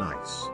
Nice.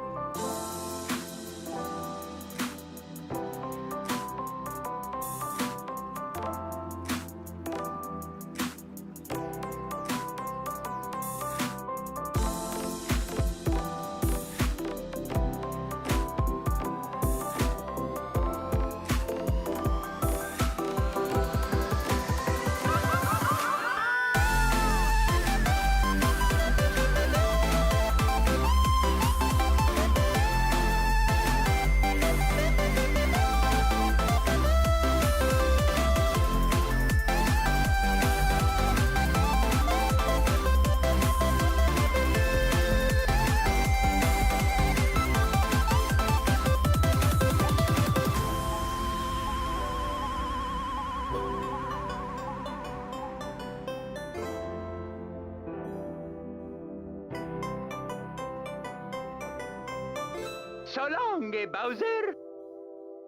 So long, Bowser.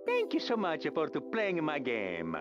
Thank you so much for playing my game.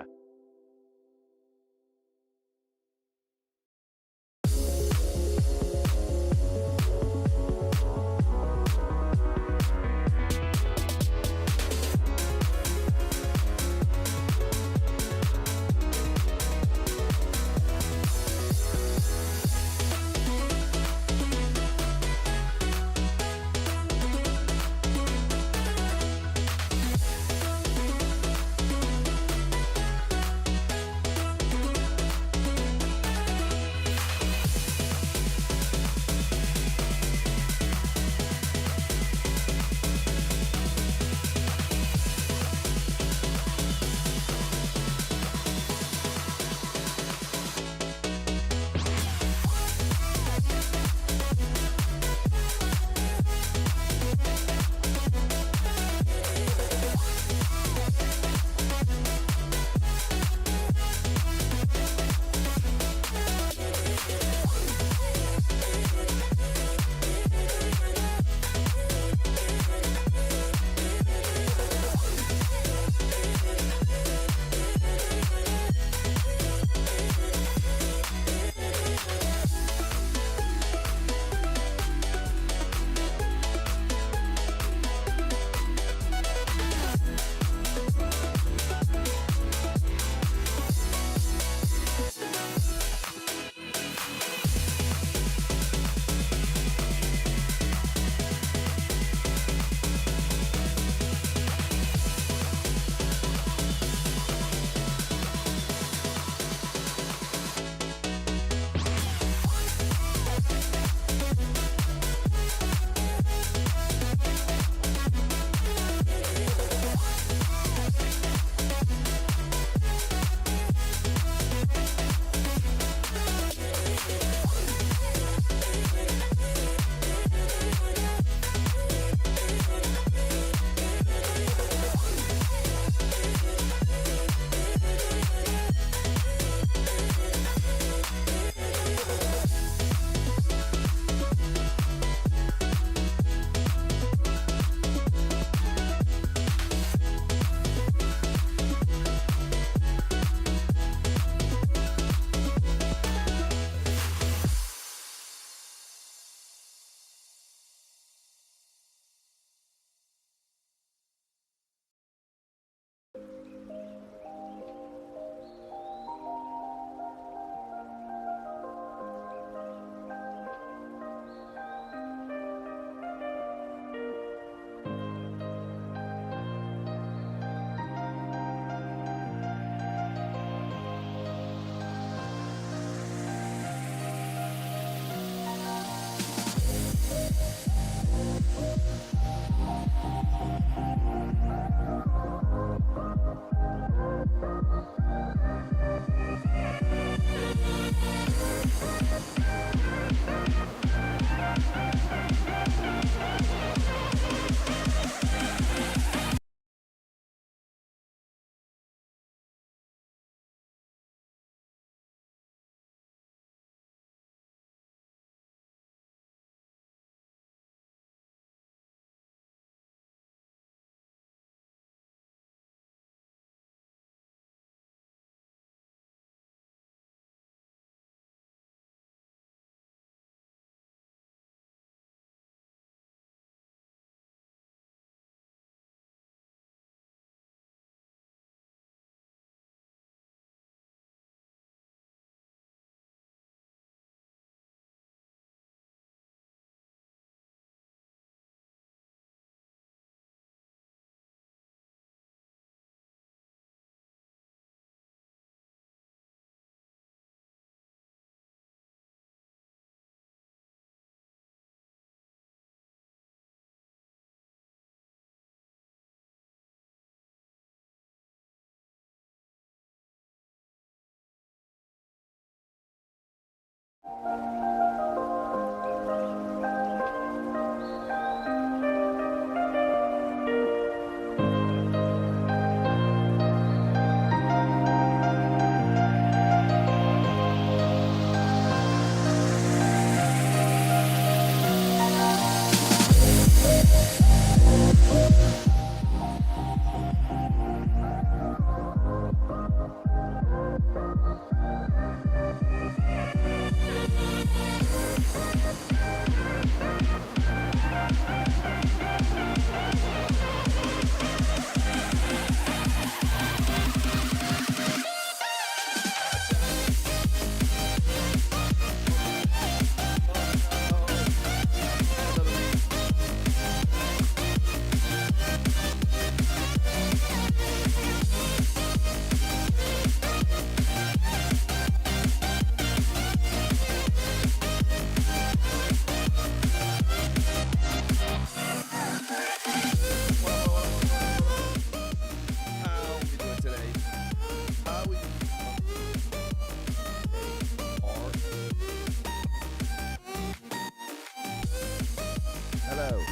Hello.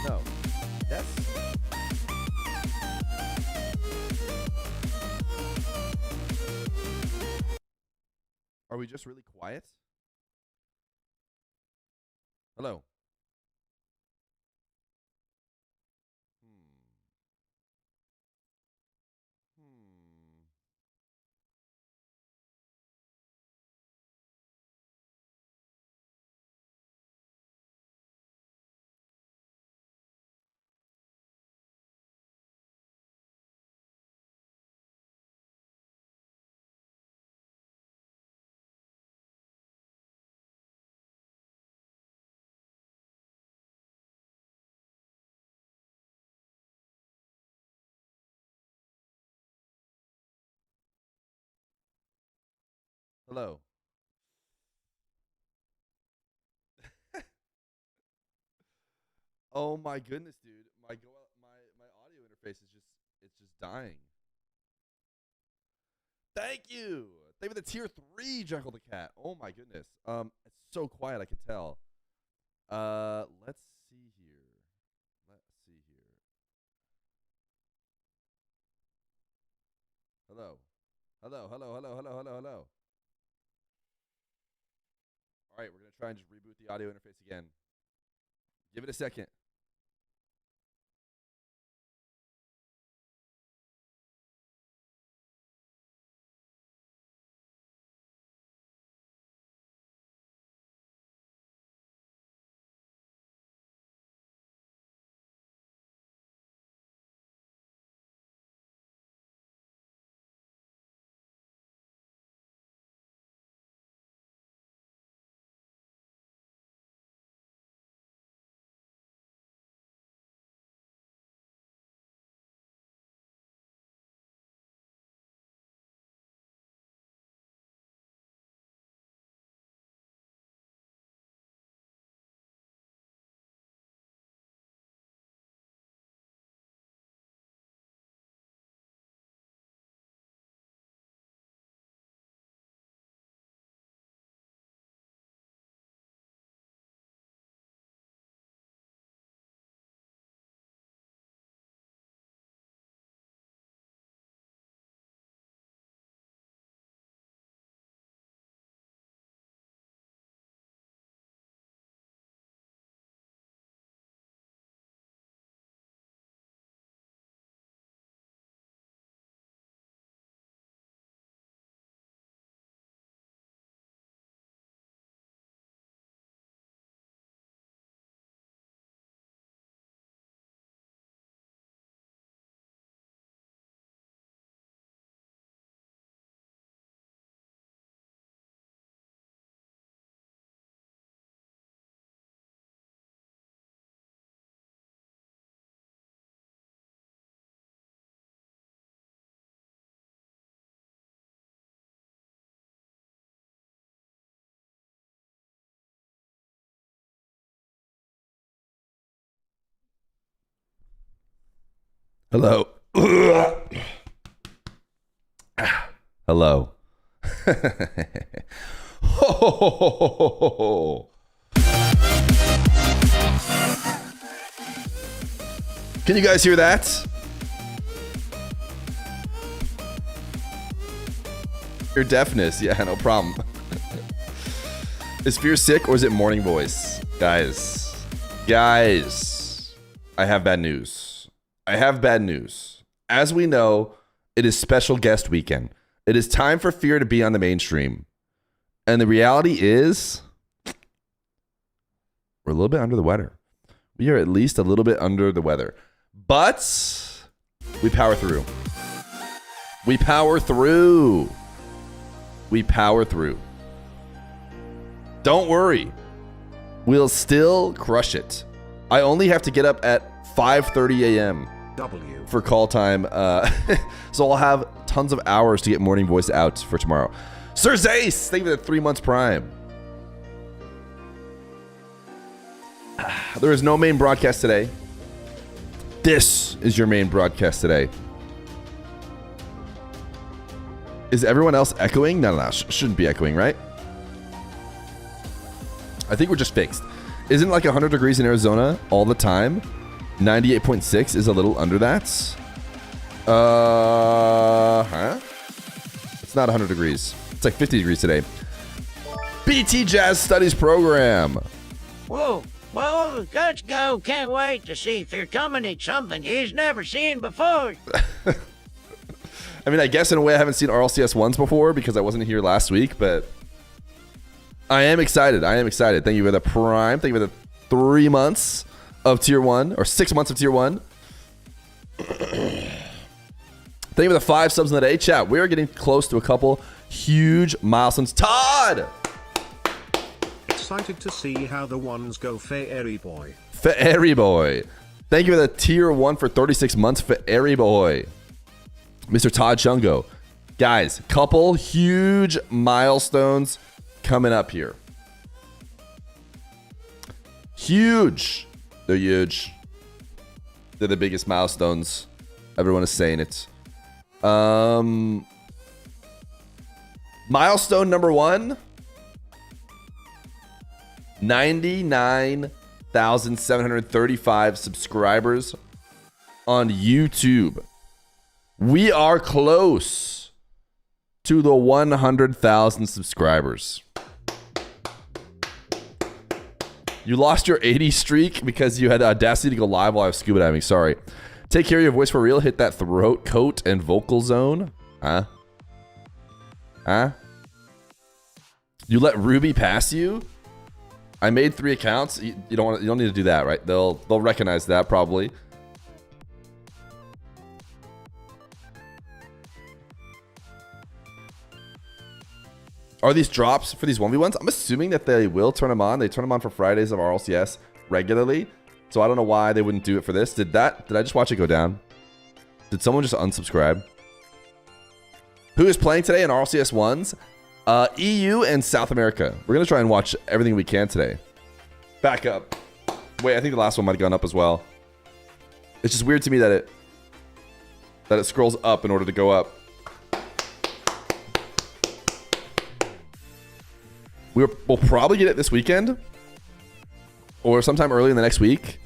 No. Yes. Are we just really quiet? Hello. Hmm. Hmm. Hello. Oh my goodness, dude. My audio interface is just dying. Thank you. Thank you for the tier 3, Jekyll the Cat. Oh my goodness. It's so quiet I can tell. Let's see here. Let's see here. Hello. Hello, hello, hello, hello, hello, hello. All right, we're going to try and just reboot the audio interface again. Give it a second. Hello. Hello. Ho, ho, ho, ho, ho, ho, ho. Can you guys hear that? Your deafness. Yeah, no problem. Is Feer sick or is it morning voice? Guys, I have bad news. As we know, it is special guest weekend. It is time for Feer to be on the mainstream. And the reality is, we're a little bit under the weather. We are at least a little bit under the weather. But we power through. We power through. Don't worry. We'll still crush it. I only have to get up at 5:30 a.m. for call time. So I'll have tons of hours to get morning voice out for tomorrow. Sir Zace, thank you for the 3 months prime. There is no main broadcast today. This is your main broadcast today. Is everyone else echoing? No. Shouldn't be echoing, right? I think we're just fixed. Isn't it like 100 degrees in Arizona all the time? 98.6 is a little under that. It's not 100 degrees. It's like 50 degrees today. BT Jazz Studies Program. Whoa. Well, let's go. Can't wait to see if you're coming at something he's never seen before. I mean, I guess in a way I haven't seen RLCS ones before because I wasn't here last week, but I am excited. Thank you for the prime. Thank you for the 3 months of tier 1 or 6 months of tier 1. Thank you for the 5 subs in the day. Chat, we are getting close to a couple huge milestones. Todd! Excited to see how the ones go, Fairy Boy. Fairy Boy. Thank you for the tier 1 for 36 months, Fairy Boy. Mr. Todd Chungo. Guys, couple huge milestones coming up here. Huge. They're huge. They're the biggest milestones. Everyone is saying it. Milestone number 1. 99,735 subscribers on YouTube. We are close to the 100,000 subscribers. You lost your 80 streak because you had the audacity to go live while I was scuba diving. Sorry. Take care of your voice for real. Hit that throat coat and vocal zone. Huh? You let Ruby pass you? I made 3 accounts. You don't need to do that, right? They'll recognize that probably. Are these drops for these 1v1s? I'm assuming that they will turn them on. They turn them on for Fridays of RLCS regularly. So I don't know why they wouldn't do it for this. Did I just watch it go down? Did someone just unsubscribe? Who is playing today in RLCS 1s? EU and South America. We're going to try and watch everything we can today. Back up. Wait, I think the last one might have gone up as well. It's just weird to me that it scrolls up in order to go up. We'll probably get it this weekend. Or sometime early in the next week.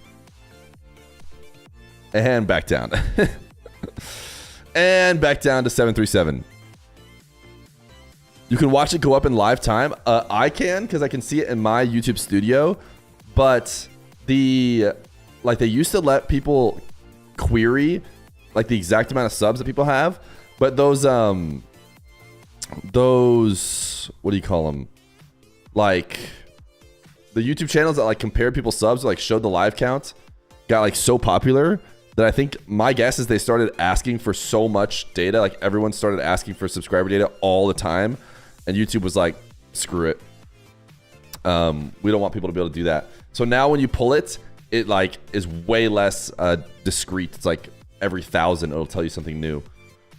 And back down. And back down to 737. You can watch it go up in live time. I can, because I can see it in my YouTube studio. But they used to let people query like the exact amount of subs that people have. But those what do you call them? Like the YouTube channels that like compare people's subs, like showed the live count, got like so popular that I think my guess is they started asking for so much data. Like everyone started asking for subscriber data all the time. And YouTube was like, screw it. We don't want people to be able to do that. So now when you pull it, it like is way less discreet. It's like every 1,000, it'll tell you something new.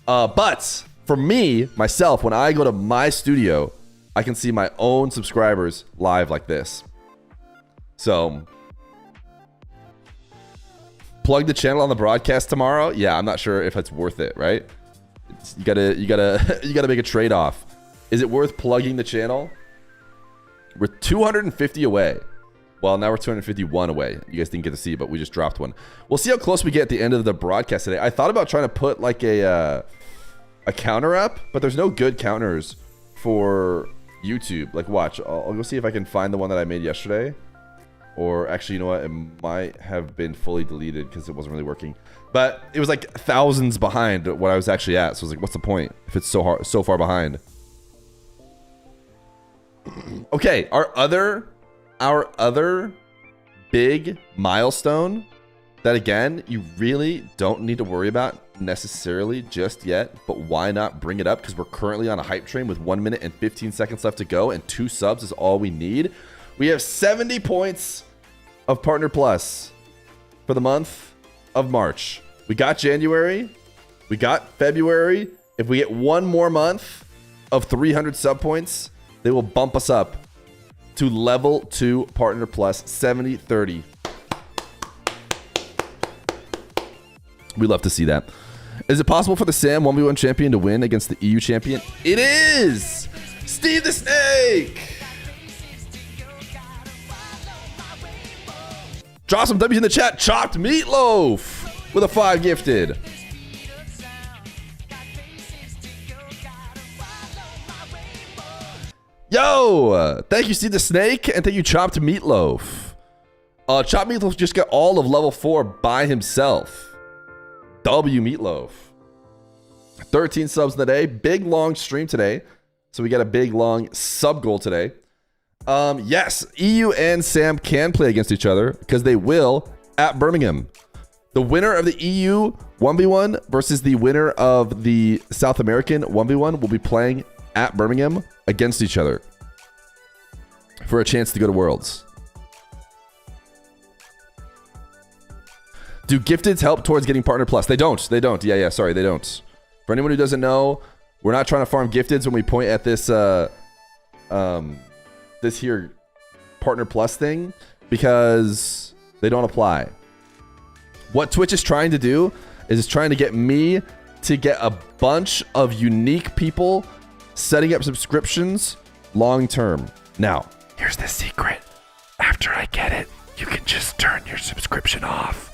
But for me, myself, when I go to my studio, I can see my own subscribers live like this. So plug the channel on the broadcast tomorrow. Yeah, I'm not sure if it's worth it, right? You gotta make a trade-off. Is it worth plugging the channel We're 250 away. Well, now we're 251 away. You guys didn't get to see, but we just dropped one. We'll see how close we get at the end of the broadcast today. I thought about trying to put like a counter up, but there's no good counters for YouTube. Like, watch. I'll go see if I can find the one that I made yesterday. Or actually, you know what? It might have been fully deleted because it wasn't really working. But it was like thousands behind what I was actually at. So I was like, what's the point if it's so far behind? Okay, our other big milestone that, again, you really don't need to worry about necessarily just yet, but why not bring it up? Because we're currently on a hype train with 1 minute and 15 seconds left to go, and 2 subs is all we need. We have 70 points of Partner Plus for the month of March. We got January. We got February. If we get 1 more month of 300 sub points, they will bump us up to level 2 Partner Plus, 70-30. We love to see that. Is it possible for the Sam 1v1 champion to win against the EU champion? It is! Steve the Snake! Drop some W's in the chat. Chopped Meatloaf with a 5 gifted. Yo, thank you, Steve the Snake, and thank you, Chopped Meatloaf. Chopped Meatloaf just got all of level 4 by himself. W Meatloaf. 13 subs in the day. Big long stream today. So we got a big long sub goal today. Yes, EU and Sam can play against each other because they will at Birmingham. The winner of the EU 1v1 versus the winner of the South American 1v1 will be playing at Birmingham against each other for a chance to go to Worlds. Do gifteds help towards getting Partner Plus? They don't. Yeah, sorry, they don't. For anyone who doesn't know, we're not trying to farm gifteds when we point at this this here Partner Plus thing because they don't apply. What Twitch is trying to do is trying to get me to get a bunch of unique people setting up subscriptions long term. Now, here's the secret. After I get it, you can just turn your subscription off.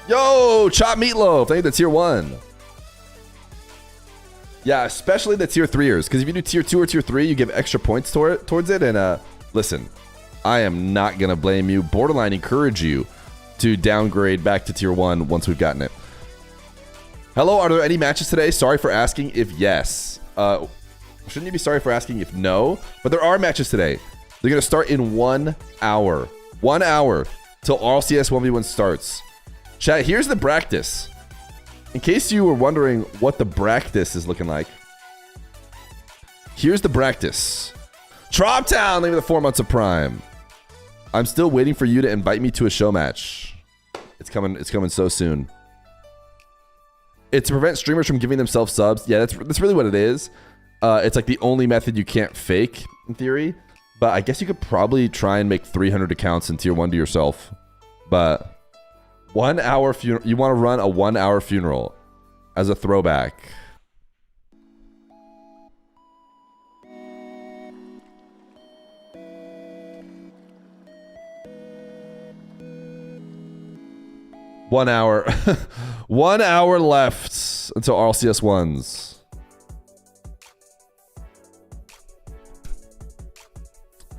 Yo, Chop Meatloaf. Thank you for the tier 1. Yeah, especially the tier 3ers, because if you do tier 2 or tier 3, you give extra points towards it. And listen, I am not going to blame you. Borderline encourage you to downgrade back to tier 1 once we've gotten it. Hello, are there any matches today? Sorry for asking if yes. Shouldn't you be sorry for asking if no? But there are matches today. They're going to start in 1 hour. 1 hour till RLCS 1v1 starts. Chat, here's the practice. In case you were wondering what the practice is looking like, here's the practice. Troptown, leave the 4 months of Prime. I'm still waiting for you to invite me to a show match. It's coming so soon. It's to prevent streamers from giving themselves subs. Yeah, that's really what it is. It's like the only method you can't fake, in theory. But I guess you could probably try and make 300 accounts in tier 1 to yourself. But 1 hour funeral. You want to run a 1 hour funeral as a throwback. One hour. 1 hour left until RLCS 1s.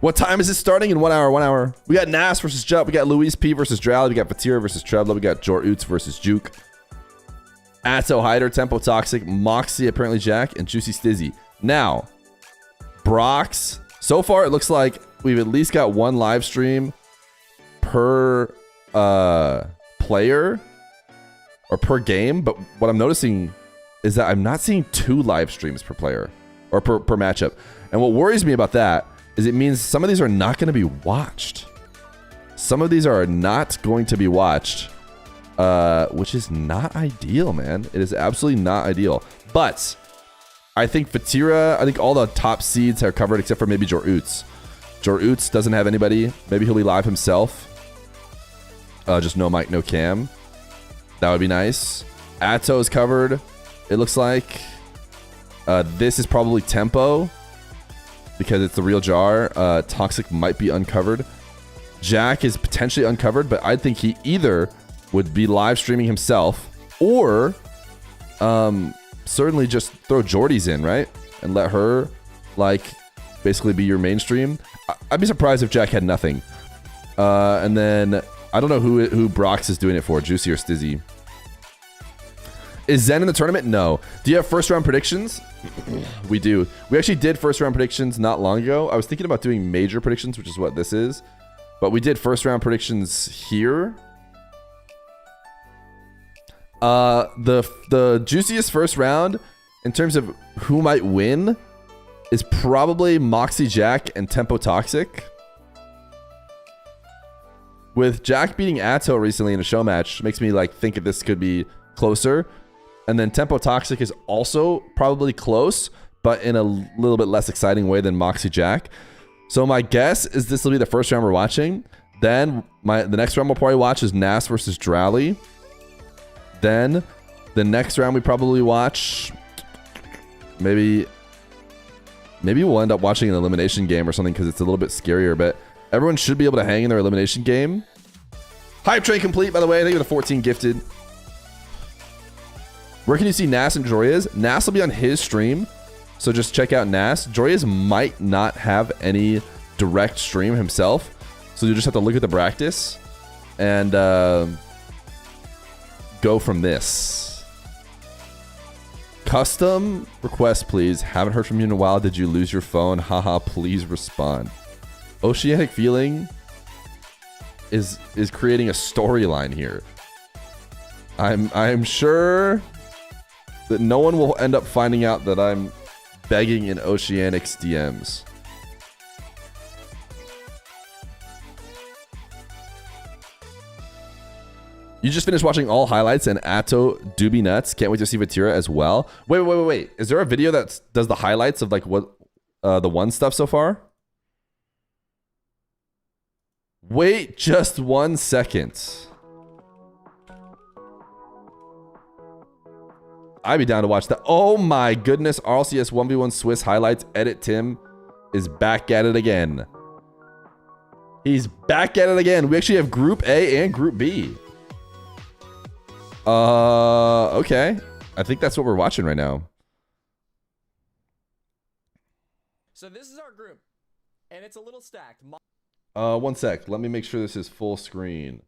What time is it starting? In 1 hour, 1 hour. We got Nas versus Jup. We got Luis P versus Drowley. We got Feer versus Trebla. We got Jor Oots versus Juke. Atto Hyder, Tempo Toxic, Moxy, apparently Jack, and Juicy Stizzy. Now, Brox. So far, it looks like we've at least got 1 live stream per player or per game. But what I'm noticing is that I'm not seeing 2 live streams per player or per matchup. And what worries me about that is it means some of these are not going to be watched. Some of these are not going to be watched, which is not ideal, man. It is absolutely not ideal. But I think Fatira, I think all the top seeds are covered except for maybe Jor Oots. Jor Oots doesn't have anybody. Maybe he'll be live himself. Just no mic, no cam. That would be nice. Atto is covered, it looks like. This is probably Tempo, because it's the real jar. Toxic might be uncovered. Jack is potentially uncovered, but I think he either would be live streaming himself or certainly just throw Jordy's in, right? And let her like basically be your mainstream. I'd be surprised if Jack had nothing. And then I don't know who Brox is doing it for, Juicy or Stizzy. Is Zen in the tournament? No. Do you have first round predictions? We do. We actually did first round predictions not long ago. I was thinking about doing major predictions, which is what this is. But we did first round predictions here. The juiciest first round in terms of who might win is probably Moxy Jack and Tempo Toxic. With Jack beating Atto recently in a show match, makes me like think that this could be closer. And then Tempo Toxic is also probably close, but in a little bit less exciting way than Moxy Jack. So my guess is this will be the first round we're watching. Then the next round we'll probably watch is Nas versus Drowley. Then the next round we probably watch, maybe we'll end up watching an elimination game or something because it's a little bit scarier, but everyone should be able to hang in their elimination game. Hype train complete, by the way. Thank you for the 14 gifted. Where can you see Nas and Joriaz? Nas will be on his stream, so just check out Nas. Joriaz might not have any direct stream himself, so you just have to look at the practice and go from this. Custom request, please. Haven't heard from you in a while. Did you lose your phone? Haha, please respond. Oceanic Feeling is creating a storyline here. I'm sure that no one will end up finding out that I'm begging in Oceanic's DMs. You just finished watching all highlights and Atto Doobie Nuts. Can't wait to see Vatira as well. Wait. Is there a video that does the highlights of like what the one stuff so far? Wait just 1 second. I'd be down to watch that. Oh my goodness. RLCS 1v1 Swiss highlights. Edit Tim is back at it again. He's back at it again. We actually have Group A and Group B. Okay. I think that's what we're watching right now. So this is our group, and it's a little stacked. 1 sec. Let me make sure this is full screen.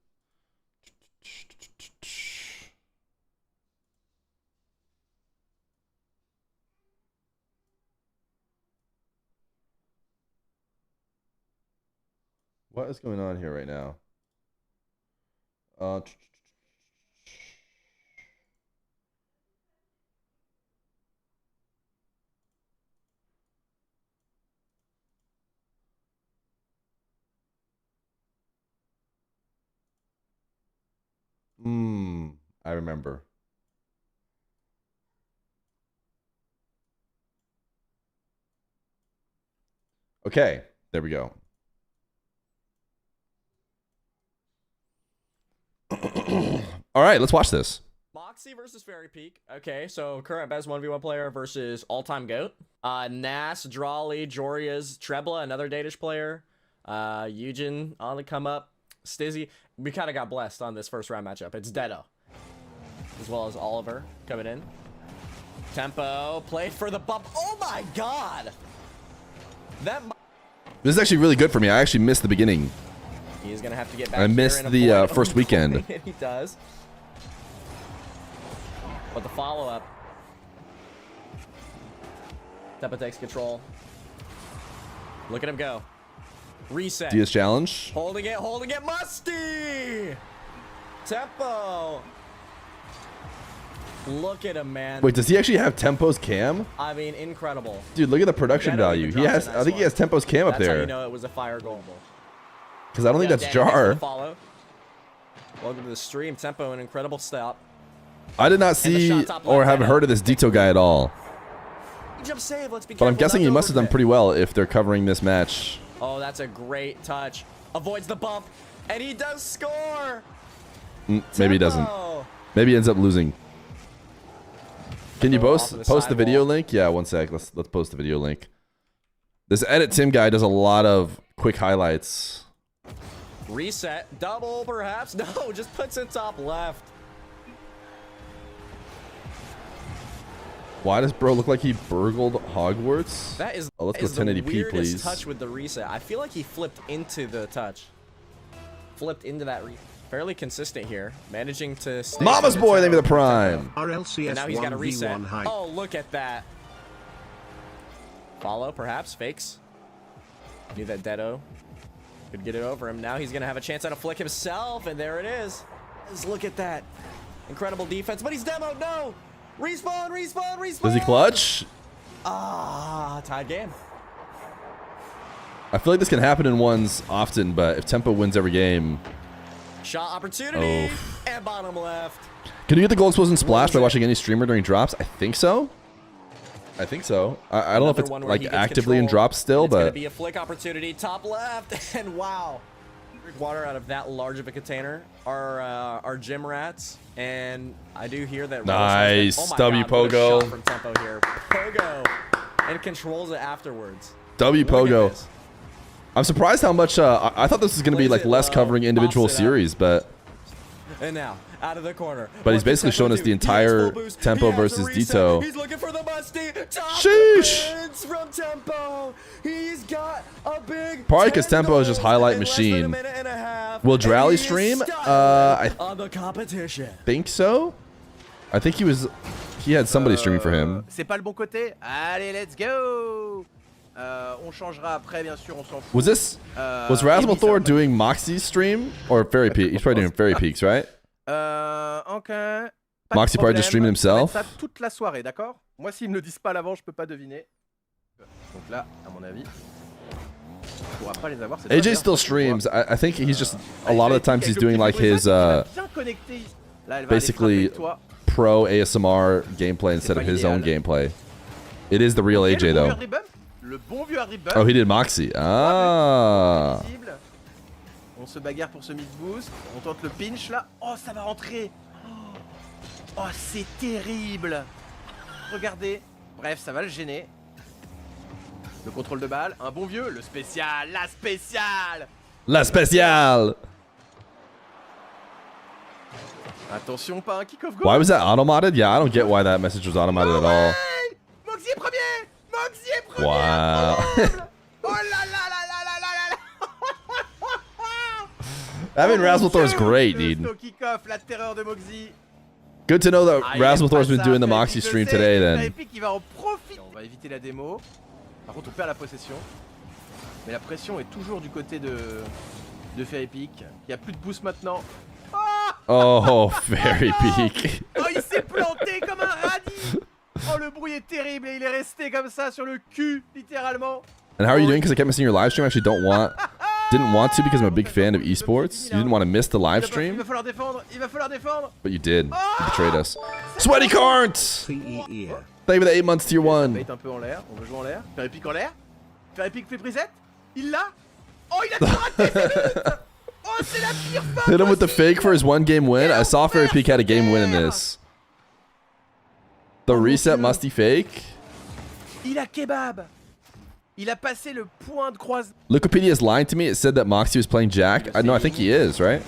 What is going on here right now? I remember. Okay, there we go. All right, let's watch this. Moxy versus Fairy Peak. Okay, so current best 1v1 player versus all-time GOAT. Nas, Drowley, Joriaz, Trebla, another Danish player. Eugen on the come up. Stizzy. We kind of got blessed on this first round matchup. It's Dedo, as well as Oliver coming in. Tempo played for the bump. Oh my god! This is actually really good for me. I actually missed the beginning. He's gonna have to get back. I missed the first weekend. He does. But the follow-up. Tempo takes control. Look at him go. Reset. DS challenge. Holding it, Musty! Tempo! Look at him, man. Wait, does he actually have Tempo's cam? I mean, incredible. Dude, look at the production value. He has, I think he has Tempo's cam up That's there. how you know it was a fire goal. Because I don't think that's Jar. Follow. Welcome to the stream. Tempo, an incredible stop. I did not see or haven't heard of this Dito guy at all. Jump save. Let's be But I'm careful guessing not he to must have done overcommit. pretty well if they're covering this match. Oh, that's a great touch. Avoids the bump, and he does score. Maybe he doesn't. Tempo. Maybe he ends up losing. Can you Go off post to the the video sidewall. link? Yeah, 1 sec. Let's post the video link. This Edit Tim guy does a lot of quick highlights. Reset. Double, perhaps? No, just puts it top left. Why does bro look like he burgled Hogwarts? That is, oh, let's go is the 1080p, weirdest please. touch with the reset. I feel like he flipped into the touch. Flipped into that fairly consistent here. Managing to stay Mama's boy, name of the prime. RLCS and now he's got a reset. 1v1 hype. Oh, look at that. Follow, perhaps. Fakes. Knew that Deado could get it over him. Now he's going to have a chance at a flick himself, and there it is. Just look at that. Incredible defense, but he's demoed. No! Respawn, respawn, respawn! Does he clutch? Ah, tied game. I feel like this can happen in ones often, but if Tempo wins every game... Shot opportunity, Oh. and bottom left. Can you get the gold explosion splash by watching any streamer during drops? I think so. I think so. I don't know if Another it's one where like he gets actively in control. drops still, It's gonna but be a flick opportunity, top left, and wow. Drink water out of that large of a container are gym rats, and I do hear that. Nice. Oh my W God, what a Pogo. shot from Tempo here. Pogo, and controls it afterwards. W Look at Pogo. this. I'm surprised how much. I thought this was going to be Plays like it less low, covering individual pops it up. series, but And now, out of the corner. But he's What can basically Tempo showing us do? the He has entire full boost. Tempo He has a versus reset. Dito. He's looking for the musty. Top Sheesh. wins from Tempo. He's got a big Probably 'cause 10 Tempo is just goals highlight in less machine. than a minute and a half, Will and Drowley he is stream? styling I on the competition. think so. I think he had somebody streaming for him. C'est pas le bon côté. Allez, let's go. On changera après, bien sûr, on s'en fout. Was Razzle Thor doing Moxy's stream or Fairy Peak? He's probably doing Fairy Peaks, right? Ok. Pas de Moxy probably just streaming problème. On va himself. mettre ça toute la soirée, d'accord? Moi, s'ils me le disent pas à l'avant, je peux pas deviner. Donc là, à mon avis, on pourra pas les avoir. c'est AJ pas still bien. streams. I think he's just a Allez, lot of the Fairy times Peak he's avec doing le like petit his bruit, bien connecté. Là, elle va aller basically frapper avec toi. pro ASMR gameplay instead of his own gameplay. It is the real Ok, AJ le bon though. vieux Harry Bump. Le bon vieux Harry Bump. Oh, he did Moxy. Ah. Visible. On se bagarre pour ce mid-boost. On tente le pinch là. Oh, ça va rentrer. Oh, c'est terrible. Regardez. Bref, ça va le gêner. Le contrôle de balle. Un bon vieux. Le spécial. La spéciale. La spéciale. Attention, pas un kick-off goal. Why was that automated? Yeah, I don't get why that message was automated at all. Ouais. Moxy est premier. Moxy est premier. Wow. Incroyable. Oh là là là là là là là. Having Oh, Razzle Thor is Dieu. great, Le dude. slow kick-off, la terreur de Moxy. Good to know that Ah, Razzle il aime Thor's pas been ça, doing the Fairy Moxy Peak le stream sait, today Fairy then. Peak, il va en profiter. On va éviter la démo. Par contre, on perd la possession. Mais la pression est toujours du côté de Fairy Peak. Il n'y a plus de boost maintenant. Oh, Fairy Peak. Oh, il s'est planté comme un radis. Oh, le bruit est terrible et il est resté comme ça sur le cul, littéralement. And how are you doing? Because I kept missing your live stream. I actually didn't want to because I'm a big fan of esports. You didn't want to miss the live Il stream, va falloir défendre, il va falloir défendre. but you did. You betrayed us. Sweaty Carnt! CEE. Thank you for the 8 months tier 1. Bait un peu en l'air, on veut jouer en l'air. Fairy Peak en l'air. Fairy Peak fait prisette. Il l'a. Oh, il a tout raté, c'est vite. Oh, c'est la pire faute. Hit him with the possible. fake for his 1 game win. I saw Fairy Peak had a game win in this. The reset musty fake. Il a kebab. Il a passé le point de croisement. Wikipedia's lying to me. It said that Moxy was playing Jack. I think he is, right?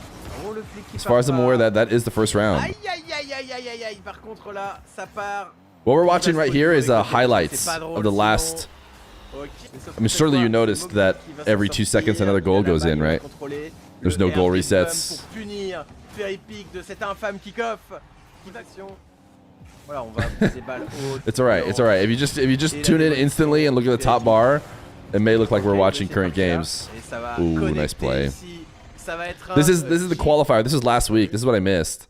Oh, le flic qui As far as I'm part aware, pas. that is the first round. Aïe aïe aïe aïe aïe aïe aïe. Par contre là, ça part. What we're watching right here is highlights of the last. Ok. I mean, surely you noticed that every 2 seconds another goal goes in, right? There's no goal resets. Pour punir Fairy Peak de cet infâme kick-off. Voilà, on va des balles hautes. It's alright. It's alright. If you just tune in instantly and look at the top bar, it may look like we're watching current games. Et ça va Ooh, nice connecter play. ici. Ça va être This un is the kick. qualifier. This is last week. This is what I missed.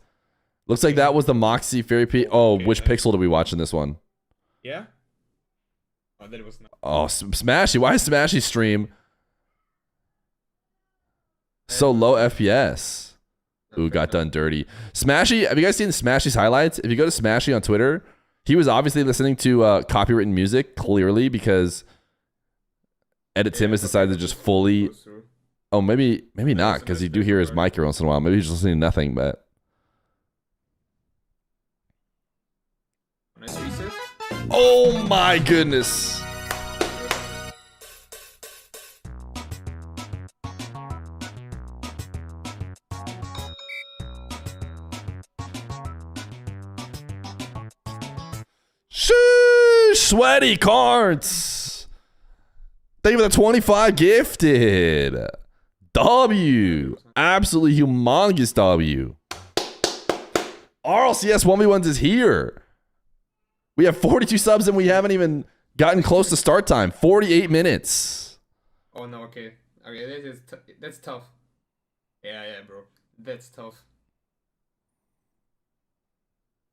Looks like that was the Moxy Fairy Peak. Oh, which pixel did we watch in this one? Yeah? Oh, that was not. Oh, Smashy. Why is Smashy stream so low FPS? Ooh, got done dirty. Smashy, have you guys seen Smashy's highlights? If you go to Smashy on Twitter, he was obviously listening to copywritten music, clearly, because Edit Tim has decided to just fully... Oh, maybe not, because you do hear his mic every once in a while. Maybe he's just listening to nothing, but... Nice reset. Oh my goodness! Sweaty Carts. Thank you for the 25 gifted. W. Absolutely humongous W. RLCS 1v1s is here. We have 42 subs and we haven't even gotten close to start time. 48 minutes. Oh no, okay. Okay, that's tough. Yeah, bro. That's tough.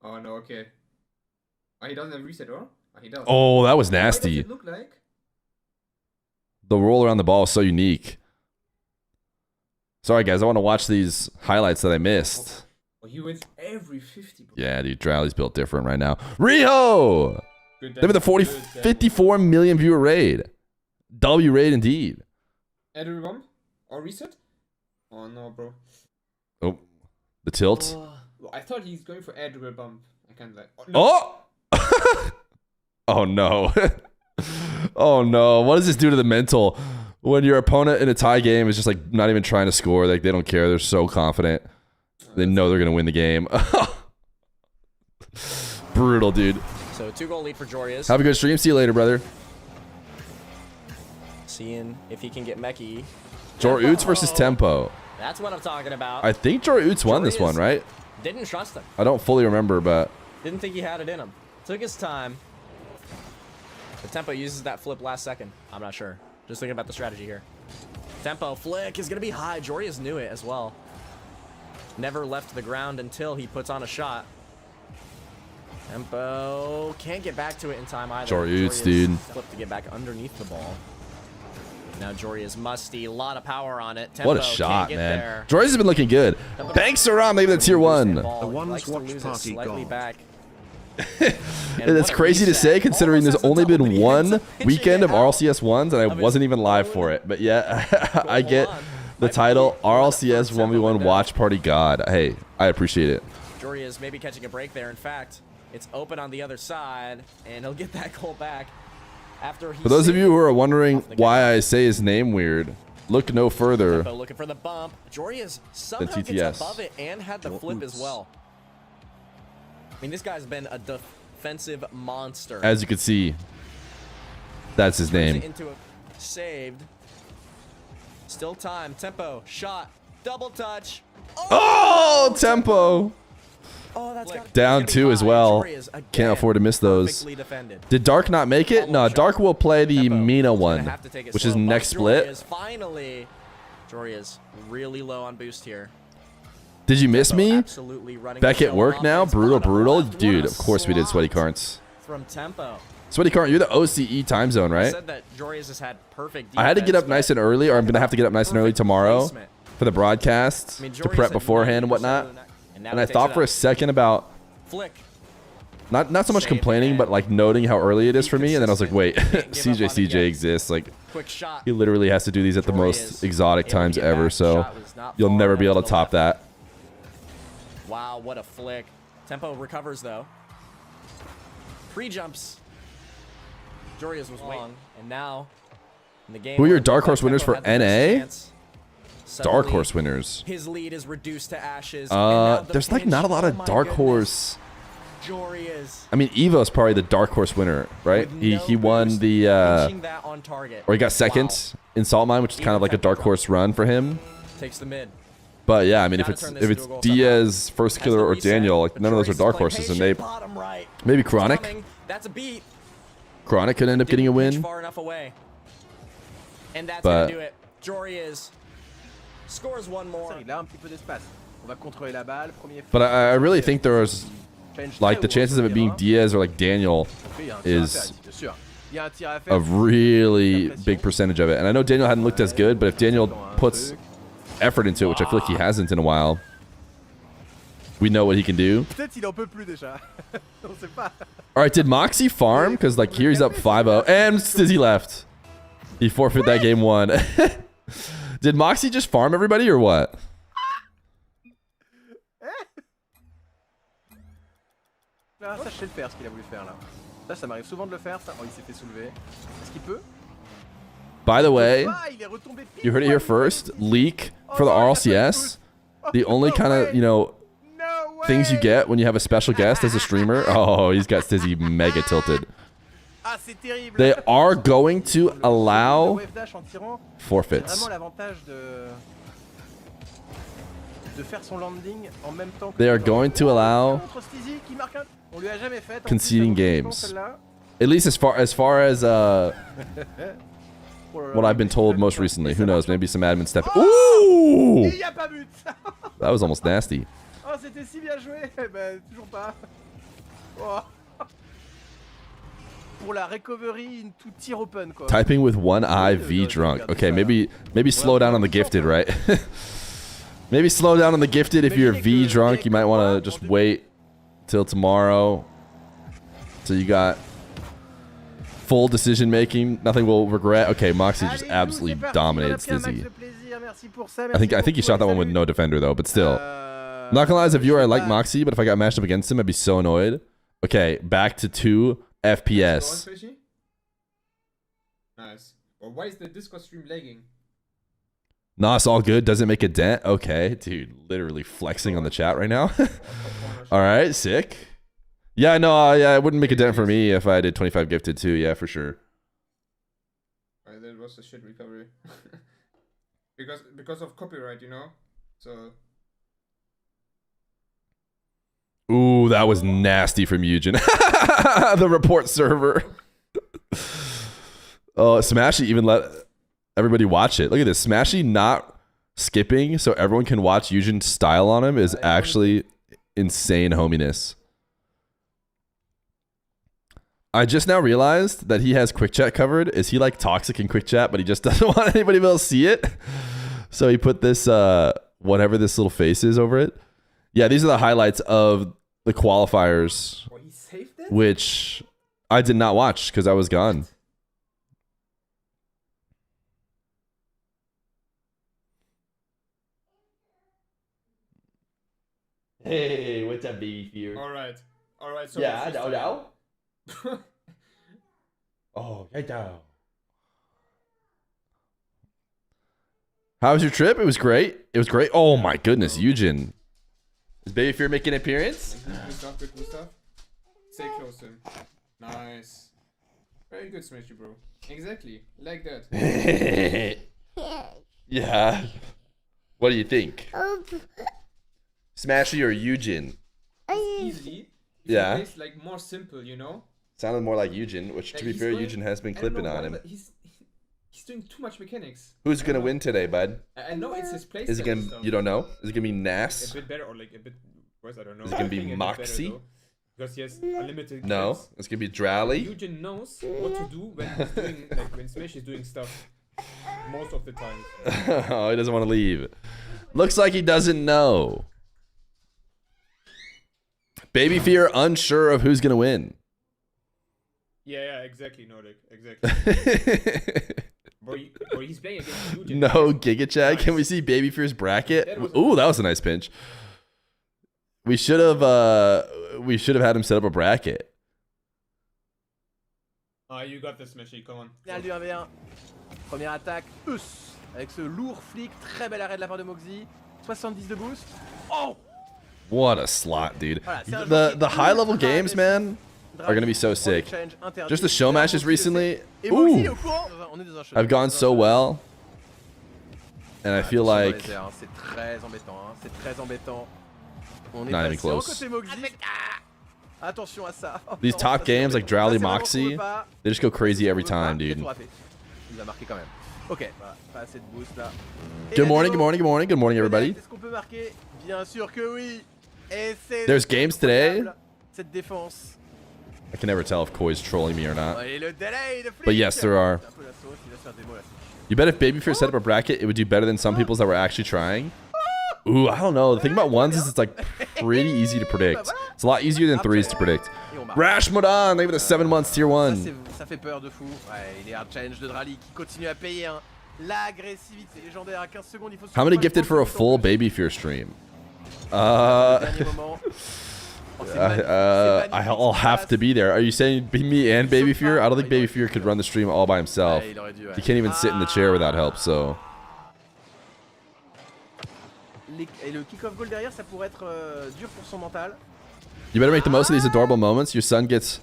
Oh no, okay. Oh, he doesn't have reset, or? Oh, he does. Oh, that was What does nasty. it look like? The roll around the ball is so unique. Sorry, guys. I want to watch these highlights that I missed. Oh, he wins every 50. Bro. Yeah, dude. Drowley's built different right now. Riho! Good They have the 54 million viewer raid. W raid indeed. Add a bomb? Or reset? Oh no, bro. Oh, the tilt. Well, I thought he's going for add bump. I can't like. Oh! No. Oh! Oh no. Oh no. What does this do to the mental? When your opponent in a tie game is just like not even trying to score, like they don't care. They're so confident. They know they're gonna win the game. Brutal, dude. So 2-goal lead for Jorius. Have a good stream. See you later, brother. Seeing if he can get Meki. Jor Oots versus Tempo. That's what I'm talking about. I think Jor Oots won this Jorius one, right? Didn't trust him. I don't fully remember, but Didn't think he had it in him. Took his time. The Tempo uses that flip last second. I'm not sure. Just thinking about the strategy here. Tempo flick is going to be high. Jorius knew it as well. Never left the ground until he puts on a shot. Tempo can't get back to it in time either. Jor Oots, Jorius dude. Flipped to get back underneath the ball. Now Jorius musty. A lot of power on it. Tempo what a can't shot, get man. there. Jorius has been looking good. Thanks, Saram. Maybe that's tier 1. The He ones likes to watch lose it party slightly God. back. And that's crazy to say considering there's only been one weekend of RLCS 1s and I wasn't even live for it. But yeah, I get the title RLCS 1v1 Watch Party God. Hey, I appreciate it. Jorius maybe catching a break there. In fact, it's open on the other side, and he'll get that goal back after he. For those of you who are wondering why I say his name weird, look no further. Tempo looking for the bump. Jorius somehow TTS. gets above it and had the flip as well. I mean, this guy's been a defensive monster. As you can see, that's his Turns it name. into a saved. Still time. Tempo shot. Double touch. Oh, Tempo. Oh, that's got Down 2 as well. Can't afford to miss those. Perfectly defended. Did Dark not make it? No, Dark will play the Tempo Mina is gonna one, have to take it which is slow. next But split. Jorius finally. Jorius really low on boost here. Did you miss me? Absolutely running Back the at show work on now? offense. Brutal, Bottom brutal. left. What Dude, a of course we did Sweaty slot Carts. From Tempo. Sweaty Cart, you're the OCE time zone, I right? said that Jorius has had perfect I had to get defense, up nice but and early, or I'm going to have to get up nice and early perfect tomorrow placement. for the broadcast I mean, to Jorius prep had beforehand and 90% whatnot. of the net, now And he I takes thought it for a up. second about Flick. not so much Save complaining, it. but like noting how early it is for me. And then I was like, wait, Can't give up on it CJ yet. exists. Like, Quick shot. he literally has to do these at the most Jorius exotic able to times get ever. back. So Shot was not you'll far never be enough able to to the top left. that. Wow, what a flick. Tempo recovers though. Pre-jumps. Jorius was long, and now in the game. Who are your where it dark looked like horse winners Tempo for had the best NA? chance, Dark suddenly horse winners. His lead is reduced to ashes. and now the There's like pinch. not a lot Oh of my dark goodness. horse. Jorius. I mean, Evo's probably the dark horse winner, right? With He no won boost, the pinching that on target. or he got second Wow. in Salt Mine, which is kind of like a dark horse run for him. Takes the mid. But yeah, I mean, if Gotta it's turn this if into it's a goal Diaz, First Has Killer, the or reset, Daniel, like but none of those Jorius are is dark playing horses, and patient, they bottom right. maybe Chronic. Coming. That's a beat. Chronic could end up getting a Didn't pitch win. far enough away. And that's But- gonna do it. Jorius scores one more. Il a un petit peu d'espace. On va contrôler la balle. Premier. But I really think there's Challenge like très the haut chances sur of le it being terrain. Diaz or like Daniel Il y a un tir à faire is ici, bien sûr. Il y a un tir à faire. a really big percentage of it. And I know Daniel hadn't looked as good, but if Daniel puts effort into it, which I feel like he hasn't in a while, we know what he can do. Peut-être il en peut plus déjà. On sait pas. All right, did Moxy farm? Because like here he's up 5-0, and Stizzy left. He forfeit that game 1. Did Moxy just farm everybody or what? Ah, ça, je sais le faire, ce qu'il a voulu faire là. Ça m'arrive souvent de le faire. Ça. Oh, il s'est fait soulever. Est-ce qu'il peut? By the way, Ah, il est retombé pile you heard it here poil. first. Leak for the RLCS. The only kind of, you know, No way. things you get when you have a special guest as a streamer. Oh, he's got Stizzy mega tilted. Ah, c'est terrible. They are going to Le allow wave dash en tirant, c'est forfeits. vraiment l'avantage de faire son landing en même temps que They are going to allow contre Steezy qui marque un... On lui a jamais fait. En plus, conceding ça vaut games. celle-là. At least as far as what I've been told most recently. Who knows? Maybe some admin step. Ooh! Et y a pas but. That was almost nasty. Oh, c'était si bien joué. Ben, toujours pas. Oh. Pour la recovery into tier open, quoi. Typing with one eye, V drunk. Okay, maybe slow down on the gifted, right? Maybe slow down on the gifted. If you're V drunk, you might want to just wait till tomorrow. So you got full decision making. Nothing will regret. Okay, Moxy just absolutely dominated Stizzy. I think he shot that one with no defender though, but still. I'm not gonna lie, as a viewer, I like Moxy, but if I got matched up against him, I'd be so annoyed. Okay, back to 2 FPS. Nice. Well, why is the Discord stream lagging? Nah, it's all good. Doesn't make a dent. Okay, dude, literally flexing on the chat right now. All right, sick. Yeah, no, yeah, it wouldn't make a dent for me if I did 25 gifted too. Yeah, for sure. Alright, that was a shit recovery. because of copyright, you know. So. Ooh, that was nasty from Eugen. The report server. Oh, Smashy even let everybody watch it. Look at this. Smashy not skipping so everyone can watch Eugen's style on him is actually insane hominess. I just now realized that he has quick chat covered. Is he like toxic in quick chat, but he just doesn't want anybody else to see it? So he put this, whatever this little face is over it. Yeah, these are the highlights of the qualifiers, Oh, he saved it? which I did not watch because I was gone. Hey, what's up, baby Feer? Alright. So Yeah, it's no, no. time. Oh, right now. How was your trip? It was great. It was great. Oh my goodness, Eugen. Is Baby Fear making an appearance? Good stuff. Stay close to him. Nice. Very good, Smashy, bro. Exactly. Like that. Yeah. What do you think? Smashy or Eugen? Easily. Yeah. It's like more simple, you know? Sounded more like Eugen, which to Like, be he's fair, going- Eugen has been I don't clipping know on why, him. but he's doing too much mechanics. Who's I gonna don't win know. today, bud? I know it's his place. Is it gonna? You don't know? Is it gonna be A Nas? bit better or like a bit worse, I don't know. Is it gonna I be think a bit better, Moxy? though, because he has unlimited No, kills. it's gonna be Drowley. Eugen knows what to do when he's doing, like when Smash is doing stuff. Most of the time. Oh, he doesn't want to leave. Looks like he doesn't know. Baby Fear unsure of who's gonna win. Yeah, exactly, Nordic, exactly. Bro, he's playing against Eugen. No Giga Chat. Can we see Baby Fear's bracket? Ooh, that was a nice pinch. We should have had him set up a bracket. You got this, Smashy, come on. Final du 1v1. Première attaque, Eus, avec ce lourd flick, très bel arrêt de la part de Moxy. 70 de boost. Oh! What a slot, dude. Voilà, c'est un The joueur qui high level ultra games, agressif. man, are gonna be so sick. Just the show matches recently. Ooh, I've gone so well, and I feel like C'est très embêtant, hein. C'est très embêtant. On est Not even patient close. côté Moxy. Attention à ça. Oh, these non, top ça, c'est games like horrible. Drowley, Ça, c'est vraiment Moxy, qu'on veut pas. they just go crazy every On veut pas, time, il a dude. tout raté. Il a marqué quand même. Ok, voilà, pas assez de boost là. Et Good la morning, démo, good morning, good morning, good morning, everybody. Est-ce qu'on peut marquer? Bien sûr que oui. Et c'est There's games today. incroyable, cette défense. I can never tell if Koi's trolling me or not. Et le delay de flick. But yes, there are. C'est un peu la sauce, il laisse faire des mots là-dessus. You bet if Baby Fear set up a bracket, it would do better than some people's that were actually trying. Ooh, I don't know. The thing about ones is it's like pretty easy to predict. It's a lot easier than threes to predict. Et on marque. Rash Modan, maybe the 7 months tier Ça, 1. ça fait peur de fou. Ouais, il est hard challenge de Drowley qui continue à payer. Hein. L'agressivité légendaire à 15 secondes. Il faut How many surtout pas gifted les for a prendre full en plus. Baby Fear stream? Dernier moment. Oh, c'est magnifique, c'est magnifique, I'll ce qui have passe. to be there. Are you saying me and Baby Fear? I don't think Baby Fear could run the stream all by himself. Ouais, il aurait dû, ouais. He can't even sit in the chair without help, so. Et le kick-off goal derrière, ça pourrait être dur pour son mental. You better make the most of these adorable moments. Your son gets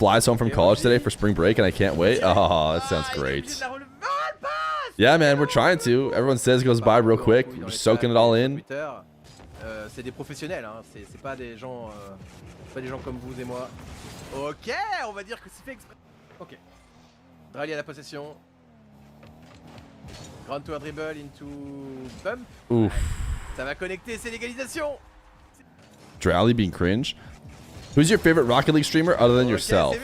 flies home from college today for spring break, and I can't wait. Oh, that sounds great. Yeah, man, we're trying to. Everyone says it goes by real quick. We're just soaking it all in. C'est des professionnels, hein. C'est pas des gens, comme vous et moi. Ok, on va dire que c'est fait exprès. Ok. Drowley à la possession. Ground to a dribble into bump. Oof. Ça va connecter, c'est l'égalisation. Drowley being cringe. Who's your favorite Rocket League streamer other than yourself?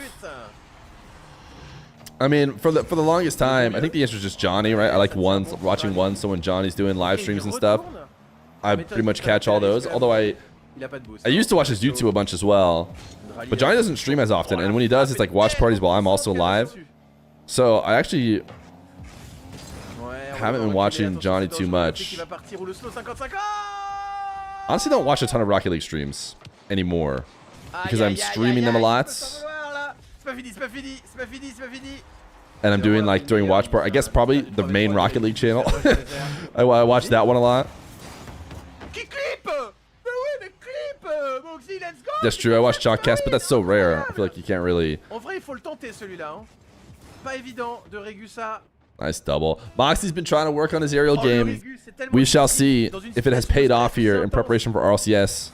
I mean, for the longest time, I think the answer is just Johnny, right? I like watching so when Johnny's doing live streams and stuff, I pretty much catch all those. Although I used to watch his YouTube a bunch as well, but Johnny doesn't stream as often, and when he does, it's like watch parties while I'm also live. So I actually haven't been watching Johnny too much. Honestly, don't watch a ton of Rocket League streams anymore because I'm streaming them a lot. And I'm doing like during watch part. I guess probably the main Rocket League channel. I watch that one a lot. That's true. I watch Chalkcast, but that's so rare. I feel like you can't really. Nice double. Moxy's been trying to work on his aerial game. We shall see if it has paid off here in preparation for RLCS.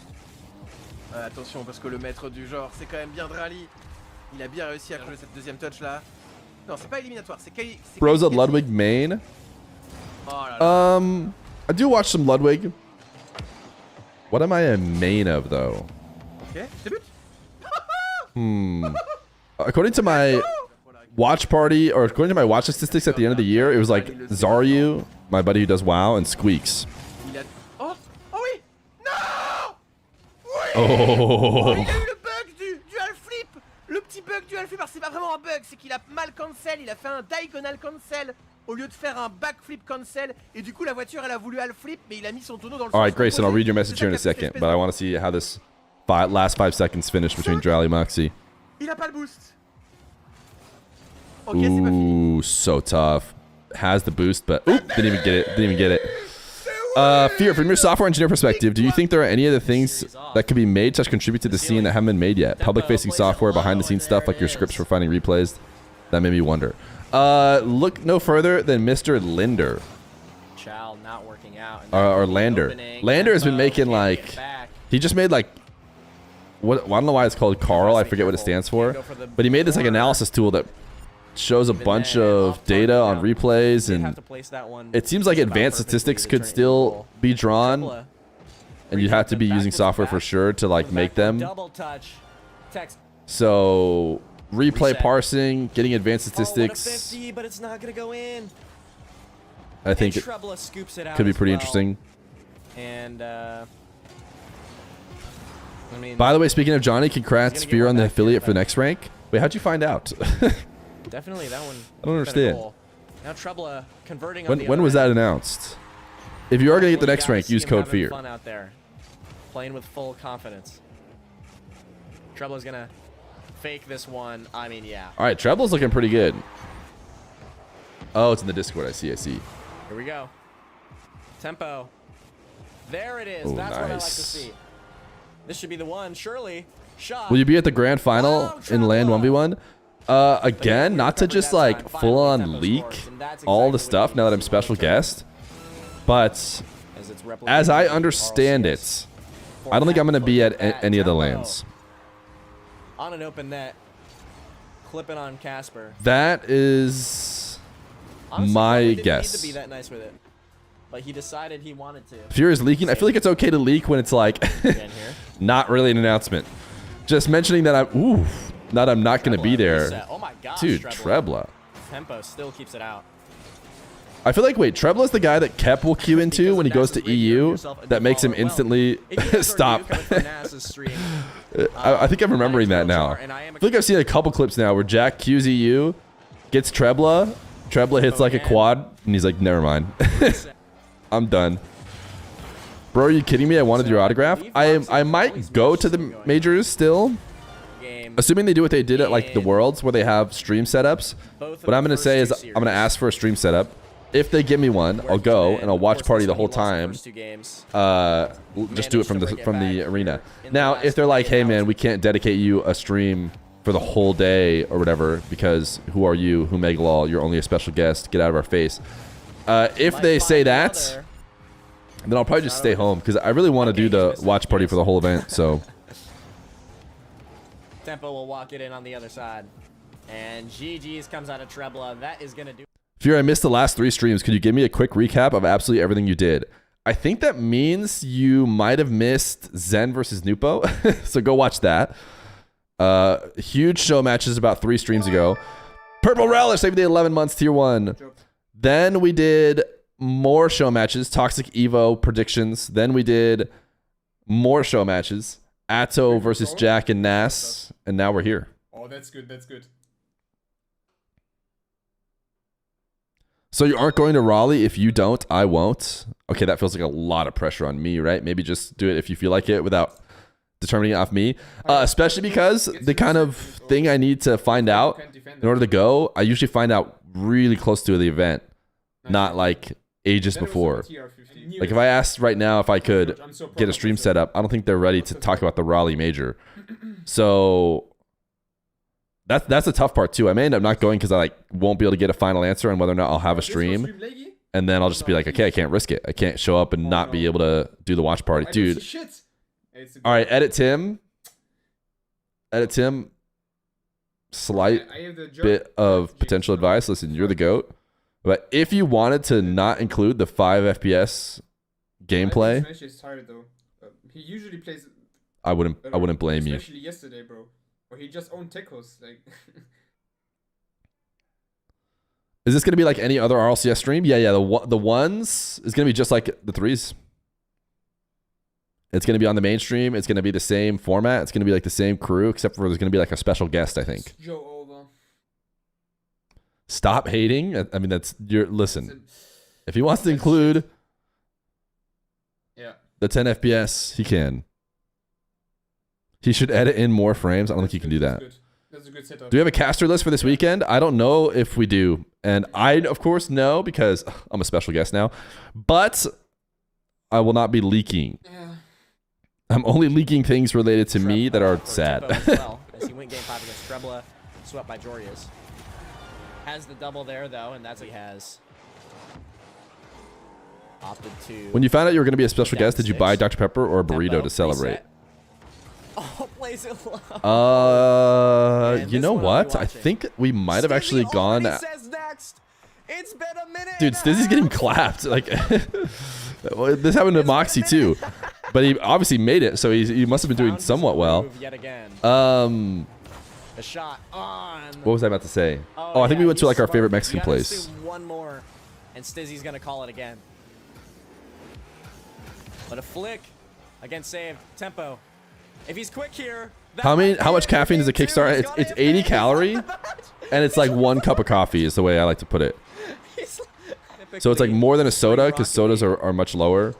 Attention parce que le maître du genre, c'est quand même bien Drowley. Il a bien réussi à jouer cette deuxième touch là. Non, c'est pas éliminatoire, c'est Broza Ludwig main. I do watch some Ludwig. What am I a main of though? Okay, debut. According to my watch party, or according to my watch statistics at the end of the year, it was like Zaryu, my buddy who does WoW, and Squeaks. Oh oui! Non! Oh. Il a eu le bug du dual flip. Le petit bug du dual flip, alors c'est pas vraiment un bug, c'est qu'il a mal cancel, il a fait un diagonal cancel au lieu de faire un backflip cancel, et du coup la voiture elle a voulu al flip, mais il a mis son tonneau dans le sens. Alright, Grayson, I'll read your message here in a second, but I want to see how this last 5 seconds finish between Drowley and Moxy. Il a pas le boost. Okay, c'est pas fini. Ooh, so tough. Has the boost, but oop, didn't even get it. Feer, from your software engineer perspective, do you think there are any other things that could be made to contribute to the scene that haven't been made yet? Public-facing software, behind-the-scenes stuff like your scripts for finding replays? That made me wonder. Look no further than Mr. Linder. Chow not working out. Or Lander. Lander has been making like... He just made like... I don't know why it's called Carl. I forget what it stands for. But he made this like analysis tool that shows a bunch of data on replays, and it seems like advanced statistics could still be drawn, and you'd have to be using software for sure to like make them. So replay parsing, getting advanced statistics, but it's not gonna go in. I think it could be pretty interesting. And I mean, by the way, speaking of Johnny, congrats Feer on the affiliate for the next rank. Wait, how'd you find out? Definitely that one. I don't understand. Cool. Now Trouble converting. When was that announced? If you are gonna get the next rank, use code Feer. Fun out there, playing with full confidence. Trouble's gonna fake this one. I mean, yeah. All right, Treble's looking pretty good. Oh, it's in the Discord. I see. Here we go. Tempo. There it is. Ooh, that's what I like to nice. see. This should be the one. Surely. Shot. Will you be at the grand final in LAN 1v1? Again, not to just like full on leak all the stuff now that I'm special guest, but as I understand it, I don't think I'm going to be at any of the LANs. On an open net, clipping on Casper. That is my guess. Need to be that nice with it, but he decided he wanted to. Fear is leaking. I feel like it's okay to leak when it's like not really an announcement. Just mentioning that I'm not going to be there. Oh my gosh, dude, Trebla. Tempo still keeps it out. I feel like, wait, Trebla's the guy that Kep will queue into when he goes to EU that makes him instantly stop. I think I'm remembering that now. I feel like I've seen a couple clips now where Jack queues EU, gets Trebla hits like a quad, and he's like, never mind. I'm done. Bro, are you kidding me? I wanted your autograph. I might go to the majors still. Assuming they do what they did at like the Worlds where they have stream setups. What I'm going to say is I'm going to ask for a stream setup. If they give me one, I'll go and I'll watch party the whole time. Just do it from the arena. Now, if they're like, hey man, we can't dedicate you a stream for the whole day or whatever, because who are you, who Megalol, you're only a special guest, get out of our face. If they say that, then I'll probably just stay home, because I really want to do the watch party for the whole event, so. Tempo will walk it in on the other side. And GG's comes out of Trebla. That is going to do. Fear, I missed the last 3 streams. Could you give me a quick recap of absolutely everything you did? I think that means you might have missed Zen versus Nupo, so go watch that. Huge show matches about 3 streams ago. Purple Relish, saved the 11 months, tier 1. Then we did more show matches, Toxic Evo predictions. Then we did more show matches, Atto versus Jack and Nas, and now we're here. Oh, that's good. That's good. So you aren't going to Raleigh? If you don't, I won't. Okay, that feels like a lot of pressure on me, right? Maybe just do it if you feel like it without determining it off me. Especially because the kind of thing I need to find out in order to go, I usually find out really close to the event, not like ages before. Like if I asked right now if I could get a stream set up, I don't think they're ready to talk about the Raleigh major. So that's the tough part too. I may end up not going because I like won't be able to get a final answer on whether or not I'll have a stream. And then I'll just be like, okay, I can't risk it. I can't show up and not be able to do the watch party. Dude. All right, edit Tim. Slight bit of potential advice. Listen, you're the GOAT. But if you wanted to not include the 5 FPS gameplay, he usually plays. I wouldn't blame you. Especially yesterday, bro. Or he just owned Tecos. Like. Is this gonna be like any other RLCS stream? Yeah. The ones is gonna be just like the 3s. It's gonna be on the mainstream. It's gonna be the same format. It's gonna be like the same crew, except for there's gonna be like a special guest, I think. Stop hating. I mean, that's your listen. If he wants to include the 10 FPS, he can. He should edit in more frames. I don't think he can do that. That's a good setup. Do we have a caster list for this weekend? I don't know if we do. And I, of course, know because I'm a special guest now. But I will not be leaking. Yeah. I'm only leaking things related to me that are sad. As well, as he went game 5 against Trebla, swept by Jorius. Has the double there, though, and that's what he has. Opted to... When you found out you were going to be a special guest, did you buy Dr. Pepper or a burrito to celebrate? Oh, plays it low. You know what? I think we might have actually gone... Says next. It's been a minute. Dude, Stizzy's getting clapped. Like, this happened to Moxy, too. But he obviously made it, so he must have been doing somewhat well. Yet again. A shot on. What was I about to say? Oh, I think we went to like our favorite Mexican place. One more, and Stizzy's gonna call it again. But a flick, again saved. Tempo. If he's quick here. How much caffeine does a kickstart? It's 80 calorie, and it's like 1 cup of coffee is the way I like to put it. So it's like more than a soda because sodas are much lower.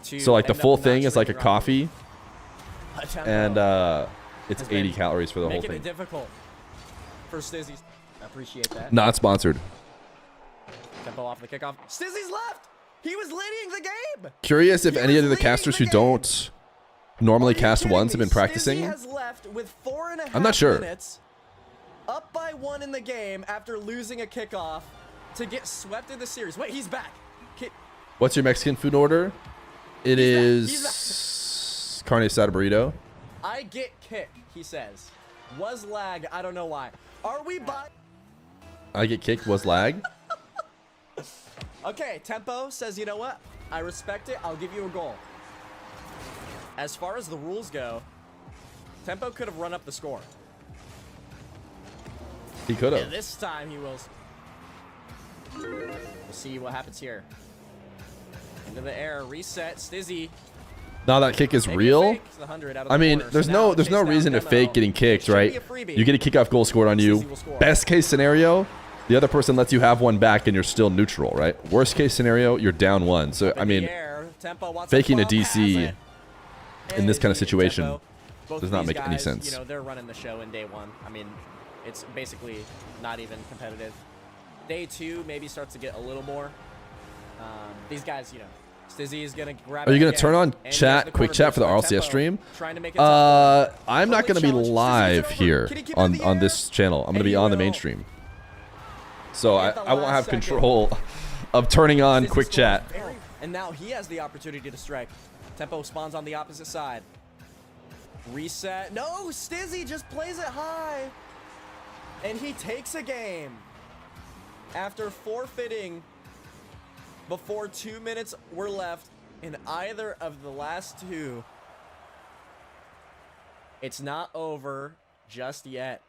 So like the full thing is like a coffee, and it's 80 calories for the whole thing. Making it difficult for Stizzy. Appreciate that. Not sponsored. Tempo off the kickoff. Stizzy's left. He was leading the game. Curious if any of the casters who don't normally cast ones have been practicing. Stizzy has left with 4.5 I'm not sure. minutes, up by 1 in the game after losing a kickoff to get swept in the series. Wait, he's back. What's your Mexican food order? It is carne asada burrito. I get kick, he says. Was lag, I don't know why. Are we by... I get kicked, was lag. Okay, Tempo says, you know what? I respect it, I'll give you a goal. As far as the rules go, Tempo could have run up the score. He could have. And this time he will. We'll see what happens here. Into the air, reset, Stizzy. Now that kick is real. I mean, there's no reason to fake getting kicked, right? You get a kickoff goal scored on you. Best case scenario, the other person lets you have one back and you're still neutral, right? Worst case scenario, you're down 1. So I mean, faking a DC in this kind of situation does not make any sense. You know, they're running the show in day 1. I mean, it's basically not even competitive. Day 2 maybe starts to get a little more. These guys, you know, Stizzy is gonna grab Are you it gonna again, turn on and he has chat, the quick corner chat for the boost RLCS on Tempo, stream? trying to make it tough. I'm not gonna be Public challenge. live Stizzy's here over. Can he keep it in the on air? this channel. I'm gonna And be he on the will. main stream. So At the I won't last have second. control of turning on Stizzy quick scored chat. very- And now he has the opportunity to strike. Tempo spawns on the opposite side. Reset. No, Stizzy just plays it high. And he takes a game. After forfeiting before 2 minutes were left in either of the last two. It's not over just yet.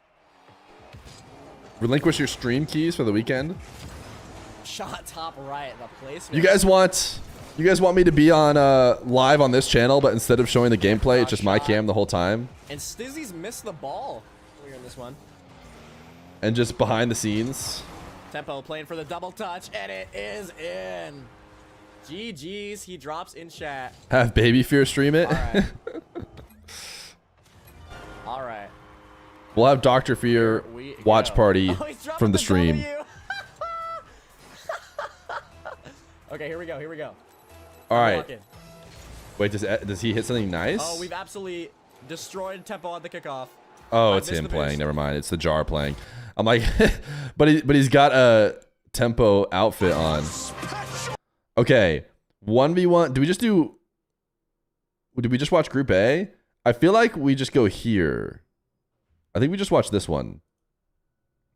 Relinquish your stream keys for the weekend. Shot top right, the placement. You guys want me to be on live on this channel, but instead of showing the gameplay, it's just my cam the whole time, And Stizzy's missed the ball earlier in this one. and just behind the scenes. Tempo playing for the double touch, and it is in. GG's, he drops in chat. Have Baby Fear stream it. All right. All right. We'll have Dr. Fear We watch go. party Oh, he's dropping from the stream. W. Okay, here we go. Here we go. All right. Walking. Wait, does he hit something nice? Oh, we've absolutely destroyed Tempo on the kickoff. Oh, I it's missed him the playing. boost. Never mind. It's the jar playing. I'm like, but he's got a Tempo outfit on. Okay, 1v1. Did we just watch Group A? I feel like we just go here. I think we just watch this one.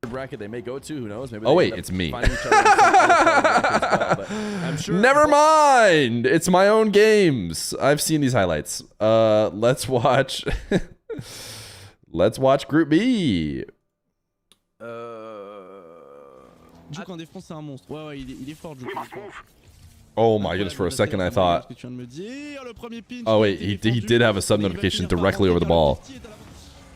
Bracket they may go to, who knows? Maybe Oh they wait, end up it's me. finding each other in some other part of the bracket as well, but I'm sure. Never mind. It's my own games. I've seen these highlights. Let's watch. Let's watch Group B. Juke en défense, c'est un monstre. Ouais, ouais, il est fort, Juke. Oh my goodness! For a second, I thought. Oh wait, he did have a sub notification directly over the ball.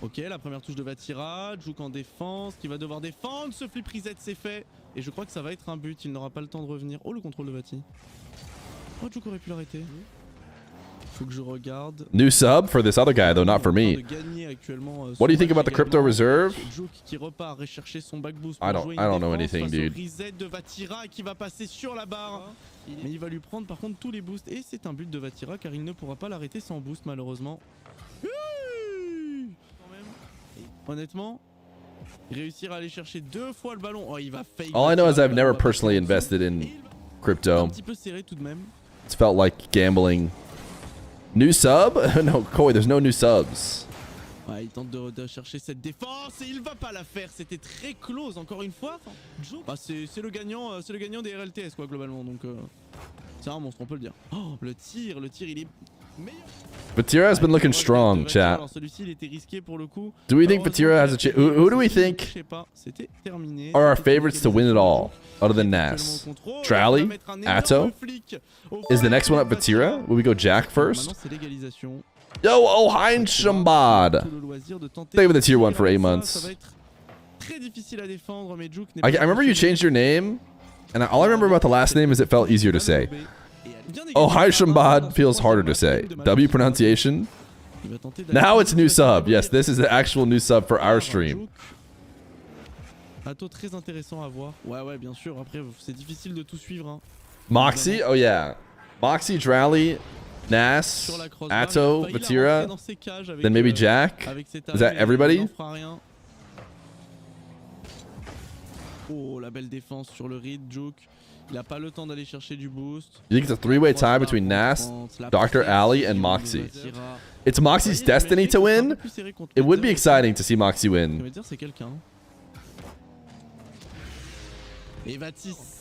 Ok, la première touche de Vatira, Juke en défense, qui va devoir défendre, ce flip reset c'est fait, et je crois que ça va être un but, il n'aura pas le temps de revenir. Oh le contrôle de Vati. Oh Juke aurait pu l'arrêter. Faut que je regarde. New sub for this other guy though, not for me. What do you think about the crypto reserve? Juke qui repart rechercher son back boost. I don't know anything, dude. Reset de Vatira qui va passer sur la barre. Mais il va lui prendre par contre tous les boosts, et c'est un but de Vatira car il ne pourra pas l'arrêter sans boost malheureusement. Honnêtement, réussir à aller chercher 2 fois le ballon. Oh, il va fake. All I know is I've never personally invested in crypto. Un petit peu serré tout de même. It's felt like gambling. New sub? No, Koi, there's no new subs. Ouais, il tente de chercher cette défense et il va pas la faire. C'était très close encore une fois. Bah, c'est le gagnant des RLTS quoi globalement. Donc c'est un monstre, on peut le dire. Oh, le tir, il est meilleur. Vatira has been looking strong, chat. Alors celui-ci il était risqué pour le coup. Do we think Vatira has a chance? Who do we think Je sais pas, c'était terminé. are our favorites to win it all, other than Nas? Drowley? Atto? Is the next one up Vatira? Will we go Jack first? Maintenant c'est l'égalisation. Yo, oh, Heinschambad. Stay with the tier 1 for 8 months. I remember you changed your name, and all I remember about the last name is it felt easier to say. Oh, Heinschambad feels harder to say. W pronunciation. Now it's new sub. Yes, this is the actual new sub for our stream. Atto très intéressant à voir. Ouais, bien sûr. Après, c'est difficile de tout suivre. Hein. Moxy? Oh, yeah. Moxy, Drowley, Nas, Atto, Vatira, then maybe Jack. Is that everybody? Oh, la belle défense sur le read, Juke. Il a pas le temps d'aller chercher du boost. You think it's a 3-way tie between Nas, Dr. Ali, and Moxy? It's Moxy's destiny to win? It would be exciting to see Moxy win.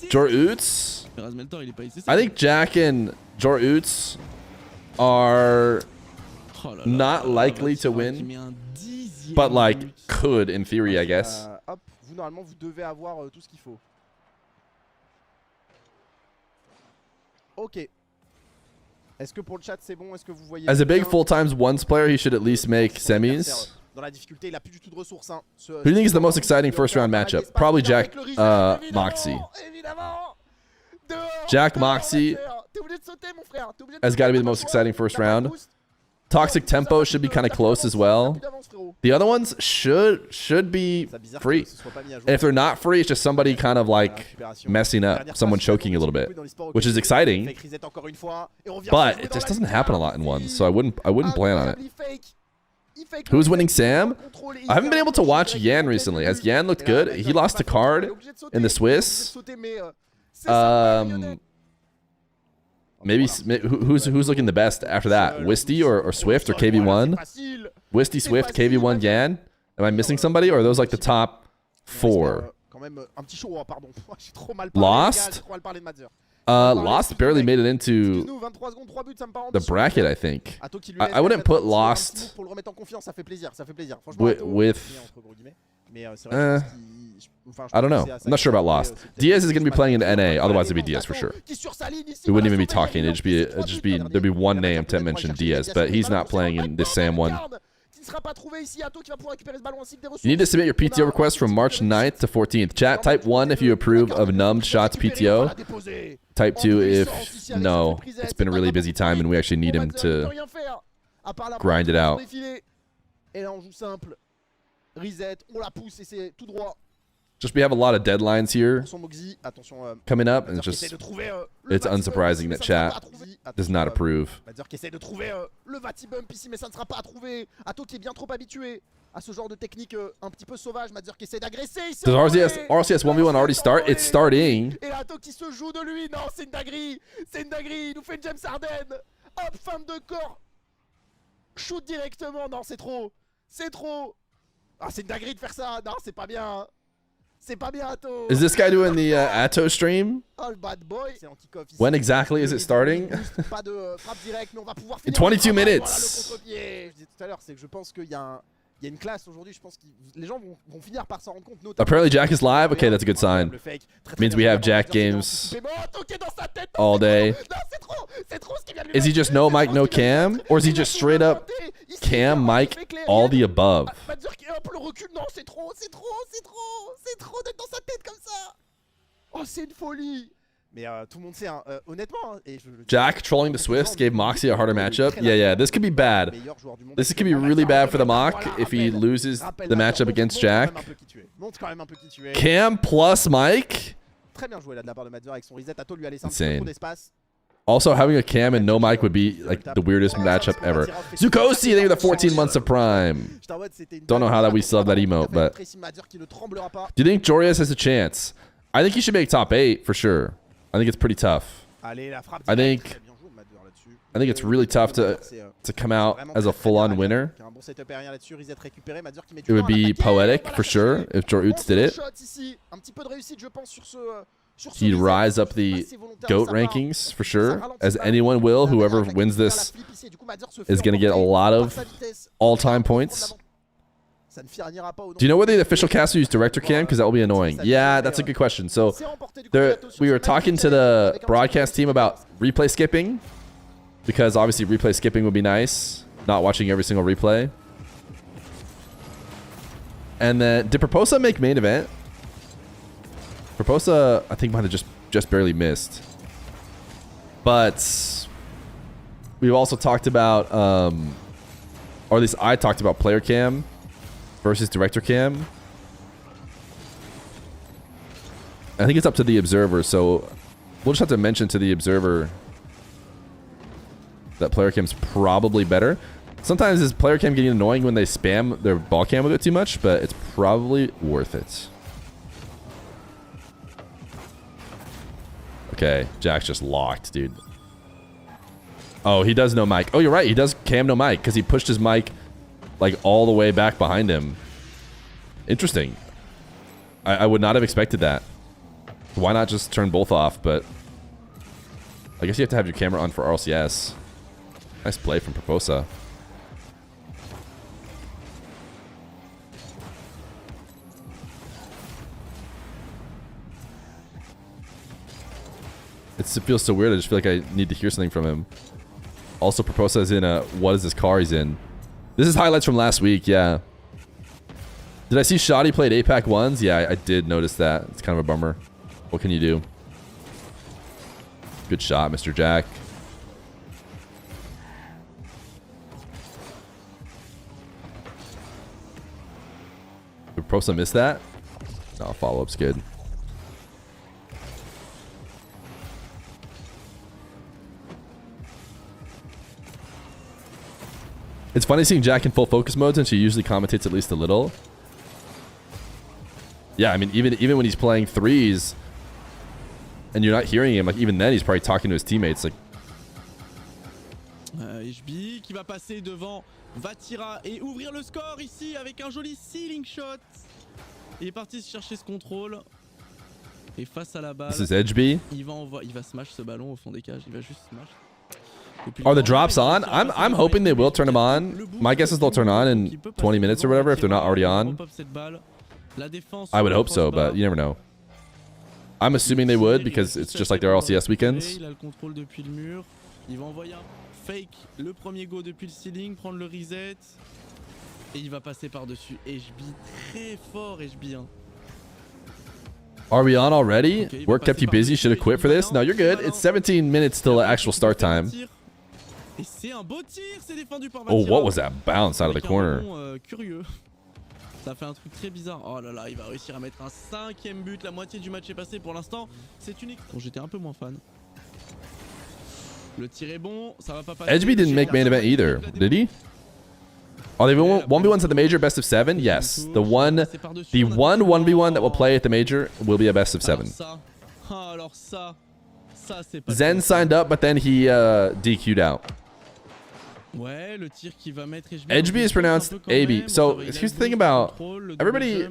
Jor Oots? I think Jack and Jor Oots are not likely to win, but like could in theory, I guess. Hop, vous normalement vous devez avoir tout ce qu'il faut. Ok. Est-ce que pour le chat c'est bon? Est-ce que vous voyez? As a big full times ones player, he should at least make semis. Dans la difficulté, il a plus du tout de ressources. Hein. Who do you think is the most exciting first round matchup? Probably Jack, Moxy. Jack Moxy has got to be the most exciting first round. Toxic Tempo should be kind of close as well. The other ones should be free. And if they're not free, it's just somebody kind of like messing up, someone choking a little bit, which is exciting. But it just doesn't happen a lot in ones, so I wouldn't plan on it. Who's winning Sam? I haven't been able to watch Yan recently. Has Yan looked good? He lost a card in the Swiss. Maybe who's looking the best after that? Wisty or Swift or KV1? Wisty, Swift, KV1, Yan. Am I missing somebody, or are those like the top 4? Lost? Lost barely made it into the bracket, I think. I wouldn't put Lost with... I don't know. I'm not sure about Lost. Diaz is going to be playing in NA, otherwise it'd be Diaz for sure. We wouldn't even be talking. It'd just be there'd be one name to mention, Diaz, but he's not playing in this Sam one. You need to submit your PTO request from March 9th to 14th. Chat, type 1 if you approve of numbed shots PTO. Type 2 if no. It's been a really busy time and we actually need him to grind it out. Just we have a lot of deadlines here coming up, and it's unsurprising that chat does not approve. Does RLCS 1v1 already start? It's starting. Shoot directement, non c'est trop. C'est trop. Ah c'est une dinguerie de faire ça. Non c'est pas bien. C'est pas bien Atto. Is this guy doing the Atto stream? Oh le bad boy. When exactly is it starting? Pas de frappe directe mais on va pouvoir In 22 minutes. Voilà le contre-pied. Je disais tout à l'heure c'est que je pense qu'il y a une classe aujourd'hui, je pense que les gens vont finir par s'en rendre compte. Apparently Jack is live. Okay, that's a good sign. Means we have Jack games all day. Is he just no mic, no cam? Or is he just straight up cam, mic, all the above? C'est trop d'être dans sa tête comme ça. Oh, c'est une folie. Mais tout le monde sait, hein, honnêtement. Jack trolling the Swifts gave Moxy a harder matchup. Yeah, this could be bad. This could be really bad for the Mock if he loses the matchup against Jack. Cam plus Mike? Insane. Also, having a Cam and no mic would be like the weirdest matchup ever. Zukosi, thank you for the 14 months of Prime. Don't know how that we still have that emote, but... Do you think Jorius has a chance? I think he should make top 8 for sure. I think it's pretty tough. I think it's really tough to come out as a full-on winner. It would be poetic for sure if Joroots did it. He'd rise up the GOAT rankings for sure, as anyone will. Whoever wins this is going to get a lot of all-time points. Do you know whether the official caster use director cam? Because that will be annoying. Yeah, that's a good question. So we were talking to the broadcast team about replay skipping, because obviously replay skipping would be nice, not watching every single replay. And then did Proposa make main event? Proposa, I think, might have just barely missed. But we've also talked about, or at least I talked about player cam versus director cam. I think it's up to the observer, so we'll just have to mention to the observer that player cam's probably better. Sometimes is player cam getting annoying when they spam their ball cam a bit too much, but it's probably worth it. Okay, Jack's just locked, dude. Oh, he does no mic. Oh, you're right. He does cam no mic because he pushed his mic like all the way back behind him. Interesting. I would not have expected that. Why not just turn both off? But I guess you have to have your camera on for RLCS. Nice play from Proposa. It feels so weird. I just feel like I need to hear something from him. Also, Proposa is in a... What is this car he's in? This is highlights from last week, yeah. Did I see Shoddy played APAC 1s? Yeah, I did notice that. It's kind of a bummer. What can you do? Good shot, Mr. Jack. Prosa missed that. No, follow-up's good. It's funny seeing Jack in full focus mode since she usually commentates at least a little. Yeah, I mean, even when he's playing threes and you're not hearing him, like even then he's probably talking to his teammates. Like, HB qui va passer devant Vatira et ouvrir le score ici avec un joli ceiling shot. Il est parti se chercher ce contrôle. Et face à la balle, this is HB. il va smash ce ballon au fond des cages. Il va juste smash. Are the drops on? I'm hoping they will turn them on. My guess is they'll turn on in 20 minutes or whatever if they're not already on. I would hope so, but you never know. I'm assuming they would because it's just like their RLCS weekends. Il a le contrôle depuis le mur. Il va envoyer un fake, le premier go depuis le ceiling, prendre le reset. Et il va passer par-dessus. HB très fort, HB1. Are we on already? Work kept you busy. Should have quit for this. No, you're good. It's 17 minutes till actual start time. Et c'est un beau tir, c'est défendu par Oh, Vatira. what was that bounce out of the corner? Curieux. Ça fait un truc très bizarre. Oh là là, il va réussir à mettre un 5e but. La moitié du match est passé pour l'instant. C'est unique. Bon, j'étais un peu moins fan. Le tir est bon, ça va pas passer. HB didn't make main event either, did he? Are they 1v1s at the major, best of 7? Yes. The one 1v1 that will play at the major will be a best of 7. Alors ça, c'est pas Zen signed up, but then he DQ'd out. Ouais, le tir qui va mettre HB is pronounced AB. So here's the thing about everybody.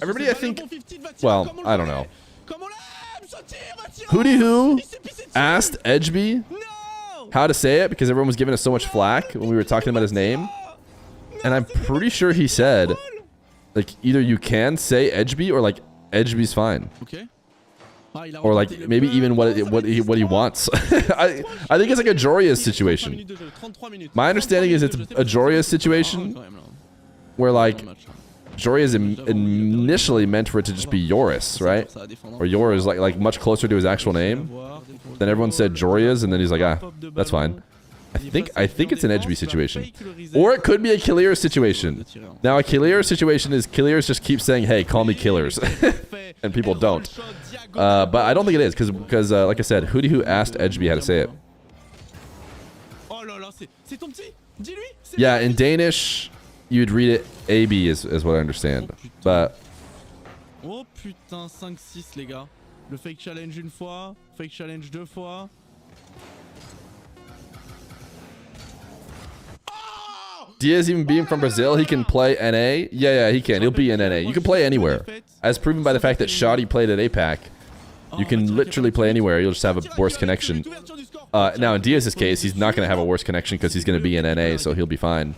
Everybody, I think. Well, I don't know. Who asked HB how to say it because everyone was giving us so much flack when we were talking about his name, and I'm pretty sure he said like either you can say HB or like HB's fine. Okay. Or like maybe even what he wants. I think it's like a Joria's situation. My understanding is it's a Joria's situation where like Joria is initially meant for it to just be Yoris, right? Or Yoris like much closer to his actual name. Then everyone said Joria's, and then he's like, ah, that's fine. I think it's an HB situation. Or it could be a Killier situation. Now a Killier situation is Killiers just keep saying, hey, call me Killers. And people don't. But I don't think it is because like I said, who asked HB how to say it? Yeah, in Danish, you'd read it AB is what I understand. But oh putain, 5-6 les gars. Le fake challenge une fois, fake challenge 2 fois. Diaz even being from Brazil, he can play NA? Yeah, he can. He'll be in NA. You can play anywhere. As proven by the fact that Shoddy played at APAC. You can literally play anywhere. You'll just have a worse connection. Now, in Diaz's case, he's not going to have a worse connection because he's going to be in NA, so he'll be fine.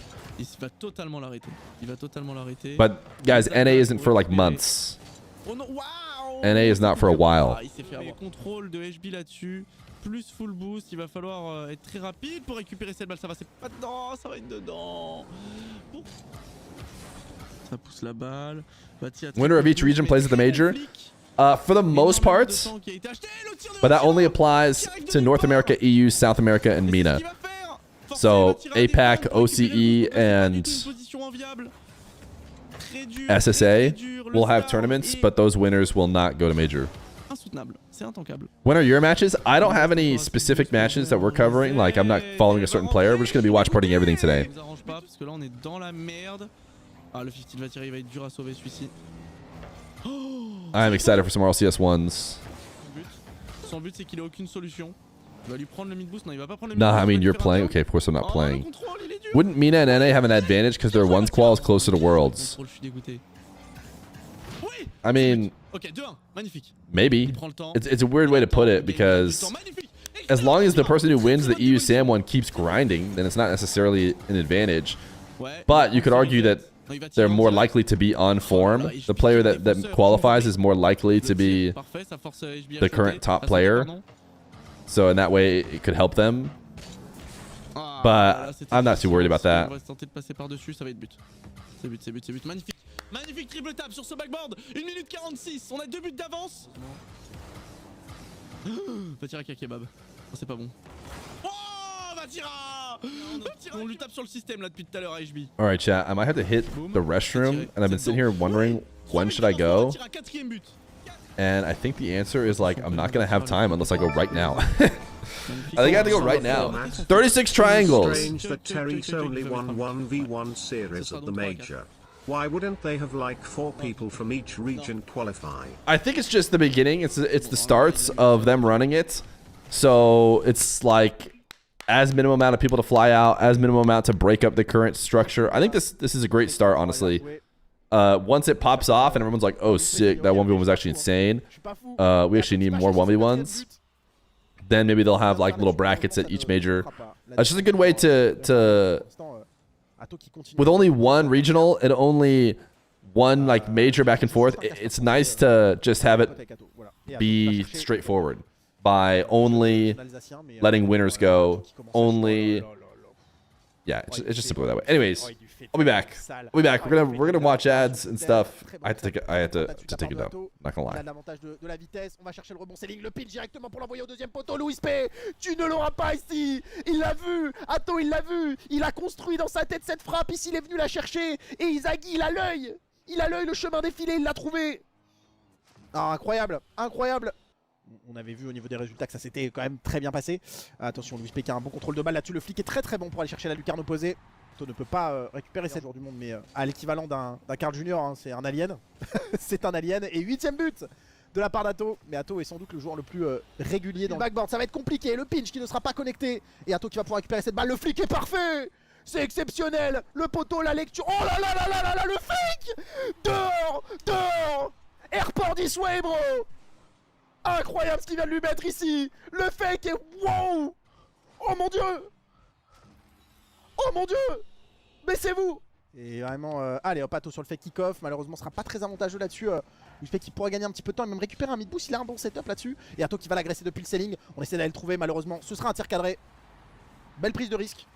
But, guys, NA isn't for, like, months. NA is not for a while. Plus full boost, il va falloir être très rapide pour récupérer cette balle. Ça va, c'est pas dedans, ça va être dedans. Ça pousse la balle. Winner of each region plays at the major. For the most part, but that only applies to North America, EU, South America, and MENA. So APAC, OCE, and SSA will have tournaments, but those winners will not go to major. When are your matches? I don't have any specific matches that we're covering. Like, I'm not following a certain player. We're just going to be watch partying everything today. I'm excited for some RLCS ones. Nah, I mean, you're playing. Okay, of course I'm not playing. Wouldn't Mina and NA have an advantage because their ones qual is closer to Worlds? I mean, maybe. It's a weird way to put it because as long as the person who wins the EU SAM one keeps grinding, then it's not necessarily an advantage. But you could argue that they're more likely to be on form. The player that qualifies is more likely to be the current top player. So in that way, it could help them. But I'm not too worried about that. Magnifique triple tap sur ce backboard. 1 minute 46. On a 2 buts d'avance. Vatira qui a kebab. Oh, c'est pas bon. Oh, Vatira. On lui tape sur le système là depuis tout à l'heure à HB. All right, chat. I might have to hit the restroom, and I've been sitting here wondering when should I go. And I think the answer is like I'm not gonna have time unless I go right now. I think I have to go right now. 36 triangles. Strange that Terry's only won 1v1 series at the major. Why wouldn't they have like 4 people from each region qualify? I think it's just the beginning. It's the starts of them running it. So it's like as minimum amount of people to fly out, as minimum amount to break up the current structure. I think this is a great start, honestly. Once it pops off and everyone's like, oh sick, that 1v1 was actually insane. We actually need more 1v1s. Then maybe they'll have like little brackets at each major. It's just a good way to with only one regional and only one like major back and forth. It's nice to just have it be straightforward by only letting winners go. Only, yeah, it's just simple that way. Anyways, I'll be back. We're gonna watch ads and stuff. I have to take it down. Not gonna lie. L'avantage de la vitesse, on va chercher le rebond Selling, le pitch directement pour l'envoyer au deuxième poteau. Louis P, tu ne l'auras pas ici. Il l'a vu, Atto il l'a vu. Il a construit dans sa tête cette frappe. Ici il est venu la chercher. Et Izagi il a l'œil. Il a l'œil, le chemin défilé, il l'a trouvé. Ah, incroyable, incroyable. On avait vu au niveau des résultats que ça s'était quand même très bien passé. Attention, Louis P qui a un bon contrôle de balle là-dessus. Le flic est très très bon pour aller chercher la lucarne opposée. Atto ne peut pas récupérer 7 jours du monde, mais à l'équivalent d'un Carl Junior, hein, c'est un alien. C'est un alien. Et 8ème but de la part d'Atto. Mais Atto est sans doute le joueur le plus régulier dans le backboard. Ça va être compliqué. Le pinch qui ne sera pas connecté. Et Atto qui va pouvoir récupérer cette balle. Le flic est parfait. C'est exceptionnel. Le poteau, la lecture. Oh là là là là là là, le flic. Dehors, dehors. Airport this way, bro. Incroyable ce qu'il vient de lui mettre ici. Le fake est wow. Oh mon dieu. Oh mon dieu. Baissez-vous. Et vraiment, allez hop, Atto sur le fake kick-off. Malheureusement, ce sera pas très avantageux là-dessus. Le fait qu'il pourra gagner un petit peu de temps et même récupérer un mid-boost. Il a un bon setup là-dessus. Et Atto qui va l'agresser depuis le selling. On essaie d'aller le trouver. Malheureusement, ce sera un tir cadré. Belle prise de risque.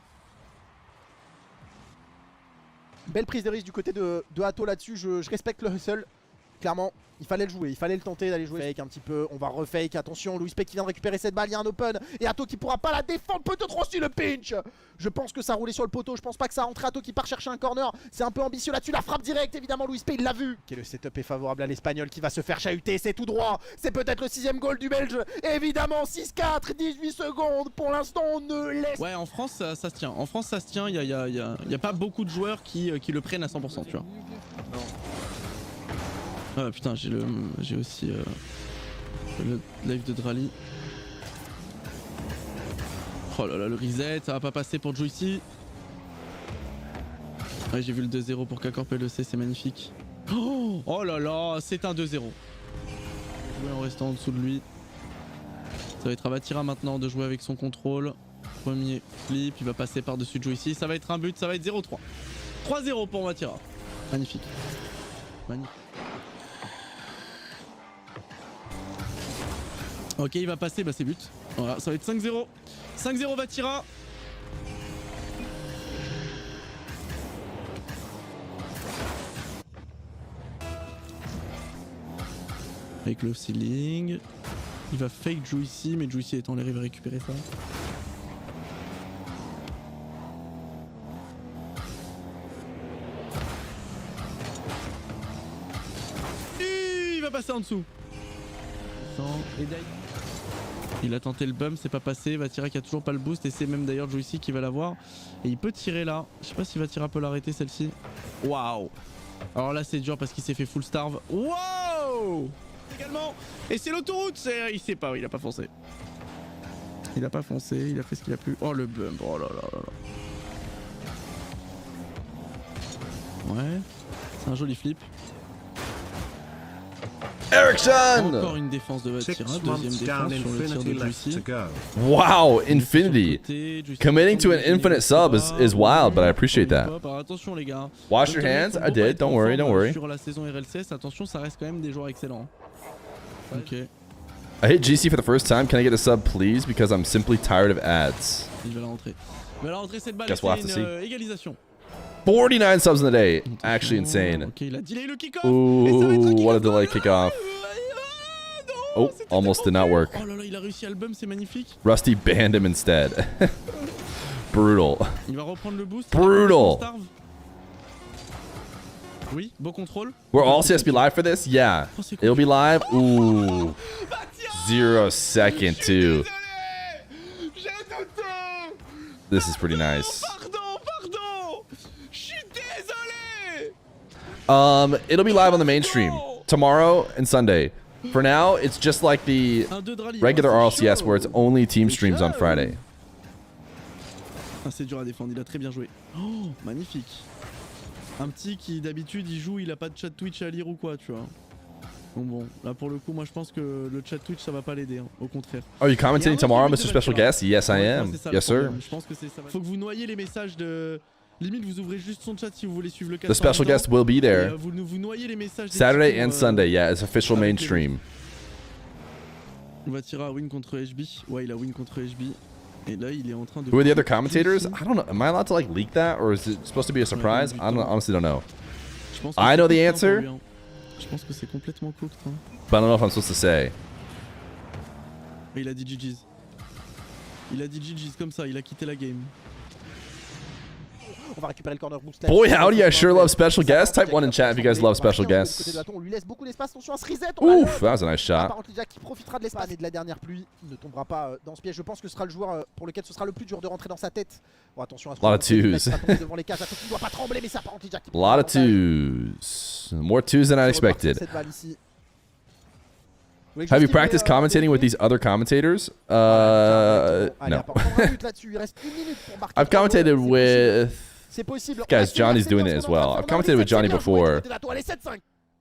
Belle prise de risque du côté de Atto là-dessus. Je respecte le hustle. Clairement, il fallait le jouer, il fallait le tenter d'aller jouer. Fake un petit peu, on va refake, attention, Louis P qui vient de récupérer cette balle, il y a un open. Et Atto qui pourra pas la défendre, peut-être aussi le pinch. Je pense que ça roulait sur le poteau, je pense pas que ça a rentré. Atto qui part chercher un corner, c'est un peu ambitieux là-dessus, la frappe directe évidemment, Louis P il l'a vu. Ok, le setup est favorable à l'Espagnol qui va se faire chahuter, c'est tout droit. C'est peut-être le 6ème goal du Belge, évidemment 6-4, 18 secondes, pour l'instant on ne laisse... Ouais, en France ça se tient, en France ça se tient, il y a pas beaucoup de joueurs qui le prennent à 100%, tu vois. Non. Ah putain, j'ai aussi le live de Drowley. Oh là là, le reset, ça va pas passer pour Joycey. Ouais, j'ai vu le 2-0 pour K-Corp LEC, c'est magnifique. Oh là là, c'est un 2-0. Jouer en restant en dessous de lui. Ça va être à Vatira maintenant de jouer avec son contrôle. Premier flip, il va passer par-dessus Joycey. Ça va être un but, ça va être 0-3. 3-0 pour Vatira. Magnifique. Magnifique. Ok, il va passer, bah c'est but. Voilà, ça va être 5-0. 5-0 Vatira. Avec le ceiling. Il va fake Joycey, mais Joycey étant l'air, il va récupérer ça. Il va passer en dessous. Il a tenté le bump, c'est pas passé. Vatira qui a toujours pas le boost et c'est même d'ailleurs Joycey qui va l'avoir. Et il peut tirer là. Je sais pas si Vatira peut l'arrêter celle-ci. Waouh. Alors là c'est dur parce qu'il s'est fait full starve. Waouh. Également. Et c'est l'autoroute. Il sait pas, il a pas foncé. Il a pas foncé, il a fait ce qu'il a pu. Oh le bump. Oh là là là là. Ouais. C'est un joli flip. Ericsson! Encore une défense de Vatira, deuxième défense sur le tir de Joycey. Wow, Infinity. Committing to an infinite sub is wild, but I appreciate that. Alors attention les gars. Wash your hands, I did, don't worry, don't worry. Sur la saison RLCS, attention, ça reste quand même des joueurs excellents. Ok. I hit GC for the first time, can I get a sub please? Because I'm simply tired of ads. Il va la rentrer. Il va la rentrer cette balle, Guess we'll have to c'est une égalisation. 49 subs in the day, actually insane. Ok, il a delay le kick-off. Ooh, what a delay kickoff. Oh, almost did not work. Oh là là, il a réussi à le bum, c'est magnifique. Rusty banned him instead. Brutal. Il va reprendre le boost. Brutal. Oui, beau contrôle. Will RLCS be live for this? Yeah. It'll be live. Ooh. 0 second too. This is pretty nice. It'll be live on the main stream tomorrow and Sunday. For now, it's just like the regular RLCS where it's only team streams on Friday. Ah, c'est dur à défendre, il a très bien joué. Oh, magnifique. Un petit qui d'habitude il joue, il a pas de chat Twitch à lire ou quoi, tu vois. Bon, là pour le coup, moi je pense que le chat Twitch ça va pas l'aider, hein, au contraire. Are you commentating tomorrow, Mr. Special Guest? Yes, I am. Yes, sir. Je pense que c'est ça. Faut que vous noyez les messages de. Limite, vous ouvrez juste son chat si vous voulez suivre le cast. The special guest will be there. Vous noyez les messages Saturday and Sunday, yeah, it's official mainstream. On va tirer à win contre HB. Ouais, il a win contre HB. Et là, il est en train de. Who are the other commentators? I don't know. Am I allowed to like leak that, or is it supposed to be a surprise? I honestly don't know. I know the answer. Je pense que c'est complètement cooked. Hein. But I don't know if I'm supposed to say. Il a dit GG's. Il a dit GG's comme ça, il a quitté la game. On va récupérer le corner boost. Boy, howdy, I sure love special guests. Type 1 in chat if you guys love special guests. On lui laisse beaucoup d'espace. Attention à ce reset. Oof, that was a nice shot. Par contre, Jack qui profitera de l'espace et de la dernière pluie. Il ne tombera pas dans ce piège. Je pense que ce sera le joueur pour lequel ce sera le plus dur de rentrer dans sa tête. Bon, attention à ce lot of twos. devant les cages. Attention, il doit pas trembler, mais ça par contre, Jack. A lot of twos. More twos than I expected. Have you practiced commentating with these other commentators? No. I've commentated with... Guys, Johnny's doing it as well. I've commentated with Johnny before.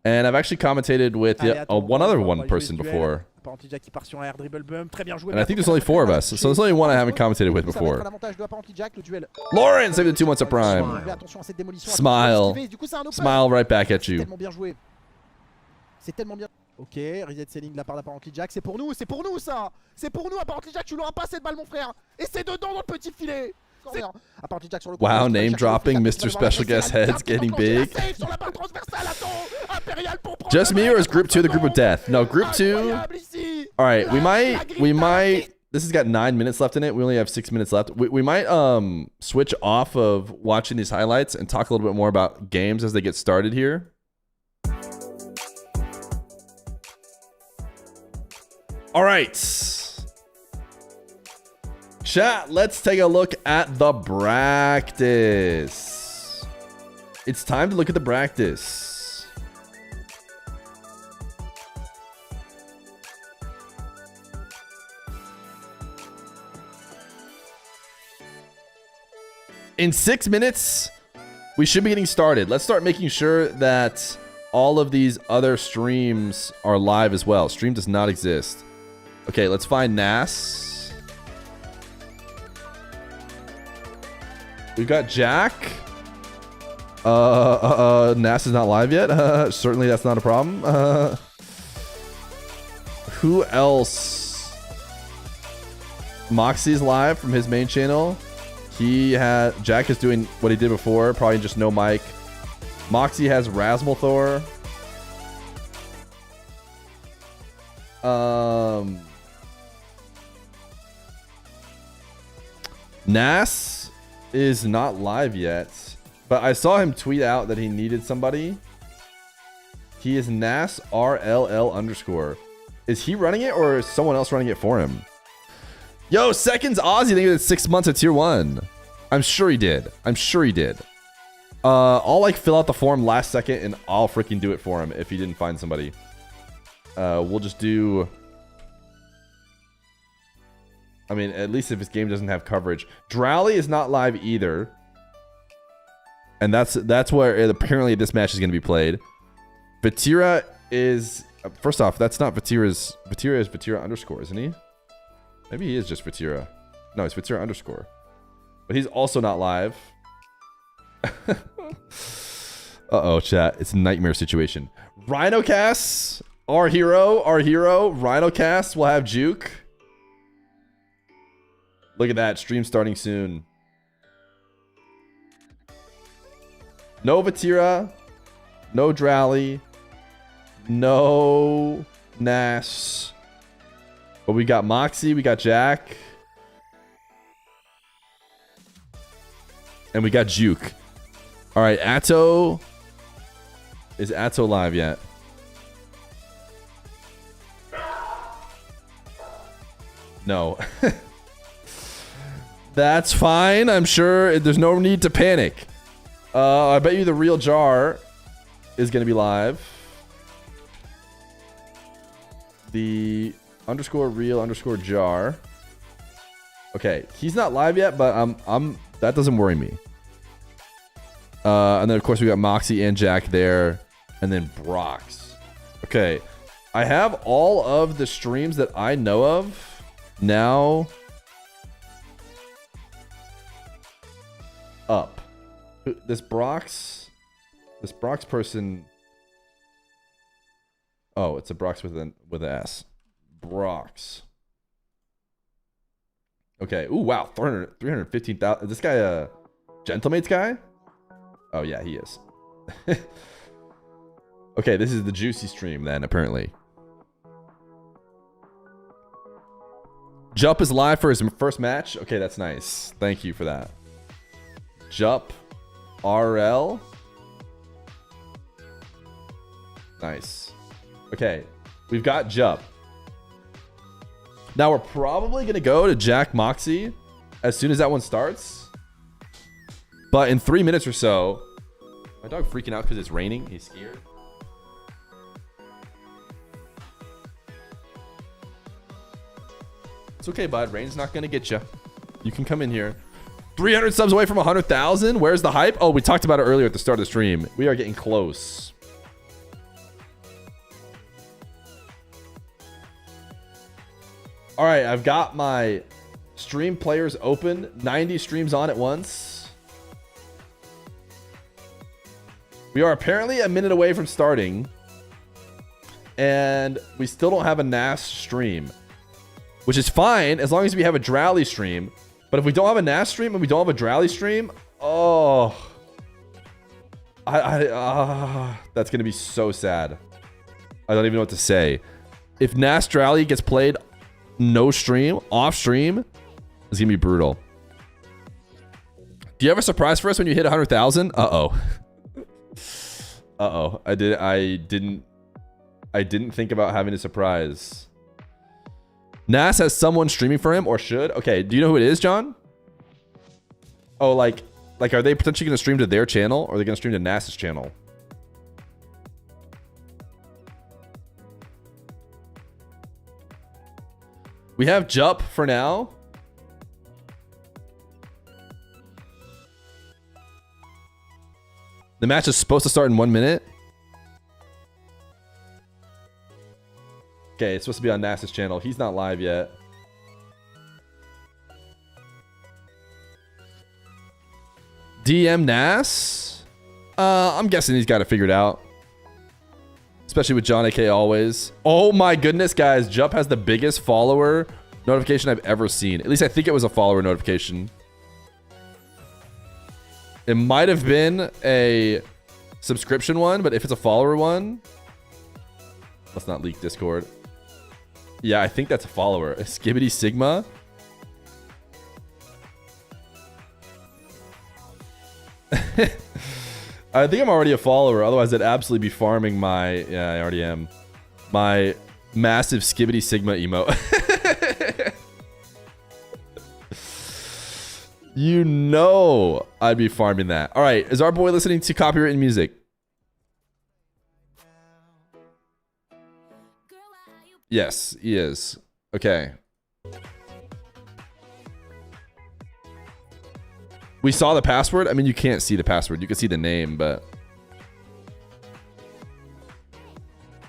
And I've actually commentated with one other person before. And I think there's only 4 of us. So there's only one I haven't commentated with before. Lauren, save the 2 months of Prime. Smile. Smile right back at you. C'est tellement bien. Ok, reset selling de la part d'Apparently Jack. C'est pour nous ça. C'est pour nous, Apparently Jack. Tu l'auras pas cette balle, mon frère. Et c'est dedans dans le petit filet. Jack sur le wow, name dropping, Mr. Special Guest heads getting big. Just me, or is group 2 the group of death? No, group 2. All right, we might. This has got 9 minutes left in it. We only have 6 minutes left. We might switch off of watching these highlights and talk a little bit more about games as they get started here. All right. Chat, let's take a look at the practice. It's time to look at the practice. In 6 minutes, we should be getting started. Let's start making sure that all of these other streams are live as well. Stream does not exist. Okay, let's find Nas. We've got Jack. Nas is not live yet. Certainly that's not a problem. Who else? Moxy's live from his main channel. Jack is doing what he did before, probably just no mic. Moxy has Rasmalthor. Nas is not live yet, but I saw him tweet out that he needed somebody. He is Nas RLL_. Is he running it, or is someone else running it for him? Yo, Seconds Aussie, I think he did 6 months at tier 1. I'm sure he did. I'll like fill out the form last second and I'll freaking do it for him if he didn't find somebody. We'll just do... I mean, at least if his game doesn't have coverage. Drowley is not live either. And that's where apparently this match is going to be played. Vatira is... First off, that's not Vatira's... Vatira is Vatira_, isn't he? Maybe he is just Vatira. No, it's Vatira_. But he's also not live. Uh-oh, chat. It's a nightmare situation. Rhinocast, our hero. Rhinocast will have Juke. Look at that. Stream starting soon. No Vatira. No Drowley. No Nash. But we got Moxy. We got Jack. And we got Juke. All right, Atto. Is Atto live yet? No. That's fine. I'm sure there's no need to panic. I bet you the real jar is going to be live. The _real jar. Okay, he's not live yet, but that doesn't worry me. And then of course we got Moxy and Jack there, and then Brox. Okay, I have all of the streams that I know of now up. This Brox person. Oh, it's a Brox with an S. Brox. Okay. Ooh, wow. 315,000. Is this guy a Gentlemates guy? Oh, yeah, he is. Okay, this is the juicy stream then, apparently. Jup is live for his first match. Okay, that's nice. Thank you for that. Jup. RL. Nice. Okay, we've got Jup. Now we're probably going to go to Jack Moxy as soon as that one starts. But in 3 minutes or so... My dog freaking out because it's raining. He's scared. It's okay, bud. Rain's not going to get you. You can come in here. 300 subs away from 100,000. Where's the hype? Oh, we talked about it earlier at the start of the stream. We are getting close. All right, I've got my stream players open. 90 streams on at once. We are apparently a minute away from starting. And we still don't have a NAS stream. Which is fine as long as we have a Drowley stream. But if we don't have a NAS stream and we don't have a Drowley stream, oh. That's going to be so sad. I don't even know what to say. If NAS Drowley gets played no stream, off stream, it's going to be brutal. Do you have a surprise for us when you hit 100,000? Uh-oh. Uh-oh. I didn't think about having a surprise. NAS has someone streaming for him, or should. Okay, do you know who it is, John? Oh, like are they potentially going to stream to their channel, or are they going to stream to NAS's channel? We have Jup for now. The match is supposed to start in 1 minute. Okay, it's supposed to be on NAS's channel. He's not live yet. DM NAS? I'm guessing he's got it figured out. Especially with John AK always. Oh my goodness, guys. Jup has the biggest follower notification I've ever seen. At least I think it was a follower notification. It might have been a subscription one, but if it's a follower one, let's not leak Discord. Yeah, I think that's a follower. A Skibbity Sigma. I think I'm already a follower. Otherwise, I'd absolutely be farming my... Yeah, I already am. My massive Skibbity Sigma emote. You know I'd be farming that. All right, is our boy listening to copywritten music? Yes, he is. Okay. We saw the password. I mean, you can't see the password. You can see the name, but...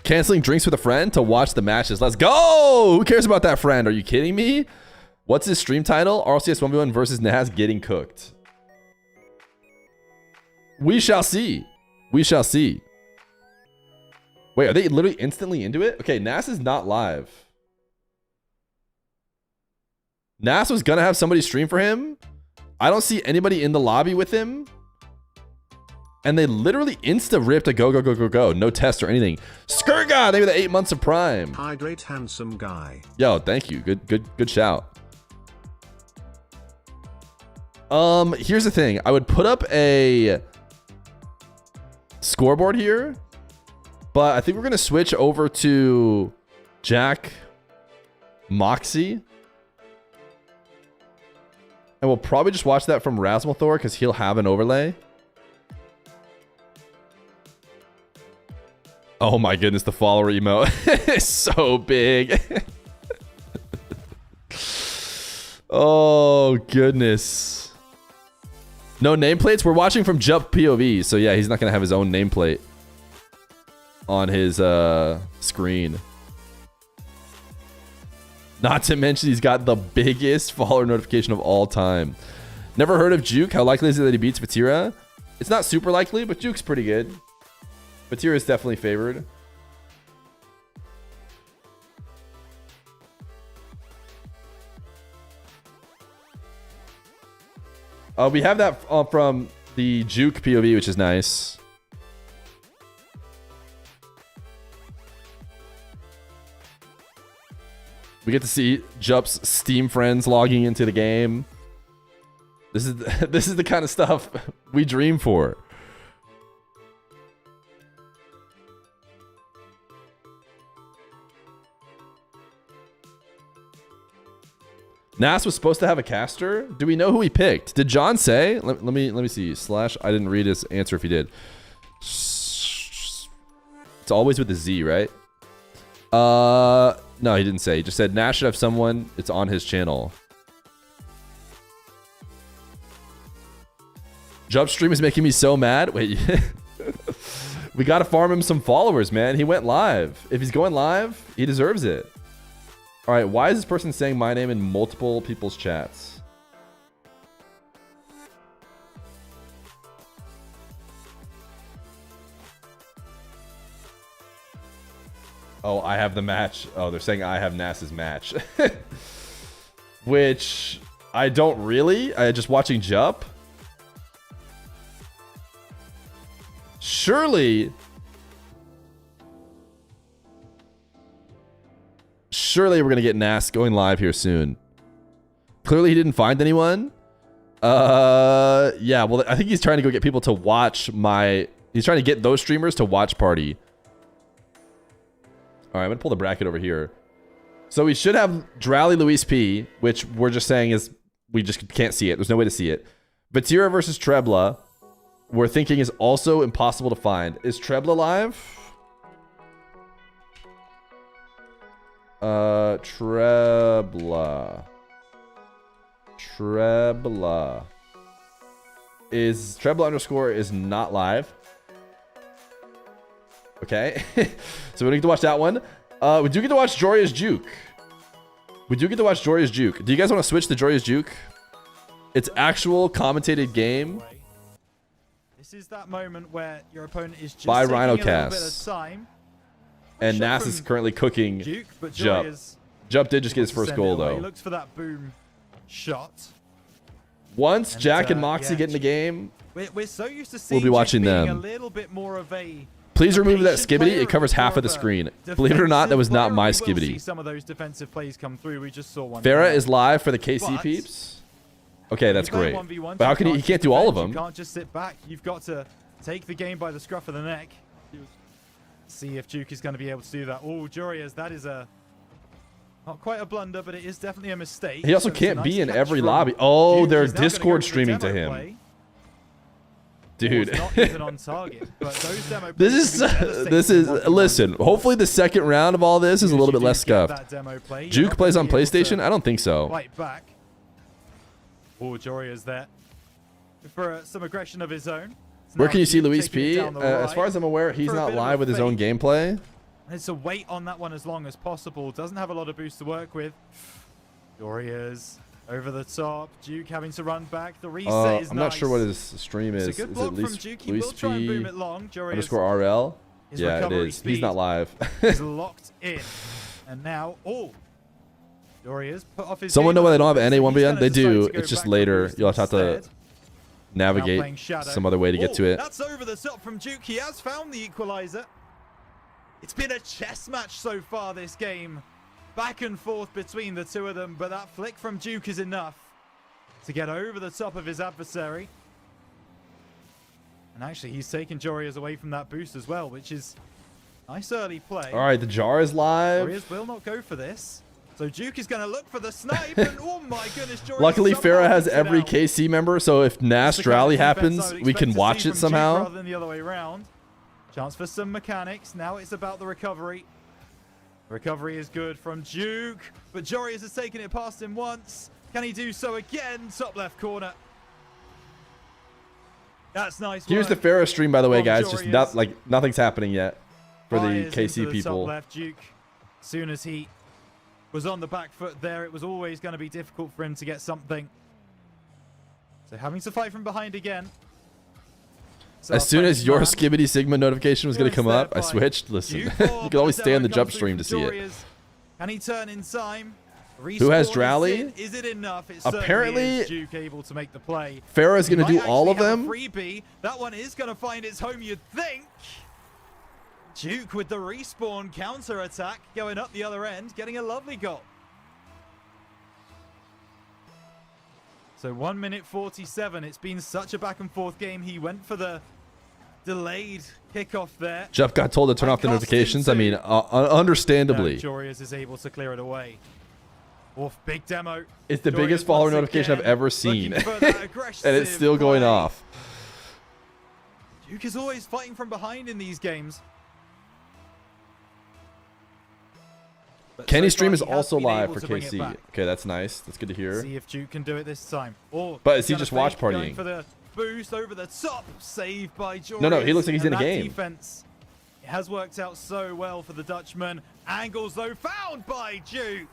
Canceling drinks with a friend to watch the matches. Let's go! Who cares about that friend? Are you kidding me? What's his stream title? RLCS 1v1 versus Naz getting cooked. We shall see. We shall see. Wait, are they literally instantly into it? Okay, Nas is not live. Nas was gonna have somebody stream for him. I don't see anybody in the lobby with him. And they literally insta-ripped a go, go, go, go, go. No test or anything. Skurga! They were the 8 months of Prime. Hydrate, handsome guy. Yo, thank you. Good shout. Here's the thing. I would put up a scoreboard here, but I think we're gonna switch over to Jack Moxy, and we'll probably just watch that from Rasmalthor because he'll have an overlay. Oh my goodness, the follower emote is so big. Oh goodness. No nameplates? We're watching from Jump POV, so yeah, he's not gonna have his own nameplate on his screen. Not to mention he's got the biggest follower notification of all time. Never heard of Juke. How likely is it that he beats Vatira? It's not super likely, but Juke's pretty good. Vatira is definitely favored. We have that from the Juke POV, which is nice. We get to see Jup's Steam friends logging into the game. This is the kind of stuff we dream for. Nas was supposed to have a caster. Do we know who he picked? Did John say? Let me see. Slash. I didn't read his answer if he did. It's always with the Z, right? No, he didn't say. He just said Nash should have someone. It's on his channel. Jump stream is making me so mad. Wait. We gotta farm him some followers, man. He went live. If he's going live, he deserves it. All right, why is this person saying my name in multiple people's chats? Oh, I have the match. Oh, they're saying I have Nas's match. Which I don't really. I just watching Jump. Surely we're going to get Nas going live here soon. Clearly he didn't find anyone. Yeah, well, I think he's trying to go get people to watch my... He's trying to get those streamers to watch party. All right, I'm going to pull the bracket over here. So we should have Drowley Luis P, which we're just saying is... We just can't see it. There's no way to see it. Vatira versus Trebla, we're thinking is also impossible to find. Is Trebla live? Trebla. Is Trebla underscore is not live. Okay. So we don't get to watch that one. We do get to watch Joria's Juke. Do you guys want to switch to Joria's Juke? It's actual commentated game. This is that moment where your opponent is just by taking a little bit of Rhinocast. time. And Nas is currently cooking Duke, but Jump. Jump did just get his first goal, though. He looks for that boom shot. Once Jack and Moxy get in the game, we're so used to seeing we'll be watching Duke being them. a little bit more of a... Please remove that patient skibbity. player, It covers half of the screen. Believe it or not, that was not my We will see skibbity. some of those defensive plays come through. We just saw one. Farah is live for the KC But peeps. Okay, that's when you great. play 1v1s, But how you can he can't can't just do all of defend, them. You can't just sit back. You've got to take the game by the scruff of the neck. See if Duke is going to be able to do that. Oh, Jorias, that is a... Not quite a blunder, but it is definitely a mistake. He also So it's a can't nice be in catch every from lobby. Oh, Duke. they're He's now gonna Discord go for the streaming to demo him. play. Dude. Was not even on target, but those demo This plays can be is devastating. listen, hopefully the second round of all this is a little bit less Get scuffed. that demo play, you're Juke not plays gonna on be able to PlayStation? I don't think so. Fight back. Oh, Joria's there. For some aggression of his own. It's Where now can you see Duke Luis taking it P? down the As right far as I'm aware, he's for a not bit of live a with his own fake. gameplay. It's a wait on that one as long as possible. Doesn't have a lot of boost to work with. Joria's over the top. Duke having to run back. The reset is I'm nice. not sure what his stream is. It's a good Is block it from Luis, Duke. He Luis will try and boom P it long. Joria's underscore RL? his Yeah, it recovery is. He's not speed live. is locked in. And now, Joria's put off his Someone game know why they a don't have little bit, any so he's 1v1? gonna They decide do. to go It's just back on later. boost You'll have to instead. Now playing navigate Shadow. some other way to get to it. That's over the top from Duke. He has found the equalizer. It's been a chess match so far this game. Back and forth between the two of them, but that flick from Duke is enough. to get over the top of his adversary. And actually, he's taken Jorias away from that boost as well, which is nice early play. All right, the jar is live. Jorias will not go for this. So Duke is going to look for the snipe, and oh my goodness, Jorias Luckily, Feer has beats it every out. KC member, so if Nas That's the kind of Drowley defense I happens, would we expect can to watch see it from Duke somehow. rather than the other way around. Chance for some mechanics. Now it's about the recovery. Recovery is good from Duke, but Jorias has taken it past him once. Can he do so again? Top left corner. That's nice. Here's the work Feer stream, by the way, from guys. Just Jorias. like nothing's happening yet for the Fires into KC the people. Top left, Duke. As soon as he was on the back foot there, it was always going to be difficult for him to get something. So having to fight from behind again. So As soon as your man. Skibbity Sigma notification was going to come up, I switched. Listen, you can always stay on the jump stream to see it. Can he turn in time? Who has Respawn Drowley? Is it enough? It Apparently, is Duke able to make the play. Feer is going to He do might all of actually have a them. Freebie. That one is going to find its home, you'd think. Duke with the respawn counter attack going up the other end, getting a lovely goal. So 1 minute 47. It's been such a back and forth game. He went for the delayed kickoff there. Jeff got told to turn off the notifications. I mean, understandably. Jorias is able to clear it away. Off big demo. It's the Jorias biggest follower once notification I've again ever seen. looking for that And aggressive it's still going play. off. Duke is always fighting from behind in these games. But Kenny so stream far is he has also been live able for to bring it KC. back. Okay, that's nice. That's good to hear. See if Duke can do it this time. Or But is he gonna just watch fake, going partying? for the boost over the top, saved by Jorias. No, he looks like he's in And a that game. Defense, it has worked out so well for the Dutchman. Angles though found by Duke.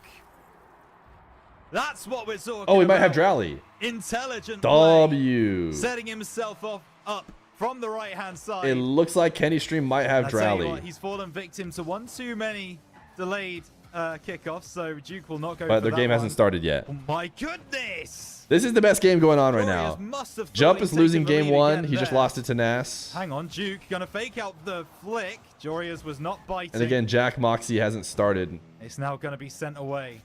That's what we're talking about. Oh, we might have Drowley. Intelligent W. play, setting himself up from the right-hand side. It looks like Kenny stream might have I tell you Drowley. what, he's fallen victim to one too many delayed kickoffs, so Duke will not go But for their that game one. hasn't started yet. Oh my goodness! This is the best game going on right Jorias now. must have Jump fully is losing taken the game lead one. again He just there. lost it to Nas. Hang on, Duke gonna fake out the flick. Jorias was not biting. And again, Jack Moxy hasn't started. It's now gonna be sent away.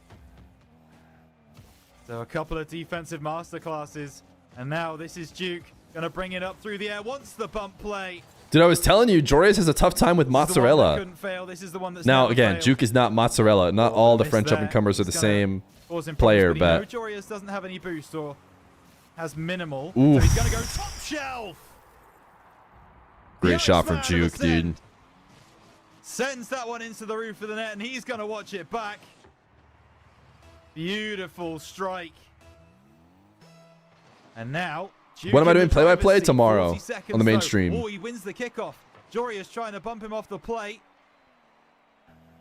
So a couple of defensive masterclasses, and now this is Duke gonna bring it up through the air. Wants the bump play. Dude, I was telling you, Jorias has a tough time with This is the one that mozzarella. couldn't fail. This is the one that's Now, never again, failed. Juke is not mozzarella. Not all the Miss French there. up-and-comers are the It's gonna same cause him player, problems, but... you know Jorias doesn't have any boost or has minimal. Oof. So he's gonna go top shelf. Great Youngest shot from man Juke, ascend. dude. Sends that one into the roof of the net, and he's gonna watch it back. Beautiful strike. And now, Duke When am I in the doing play-by-play? driver's seat, Tomorrow 40 seconds on the main though. stream. Oh, he wins the kickoff. Jorias trying to bump him off the plate.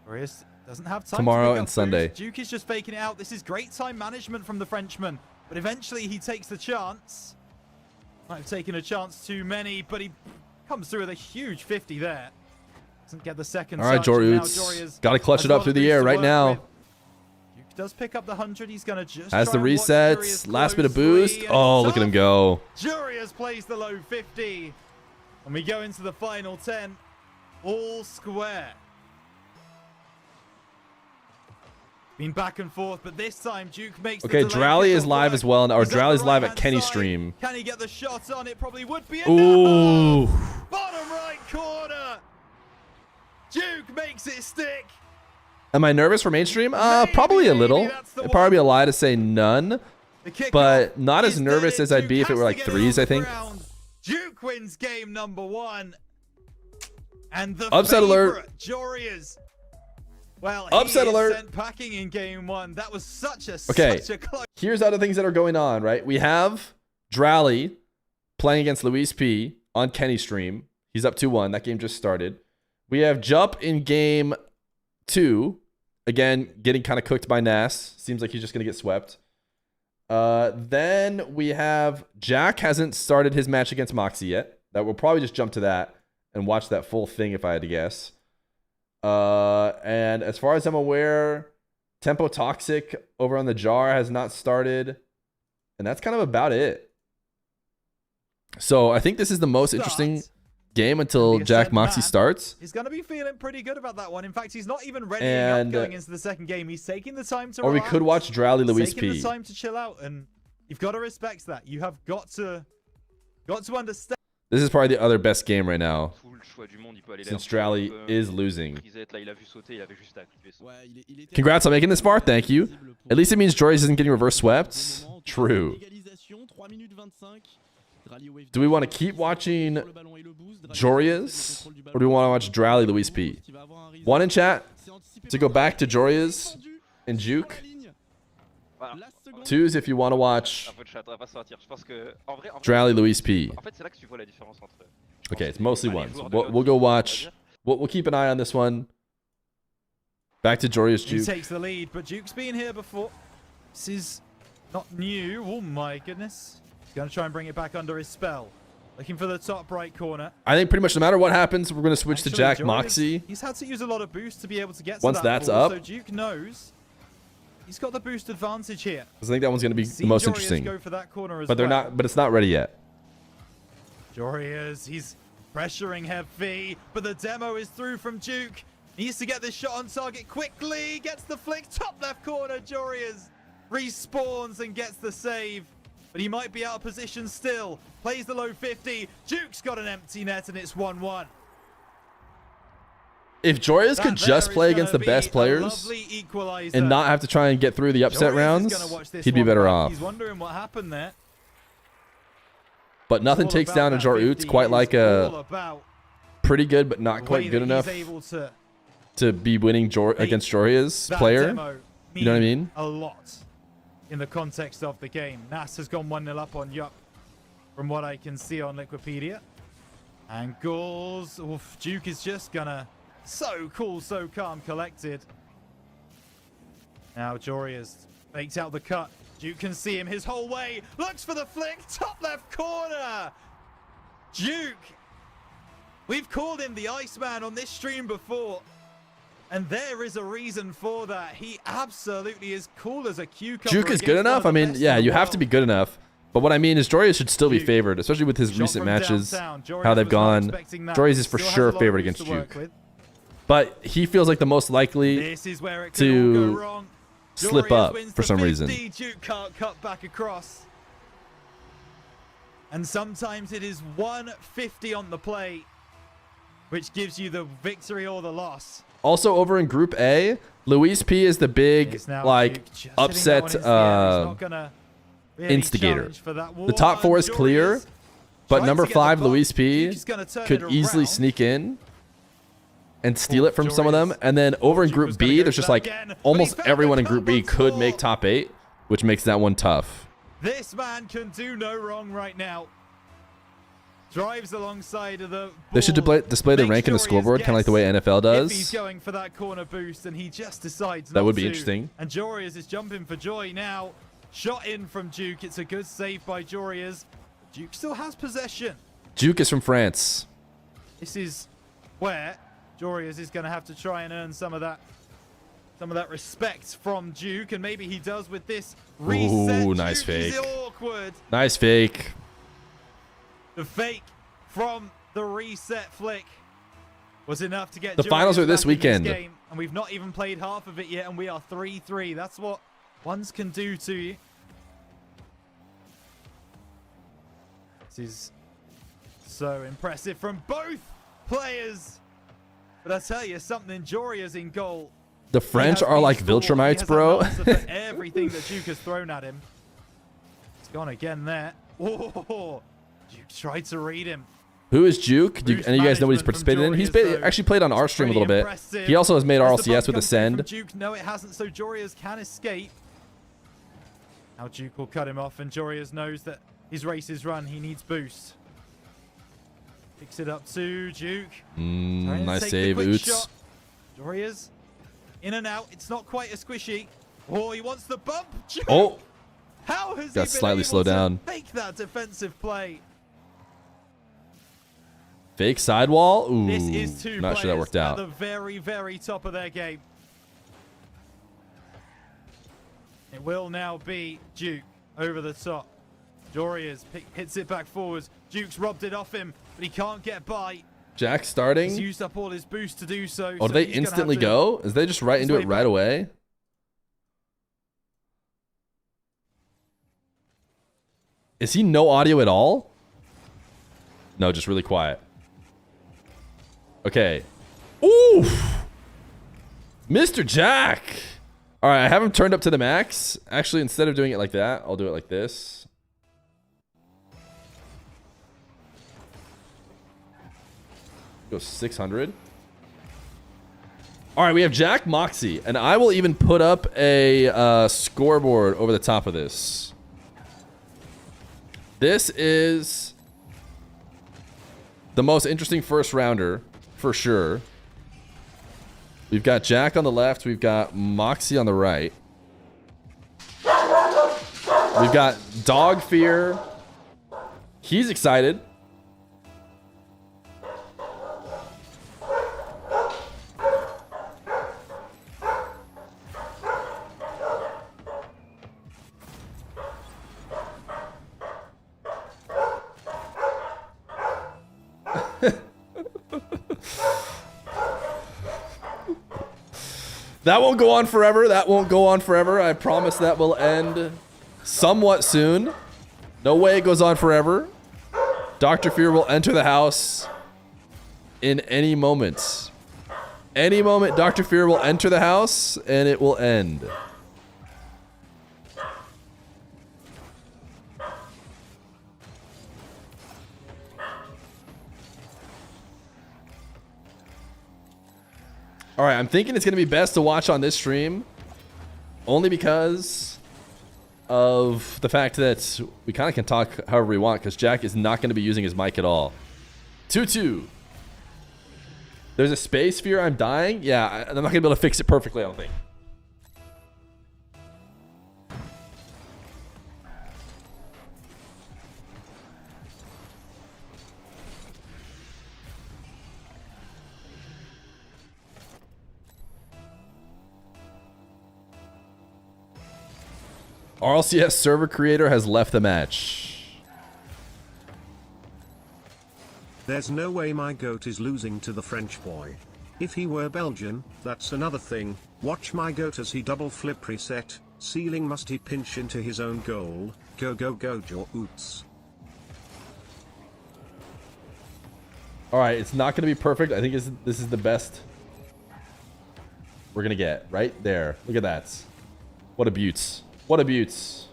Jorias doesn't have time Tomorrow to pick and up Sunday. boost. Duke is just faking it out. This is great time management from the Frenchman. But eventually he takes the chance. Might have taken a chance too many, but he comes through with a huge 50 there. Doesn't get the second All right, touch, and now Joroots. Jorias Got to clutch has it a up lot through of the boost air to right work now. with. Duke does pick up the 100. He's going to just Has the try and watch resets. Jorias Last bit of closely, boost. and Oh, it's look at up. him go. Jorias plays the low 50. And we go into the final 10. All square. Been back and forth, but this time Duke makes Okay, the delayed Drowley is kickoff live work. as well, or He's on the Drowley's live at right-hand Kenny side. stream. Can he get the shot on? It probably would be enough. Ooh. Bottom right corner. Duke makes it stick. Am I nervous for mainstream? Probably a little. It'd probably be a lie to say none, but not as nervous as I'd be if it were like threes, I think. Duke wins game number 1. And the Upset alert. favorite, Jorias. Well, Upset he is alert. sent packing in game 1. That was such a close. Here's other things that are going on, right? We have Drowley playing against Luis P on Kenny stream. He's up 2-1. That game just started. We have Jump in game 2. Again, getting kind of cooked by Nas. Seems like he's just going to get swept. Then we have Jack hasn't started his match against Moxy yet. That we'll probably just jump to that and watch that full thing if I had to guess. And as far as I'm aware, Tempo Toxic over on the jar has not started. And that's kind of about it. So I think this is the most interesting game until Jack Moxy starts. He's going to be feeling pretty good about that one. In fact, he's not even ready And, up going into the second game. He's taking the time to Or we relax. could watch Drowley Luis Taking P. the time to chill out. And You've got to respect that. You have got to understand. This is probably the other best game right now, since Drowley is losing. Congrats on making this far. Thank you. At least it means Joyous isn't getting reverse swept. True. Do we want to keep watching Jorias, or do we want to watch Drowley Luis P? One in chat to go back to Jorias and Juke. Twos if you want to watch Drowley Luis P. Okay, it's mostly ones. We'll go watch. We'll keep an eye on this one. Back to Jorias Juke. He takes the lead, but Juke's been here before. This is not new. Oh my goodness. He's going to try and bring it back under his spell. Looking for the top right corner. I think pretty much no matter what happens, we're going to switch to Jack Jorias, Moxy. He's had to use a lot of boost to be able to get to Once that that's ball, up. So Duke knows he's got the boost advantage here. I think that one's going to be the most interesting. Go for that corner as But they're well. not. But it's not ready yet. Jorias, he's pressuring heavy, but the demo is through from Duke. Needs to get this shot on target quickly. Gets the flick, top left corner. Jorias respawns and gets the save, but he might be out of position still. Plays the low 50. Duke's got an empty net, and it's 1-1. If Jorias could just play against the best players and not have to try and get through the upset rounds, he'd be better off. He's wondering what happened there. But nothing takes down a Joroots quite like a pretty good but not quite good enough to be winning against Joria's player. You know what I mean? A lot in the context of the game. Nas has gone 1-0 up on Yup from what I can see on Liquipedia. And goals. Oof, Duke is just gonna... So cool, so calm, collected. Now Jorias fakes out the cut. Duke can see him his whole way. Looks for the flick. Top left corner. Duke. We've called him the Iceman on this stream before. And there is a reason for that. He absolutely is cool as a cucumber. Duke is good enough? I mean, yeah, you have to be good enough. But what I mean is Jorias should still be favored, especially with his recent matches, how they've gone. Jorias is for sure favored against Duke. But he feels like the most likely to slip up for some reason. Duke can't cut back across. And sometimes it is 150 on the play, which gives you the victory or the loss. Also over in Group A, Luis P is the big like upset instigator. The top 4 is clear, but number 5, Luis P, could easily sneak in and steal it from some of them. And then over in Group B, there's just like almost everyone in Group B could make top 8, which makes that one tough. This man can do no wrong right now. Drives alongside of the ball. They should display the rank in the scoreboard, kind of like the way NFL does. If he's going for that corner boost and he just decides that not would be to. interesting. And Jorias is jumping for joy now. Shot in from Duke. It's a good save by Jorias. Duke still has possession. Duke is from France. This is where Jorias is going to have to try and earn some of that respect from Duke, and maybe he does with this reset. Ooh, nice Duke fake. is awkward. Nice fake. The fake from the reset flick was enough to get the finals are this weekend. Game, and we've not even played half of it yet, and we are 3-3. That's what ones can do to you. This is so impressive from both players. But I tell you something, Joria's in goal. The French are like Viltrumites, bro. Everything that Duke has thrown at him. It's gone again there. Oh, Duke tried to read him. Who is Duke? Do any of you guys know what he's participated in? He's actually played on our stream a little bit. He also has made RLCS with Ascend. Duke, no, it hasn't, so Jorias can escape. Now Duke will cut him off, and Jorias knows that his race is run. He needs boost. Picks it up to Duke. Nice save, Oots. Jorias in and out. It's not quite a squishy. Oh, he wants the bump. Duke. Oh, how has got he slightly slowed down. Make that defensive play. Fake sidewall. Ooh, this is two not sure that worked out. At the very, very top of their game. It will now be Duke over the top. Jorias hits it back forwards. Duke's robbed it off him, but he can't get by. Jack starting. He's used up all his boost to do so. Oh, do they instantly go? Is they just right into it right away? Is he no audio at all? No, just really quiet. Okay. Oof! Mr. Jack! Alright, I have him turned up to the max. Actually, instead of doing it like that, I'll do it like this. Go 600. Alright, we have Jack Moxy. And I will even put up a scoreboard over the top of this. This is the most interesting first rounder, for sure. We've got Jack on the left. We've got Moxy on the right. We've got Dog Feer. He's excited. That won't go on forever. That won't go on forever. I promise that will end somewhat soon. No way it goes on forever. Dr. Feer will enter the house in any moment. Any moment, Dr. Feer will enter the house and it will end. All right, I'm thinking it's going to be best to watch on this stream only because of the fact that we kind of can talk however we want because Jack is not going to be using his mic at all. 2-2. There's a space Fear. I'm dying. Yeah, I'm not going to be able to fix it perfectly, I don't think. RLCS server creator has left the match. There's no way my goat is losing to the French boy. If he were Belgian, that's another thing. Watch my goat as he double flip reset. Ceiling must he pinch into his own goal. Go go go your oots. Alright, it's not going to be perfect. I think this is the best we're going to get. Right there. Look at that. What a beaut. What a beaut.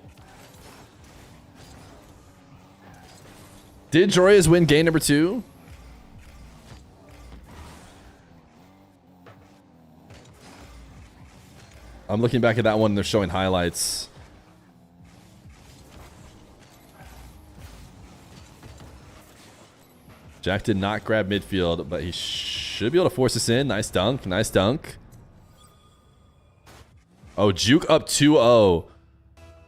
Did Jorias win game number 2? I'm looking back at that one. They're showing highlights. Jack did not grab midfield, but he should be able to force us in. Nice dunk. Nice dunk. Oh, Juke up 2-0.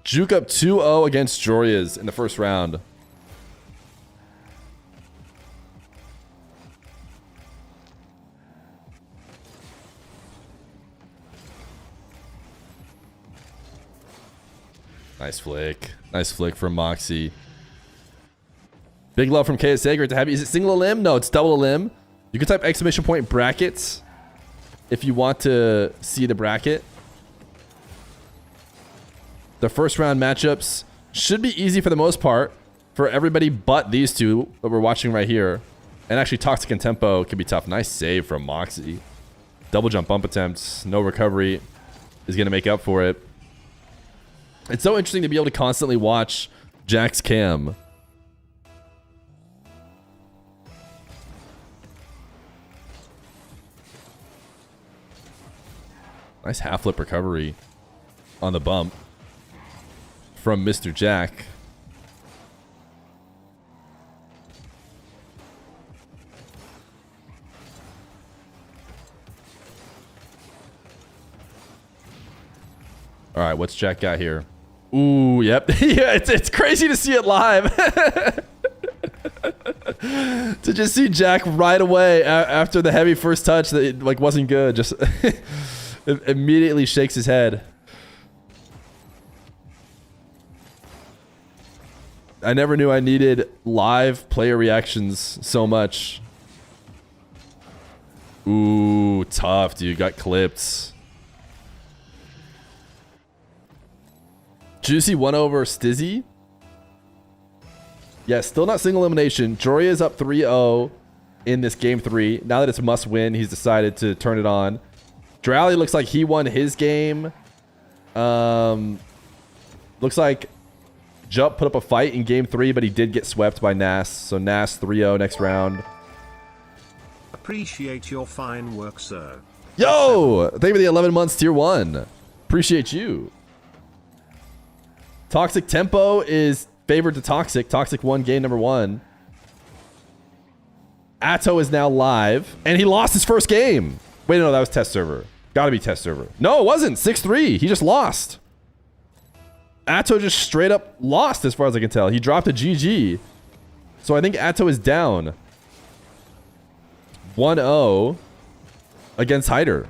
Juke up 2-0 against Jorias in the first round. Nice flick. Nice flick from Moxy. Big love from KSA. Great to have you. Is it single a limb? No, it's double a limb. You can type exclamation point brackets if you want to see the bracket. The first round matchups should be easy for the most part for everybody but these two that we're watching right here. And actually Toxic and Tempo can be tough. Nice save from Moxy. Double jump bump attempts. No recovery is going to make up for it. It's so interesting to be able to constantly watch Jack's cam. Nice half flip recovery on the bump from Mr. Jack. All right, what's Jack got here? Ooh, yep. Yeah, it's crazy to see it live. To just see Jack right away after the heavy first touch that it, like wasn't good, just immediately shakes his head. I never knew I needed live player reactions so much. Ooh, tough, dude. Got clipped. Juicy won over Stizzy. Yeah, still not single elimination. Joria is up 3-0 in this game 3. Now that it's must win, he's decided to turn it on. Drowley looks like he won his game. Looks like Jump put up a fight in game 3, but he did get swept by Nas. So Nas 3-0 next round. Appreciate your fine work, sir. Yo! Thank you for the 11 months tier 1. Appreciate you. Toxic Tempo is favored to Toxic. Toxic won game number 1. Atto is now live, and he lost his first game. Wait, no, that was test server. Gotta be test server. No, it wasn't. 6-3. He just lost. Atto just straight up lost as far as I can tell. He dropped a GG. So I think Atto is down. 1-0 against Hyder.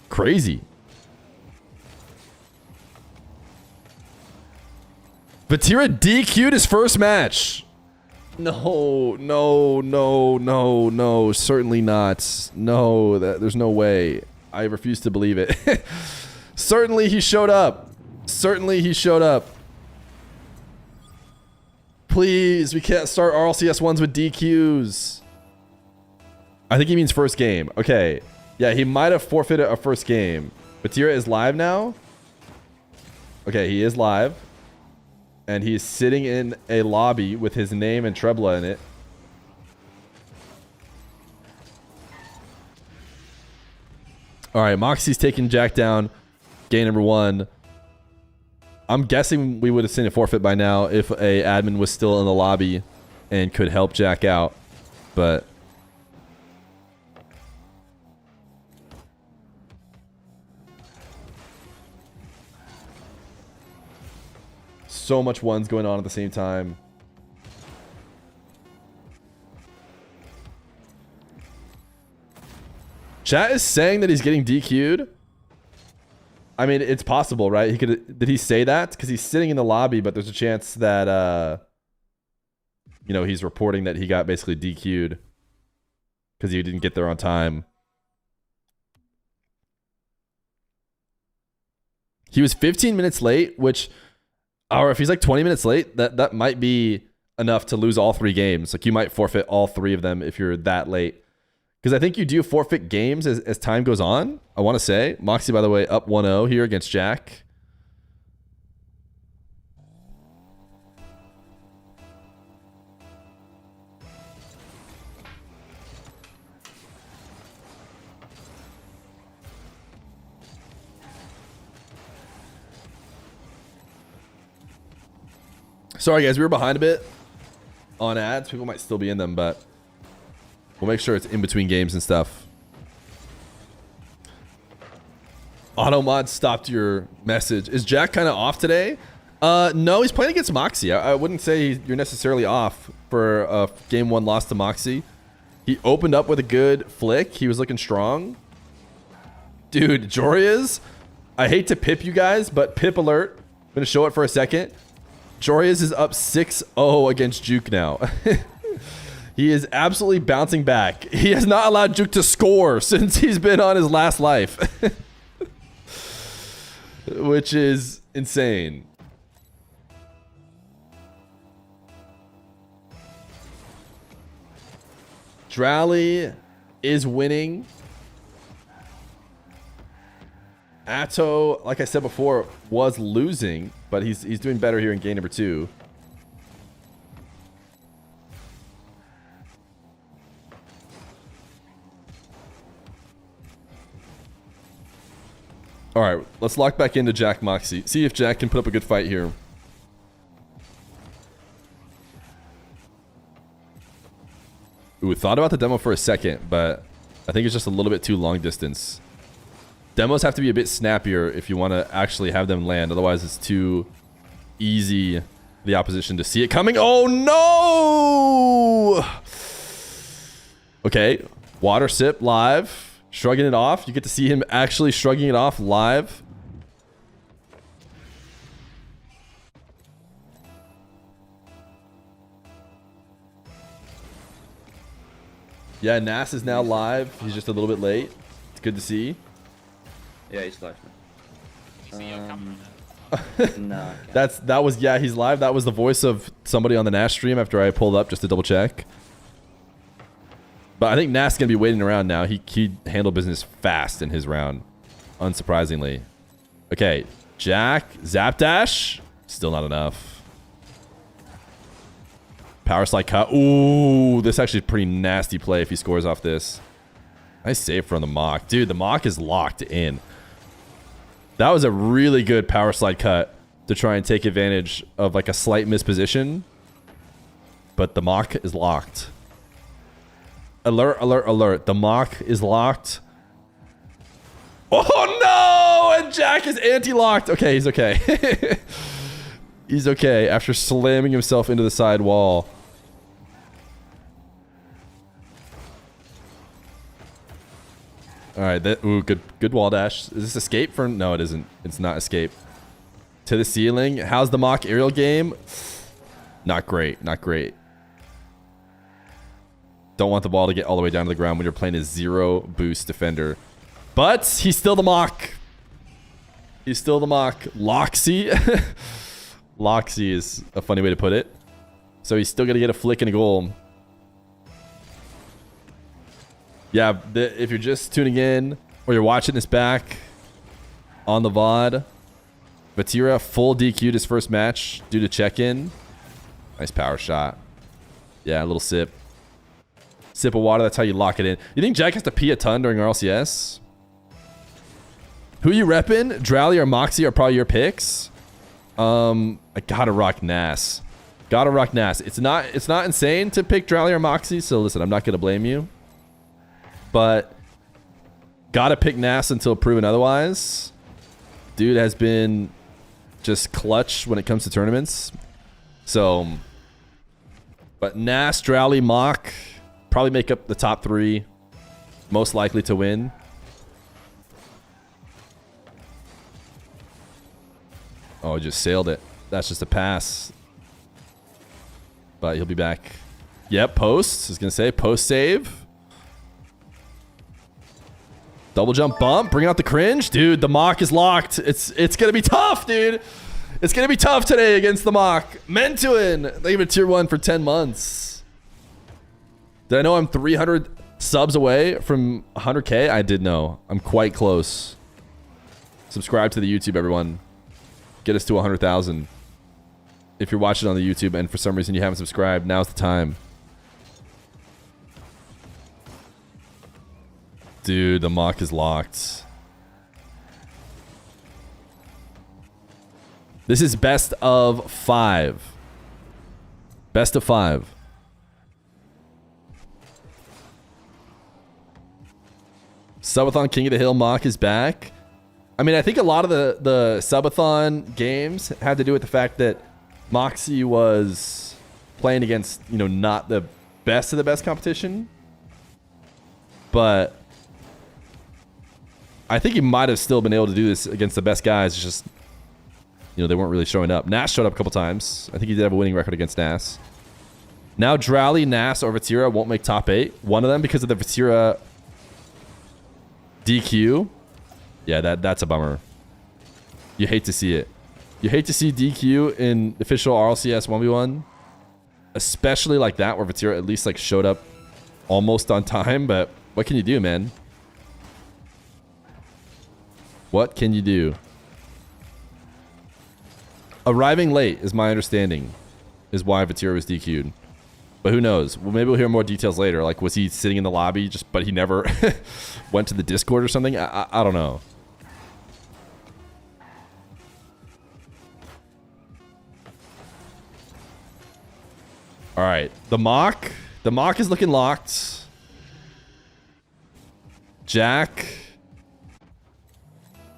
Crazy. Vatira DQ'd his first match. No, certainly not. No, there's no way. I refuse to believe it. Certainly he showed up. Certainly he showed up. Please, we can't start RLCS ones with DQs. I think he means first game. Okay. Yeah, he might have forfeited a first game. Vatira is live now. Okay, he is live. And he's sitting in a lobby with his name and Trebla in it. All right, Moxy's taking Jack down. Game number 1. I'm guessing we would have seen a forfeit by now if a admin was still in the lobby and could help Jack out. But so much ones going on at the same time. Chat is saying that he's getting DQ'd. I mean, it's possible, right? He could. Did he say that? Because he's sitting in the lobby, but there's a chance that, you know, he's reporting that he got basically DQ'd because he didn't get there on time. He was 15 minutes late, which, or if he's like 20 minutes late, that might be enough to lose all 3 games. Like, you might forfeit all 3 of them if you're that late. Because I think you do forfeit games as time goes on, I want to say. Moxy, by the way, up 1-0 here against Jack. Sorry, guys, we were behind a bit on ads. People might still be in them, but we'll make sure it's in between games and stuff. Automod stopped your message. Is Jack kind of off today? No, he's playing against Moxy. I wouldn't say you're necessarily off for a game 1 loss to Moxy. He opened up with a good flick. He was looking strong. Dude, Joria's, I hate to pip you guys, but pip alert. I'm going to show it for a second. Joria's is up 6-0 against Juke now. He is absolutely bouncing back. He has not allowed Juke to score since he's been on his last life. Which is insane. Drowley is winning. Atto, like I said before, was losing, but he's doing better here in game number 2. All right, let's lock back into Jack Moxy. See if Jack can put up a good fight here. Ooh, thought about the demo for a second, but I think it's just a little bit too long distance. Demos have to be a bit snappier if you want to actually have them land. Otherwise, it's too easy for the opposition to see it coming. Oh, no! Okay, water sip live. Shrugging it off. You get to see him actually shrugging it off live. Yeah, Nas is now live. He's just a little bit late. It's good to see. Yeah, he's live. No. That was, yeah, he's live. That was the voice of somebody on the Nash stream after I pulled up just to double check. But I think Nash is going to be waiting around now. He handled business fast in his round, unsurprisingly. Okay, Jack, Zap Dash, still not enough. Power Slide cut. Ooh, this actually is a pretty nasty play if he scores off this. Nice save from the Mock. Dude, the Mock is locked in. That was a really good Power Slide cut to try and take advantage of like a slight misposition. But the Mock is locked. Alert, alert, alert. The Mock is locked. Oh no! And Jack is anti-locked. Okay, he's okay. He's okay after slamming himself into the side wall. All right, ooh, good wall dash. Is this escape for? No, it isn't. It's not escape. To the ceiling. How's the Mock aerial game? Not great. Not great. Don't want the ball to get all the way down to the ground when you're playing a 0 boost defender. But he's still the Mock. He's still the Mock. Loxy. Loxy is a funny way to put it. So he's still going to get a flick and a goal. Yeah, if you're just tuning in or you're watching this back on the VOD, Vatira full DQ'd his first match due to check-in. Nice power shot. Yeah, a little sip. Sip of water, that's how you lock it in. You think Jack has to pee a ton during RLCS? Who you repping? Drowley or Moxy are probably your picks. I gotta rock Nas. Gotta rock Nas. It's not insane to pick Drowley or Moxy, so listen, I'm not gonna blame you. But gotta pick Nas until proven otherwise. Dude has been just clutch when it comes to tournaments. So, but Nas, Drowley, Mock probably make up the top 3 most likely to win. Oh, just sailed it. That's just a pass. But he'll be back. Yep, post. I was going to say post save. Double jump bump. Bring out the cringe. Dude, the Mock is locked. It's going to be tough, dude. It's going to be tough today against the Mock. Mentuin. They even tier 1 for 10 months. Did I know I'm 300 subs away from 100K? I did know. I'm quite close. Subscribe to the YouTube, everyone. Get us to 100,000. If you're watching on the YouTube and for some reason you haven't subscribed, now's the time. Dude, the Mock is locked. This is best of 5. Best of 5. Subathon King of the Hill Mock is back. I mean, I think a lot of the Subathon games had to do with the fact that Moxy was playing against, you know, not the best of the best competition. But I think he might have still been able to do this against the best guys. It's just, you know, they weren't really showing up. Nash showed up a couple times. I think he did have a winning record against Nash. Now Drowley, Nash, or Vatira won't make top 8. One of them because of the Vatira DQ. Yeah, that's a bummer. You hate to see it. You hate to see DQ in official RLCS 1v1. Especially like that where Vatira at least like showed up almost on time, but what can you do, man? What can you do? Arriving late is my understanding is why Vatira was DQ'd. But who knows? Well, maybe we'll hear more details later. Like, was he sitting in the lobby but he never went to the Discord or something? I don't know. All right, the Mock is looking locked. Jack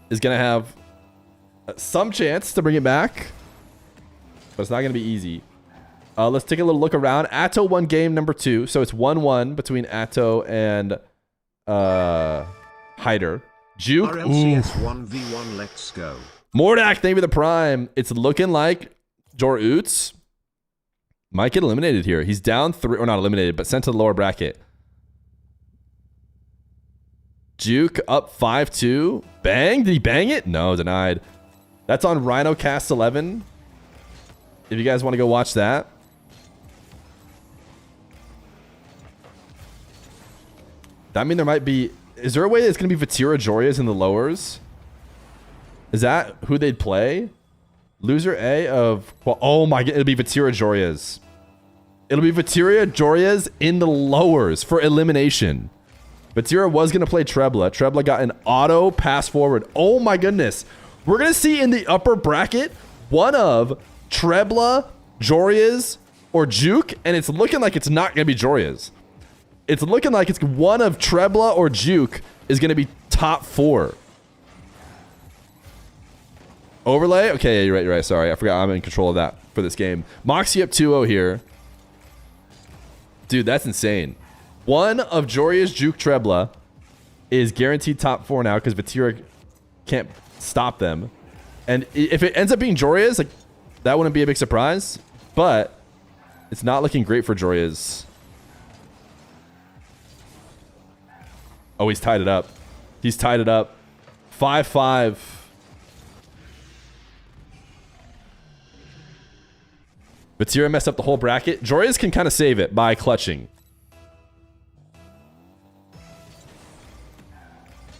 is gonna have some chance to bring it back, but it's not gonna be easy. Let's take a little look around. Atto won game number 2, so it's 1-1 between Atto and Hyder. Juke, RLCS 1v1, let's go. Mordak, thank you for the prime. It's looking like Jor Oots might get eliminated here. He's down 3, or not eliminated, but sent to the lower bracket. Juke up 5-2. Bang? Did he bang it? No, denied. That's on RhinoCast 11. If you guys want to go watch that. That mean there might be... Is there a way it's going to be Vatira Jorias in the lowers? Is that who they'd play? Loser A of... Well, oh my god, it'll be Vatira Jorias. It'll be Vatira Jorias in the lowers for elimination. Vatira was going to play Trebla. Trebla got an auto pass forward. Oh my goodness. We're going to see in the upper bracket one of Trebla, Jorias, or Juke, and it's looking like it's not going to be Jorias. It's looking like it's one of Trebla or Juke is going to be top 4. Overlay? Okay, yeah, you're right. Sorry, I forgot I'm in control of that for this game. Moxy up 2-0 here. Dude, that's insane. One of Joria's Juke Trebla is guaranteed top 4 now because Vatira can't stop them. And if it ends up being Joria's, like, that wouldn't be a big surprise. But it's not looking great for Joria's. Oh, he's tied it up. He's tied it up. 5-5. Vatira messed up the whole bracket. Joria's can kind of save it by clutching.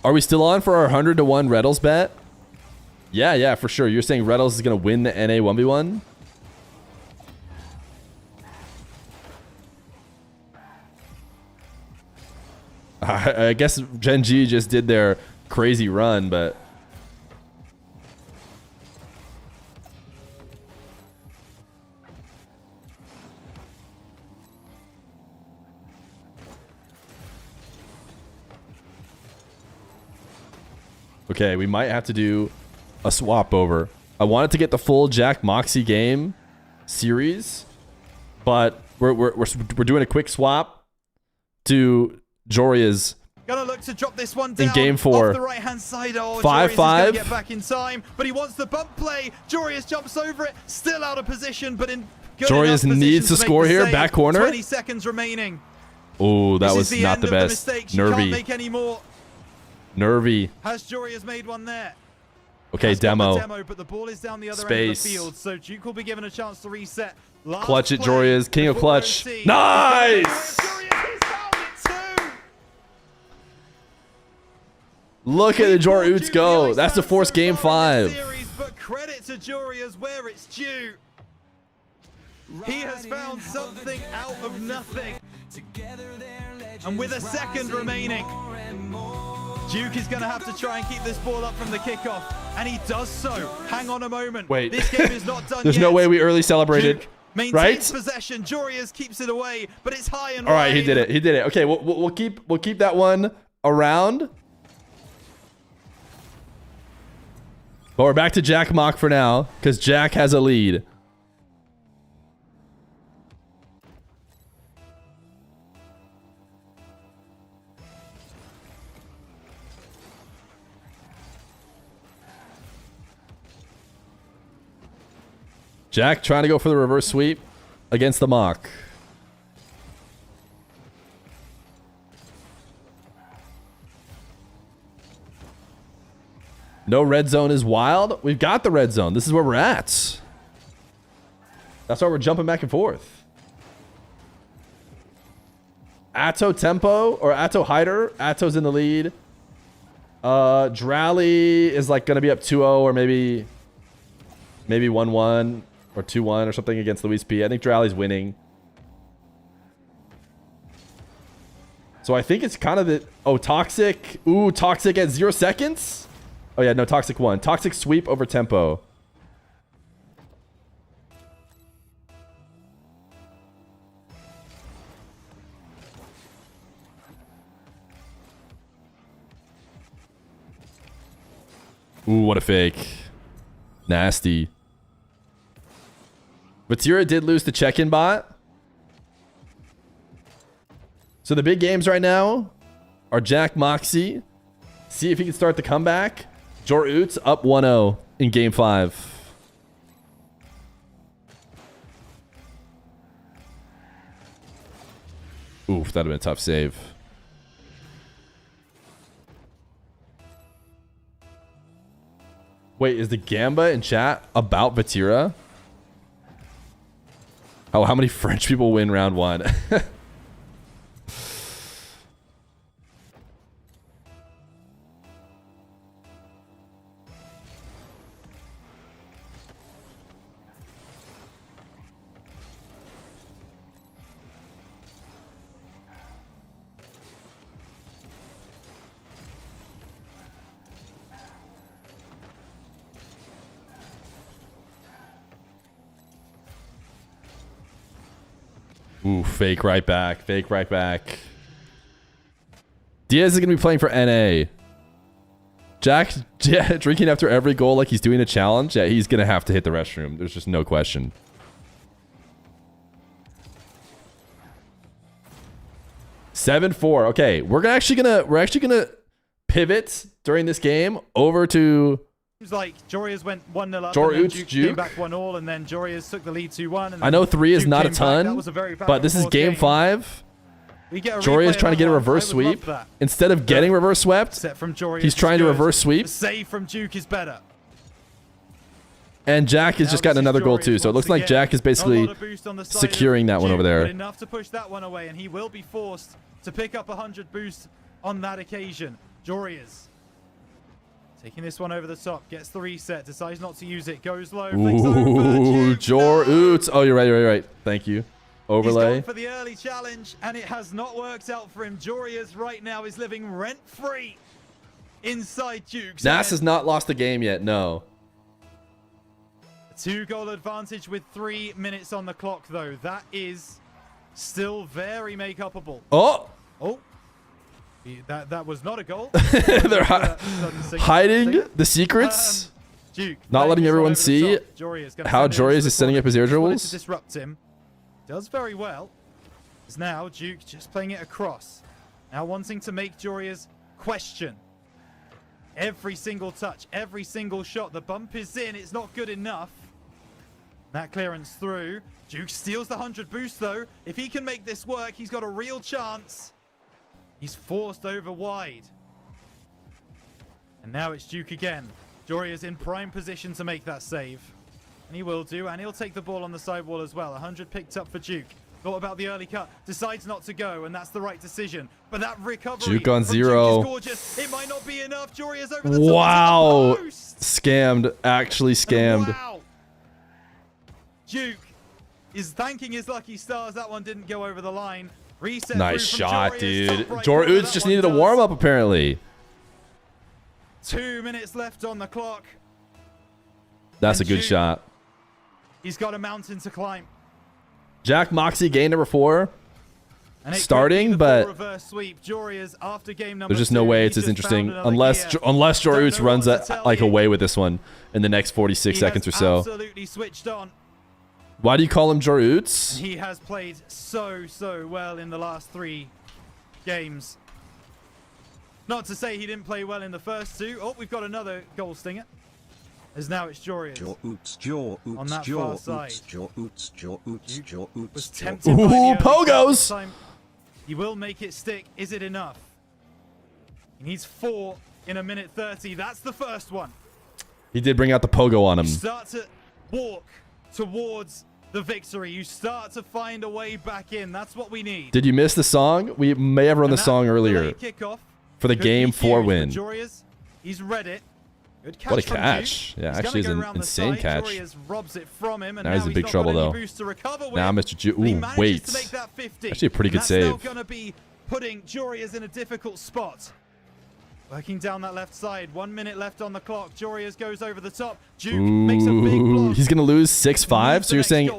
Are we still on for our 100 to 1 Reddles bet? Yeah, for sure. You're saying Reddles is going to win the NA 1v1? I guess Gen G just did their crazy run, but... Okay, we might have to do a swap over. I wanted to get the full Jack Moxy game series, but we're doing a quick swap to Joria's Gonna look to drop this one down in game 4. Off the right-hand side. Oh, 5-5. Get back in time, but he wants the bump play. Jorius jumps over it, still out of position, but in good Jorius needs to score here. Back corner. 20 seconds remaining. Oh, that was not the best. Nervy. Can't make any more. Nervy. Has Jorius made one there? Okay, demo. But the ball is down the other Space. end of the field, so Duke will be given a chance to reset. Clutch it, Jorius. King of clutch. Nice! Look at the Joroots go. That's the force game 5. Series, but credit to Jorius where it's due. He has found something out of nothing. And with a second remaining, Duke is going to have to try and keep this ball up from the kickoff. And he does so. Hang on a moment. Wait. This game is not done There's yet. no way we early celebrated. Duke maintains right? possession. Jorius keeps it away, but it's high and All right, wide. he did it. He did it. Okay, we'll keep that one around. But we're back to Jack Mock for now, because Jack has a lead. Jack trying to go for the reverse sweep against the Mock. No red zone is wild. We've got the red zone. This is where we're at. That's why we're jumping back and forth. Atto tempo or Atto hider. Atto's in the lead. Drowley is like going to be up 2-0 or maybe 1-1 or 2-1 or something against Luis P. I think Drowley's winning. So I think it's kind of the... Oh, Toxic. Ooh, Toxic at 0 seconds? Oh, yeah, no, Toxic won. Toxic sweep over tempo. Ooh, what a fake. Nasty. Vatira did lose the check-in bot. So the big games right now are Jack Moxy. See if he can start the comeback. Joroots up 1-0 in game 5. Oof, that'd have been a tough save. Wait, is the Gamba in chat about Vatira? Oh, how many French people win round 1? Ooh, fake right back. Fake right back. Diaz is going to be playing for NA. Jack, yeah, drinking after every goal like he's doing a challenge. Yeah, he's going to have to hit the restroom. There's just no question. (7-4). Okay, we're actually gonna pivot during this game over to. Seems like Joria's went 1-0 up, Jor and then Oots, Duke came back 1-1, and then Joria's took the lead 2-1. I know 3 is not a ton, but this is game 5. Joria's trying to get a reverse sweep. Instead of getting reverse swept, he's trying to reverse sweep. The save from Duke is better. And Jack has just gotten another goal too, so it looks like Jack is basically securing that one over there. Enough to push that one away, and he will be forced to pick up 100 boost on that occasion. Joria's taking this one over the top, gets the reset, decides not to use it, goes low. Ooh, Jor Oots. Oh, you're right. Thank you. Overlay. He's gone for the early challenge, and it has not worked out for him. Joria's right now is living rent-free inside Duke's. Nas has not lost the game yet, no. 2-goal advantage with 3 minutes on the clock, though. That is still very make-upable. Oh! That was not a goal. They're hiding the secrets. Duke not letting everyone see how Joria's is setting up his air dribbles. To disrupt him. Does very well. Is now Duke just playing it across. Now wanting to make Joria's question. Every single touch, every single shot. The bump is in. It's not good enough. That clearance through. Duke steals the 100 boost, though. If he can make this work, he's got a real chance. He's forced over wide. And now it's Duke again. Joria's in prime position to make that save. And he will do, and he'll take the ball on the sidewall as well. 100 picked up for Duke. Thought about the early cut, decides not to go, and that's the right decision. But that recovery Duke on 0. Duke is gorgeous. It might not be enough. Joria's over the top. Wow. Scammed. Actually scammed. Wow. Duke is thanking his lucky stars. That one didn't go over the line. Reset. Nice shot, dude. Jor Oots just needed a warm-up, apparently. 2 minutes left on the clock. That's a good shot. He's got a mountain to climb. Jack Moxy, game number 4. Starting, but there's just no way it's as interesting unless Jor Oots runs away with this one in the next 46 seconds or so. Absolutely switched on. Why do you call him Jor Oots? He has played so well in the last 3 games. Not to say he didn't play well in the first 2. Oh, we've got another goal stinger. As now it's Joria's. Jor Oots, on that far side. Jor Oots. Was tempted by the early pogos! time. He will make it stick. Is it enough? He needs 4 in a minute 30. That's the first one. He did bring out the pogo on him. You start to walk towards the victory. You start to find a way back in. That's what we need. Did you miss the song? We may have run the song earlier. For the game 4 win. He's read it. Good catch. What a catch. Yeah, actually is an insane catch. Robs it from him, and now he's in big trouble, though. Now Mr. Ooh, wait. Actually a pretty good save. That's now going to be putting Joria's in a difficult spot. Working down that left side. 1 minute left on the clock. Joria's goes over the top. Duke makes a big block. He's going to lose 6-5, so you're saying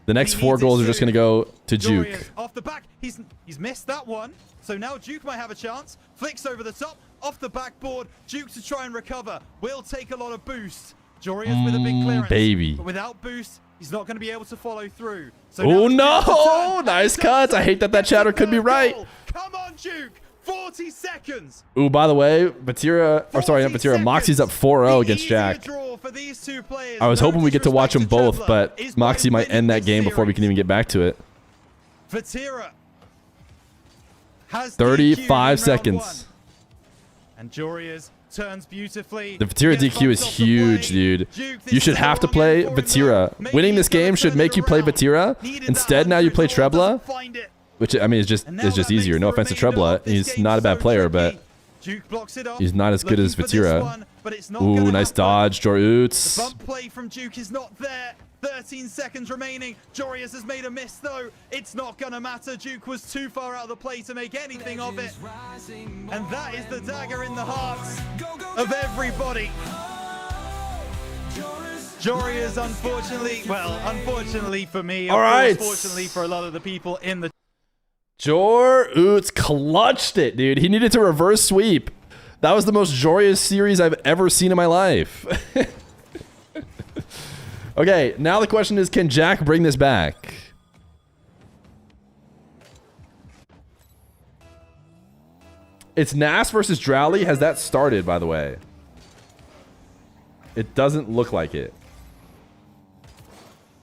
the next 4 goals are just going to go to Duke. Off the back. He's missed that one. So now Duke might have a chance. Flicks over the top. Off the backboard. Duke to try and recover. Will take a lot of boost. Joria's with a big clearance. Baby. But without boost, he's not going to be able to follow through. So oh no! Nice cuts. I hate that chatter could be right. Come on, Duke. 40 seconds. Ooh, by the way, Moxy's up 4-0 against Jack. I was hoping we get to watch them both, but Moxy might end that game before we can even get back to it. Vatira has 35 seconds. And Joria's turns beautifully. The Vatira Gets DQ is bumped off the huge, play. dude. Duke, this You is should the have to wrong play end for him, Vatira. though. Maybe Winning this he's gonna game should turn make it you play around. Vatira. Needed Instead, that now you 100 play goal, doesn't Trebla, find it. which I mean is just And now just that makes easier. No the offense to remainder Trebla, of this he's game not a bad so player, tricky. but Duke blocks it off. he's not as good as Looking for this Vatira. one, but it's not Ooh, gonna nice happen. dodge, Jor The Oots. bump play from Duke is not there. 13 seconds remaining. Jorius has made a miss though. It's not gonna matter. Duke was too far out of the play to make anything of it. And that is the dagger in the hearts of everybody. Jorius, unfortunately, well, unfortunately for me, All right. fortunately for a lot of the people in the Jor Oots clutched it, dude. He needed to reverse sweep. That was the most joyous series I've ever seen in my life. Okay, now the question is, can Jack bring this back? It's Nas versus Drowley. Has that started, by the way? It doesn't look like it.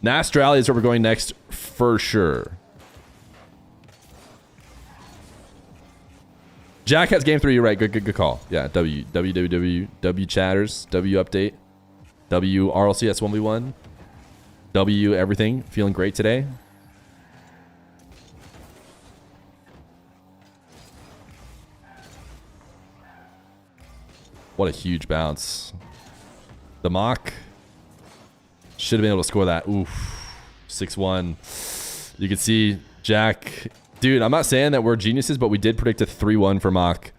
Nas Drowley is where we're going next for sure. Jack has game 3. You're right. Good call. Yeah. W chatters. W update. W RLCS 1v1. W everything. Feeling great today. What a huge bounce. The mock. Should have been able to score that. Oof. 6-1. You can see Jack. Dude, I'm not saying that we're geniuses, but we did predict a 3-1 for mock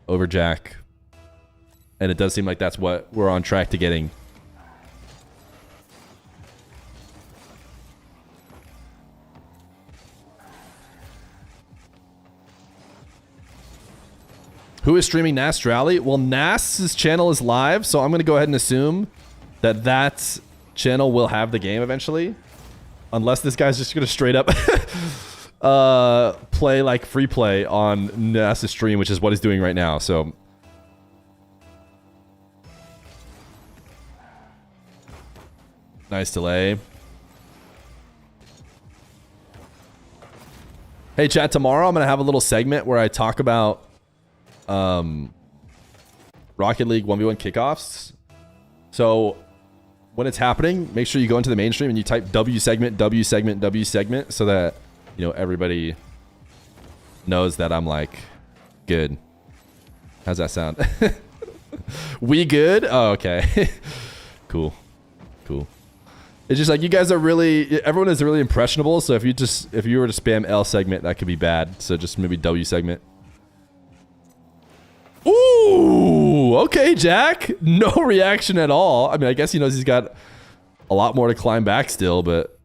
over Jack. And it does seem like that's what we're on track to getting. Who is streaming Nas Drowley? Well, Nas's channel is live, so I'm going to go ahead and assume that that channel will have the game eventually. Unless this guy's just going to straight up play like free play on Nas's stream, which is what he's doing right now. So nice delay. Hey, chat, tomorrow I'm going to have a little segment where I talk about Rocket League 1v1 kickoffs. So when it's happening, make sure you go into the mainstream and you type W segment, W segment, W segment, so that, you know, everybody knows that I'm like good. How's that sound? We good? Oh, okay. Cool. It's just like you guys are really, everyone is really impressionable. So if you were to spam L segment, that could be bad. So just maybe W segment. Ooh, okay, Jack. No reaction at all. I mean, I guess he knows he's got a lot more to climb back still, but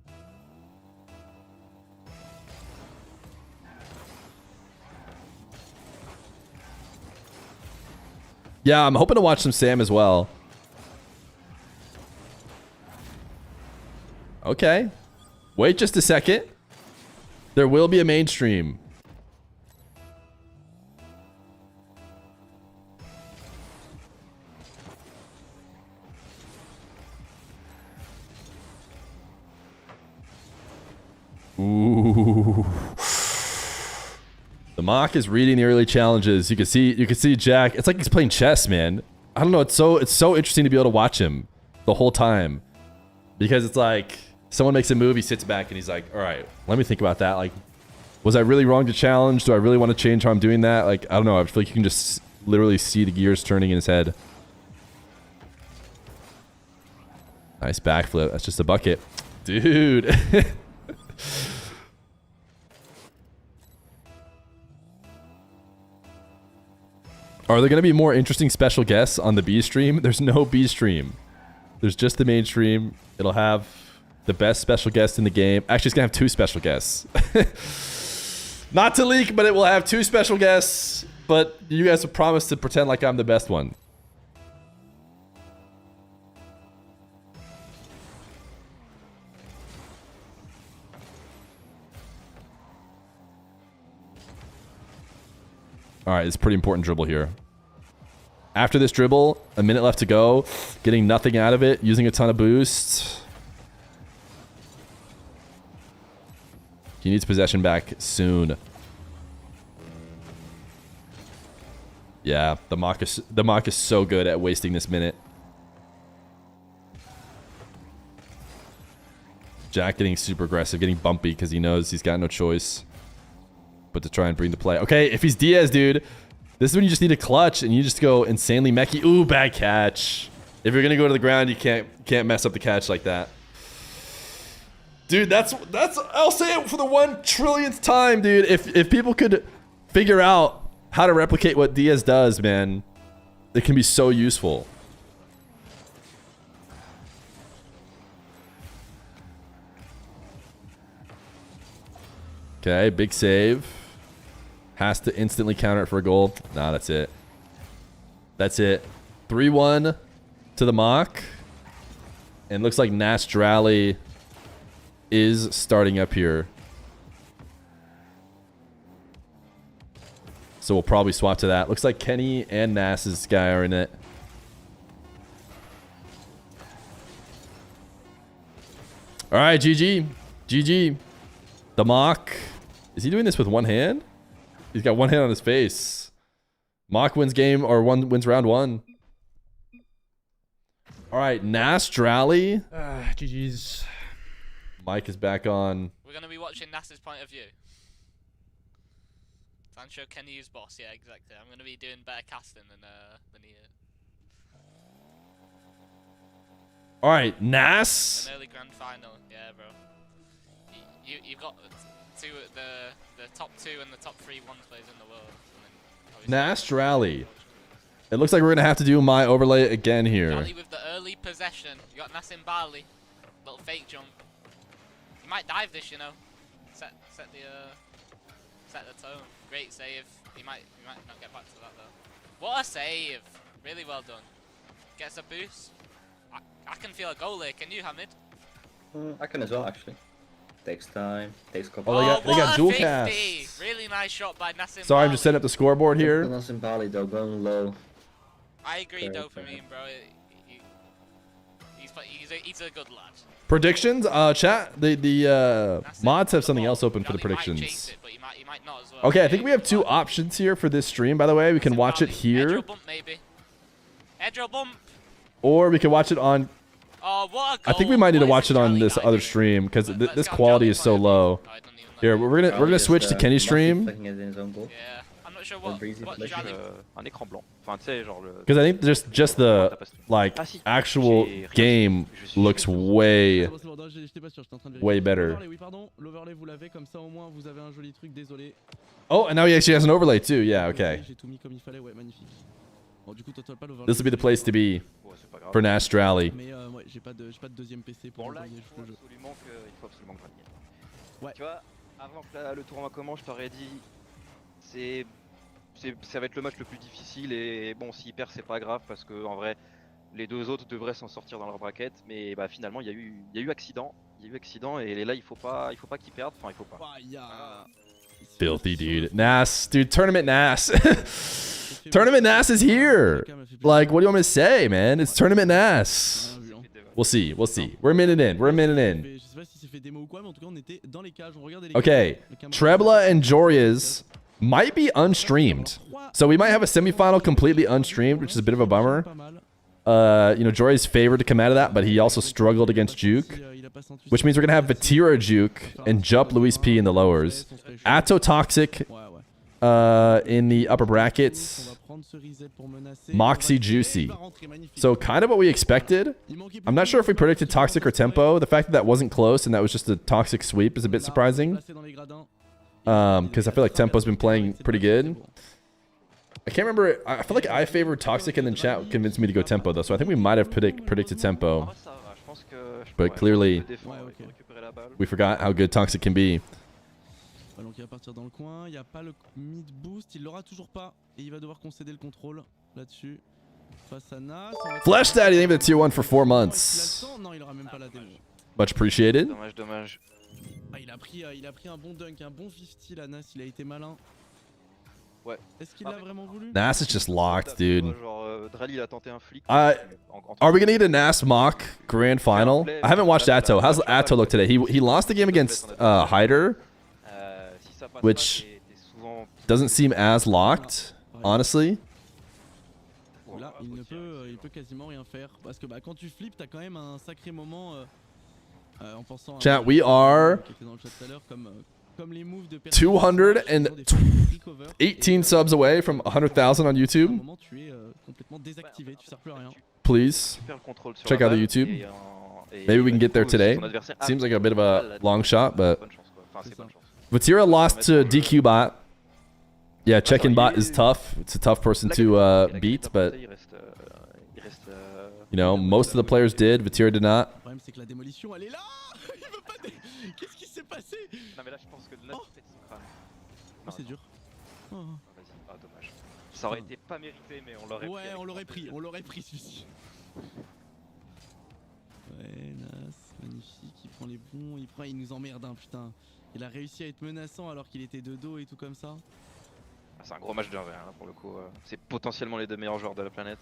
yeah, I'm hoping to watch some Sam as well. Okay. Wait just a second. There will be a mainstream. Ooh. The mock is reading the early challenges. You can see Jack. It's like he's playing chess, man. I don't know. It's so interesting to be able to watch him the whole time, because it's like someone makes a move, he sits back and he's like, all right, let me think about that. Like, was I really wrong to challenge? Do I really want to change how I'm doing that? Like, I don't know. I feel like you can just literally see the gears turning in his head. Nice backflip. That's just a bucket, dude. Are there going to be more interesting special guests on the B stream? There's no B stream. There's just the main stream. It'll have the best special guest in the game. Actually, it's going to have 2 special guests. Not to leak, but it will have 2 special guests. But you guys have promised to pretend like I'm the best one. All right, it's a pretty important dribble here. After this dribble, a minute left to go, getting nothing out of it, using a ton of boosts. He needs possession back soon. Yeah, the Mach is so good at wasting this minute. Jack getting super aggressive, getting bumpy because he knows he's got no choice but to try and bring the play. Okay, if he's Diaz, dude, this is when you just need a clutch and you just go insanely mechy. Ooh, bad catch. If you're gonna go to the ground, you can't mess up the catch like that. Dude, that's I'll say it for the 1 trillionth time, dude. If people could figure out how to replicate what Diaz does, man, it can be so useful. Okay, big save. Has to instantly counter it for a goal. Nah, that's it. That's it. 3-1 to the Mach. And looks like Drowley is starting up here. So we'll probably swap to that. Looks like Kenny and Nas's guy are in it. All right, GG. GG. The Mach. Is he doing this with one hand? He's got one hand on his face. Mach wins game or wins round 1. All right, Drowley. GG's. Mike is back on. We're going to be watching Nas's point of view. Sancho Kenny's boss, yeah, exactly. I'm going to be doing better casting than he is. All right, Nas. An early grand final, yeah, bro. You've got the top 2 and the top 3 ones players in the world. Drowley. It looks like we're gonna have to do my overlay again here. Drowley with the early possession. You got Nas in Bali, little fake jump. You might dive this, you know. Set the tone. Great save. He might not get back to that though. What a save! Really well done. Gets a boost. I can feel a goal here. Can you, Hamid? I can as well, actually. Takes time. Takes a couple. Oh, they got dual 50. cast. Really nice shot by Nassim. Sorry, I'm just setting up the scoreboard here. Nassim Bali though, going low. I agree, Dopamine, bro. He's a good lad. Predictions? Chat. The mods have something else open for the predictions. Okay, I think we have 2 options here for this stream. By the way, we can watch it here, Edro bump, maybe. Edro bump. or we can watch it on. Oh, what a goal. I think we might need to watch it on this other stream because this quality is so low. Here, we're gonna switch to Kenny's stream. Yeah, I'm not sure what un écran blanc. Enfin, tu sais, genre le. Because I think just the like actual game looks way better. Oh, and now he actually has an overlay too. Yeah, okay. This will be the place to be for Drowley. Tu vois, avant que le tournoi commence, je t'aurais dit, ça va être le match le plus difficile et bon, s'il perd, c'est pas grave parce que en vrai, les 2 autres devraient s'en sortir dans leur braquette, mais bah finalement, il y a eu accident, et là, il faut pas qu'ils perdent, enfin, il faut pas. Filthy dude. Nas, dude, tournament Nas. Tournament Nas is here. Like, what do you want me to say, man? It's tournament Nas. We'll see. We're a minute in. Okay, Trebla and Joria's might be unstreamed. So we might have a semifinal completely unstreamed, which is a bit of a bummer. You know, Joria's favored to come out of that, but he also struggled against Juke, which means we're gonna have Vatira Juke and Jup Luis P in the lowers. Atto Toxic in the upper brackets. Moxy Juicy. So kind of what we expected. I'm not sure if we predicted Toxic or Tempo. The fact that that wasn't close and that was just a Toxic sweep is a bit surprising. Because I feel like Tempo's been playing pretty good. I can't remember. I feel like I favored Toxic and then chat convinced me to go Tempo though. So I think we might have predicted Tempo. But clearly we forgot how good Toxic can be. Ballon qui va partir dans le coin, il n'y a pas le mid boost, il l'aura toujours pas et il va devoir concéder le contrôle là-dessus face à Nas. Flesh Daddy, thank you for the tier 1 for 4 months. Non, il aura même pas la démo. Much appreciated. Dommage. Ah, il a pris un bon dunk, un bon 50 là, Nas, il a été malin. Ouais. Est-ce qu'il l'a vraiment voulu? Nas is just locked, dude. Genre, Drowley, il a tenté un flic. Are we gonna need a Nas Mach grand final? I haven't watched Atto. How's Atto look today? He lost the game against Hyder, which doesn't seem as locked, honestly. il peut quasiment rien faire. Parce que bah, quand tu flippes, t'as quand même un sacré moment en pensant Chat, we are qui était dans le chat tout à l'heure, comme les moves de 218 subs away from 100,000 on YouTube. Tu es complètement désactivé, tu sers plus à rien. Please check out the YouTube. Maybe we can get there today. Seems like a bit of a long shot, but Vatira lost to DQ bot. Yeah, check-in bot is tough. It's a tough person to beat, but you know, most of the players did. Vatira did not. Le problème c'est que la démolition elle est là. Il veut pas. Qu'est-ce qui s'est passé? Non mais là je pense que Nas fait son crâne. Oh, c'est dur. Oh. Vas-y, ah dommage. Ça aurait été pas mérité mais on l'aurait pris. Ouais, on l'aurait pris celui-ci. Ouais, Nas, magnifique, il prend les bons, il nous emmerde, hein, putain. Il a réussi à être menaçant alors qu'il était de dos et tout comme ça. C'est un gros match de 1v1 là pour le coup. C'est potentiellement les deux meilleurs joueurs de la planète.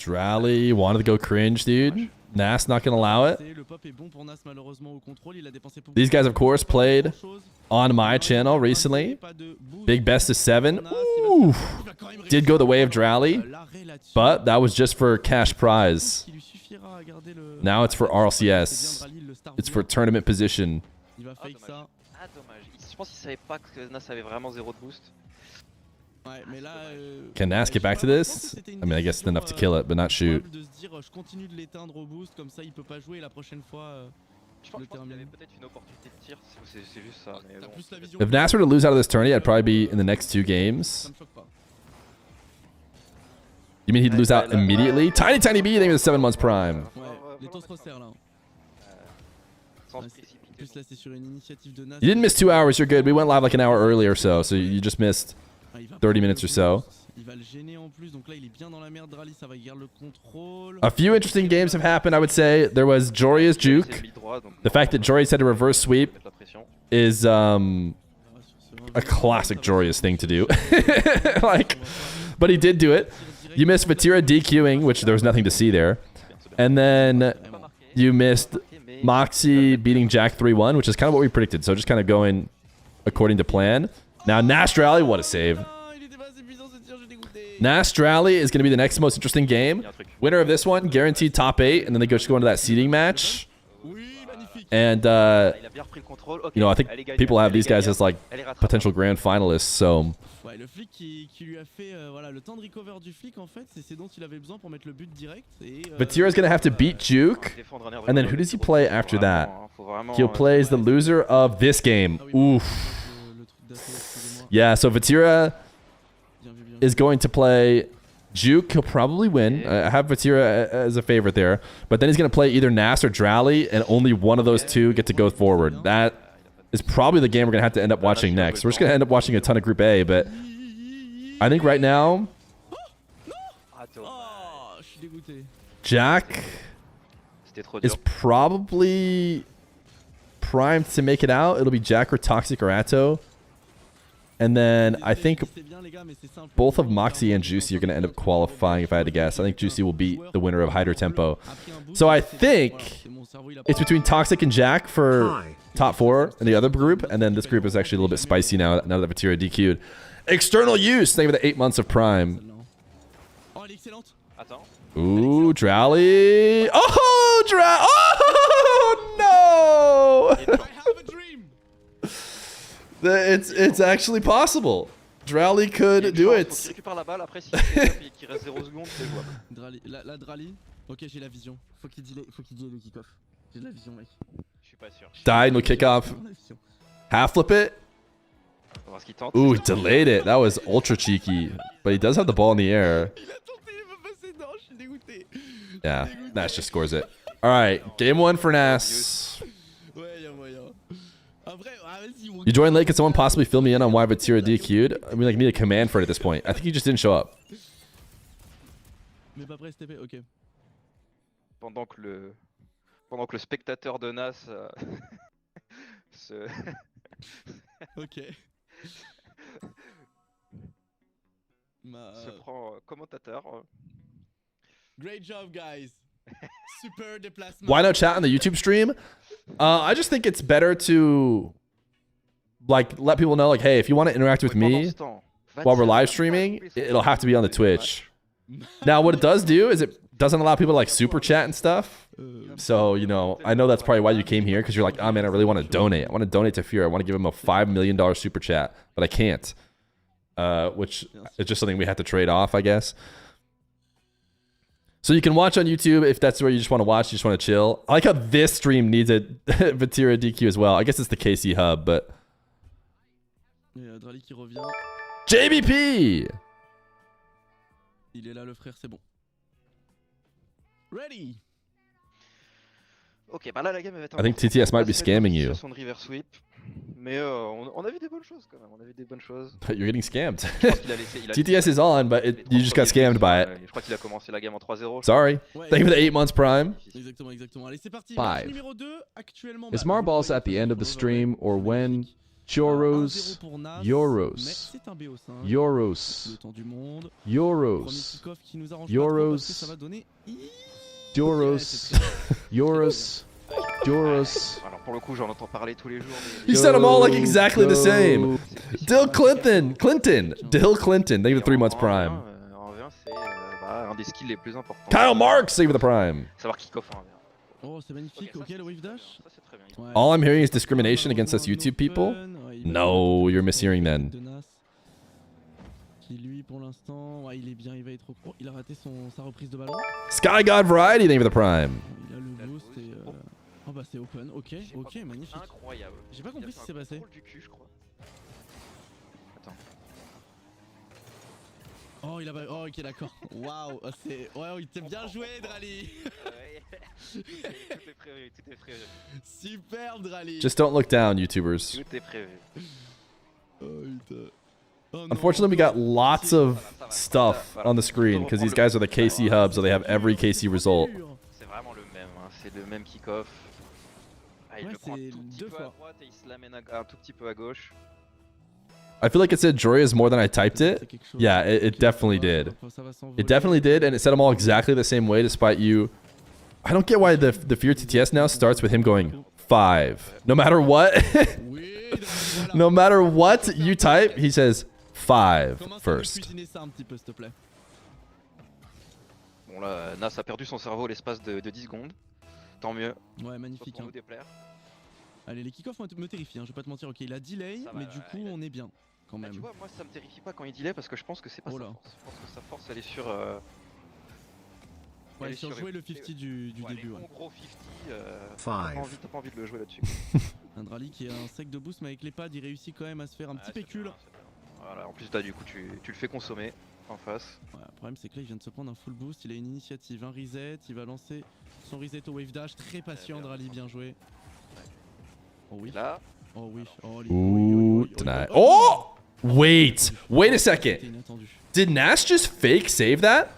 Drowley wanted to go cringe, dude. Nas not gonna allow it. Le pop est bon pour Nas malheureusement au contrôle, il a dépensé pour... These guys, of course, played on my channel recently. Big best of 7. Ooh. Did go the way of Drowley, but that was just for cash prize. Now it's for RLCS. It's for tournament position. Il va fake ça. Ah dommage. Je pense qu'il savait pas que Nas avait vraiment 0 de boost. Ouais, mais là, Can Nas get back to this? I mean, I guess it's enough to kill it, but not shoot. De se dire, je continue de l'éteindre au boost, comme ça il peut pas jouer et la prochaine fois. Je pense qu'il y avait peut-être une opportunité de tir, c'est juste ça. Mais bon. If Nas were to lose out of this tourney, I'd probably be in the next 2 games. You mean he'd lose out immediately? Tiny B, I think it was 7 months prime. Ouais, les taux se resserrent là. Plus là c'est sur une initiative de Nas. You didn't miss 2 hours, you're good. We went live like an hour early or so, so you just missed 30 minutes or so. Il va le gêner en plus, donc là il est bien dans la merde. Drowley, ça va, il garde le contrôle. A few interesting games have happened, I would say. There was Joria's juke. The fact that Joria's had a reverse sweep is a classic Joria's thing to do. Like, but he did do it. You missed Vatira DQing, which there was nothing to see there. And then you missed Moxy beating Jack 3-1, which is kind of what we predicted. So just kind of going according to plan. Now Drowley, what a save. Drowley is going to be the next most interesting game. Winner of this one, guaranteed top 8, and then they just go into that seeding match. And, you know, I think people have these guys as like potential grand finalists, so... Ouais, le flic qui lui a fait voilà, le temps de recover du flic en fait, c'est ce dont il avait besoin pour mettre le but direct. Vatira's gonna have to beat Juke, and then who does he play after that? He plays the loser of this game. Oof. Yeah, so Vatira is going to play Juke. He'll probably win. I have Vatira as a favorite there, but then he's gonna play either Nas or Drowley, and only one of those two get to go forward. That is probably the game we're going to have to end up watching next. We're just going to end up watching a ton of Group A, but I think right now, Jack is probably primed to make it out. It'll be Jack or Toxic or Atto. And then I think both of Moxy and Juicy are going to end up qualifying if I had to guess. I think Juicy will beat the winner of Hydro Tempo. So I think it's between Toxic and Jack for top 4 in the other group. And then this group is actually a little bit spicy now that Vatira DQ'd. External use. Thank you for the 8 months of Prime. Ooh, Drowley. Oh, Oh, no. It's actually possible. Drowley could do it. Drowley. Ok, j'ai la vision. Faut qu'il delay le kick-off. J'ai la vision, mec. Je suis pas sûr. Died, no kickoff. Half flip it. Ooh, he delayed it. That was ultra cheeky. But he does have the ball in the air. Yeah, Nas just scores it. All right, game 1 for Nas. You joined late. Could someone possibly fill me in on why Vatira DQ'd? I mean, like, need a command for it at this point. I think he just didn't show up. Mais pas prêt, STP, ok. Pendant que le spectateur de Nas se... Ok. se prend commentateur. Great job, guys. Super déplacement. Why no chat on the YouTube stream? I just think it's better to like let people know, like, hey, if you want to interact with me while we're live streaming, it'll have to be on the Twitch. Now, what it does do is it doesn't allow people to like super chat and stuff. So, you know, I know that's probably why you came here, because you're like, oh man, I really want to donate. I want to donate to Fear. I want to give him a $5 million super chat, but I can't. Which is just something we have to trade off, I guess. So you can watch on YouTube if that's where you just want to watch, you just want to chill. I like how this stream needs a Vatira DQ as well. I guess it's the KC hub, but... Drowley qui revient. JBP! Il est là, le frère, c'est bon. Ready! Ok, bah là la game va être I think TTS might be scamming you. de river sweep. Mais on a vu des bonnes choses quand même, on a vu des bonnes choses. You're getting scammed. Je pense qu'il a laissé, TTS is on, but you just got scammed by it. Je crois qu'il a commencé la game en 3-0. Sorry. Thank you for the 8 months prime. Exactement, exactement. Allez, c'est parti. 5. Numéro 2, actuellement, Is Marballs at the end of the stream or when Choros, Euros, Euros, Euros, Euros, Euros, Euros, Euros. Alors pour le coup, j'en entends parler tous les jours. You said them all like exactly the same. Dill Clinton. Dill Clinton. Thank you for the 3 months prime. En V1, c'est un des skills les plus importants. Kyle Marks, thank you for the prime. Savoir kick-off en V1. Oh, c'est magnifique. Ok, le wave dash. All I'm hearing is discrimination against us YouTube people. No, you're mishearing then. Qui lui, pour l'instant, il est bien, il va être au court. Il a raté sa reprise de ballon. Sky God Variety, thank you for the prime. Il a le boost et... Oh bah c'est open, ok, magnifique. Incroyable. J'ai pas compris ce qui s'est passé. Du cul, je crois. Attends. Oh, il a pas... Oh, ok, d'accord. Waouh, c'est... Ouais, il t'a bien joué, Drowley. Tout est prévu, tout est prévu. Superbe, Drowley. Just don't look down, YouTubers. Tout est prévu. Oh, putain. Unfortunately, we got lots of stuff on the screen because these guys are the KC hub, so they have every KC result. C'est vraiment le même, hein. C'est le même kick-off. Ah, il le prend un tout petit peu à droite et il se l'amène un tout petit peu à gauche. I feel like it said Joyous more than I typed it. Yeah, it definitely did. It definitely did, and it said them all exactly the same way despite you. I don't get why the Fear TTS now starts with him going 5. No matter what. No matter what you type, he says 5 first. Bon là, Nas a perdu son cerveau l'espace de 10 secondes. Tant mieux. Ouais, magnifique. Hein. Déplaire. Allez, les kick-offs me terrifient, hein, je vais pas te mentir. Ok, il a delay, mais du coup, on est bien quand même. Tu vois, moi ça me terrifie pas quand il delay parce que je pense que c'est pas sa force. Je pense que sa force elle est sur. Ouais, sur jouer le 50 du début. Ouais. Gros 50, t'as pas envie de le jouer là-dessus. Un Drowley qui a un sec de boost, mais avec les pads, il réussit quand même à se faire un petit pécule. Voilà, en plus, là, du coup, tu le fais consommer en face. Ouais, le problème, c'est que là, il vient de se prendre un full boost. Il a une initiative, un reset. Il va lancer son reset au wave dash. Très patient, Drowley, bien joué. Oh oui. Là. Oh oui. Oh, Ooh, tonight. Oh! Wait a second. Did Nas just fake save that?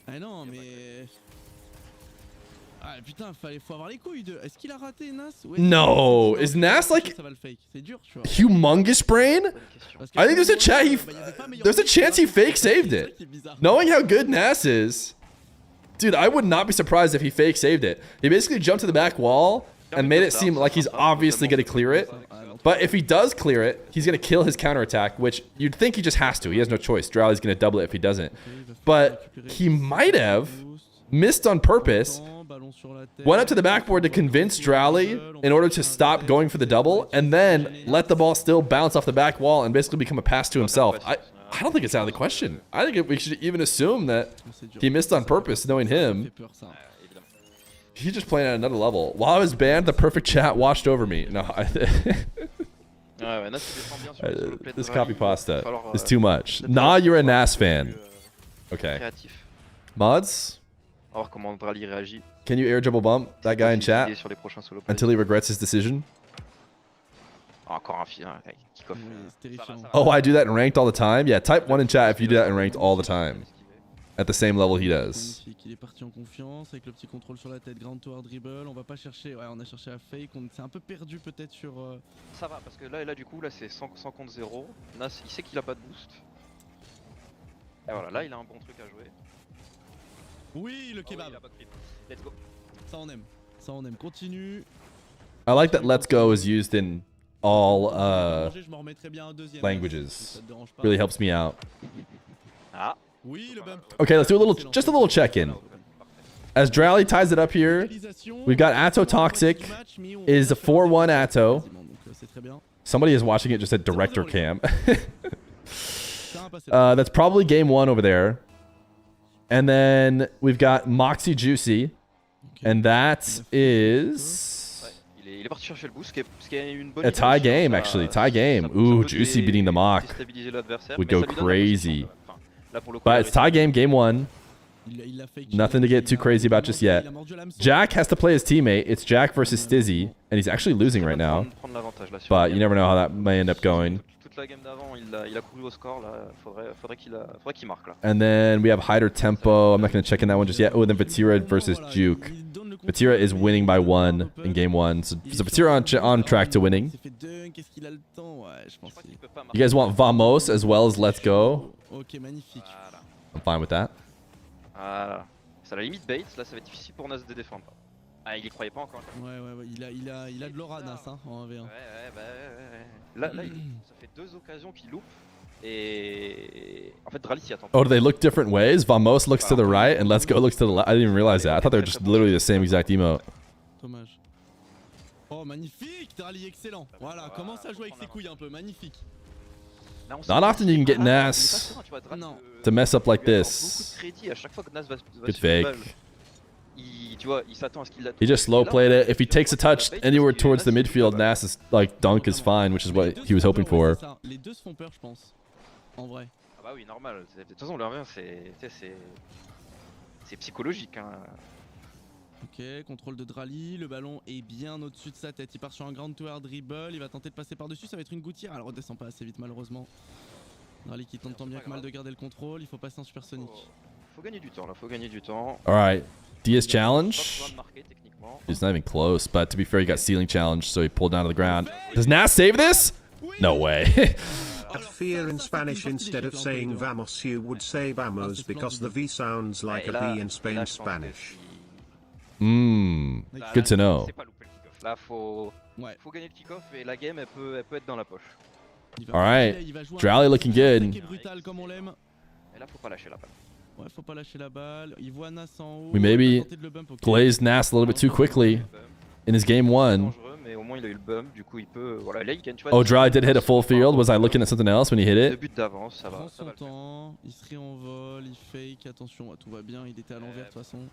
Ah non, mais... Ah putain, faut avoir les couilles de... Est-ce qu'il a raté Nas? Ouais, no, is Nas like humongous brain? I think there's a chance he fake saved it. Knowing how good Nas is, dude, I would not be surprised if he fake saved it. He basically jumped to the back wall and made it seem like he's obviously gonna clear it. But if he does clear it, he's gonna kill his counterattack, which you'd think he just has to. He has no choice. Drowley's gonna double it if he doesn't. But he might have missed on purpose. Went up to the backboard to convince Drowley in order to stop going for the double, and then let the ball still bounce off the back wall and basically become a pass to himself. I don't think it's out of the question. I think we should even assume that he missed on purpose, knowing him. He's just playing at another level. While I was banned, the perfect chat washed over me. No, this copy pasta is too much. Nah, you're a Nas fan. Okay. Mods? voir comment Drowley réagit. Can you air dribble bump that guy in chat until he regrets his decision? Encore un fil, kick-off. Oh, I do that in ranked all the time? Yeah, type 1 in chat if you do that in ranked all the time. At the same level he does. Il est parti en confiance avec le petit contrôle sur la tête, ground tower dribble. On va pas chercher, ouais, on a cherché à fake. On s'est un peu perdu peut-être sur. Ça va parce que là du coup là c'est 100 contre 0. Nas il sait qu'il a pas de boost. Et voilà, là il a un bon truc à jouer. Oui, le kebab. Let's go. Ça on aime. Ça on aime. Continue. I like that let's go is used in all languages. Really helps me out. Ah. Okay, let's do just a little check-in. As Drowley ties it up here, we've got Atto Toxic is a 4-1 Atto. Somebody is watching it just at director cam. That's probably game 1 over there. And then we've got Moxy Juicy. And that is a tie game, actually. Tie game. Ooh, Juicy beating the Mock would go crazy. But it's tie game, game 1. Nothing to get too crazy about just yet. Jack has to play his teammate. It's Jack versus Stizzy, and he's actually losing right now. But you never know how that may end up going. And then we have Hyder Tempo. I'm not going to check in that one just yet. Oh, then Vatira versus Juke. Vatira is winning by 1 in game 1. So Vatira on track to winning. You guys want Vamos as well as Let's Go? I'm fine with that. C'est à la limite bait, là ça va être difficile pour Nas de défendre. Ah, il y croyait pas encore. Ouais, il a de l'aura Nas hein, en 1v1. Là, ça fait 2 occasions qu'il loupe. Et en fait, Drowley s'y attend. Oh, do they look different ways? Vamos looks to the right and Let's Go looks to the left. I didn't even realize that. I thought they were just literally the same exact emote. Dommage. Oh, magnifique, Drowley, excellent. Voilà, commence à jouer avec ses couilles un peu, magnifique. Not often you can get Nas to mess up like this. Good fake. He just slow played it. If he takes a touch anywhere towards the midfield, Nas' like dunk is fine, which is what he was hoping for. Les deux se font peur, je pense. En vrai. Ah bah oui, normal. De toute façon, leur 1 c'est psychologique. Hein. Ok, contrôle de Drowley, le ballon est bien au-dessus de sa tête, il part sur un ground to air dribble, il va tenter de passer par-dessus, ça va être une gouttière, elle redescend pas assez vite malheureusement. Drowley qui tente tant bien que mal de garder le contrôle, il faut passer en supersonique. Faut gagner du temps là, faut gagner du temps. Alright, DS challenge. He's not even close, but to be fair, he got ceiling challenge, so he pulled down to the ground. Does Nas save this? No way. At Fear in Spanish, instead of saying vamos, you would say vamos because the V sounds like a B in Spanish. Good to know. Là, faut gagner le kick-off et la game, elle peut être dans la poche. Alright, Drowley looking good. Et là, faut pas lâcher la balle. Ouais, faut pas lâcher la balle. Il voit Nas en haut. We maybe glazed Nas a little bit too quickly in his game 1. Mais au moins, il a eu le bump, du coup, il peut. Voilà, là, il gagne, tu vois. Oh, Drowley did hit a full field. Was I looking at something else when he hit it? 2 buts d'avance, ça va. Prend son temps, il se réenvole, il fake, attention, tout va bien, il était à l'envers de toute façon.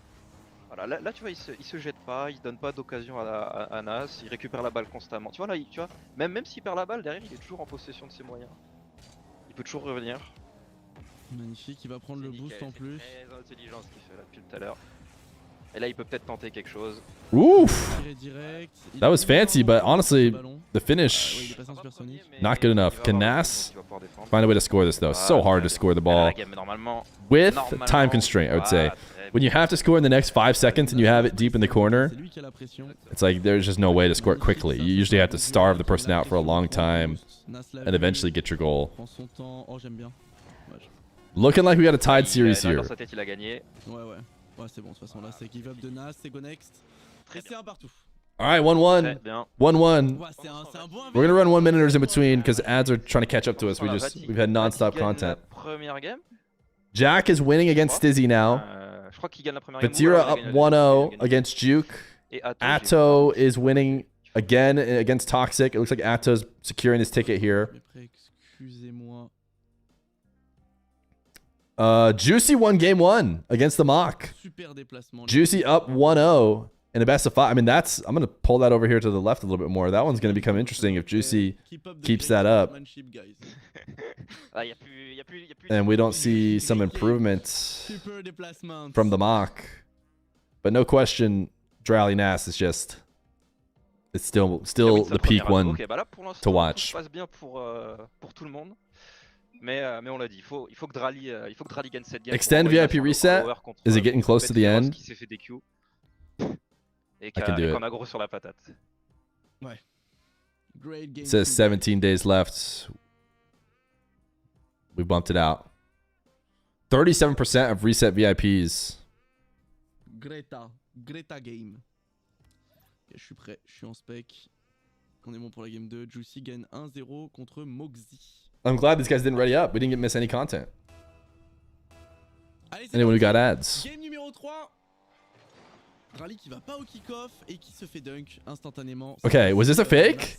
Voilà, là tu vois, il se jette pas, il donne pas d'occasion à Nas, il récupère la balle constamment. Tu vois là, tu vois, même s'il perd la balle, derrière il est toujours en possession de ses moyens. Il peut toujours revenir. Magnifique, il va prendre le boost en plus. C'est très intelligent ce qu'il fait là depuis tout à l'heure. Et là il peut peut-être tenter quelque chose. Oof! That was fancy, but honestly, the finish, not good enough. Can Nas find a way to score this though? So hard to score the ball with time constraint, I would say. When you have to score in the next 5 seconds and you have it deep in the corner, it's like there's just no way to score it quickly. You usually have to starve the person out for a long time and eventually get your goal. Looking like we got a tied series here. Ouais, c'est bon, de toute façon là c'est give up de Nas, c'est go next. Et c'est un partout. Alright, 1-1. 1-1. We're gonna run 1 minuters in between because ads are trying to catch up to us. We've had non-stop content. Jack is winning against Stizzy now. Vatira up 1-0 against Juke. Atto is winning again against Toxic. It looks like Atto's securing his ticket here. Juicy won game 1 against the Mock. Juicy up 1-0 in a best of 5. I mean, I'm going to pull that over here to the left a little bit more. That one's going to become interesting if Juicy keeps that up. And we don't see some improvement from the Mock. But no question, Drowley Nas is just... It's still the peak one to watch. Mais on l'a dit, il faut que Drowley gagne cette game. Extend VIP reset. Is it getting close to the end? Qui s'est fait DQ. Et I can do it. qu'on a gros sur la patate. Ouais. It says 17 days left. We bumped it out. 37% of reset VIPs. Greta game. Okay, je suis prêt, je suis en spec. On est bon pour la game 2. Juicy gagne 1-0 contre Moxy. I'm glad these guys didn't ready up. We didn't miss any content. Anyone who got ads. Game numéro 3. Drowley qui va pas au kick-off et qui se fait dunk instantanément. Okay, was this a fake?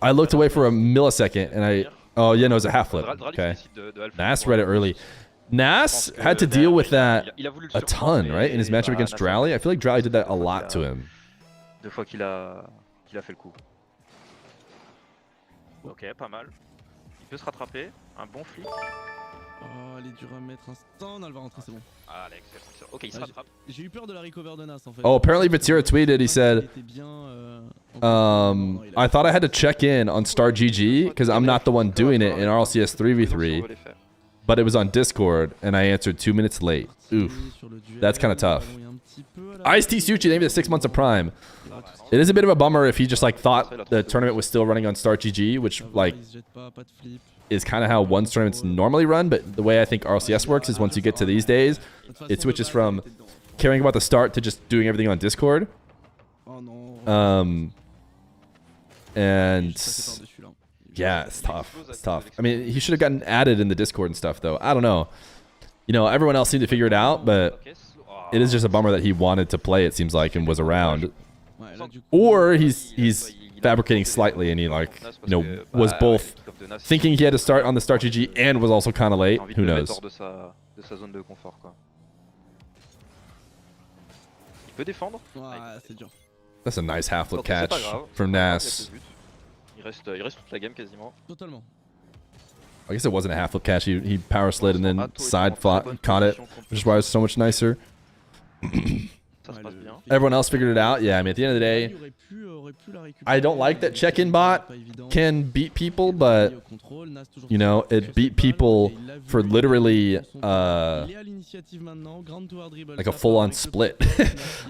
I looked away for a millisecond and I... Oh, yeah, no, it was a half flip. Okay. Nas read it early. Nas had to deal with that a ton, right? In his matchup against Drowley. I feel like Drowley did that a lot to him. Deux fois qu'il a fait le coup. Ok, pas mal. Il peut se rattraper. Un bon flip. Oh, elle est dure à mettre un stun. Elle va rentrer, c'est bon. Ah, Alex, ok, il se rattrape. J'ai eu peur de la recover de Nas en fait. Oh, apparently Vatira tweeted, he said, I thought I had to check in on Star GG because I'm not the one doing it in RLCS 3v3, but it was on Discord and I answered 2 minutes late. Oof, that's kind of tough. Ice-T Suchi, maybe the 6 months of Prime. It is a bit of a bummer if he just like thought the tournament was still running on Star GG, which like is kind of how one's tournaments normally run, but the way I think RLCS works is once you get to these days, it switches from caring about the start to just doing everything on Discord. And yeah, it's tough. It's tough. I mean, he should have gotten added in the Discord and stuff, though. I don't know. You know, everyone else seemed to figure it out, but it is just a bummer that he wanted to play, it seems like, and was around. Or he's fabricating slightly and he like, you know, was both thinking he had to start on the Start GG and was also kind of late. Who knows? That's a nice half flip catch from Nas. Il reste toute la game quasiment. Totalement. I guess it wasn't a half flip catch. He power slid and then side caught it, which is why it's so much nicer. Everyone else figured it out. Yeah, I mean, at the end of the day, I don't like that check-in bot can beat people, but, you know, it beat people for literally like a full-on split.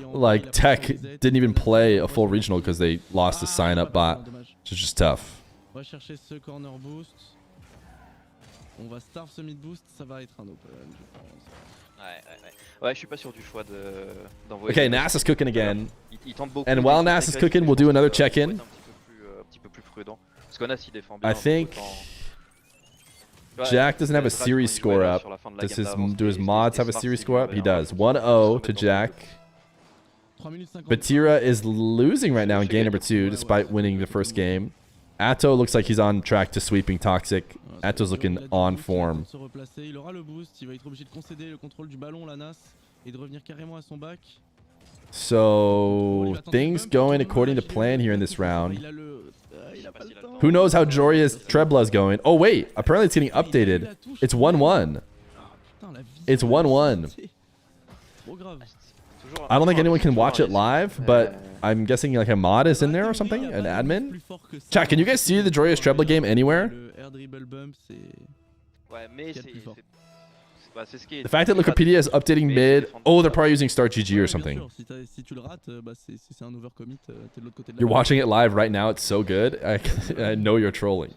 Like, Tech didn't even play a full regional because they lost the sign-up bot, which is just tough. On va chercher ce corner boost. On va starve ce mid boost, ça va être un open, je pense. Ouais, je suis pas sûr du choix d'envoyer. Okay, Nas is cooking again. And while Nas is cooking, we'll do another check-in. I think Jack doesn't have a series score up. Do his mods have a series score up? He does. 1-0 to Jack. Vatira is losing right now in game number 2, despite winning the first game. Atto looks like he's on track to sweeping Toxic. Atto's looking on form. Il aura le boost, il va être obligé de concéder le contrôle du ballon, la Nas, et de revenir carrément à son back. So, things going according to plan here in this round. Who knows how Joria's Trebla is going? Oh, wait. Apparently it's getting updated. It's 1-1. It's 1-1. I don't think anyone can watch it live, but I'm guessing like a mod is in there or something? An admin? Chat, can you guys see the Joria's Trebla game anywhere? The fact that Wikipedia is updating mid... Oh, they're probably using Start GG or something. You're watching it live right now. It's so good. I know you're trolling.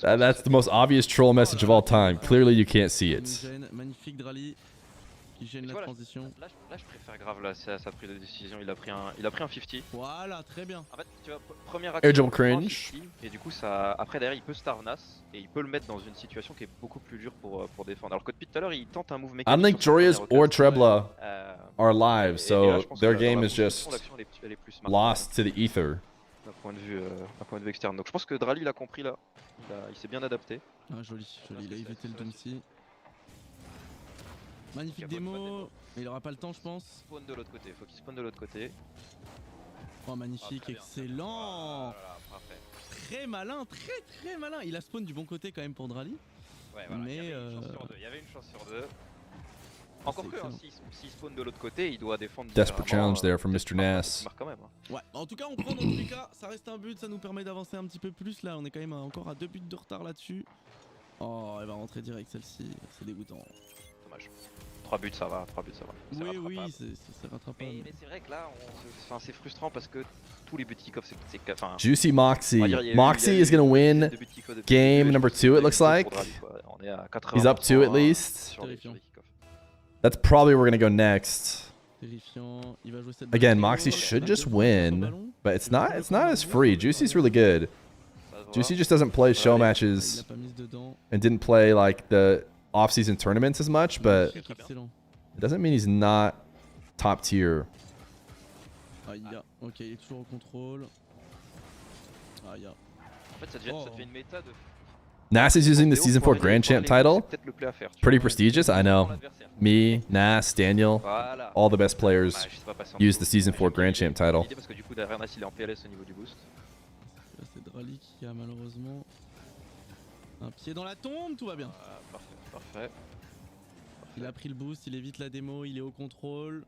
That's the most obvious troll message of all time. Clearly, you can't see it. Qui gêne la transition. Là, je préfère grave là, sa prise de décision. Il a pris un 50. Voilà, très bien. En fait, tu vois, première action, Agile cringe. Et du coup, ça, après derrière, il peut starve Nas et il peut le mettre dans une situation qui est beaucoup plus dure pour défendre. Alors que depuis tout à l'heure, il tente un move mécanique. I don't think Joria's or Trebla are live, so their game is just lost to the ether. D'un point de vue externe. Donc je pense que Drowley l'a compris là. Il s'est bien adapté. Ah, joli, il a évité le Doomsy. Magnifique démo, mais il aura pas le temps, je pense. Spawn de l'autre côté, faut qu'il spawn de l'autre côté. Oh, magnifique, excellent. Très malin, très malin. Il a spawn du bon côté quand même pour Drowley. Ouais, voilà, mais il y avait une chance sur deux. Encore que, s'il spawn de l'autre côté, il doit défendre. Desperate challenge there from Mr. Nas. Quand même, ouais, en tout cas, on prend dans tous les cas. Ça reste un but, ça nous permet d'avancer un petit peu plus. Là, on est quand même encore à 2 buts de retard là-dessus. Oh, elle va rentrer direct celle-ci. C'est dégoûtant. Dommage. 3 buts ça va, Oui, c'est rattrapable. Mais c'est vrai que là, c'est frustrant parce que tous les buts de kick-off, c'est... Juicy Moxy. Moxy is going to win game number 2, it looks like. He's up 2 at least. That's probably where we're going to go next. Again, Moxy should just win, but it's not as free. Juicy's really good. Juicy just doesn't play show matches and didn't play like the off-season tournaments as much, but it doesn't mean he's not top tier. Aïe, ok, il est toujours au contrôle. Aïe. En fait, ça devient une méta de. Nas is using the Season 4 Grand Champ title. Pretty prestigious, I know. Me, Nas, Daniel, all the best players use the Season 4 Grand Champ title. Parce que du coup, derrière Nas, il est en PLS au niveau du boost. Là, c'est Drowley qui a malheureusement un pied dans la tombe, tout va bien. Parfait. Il a pris le boost, il évite la démo, il est au contrôle.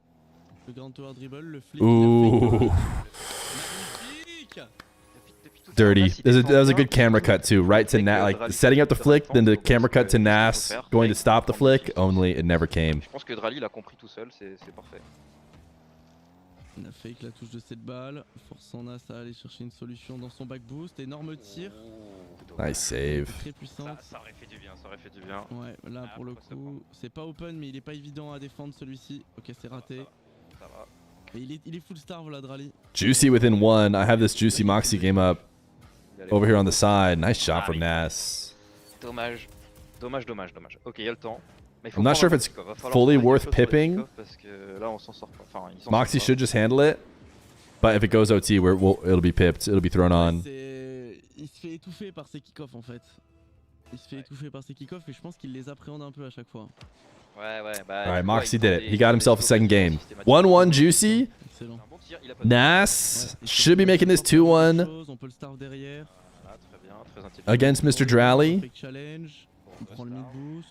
Le grand tower dribble, le flip. Ooh. Dirty. That was a good camera cut too, right to Nas, like setting up the flick, then the camera cut to Nas, going to stop the flick, only it never came. Je pense que Drowley il a compris tout seul, c'est parfait. Il a fake la touche de cette balle, forçant Nas à aller chercher une solution dans son back boost, énorme tir. Nice save. Très puissante. Ça aurait fait du bien, ça aurait fait du bien. Ouais, là pour le coup, c'est pas open mais il est pas évident à défendre celui-ci. Ok, c'est raté. Ça va. Et il est full starve là, Drowley. Juicy within one. I have this Juicy Moxy game up over here on the side. Nice shot from Nas. Dommage. Ok, il y a le temps. I'm not sure if it's fully worth pipping. Parce que là, on s'en sort pas. Enfin, Moxy should just handle it. But if it goes OT, it'll be pipped. It'll be thrown on. Il se fait étouffer par ses kick-offs en fait. Il se fait étouffer par ses kick-offs et je pense qu'il les appréhende un peu à chaque fois. Ouais, bah. All right, Moxy did it. He got himself a second game. 1-1 Juicy. Nas should be making this 2-1 On peut le starve derrière. against Mr. Drowley. Fake challenge. Il prend le mid boost.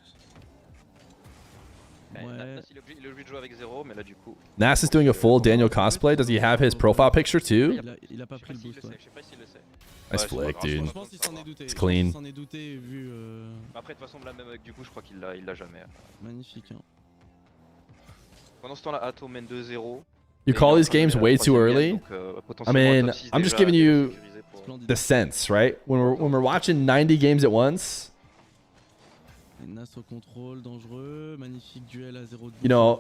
Ouais. Il est obligé de jouer avec 0, mais là du coup. Nas is doing a full Daniel cosplay. Does he have his profile picture too? Il a pas pris le boost. Je sais pas s'il le sait. Nice flick, dude. Je pense qu'il s'en est douté. It's clean. Il s'en est douté vu. Après, de toute façon, là même avec du coup, je crois qu'il l'a jamais. Magnifique. Hein. Pendant ce temps-là, Atto mène 2-0. You call these games way too early? I mean, I'm just giving you the sense, right? When we're watching 90 games at once. Nas au contrôle, dangereux, magnifique duel à 0 de you know,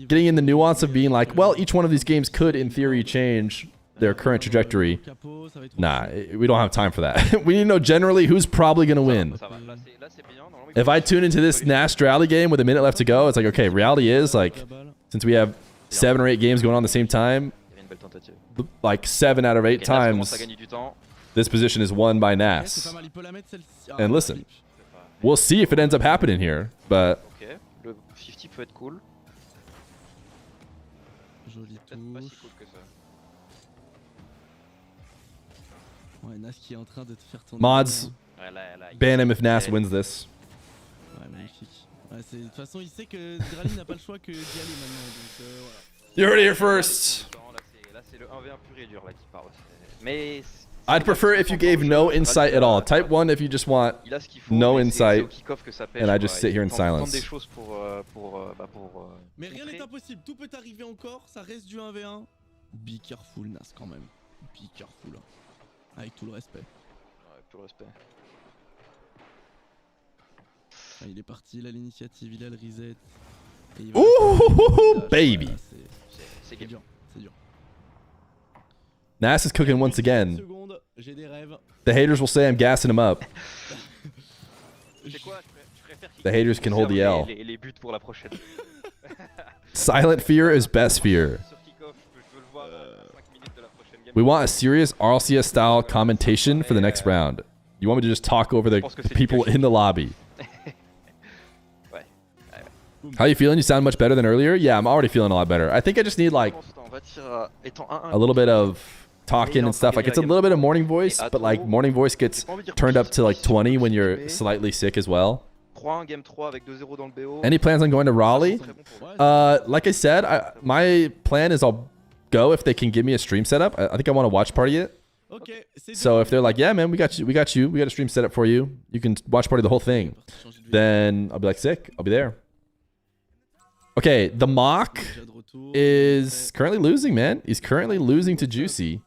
getting in the nuance of being like, well, each one of these games could, in theory, change their current trajectory. Nah, we don't have time for that. We need to know generally who's probably going to win. If I tune into this Nas Drowley game with a minute left to go, it's like, okay, reality is, like, since we have 7 or 8 games going on at the same time, like 7 out of 8 times, this position is won by Nas. And listen, we'll see if it ends up happening here, but... Ok, le 50 peut être cool. Joli Peut-être pas si cool que ça. Ouais, Nas qui est en train de te faire tourner. Mods, ban him if Nas wins this. Ouais, magnifique. Ouais, de toute façon, il sait que Drowley n'a pas le choix que d'y aller maintenant, donc voilà. You heard it here first. Là, c'est le 1v1 pur et dur là qui parle. Mais... I'd prefer if you gave no insight at all. Type 1 if you just want no insight, and I just sit here in silence. Mais rien n'est impossible, tout peut arriver encore, ça reste du 1v1. Be careful Nas quand même. Be careful. Avec tout le respect. Avec tout le respect. Ah, il est parti, il a l'initiative, il a le reset. Ooh, baby. C'est dur, c'est dur. Nas is cooking once again. The haters will say I'm gassing him up. The haters can hold the L. Les buts pour la prochaine. Silent Fear is best Fear. We want a serious RLCS style commentation for the next round. You want me to just talk over the people in the lobby? How you feeling? You sound much better than earlier? Yeah, I'm already feeling a lot better. I think I just need like a little bit of talking and stuff. Like it's a little bit of morning voice, but like morning voice gets turned up to like 20 when you're slightly sick as well. Any plans on going to Raleigh? Like I said, my plan is I'll go if they can give me a stream setup. I think I want to watch party it. So if they're like, yeah, man, we got you, we got a stream setup for you. You can watch party the whole thing. Then I'll be like, sick, I'll be there. Okay, the Mock is currently losing, man. He's currently losing to Juicy.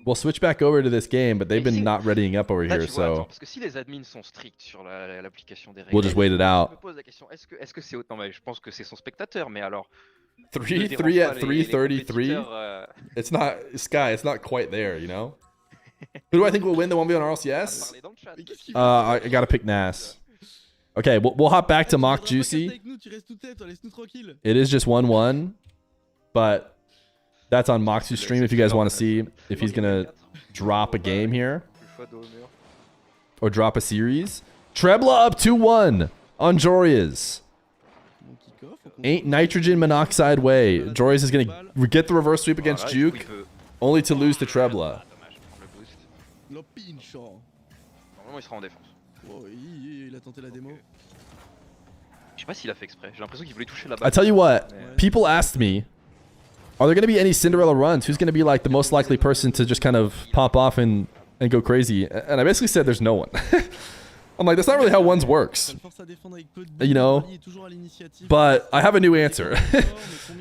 We'll switch back over to this game, but they've been not readying up over here, so parce que si les admins sont stricts sur l'application des règles, we'll just wait it out. Je me pose la question, est-ce que c'est autant, mais je pense que c'est son spectateur, mais alors 3-3 at 3:33. It's not Sky. It's not quite there, you know. Who do I think will win the 1v1 RLCS? I gotta pick Nas. Okay, we'll hop back to Mock Juicy. It is just 1-1, but that's on Moxy's stream if you guys want to see if he's going to drop a game here or drop a series. Trebla up 2-1 on Joria's. Ain't nitrogen monoxide way. Joria's is going to get the reverse sweep against Juke, only to lose to Trebla. Normalement, il sera en défense. Oh, il a tenté la démo. Je sais pas s'il a fait exprès. J'ai l'impression qu'il voulait toucher la balle. I tell you what, people asked me, are there going to be any Cinderella runs? Who's going to be like the most likely person to just kind of pop off and go crazy? And I basically said there's no one. I'm like, that's not really how ones works. You know? But I have a new answer.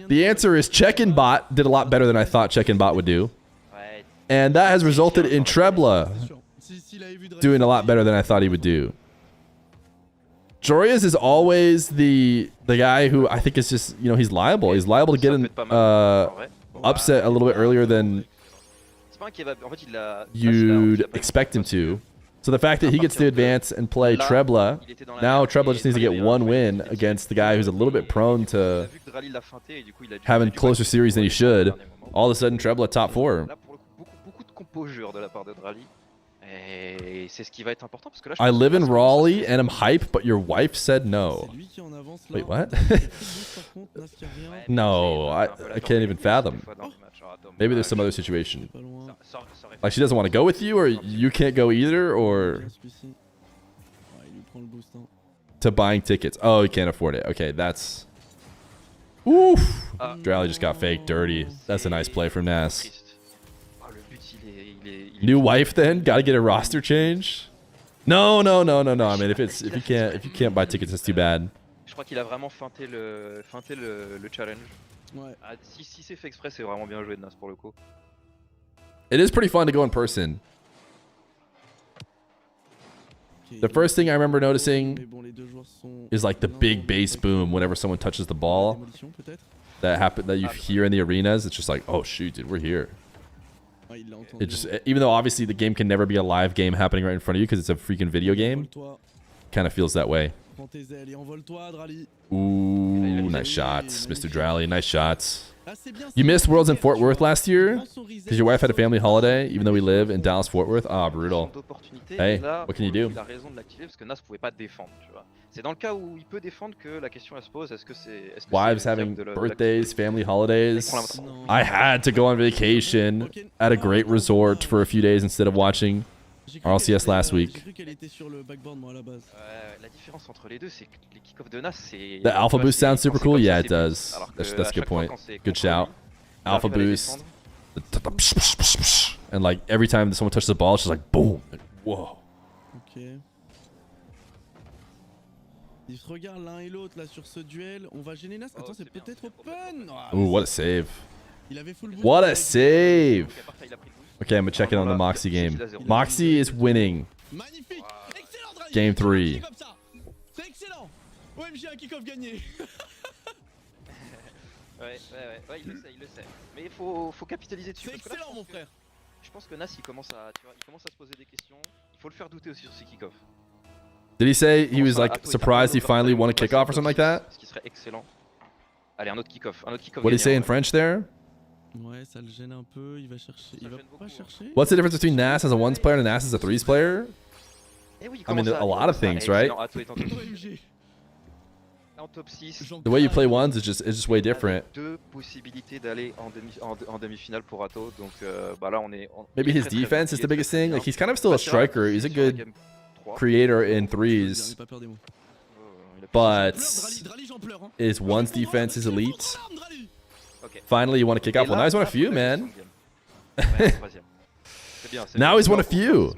The answer is Check-in Bot did a lot better than I thought Check-in Bot would do. And that has resulted in Trebla doing a lot better than I thought he would do. Joria's is always the guy who I think is just, you know, he's liable. He's liable to get an upset a little bit earlier than you'd expect him to. So the fact that he gets to advance and play Trebla, now Trebla just needs to get one win against the guy who's a little bit prone to having closer series than he should. All of a sudden, Trebla top 4. I live in Raleigh and I'm hype, but your wife said no. Wait, what? No, I can't even fathom. Maybe there's some other situation. Like she doesn't want to go with you, or you can't go either, or to buying tickets. Oh, you can't afford it. Okay, that's... Oof! Drowley just got fake dirty. That's a nice play from Nas. New wife then? Gotta get a roster change? No. I mean, if you can't buy tickets, it's too bad. Je crois qu'il a vraiment feinté le challenge. Ouais. Ah, si c'est fait exprès, c'est vraiment bien joué de Nas pour le coup. It is pretty fun to go in person. The first thing I remember noticing is like the big bass boom whenever someone touches the ball. That you hear in the arenas. It's just like, oh shoot, dude, we're here. It just, even though obviously the game can never be a live game happening right in front of you because it's a freaking video game, kind of feels that way. Ooh, nice shots, Mr. Drowley. Nice shots. You missed Worlds in Fort Worth last year because your wife had a family holiday, even though we live in Dallas, Fort Worth. Ah, brutal. Hey, what can you do? Wives having birthdays, family holidays. I had to go on vacation at a great resort for a few days instead of watching RLCS last week. The alpha boost sounds super cool. Yeah, it does. That's a good point. Good shout. Alpha boost. And like every time someone touches the ball, it's just like boom. Like, whoa. Okay. Ils se regardent l'un et l'autre là sur ce duel. On va gêner Nas. Attends, c'est peut-être open. Ooh, what a save. What a save. Okay, I'm gonna check in on the Moxy game. Moxy is winning. Game 3. C'est excellent. OMG, un kick-off gagné. Ouais, il le sait. Mais il faut capitaliser dessus. C'est excellent, mon frère. Je pense que Nas, il commence à se poser des questions. Il faut le faire douter aussi sur ses kick-offs. Did he say he was like surprised he finally won a kickoff or something like that? Ce qui serait excellent. Allez, un autre kick-off. What did he say in French there? Ouais, ça le gêne un peu. Il va chercher. Il va pas chercher. What's the difference between Nas as a ones player and Nas as a threes player? I mean, a lot of things, right? The way you play ones is just way different. Deux possibilités d'aller en demi-finale pour Atto, donc bah là on est. Maybe his defense is the biggest thing. Like he's kind of still a striker. He's a good creator in threes, but his ones defense is elite. Finally, you want to kick off. Well, now he's won a few, man. Now he's won a few.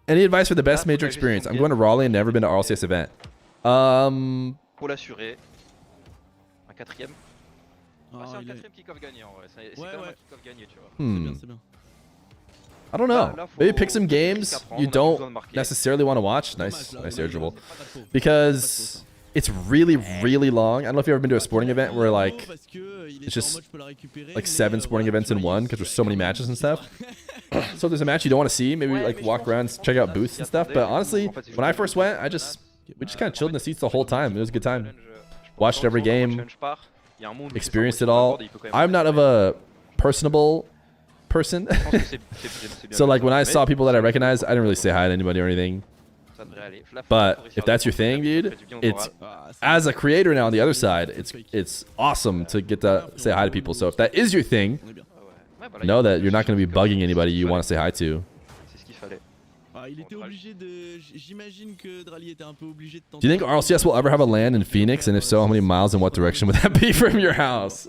Any advice for the best major experience? I'm going to Raleigh and never been to RLCS event. Pour l'assurer, un quatrième. C'est un quatrième kick-off gagnant. C'est quand même un kick-off gagné, tu vois. C'est bien. I don't know. Maybe pick some games you don't necessarily want to watch. Nice air dribble. Because it's really, really long. I don't know if you've ever been to a sporting event where like it's just like 7 sporting events in one because there's so many matches and stuff. So if there's a match you don't want to see, maybe like walk around, check out booths and stuff. But honestly, when I first went, I just We just kind of chilled in the seats the whole time. It was a good time. Watched every game. Experienced it all. I'm not of a personable person. So like when I saw people that I recognized, I didn't really say hi to anybody or anything. But if that's your thing, dude, it's as a creator now on the other side, it's awesome to get to say hi to people. So if that is your thing, know that you're not going to be bugging anybody you want to say hi to. Do you think RLCS will ever have a LAN in Phoenix? And if so, how many miles and what direction would that be from your house?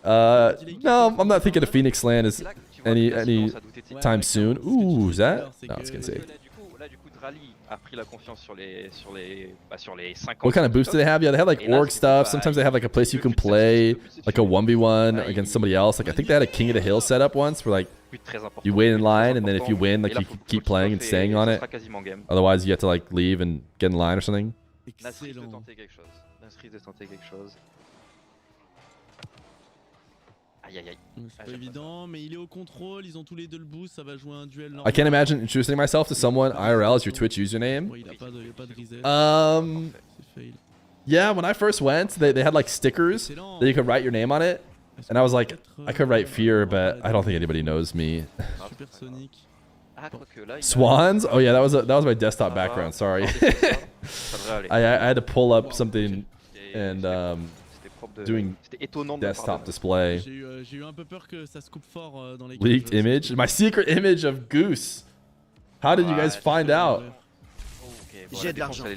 No, I'm not thinking of Phoenix LAN is any time soon. Ooh, is that? No, I was gonna say. What kind of boosts do they have? Yeah, they have like org stuff. Sometimes they have like a place you can play, like a 1v1 against somebody else. Like I think they had a King of the Hill setup once, where like you wait in line, and then if you win, like you can keep playing and staying on it. Otherwise, you have to like leave and get in line or something. I can't imagine introducing myself to someone IRL as your Twitch username. Yeah, when I first went, they had like stickers that you could write your name on it. And I was like, I could write Feer, but I don't think anybody knows me. Swans? Oh yeah, that was my desktop background. Sorry. I had to pull up something and doing desktop display. Leaked image? My secret image of Goose. How did you guys find out? J'ai de l'argent.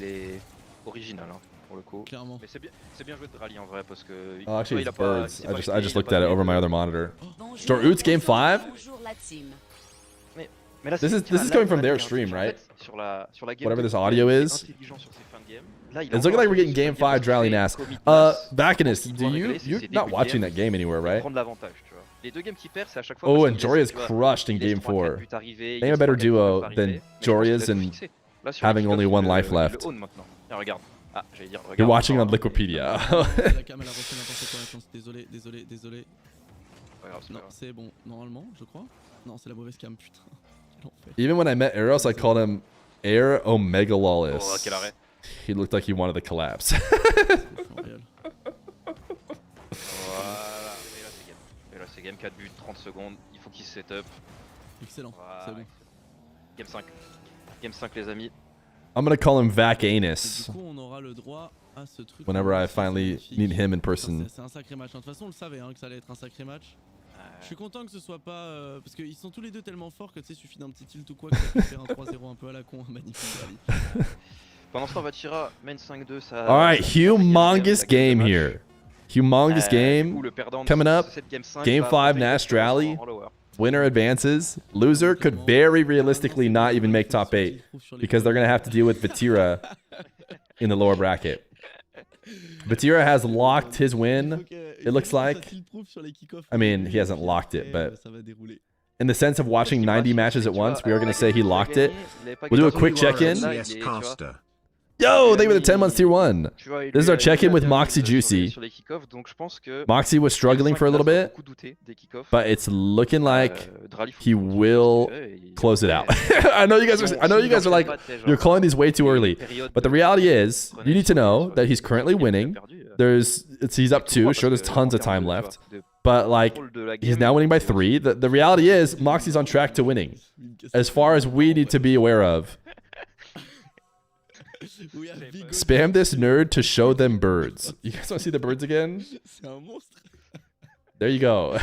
Original, hein, pour le coup. Mais c'est bien joué de Drowley en vrai parce que. Oh, actually, it's birds. I just looked at it over my other monitor. Joroots game 5. This is coming from their stream, right? Whatever this audio is. It's looking like we're getting game 5 Drowley Nass. Vacanus, you're not watching that game anywhere, right? Oh, and Joria's crushed in game 4. Name a better duo than Joria's and having only one life left. You're watching on Liquipedia. Even when I met Eros, I called him Air Omega Lawless. He looked like he wanted to collapse. C'est game 4 buts, 30 secondes, il faut qu'il se set up. Excellent, c'est bon. Game 5. Game 5 les amis. I'm gonna call him Vacanus. Whenever I finally meet him in person. C'est un sacré match. De toute façon, on le savait que ça allait être un sacré match. Je suis content que ce soit pas parce qu'ils sont tous les deux tellement forts que tu sais, suffit d'un petit tilt ou quoi que ça peut faire un 3-0 un peu à la con, magnifique. Pendant ce temps, Vatira mène 5-2, ça. All right, humongous game here. Humongous game coming up. Game 5 Nash Drowley. Winner advances. Loser could very realistically not even make top 8 because they're going to have to deal with Vatira in the lower bracket. Vatira has locked his win, it looks like. I mean, he hasn't locked it, but in the sense of watching 90 matches at once, we are going to say he locked it. We'll do a quick check-in. Yo, they were the 10 months tier 1. This is our check-in with Moxy Juicy. Moxy was struggling for a little bit, but it's looking like he will close it out. I know you guys are like, you're calling these way too early, but the reality is, you need to know that he's currently winning. He's up 2. Sure, there's tons of time left, but like he's now winning by 3. The reality is, Moxy's on track to winning, as far as we need to be aware of. Spam this nerd to show them birds. You guys want to see the birds again? There you go.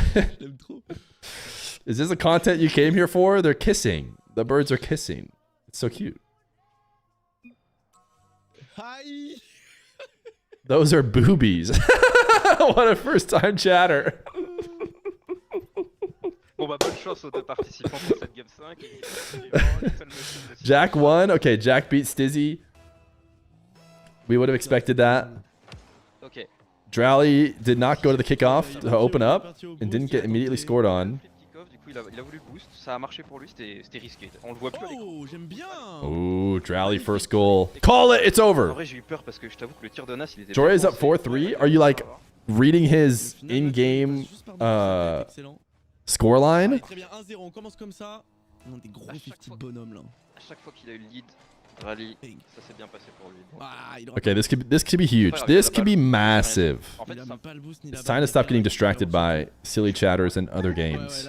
Is this the content you came here for? They're kissing. The birds are kissing. It's so cute. Hi. Those are boobies. What a first time chatter. Bon bah bonne chance aux deux participants pour cette game 5. Jack won. Okay, Jack beat Stizzy. We would have expected that. Okay. Drowley did not go to the kickoff to open up and didn't get immediately scored on. Il a voulu le boost, ça a marché pour lui, c'était risqué. On le voit plus. Oh, j'aime bien. Ooh, Drowley first goal. Call it, it's over. En vrai, j'ai eu peur parce que je t'avoue que le tir de Nas, il était. Jory is up 4-3. Are you like reading his in-game scoreline? Très bien, 1-0, on commence comme ça. On a des gros 50 bonhommes là. À chaque fois qu'il a eu le lead, Rally, ça s'est bien passé pour lui. Okay, this could be huge. This could be massive. It's time to stop getting distracted by silly chatters and other games.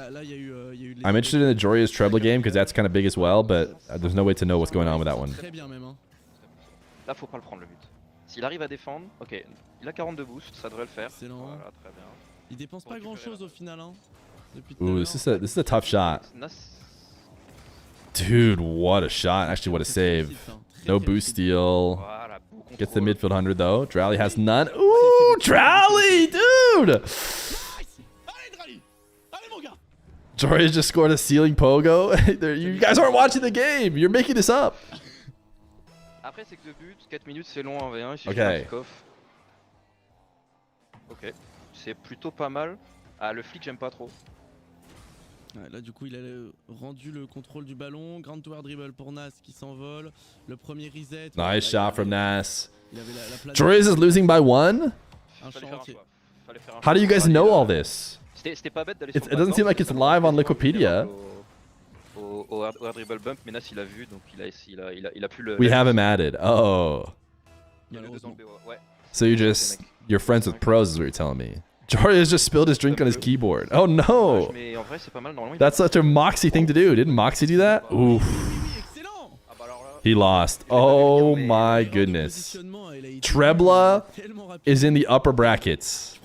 I'm interested in the Joria's Trebla game because that's kind of big as well, but there's no way to know what's going on with that one. Là, faut pas le prendre le but. S'il arrive à défendre, ok, il a 42 boosts, ça devrait le faire. Voilà, très bien. Il dépense pas grand chose au final, hein. Ooh, this is a tough shot. Dude, what a shot. Actually, what a save. No boost steal. Gets the midfield 100 though. Drowley has none. Ooh, Drowley, dude! Joria just scored a ceiling pogo. You guys aren't watching the game. You're making this up. Après, c'est que 2 buts, 4 minutes, c'est long en V1. Ok. Ok, c'est plutôt pas mal. Ah, le flic, j'aime pas trop. Ouais, là du coup il a rendu le contrôle du ballon, grand tower dribble pour Nas qui s'envole, le premier reset. Nice shot from Nas. Joria's is losing by 1? How do you guys know all this? C'était pas bête d'aller It doesn't seem like it's live on Wikipedia. Au air dribble bump, mais Nas il a vu, donc il a pu le... We have him added. Oh. Ouais. So you're friends with pros is what you're telling me. Joria's just spilled his drink on his keyboard. Oh no! That's such a Moxy thing to do. Didn't Moxy do that? Oof. He lost. Oh my goodness. Trebla is in the upper brackets.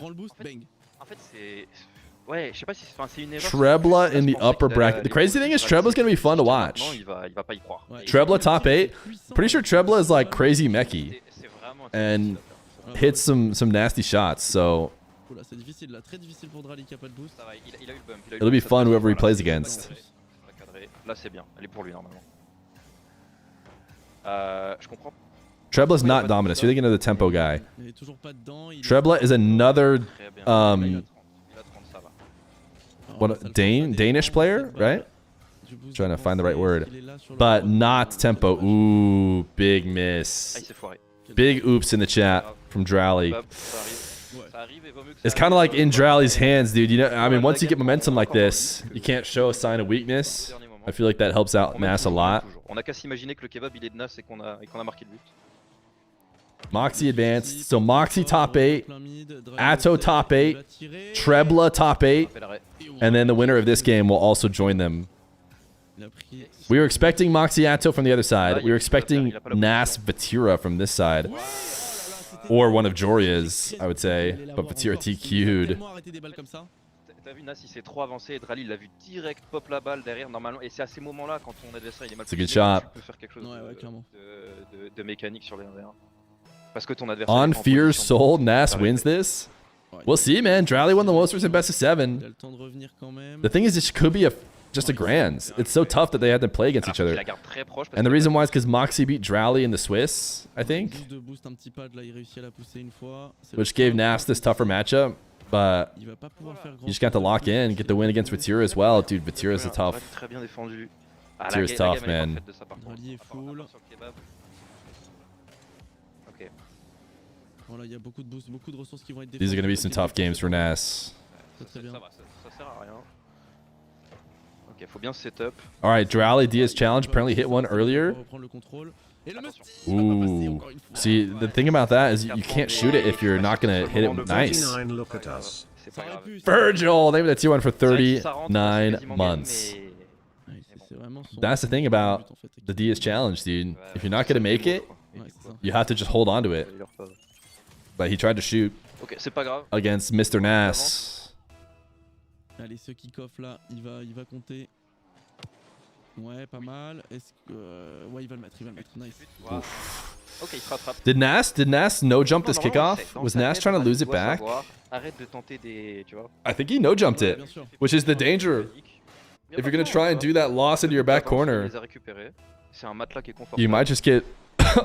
Trebla in the upper bracket. The crazy thing is Trebla's gonna be fun to watch. Trebla top 8. Pretty sure Trebla is like crazy mechy and hits some nasty shots. So C'est difficile là, très difficile pour Drowley qui a pas de boost. it'll be fun whoever he plays against. Là c'est bien, elle est pour lui normalement. Je comprends. Trebla's not dominant. So you're thinking of the tempo guy. Trebla is another Danish player, right? Trying to find the right word. But not tempo. Ooh, big miss. Big oops in the chat from Drowley. It's kind of like in Drowley's hands, dude. You know, I mean, once you get momentum like this, you can't show a sign of weakness. I feel like that helps out Nas a lot. On a qu'à s'imaginer que le kebab il est de Nas et qu'on a marqué le but. Moxy advanced. So Moxy top 8, Atto top 8, Trebla top 8, and then the winner of this game will also join them. We were expecting Moxy Atto from the other side. We were expecting Nas Vatira from this side. Or one of Joria's, I would say. But Vatira TQ'd. T'as vu Nas il s'est trop avancé et Drowley il l'a vu direct pop la balle derrière normalement et c'est à ces moments là quand ton adversaire il est mal positionné, tu peux faire quelque chose de mécanique sur les 1v1. Parce que ton adversaire On Fear's soul, Nas wins this? We'll see, man. Drowley won the most in best of 7. The thing is, this could be just a grands. It's so tough that they had to play against each other. And the reason why is because Moxy beat Drowley in the Swiss, I think. Which gave Nas this tougher matchup. But you just got to lock in and get the win against Vatira as well. Dude, Vatira's a tough. Vatira's tough, man. These are going to be some tough games for Nas. Ok, faut bien setup. All right, Drowley Diaz challenge apparently hit one earlier. Ooh. See, the thing about that is you can't shoot it if you're not going to hit it nice. Virgil, name that T1 for 39 months. That's the thing about the Diaz challenge, dude. If you're not going to make it, you have to just hold on to it. But he tried to shoot against Mr. Nas. Allez, ce kick-off là, il va compter. Ouais, pas mal. Est-ce que ouais, il va le mettre, Nice. Ok, il se rattrape. Did Nas no jump this kickoff? Was Nas trying to lose it back? Arrête de tenter des, tu vois. I think he no jumped it, which is the danger. If you're going to try and do that loss into your back corner, you might just get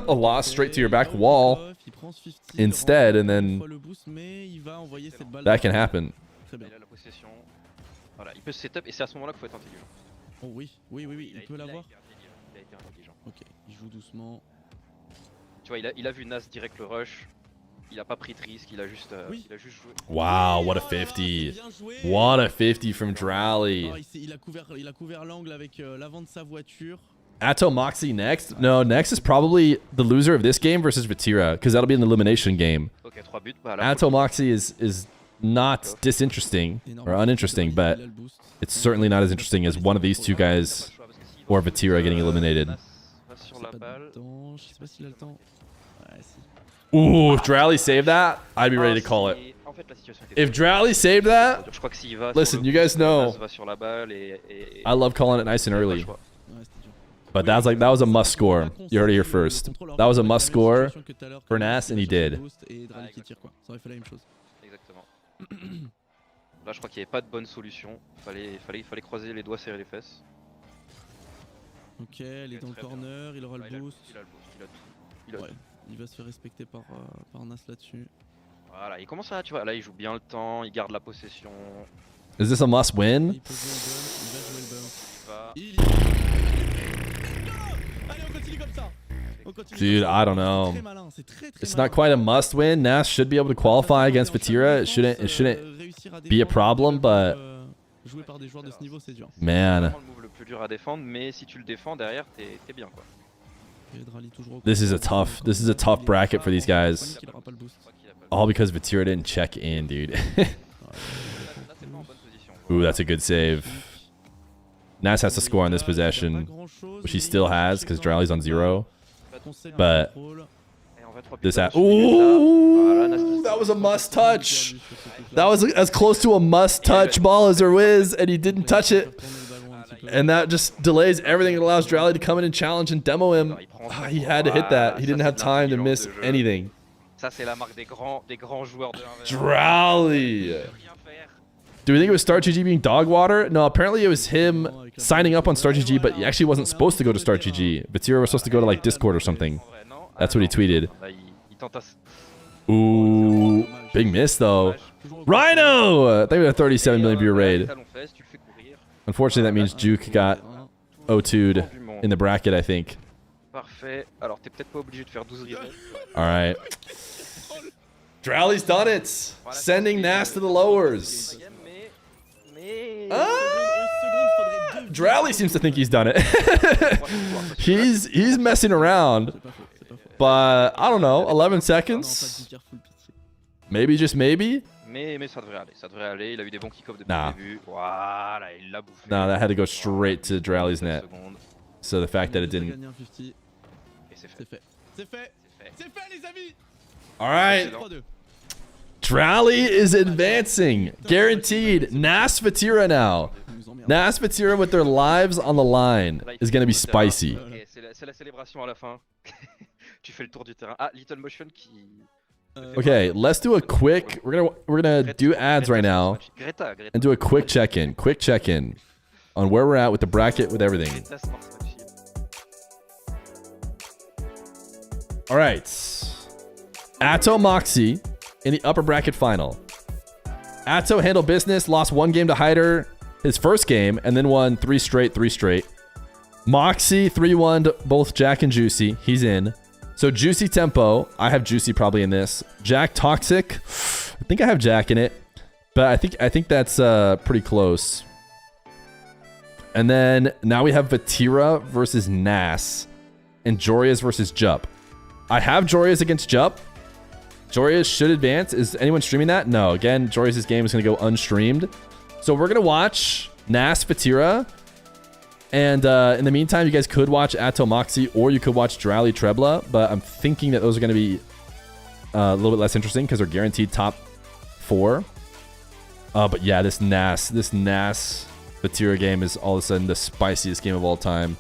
a loss straight to your back wall instead, and then that can happen. Voilà, il peut se setup et c'est à ce moment-là qu'il faut être intelligent. Oh oui, il peut l'avoir. Il a été intelligent. Ok, il joue doucement. Tu vois, il a vu Nas direct le rush. Il a pas pris de risque, il a juste joué. Wow, what a 50. What a 50 from Drowley. Il a couvert l'angle avec l'avant de sa voiture. Atto Moxy next? No, next is probably the loser of this game versus Vatira, because that'll be an elimination game. Ok, 3 buts. Bah, là, Atto Moxy is not disinteresting or uninteresting, but it's certainly not as interesting as one of these two guys or Vatira getting eliminated. Ooh, if Drowley saved that, I'd be ready to call it. If Drowley saved that, listen, you guys know I love calling it nice and early. But that was a must score. You heard it here first. That was a must score for Nas, and he did. Exactement. Là, je crois qu'il n'y avait pas de bonne solution. Fallait croiser les doigts, serrer les fesses. Ok, il est dans le corner, il aura le boost. Il a tout. Il va se faire respecter par Nas là-dessus. Voilà, il commence à, tu vois, là il joue bien le temps, il garde la possession. Is this a must win? Il peut jouer le bump, il va jouer le bump. Allez, on continue comme ça. Dude, I don't know. It's not quite a must win. Nas should be able to qualify against Vatira. It shouldn't be a problem, but jouer par des joueurs de ce niveau, c'est dur. Man. C'est le move le plus dur à défendre, mais si tu le défends derrière, t'es bien quoi. This is a tough bracket for these guys. All because Vatira didn't check in, dude. Ooh, that's a good save. Nas has to score on this possession, which he still has because Drowley's on 0. But this ooh, that was a must touch. That was as close to a must touch ball as there is, and he didn't touch it. And that just delays everything. It allows Drowley to come in and challenge and demo him. He had to hit that. He didn't have time to miss anything. Ça c'est la marque des grands joueurs de 1v1. Drowley. Do we think it was StarGG being dog water? No, apparently it was him signing up on StarGG, but he actually wasn't supposed to go to StarGG. Vatira was supposed to go to like Discord or something. That's what he tweeted. Ooh, big miss though. Rhino! I think we had a 37 million viewer raid. Unfortunately, that means Juke got O2'd in the bracket, I think. Parfait. Alors, t'es peut-être pas obligé de faire 12 resets. Alright. Drowley's done it! Sending Nas to the lowers. Drowley seems to think he's done it. he's messing around. But, I don't know, 11 seconds? Maybe, just maybe? Mais ça devrait aller, il a eu des bons kick-offs depuis le début. Voilà, il l'a bouffé. No, that had to go straight to Drowley's net. So the fact that it didn't... Alright. Drowley is advancing. Guaranteed. Nas Vatira now. Nas Vatira with their lives on the line is going to be spicy. Okay, c'est la célébration à la fin. Tu fais le tour du terrain. Ah, Little Motion qui... Okay, let's do a quick... We're gonna do ads right now. And do a quick check-in. Quick check-in on where we're at with the bracket, with everything. Alright. Atto Moxy in the upper bracket final. Atto handled business, lost 1 game to Hyder his first game, and then won 3 straight. Moxy 3-1 to both Jack and Juicy. He's in. So Juicy Tempo, I have Juicy probably in this. Jack Toxic, I think I have Jack in it, but I think that's pretty close. And then now we have Vatira versus Nas, and Jorias versus Jup. I have Jorias against Jup. Jorias should advance. Is anyone streaming that? No. Again, Jorias' game is going to go unstreamed. So we're going to watch Nas Vatira. And in the meantime, you guys could watch Atto Moxy, or you could watch Drowley Trebla, but I'm thinking that those are going to be a little bit less interesting because they're guaranteed top 4. But yeah, this Nas Vatira game is all of a sudden the spiciest game of all time.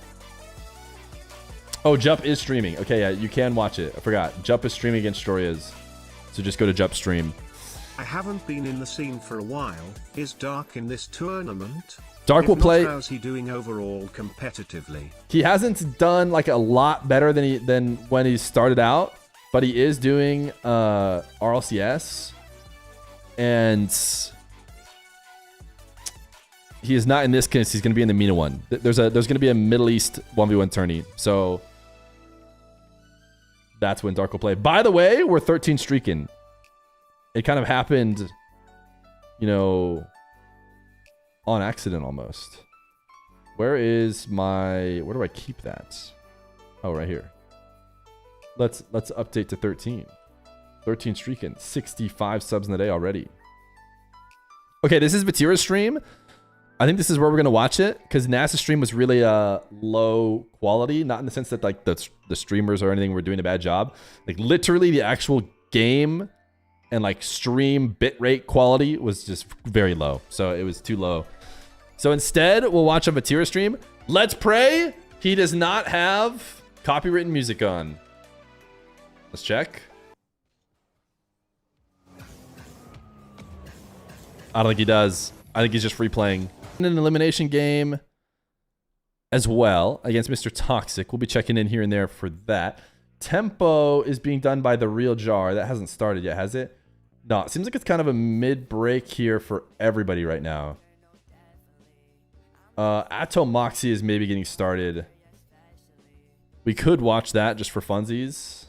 Oh, Jup is streaming. Okay, yeah, you can watch it. I forgot. Jup is streaming against Storias. So just go to Jup stream. I haven't been in the scene for a while. Is Dark in this tournament? Dark will play. How's he doing overall competitively? He hasn't done like a lot better than when he started out, but he is doing RLCS, and he is not in this case. He's going to be in the MENA one. There's going to be a Middle East 1v1 tourney, so that's when Dark will play. By the way, we're 13 streaking. It kind of happened, you know, on accident almost. Where do I keep that? Oh, right here. Let's update to 13. 13 streaking. 65 subs in the day already. Okay, this is Vatira's stream. I think this is where we're gonna watch it because NASA's stream was really low quality, not in the sense that like the streamers or anything were doing a bad job. Like literally the actual game and like stream bitrate quality was just very low, so it was too low. So instead, we'll watch a Vatira stream. Let's pray he does not have copywritten music on. Let's check. I don't think he does. I think he's just free playing. In an elimination game as well against Mr. Toxic. We'll be checking in here and there for that. Tempo is being done by the Real Jar. That hasn't started yet, has it? No, it seems like it's kind of a mid-break here for everybody right now. Atto Moxy is maybe getting started. We could watch that just for funsies.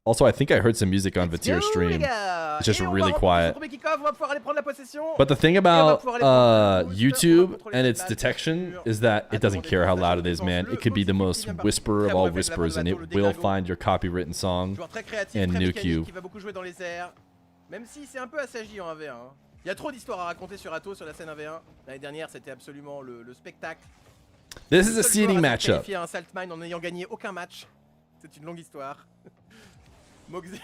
Also, I think I heard some music on Vatira's stream. It's just really quiet. But the thing about YouTube and its detection is that it doesn't care how loud it is, man. It could be the most whisper of all whispers, and it will find your copywritten song and nuke you. Même si c'est un peu assagi en 1v1. Il y a trop d'histoires à raconter sur Atto sur la scène 1v1. L'année dernière, c'était absolument le spectacle. This is a seeding matchup. Il a un Saltmine en n'ayant gagné aucun match. C'est une longue histoire. Moxy,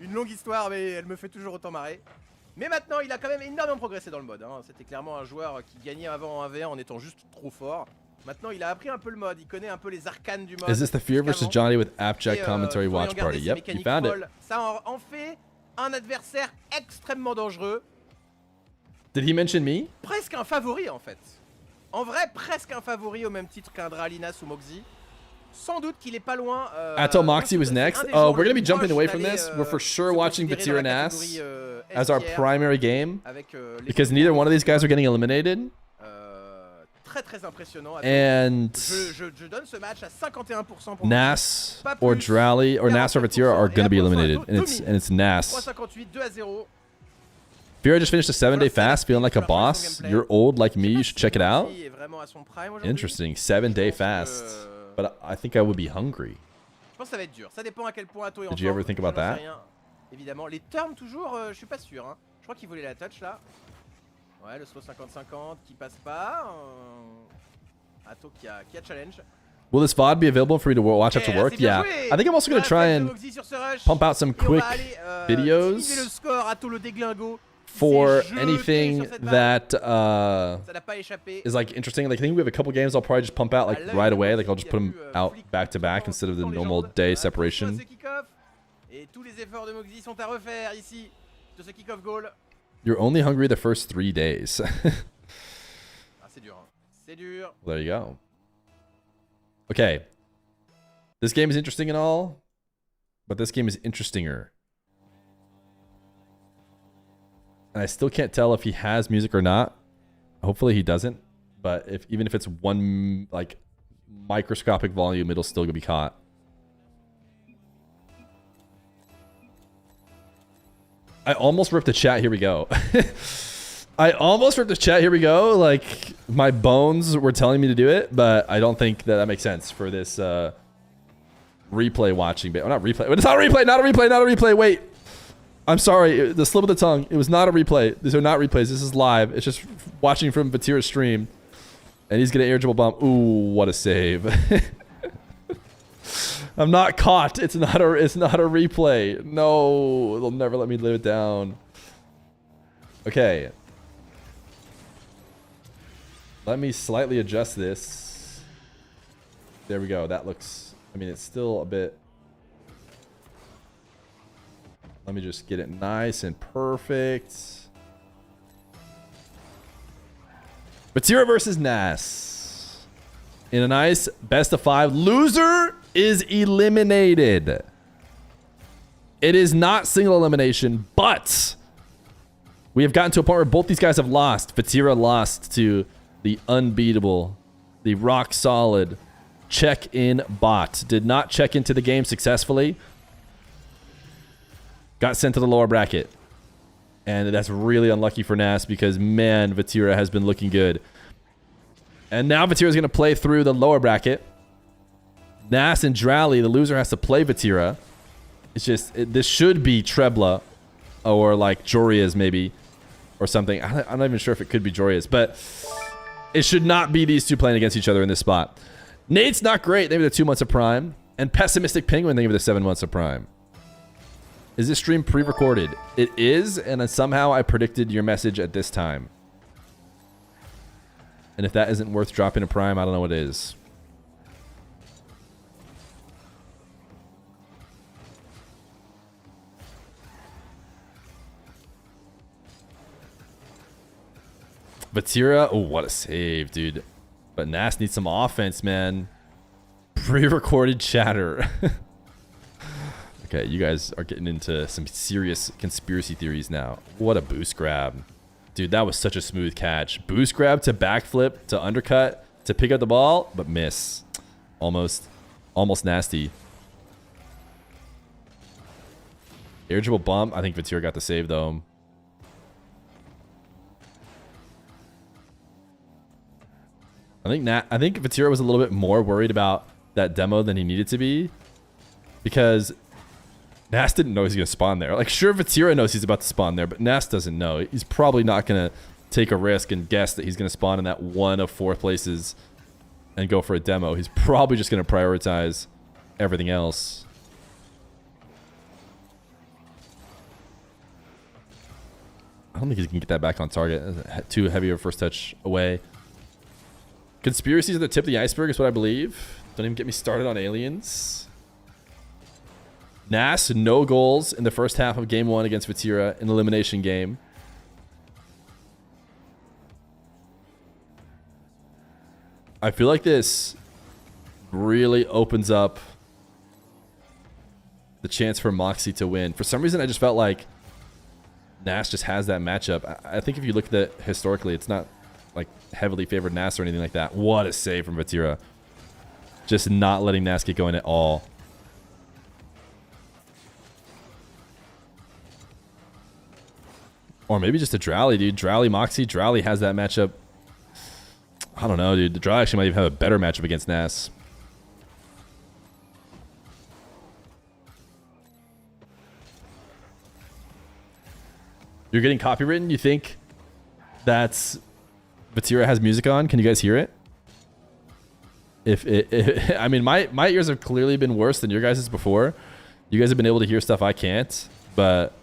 une longue histoire, mais elle me fait toujours autant marrer. Mais maintenant, il a quand même énormément progressé dans le mode. Hein. C'était clairement un joueur qui gagnait avant en 1v1 en étant juste trop fort. Maintenant, il a appris un peu le mode. Il connaît un peu les arcanes du mode. Is this the Fear versus Johnny with Appjack commentary watch party? Yep, you found it. Ça en fait un adversaire extrêmement dangereux. Did he mention me? Presque un favori en fait. En vrai, presque un favori au même titre qu'un Drowley ou Moxy. Sans doute qu'il est pas loin. Atto Moxy was next. Oh, we're gonna be jumping away from this. We're for sure watching Vatira and Nas as our primary game because neither one of these guys are getting eliminated. Très impressionnant. And je donne ce match à 51% pour Nas or Drowley or Nas or Vatira are gonna be eliminated, and it's Nas. 3,58, 2-0. Fear just finished a 7-day fast, feeling like a boss. You're old like me. You should check it out. Interesting, 7-day fast. But I think I would be hungry. Je pense que ça va être dur. Ça dépend à quel point Atto est en Did you ever think about that? Évidemment, les turns toujours, je suis pas sûr. Hein. Je crois qu'il voulait la touch là. Ouais, le slow 50-50 qui passe pas. Atto qui a challenge. Will this VOD be available for you to watch after work? Yeah. I think I'm also going to try and pump out some quick videos for anything that is like interesting. Like I think we have a couple games I'll probably just pump out like right away. Like I'll just put them out back to back instead of the normal day separation. You're only hungry the first 3 days. There you go. Okay. This game is interesting and all, but this game is interestinger. And I still can't tell if he has music or not. Hopefully he doesn't. But even if it's one like microscopic volume, it'll still be caught. I almost ripped the chat. Here we go. I almost ripped the chat. Here we go. Like my bones were telling me to do it, but I don't think that makes sense for this replay watching. Oh, not replay. It's not a replay. Not a replay. Not a replay. Wait. I'm sorry. The slip of the tongue. It was not a replay. These are not replays. This is live. It's just watching from Vatira's stream. And he's going to air dribble bomb. Ooh, what a save. I'm not caught. It's not a replay. No, they'll never let me live it down. Okay. Let me slightly adjust this. There we go. That looks, I mean, it's still a bit. Let me just get it nice and perfect. Vatira versus Nas. In a nice best of 5. Loser is eliminated. It is not single elimination, but we have gotten to a point where both these guys have lost. Vatira lost to the unbeatable, the rock solid check-in bot. Did not check into the game successfully. Got sent to the lower bracket. And that's really unlucky for Nas because, man, Vatira has been looking good. And now Vatira's going to play through the lower bracket. Nas and Drowley, the loser has to play Vatira. It's just, this should be Trebla or like Joria's maybe or something. I'm not even sure if it could be Joria's, but it should not be these two playing against each other in this spot. Nate's not great. They have the 2 months of Prime. And Pessimistic Penguin, they have the 7 months of Prime. Is this stream pre-recorded? It is, and then somehow I predicted your message at this time. And if that isn't worth dropping a Prime, I don't know what is. Vatira, oh, what a save, dude. But Nas needs some offense, man. Pre-recorded chatter. Okay, you guys are getting into some serious conspiracy theories now. What a boost grab. Dude, that was such a smooth catch. Boost grab to backflip, to undercut, to pick up the ball, but miss. Almost nasty. Air dribble bump. I think Vatira got the save, though. I think Vatira was a little bit more worried about that demo than he needed to be, because Nas didn't know he was going to spawn there. Like, sure, Vatira knows he's about to spawn there, but Nas doesn't know. He's probably not going to take a risk and guess that he's going to spawn in that 1 of 4 places and go for a demo. He's probably just going to prioritize everything else. I don't think he can get that back on target. Too heavy of a first touch away. Conspiracies at the tip of the iceberg is what I believe. Don't even get me started on aliens. Nas, no goals in the first half of game 1 against Vatira, an elimination game. I feel like this really opens up the chance for Moxy to win. For some reason, I just felt like Nas just has that matchup. I think if you look at it historically, it's not like heavily favored Nas or anything like that. What a save from Vatira. Just not letting Nas get going at all. Or maybe just a Drowley, dude. Drowley, Moxy. Drowley has that matchup. I don't know, dude. Drowley actually might even have a better matchup against Nas. You're getting copywritten? You think that's Vatira has music on? Can you guys hear it? I mean, my ears have clearly been worse than your guys' before. You guys have been able to hear stuff I can't, but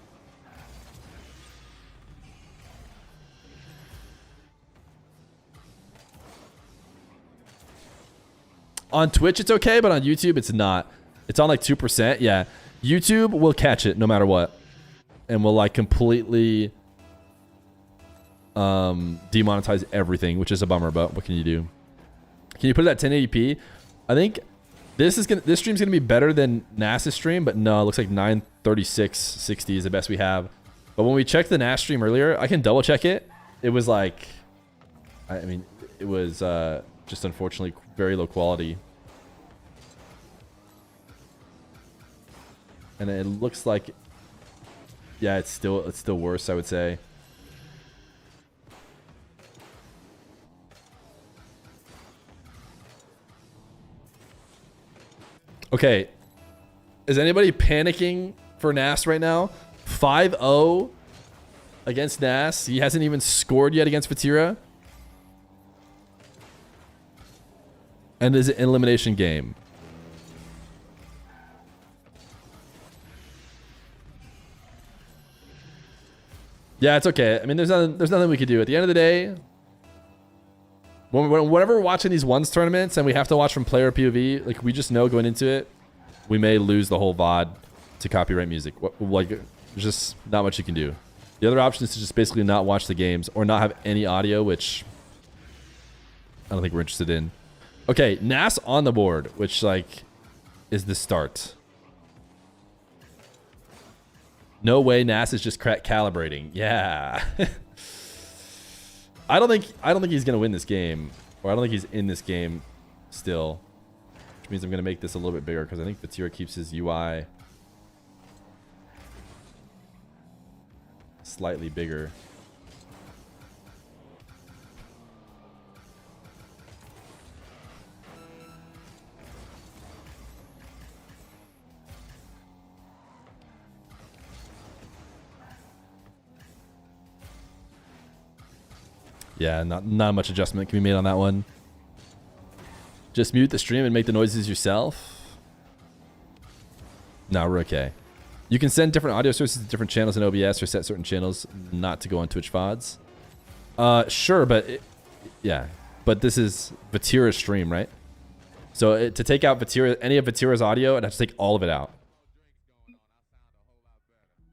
on Twitch it's okay, but on YouTube it's not. It's on like 2%. Yeah, YouTube will catch it no matter what, and will like completely demonetize everything, which is a bummer, but what can you do? Can you put it at 1080p? I think this stream's gonna be better than Nas's stream, but no, it looks like 93660 is the best we have. But when we checked the Nas stream earlier, I can double check it. It was like, I mean, it was just unfortunately very low quality. And it looks like, yeah, it's still worse, I would say. Okay, is anybody panicking for Nas right now? 5-0 against Nas. He hasn't even scored yet against Vatira. And is it an elimination game? Yeah, it's okay. I mean, there's nothing we could do. At the end of the day, whenever we're watching these ones tournaments and we have to watch from player POV, like, we just know going into it, we may lose the whole VOD to copyright music. Like, there's just not much you can do. The other option is to just basically not watch the games or not have any audio, which I don't think we're interested in. Okay, Nas on the board, which, like, is the start. No way Nas is just calibrating. Yeah. I don't think he's gonna win this game, or I don't think he's in this game still, which means I'm gonna make this a little bit bigger because I think Vatira keeps his UI slightly bigger. Yeah, not much adjustment can be made on that one. Just mute the stream and make the noises yourself. No, we're okay. You can send different audio sources to different channels in OBS or set certain channels not to go on Twitch VODs. Sure, but yeah. But this is Vatira's stream, right? So to take out Vatira, any of Vatira's audio, I'd have to take all of it out.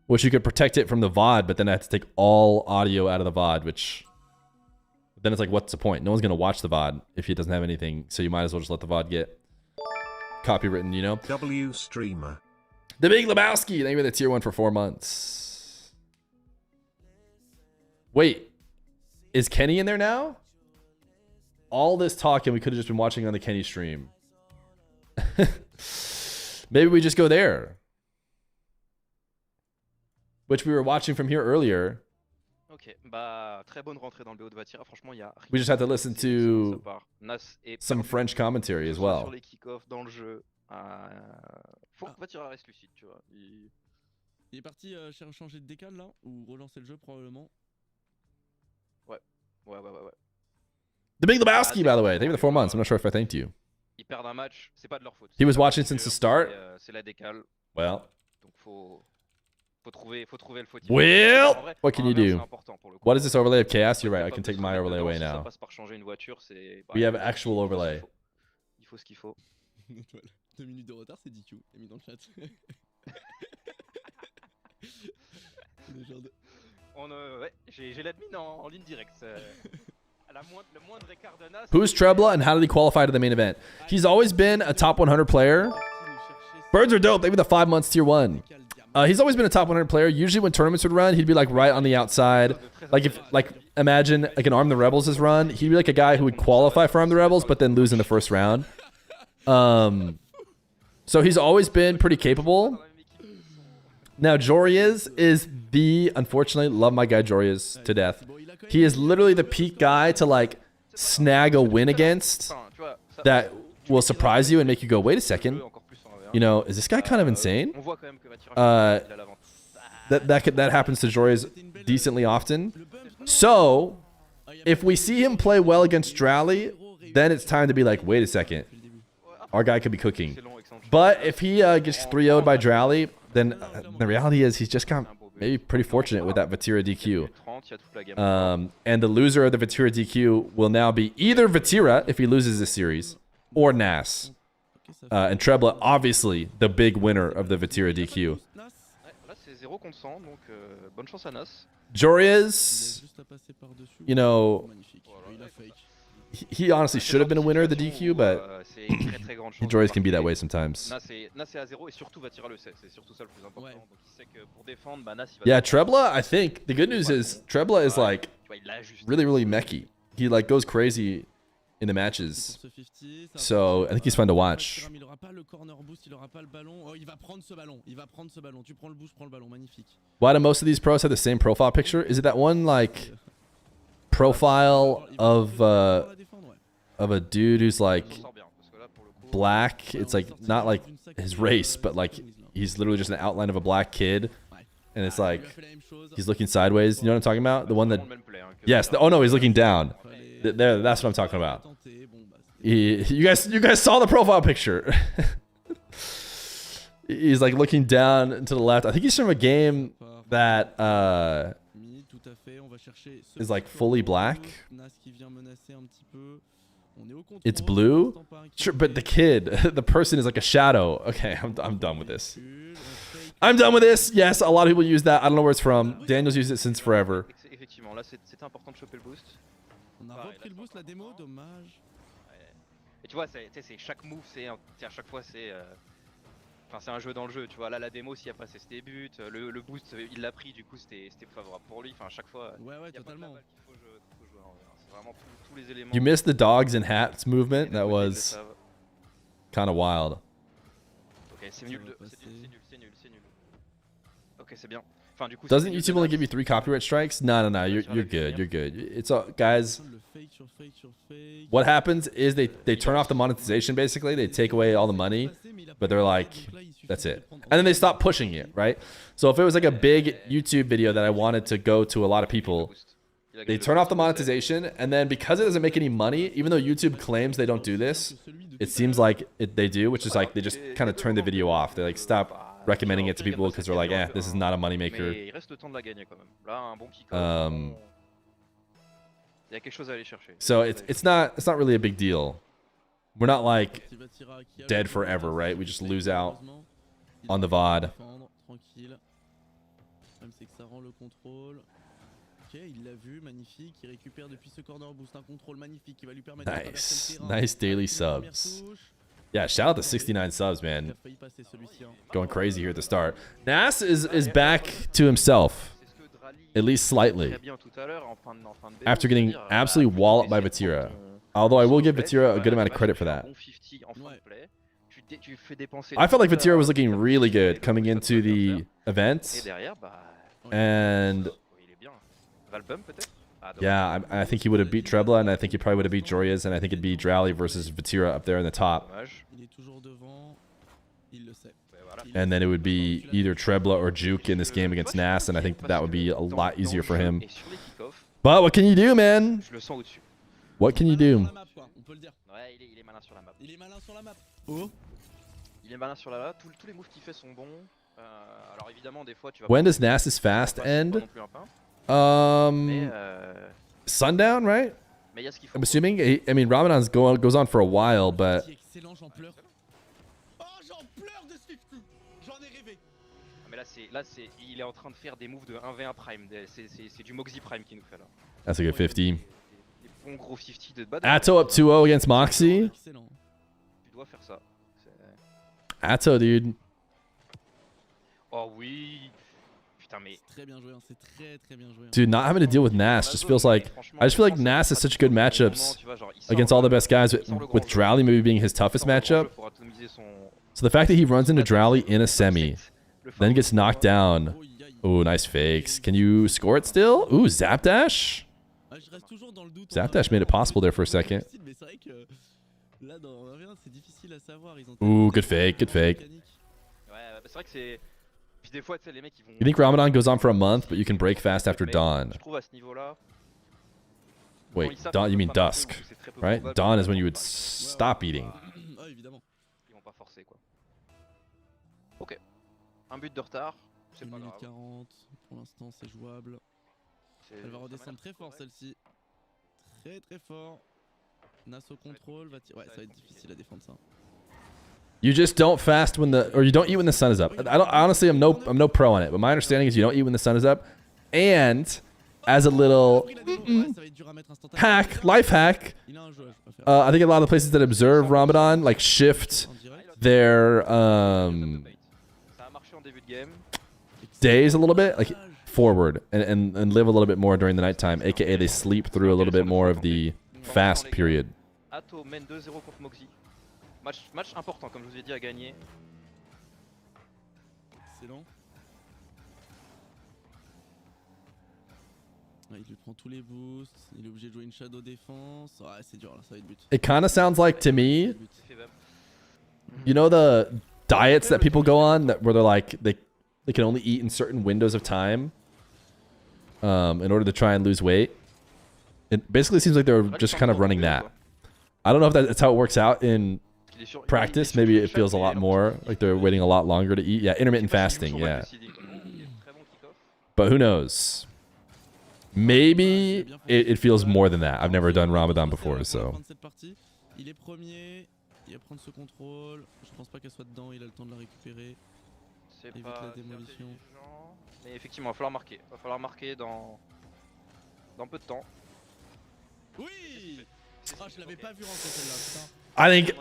Which you could protect it from the VOD, but then I have to take all audio out of the VOD, which then it's like, what's the point? No one's going to watch the VOD if it doesn't have anything, so you might as well just let the VOD get copywritten, you know? W streamer. The Big Lebowski, thank you for the tier 1 for 4 months. Wait, is Kenny in there now? All this talking we could have just been watching on the Kenny stream. Maybe we just go there. Which we were watching from here earlier. Ok, bah très bonne rentrée dans le BO de Vatira. Franchement, il y a rien. We just had to listen to some French commentary as well. Sur les kick-offs dans le jeu. Faut que Vatira reste lucide, tu vois. Il est parti changer de décal là ou relancer le jeu probablement. Ouais. The Big Lebowski, by the way. Thank you for the 4 months. I'm not sure if I thanked you. Ils perdent un match, c'est pas de leur faute. He was watching since the start. C'est la décale. Well. Donc faut trouver le fautif. Well, what can you do? What is this overlay of chaos? You're right. I can take my overlay away now. We have actual overlay. Il faut ce qu'il faut. 2 minutes de retard, c'est DQ. J'ai mis dans le chat. Ouais, j'ai l'admin en ligne directe. Le moindre écart de NAS. Who's Trebla and how did he qualify to the main event? He's always been a top 100 player. Birds are dope. Maybe the 5 months tier 1. He's always been a top 100 player. Usually when tournaments would run, he'd be like right on the outside. Like imagine like an Arm the Rebels is run. He'd be like a guy who would qualify for Arm the Rebels, but then lose in the first round. So he's always been pretty capable. Now Joriaz is the, unfortunately, love my guy Joriaz to death. He is literally the peak guy to like snag a win against that will surprise you and make you go, wait a second. You know, is this guy kind of insane? That happens to Joriaz decently often. So, if we see him play well against Drowley, then it's time to be like, wait a second. Our guy could be cooking. But if he gets 3-0'd by Drowley, then the reality is he's just got maybe pretty fortunate with that Vatira DQ. And the loser of the Vatira DQ will now be either Vatira, if he loses this series, or Nas. And Trebla, obviously, the big winner of the Vatira DQ. Joriaz, you know, he honestly should have been a winner of the DQ, but Joriaz can be that way sometimes. Yeah, Trebla, I think, the good news is, Trebla is like, really, really mechy. He like goes crazy in the matches. So I think he's fun to watch. Why do most of these pros have the same profile picture? Is it that one like profile of a dude who's like black? It's like not like his race, but like he's literally just an outline of a black kid, and it's like he's looking sideways. You know what I'm talking about? The one that, yes. Oh no, he's looking down. There, that's what I'm talking about. You guys saw the profile picture. He's like looking down to the left. I think he's from a game that is like fully black. It's blue. Sure, but the kid, the person is like a shadow. Okay, I'm done with this. I'm done with this. Yes, a lot of people use that. I don't know where it's from. Daniel's used it since forever. On a repris le boost, la démo, dommage. Et tu vois, chaque move, c'est à chaque fois, c'est un jeu dans le jeu. Tu vois, là, la démo, s'il a passé, c'était but. Le boost, il l'a pris, du coup, c'était favorable pour lui. Enfin, à chaque fois, ouais, totalement. C'est vraiment tous les éléments. You missed the dogs and hats movement. That was kind of wild. Ok, c'est nul. Ok, c'est bien. Enfin, du coup, doesn't YouTube only give you 3 copyright strikes? No. You're good. You're good. It's all, guys. What happens is they turn off the monetization. Basically, they take away all the money, but they're like, that's it, and then they stop pushing it, right? So if it was like a big YouTube video that I wanted to go to a lot of people, They turn off the monetization, and then because it doesn't make any money, even though YouTube claims they don't do this, it seems like they do, which is like they just kind of turn the video off. They like stop recommending it to people because they're like, eh, this is not a moneymaker. So it's not really a big deal. We're not like dead forever, right? We just lose out on the VOD. Nice daily subs. Yeah, shout out to 69 subs, man. Going crazy here at the start. Nas is back to himself, at least slightly, after getting absolutely walloped by Vatira. Although I will give Vatira a good amount of credit for that. I felt like Vatira was looking really good coming into the event. And yeah, I think he would have beat Trebla, and I think he probably would have beat Joria's, and I think it'd be Drowley versus Vatira up there in the top. And then it would be either Trebla or Juke in this game against Nas, and I think that would be a lot easier for him. But what can you do, man? What can you do? When does Nas's fast end? Sundown, right? I'm assuming. I mean, Ramadan's goes on for a while, but that's a good 50. Atto up 2-0 against Moxy. Atto, dude. Dude, not having to deal with Nas just feels like... I just feel like Nas has such good matchups against all the best guys, with Drowley maybe being his toughest matchup. So the fact that he runs into Drowley in a semi, then gets knocked down. Ooh, nice fakes. Can you score it still? Ooh, Zap Dash? Zap Dash made it possible there for a second. Ooh, good fake, good fake. You think Ramadan goes on for a month, but you can break fast after dawn? Wait, dawn? You mean dusk, right? Dawn is when you would stop eating. Un but de retard, c'est pas grave. 40, pour l'instant c'est jouable. Elle va redescendre très fort celle-ci. Très très fort. Nas au contrôle, ouais, ça va être difficile à défendre ça. You just don't fast when the, or you don't eat when the sun is up. Honestly, I'm no pro on it, but my understanding is you don't eat when the sun is up. And as a little hack, life hack, I think a lot of the places that observe Ramadan like shift their days a little bit, like forward, and live a little bit more during the nighttime, aka they sleep through a little bit more of the fast period. Atto mène 2-0 contre Moxy. Match important, comme je vous ai dit, à gagner. Excellent. Ouais, il lui prend tous les boosts, il est obligé de jouer une shadow défense. Ouais, c'est dur là, ça va être but. It kind of sounds like to me, you know the diets that people go on where they're like they can only eat in certain windows of time in order to try and lose weight. It basically seems like they're just kind of running that. I don't know if that's how it works out in practice. Maybe it feels a lot more like they're waiting a lot longer to eat. Yeah, intermittent fasting, yeah. But who knows? Maybe it feels more than that. I've never done Ramadan before, so. Il est premier, il va prendre ce contrôle. Je pense pas qu'elle soit dedans, il a le temps de la récupérer. C'est pas la démolition. Mais effectivement, il va falloir marquer. Il va falloir marquer dans peu de temps. Oui! Ah, je l'avais pas vu rentrer celle-là, putain. I think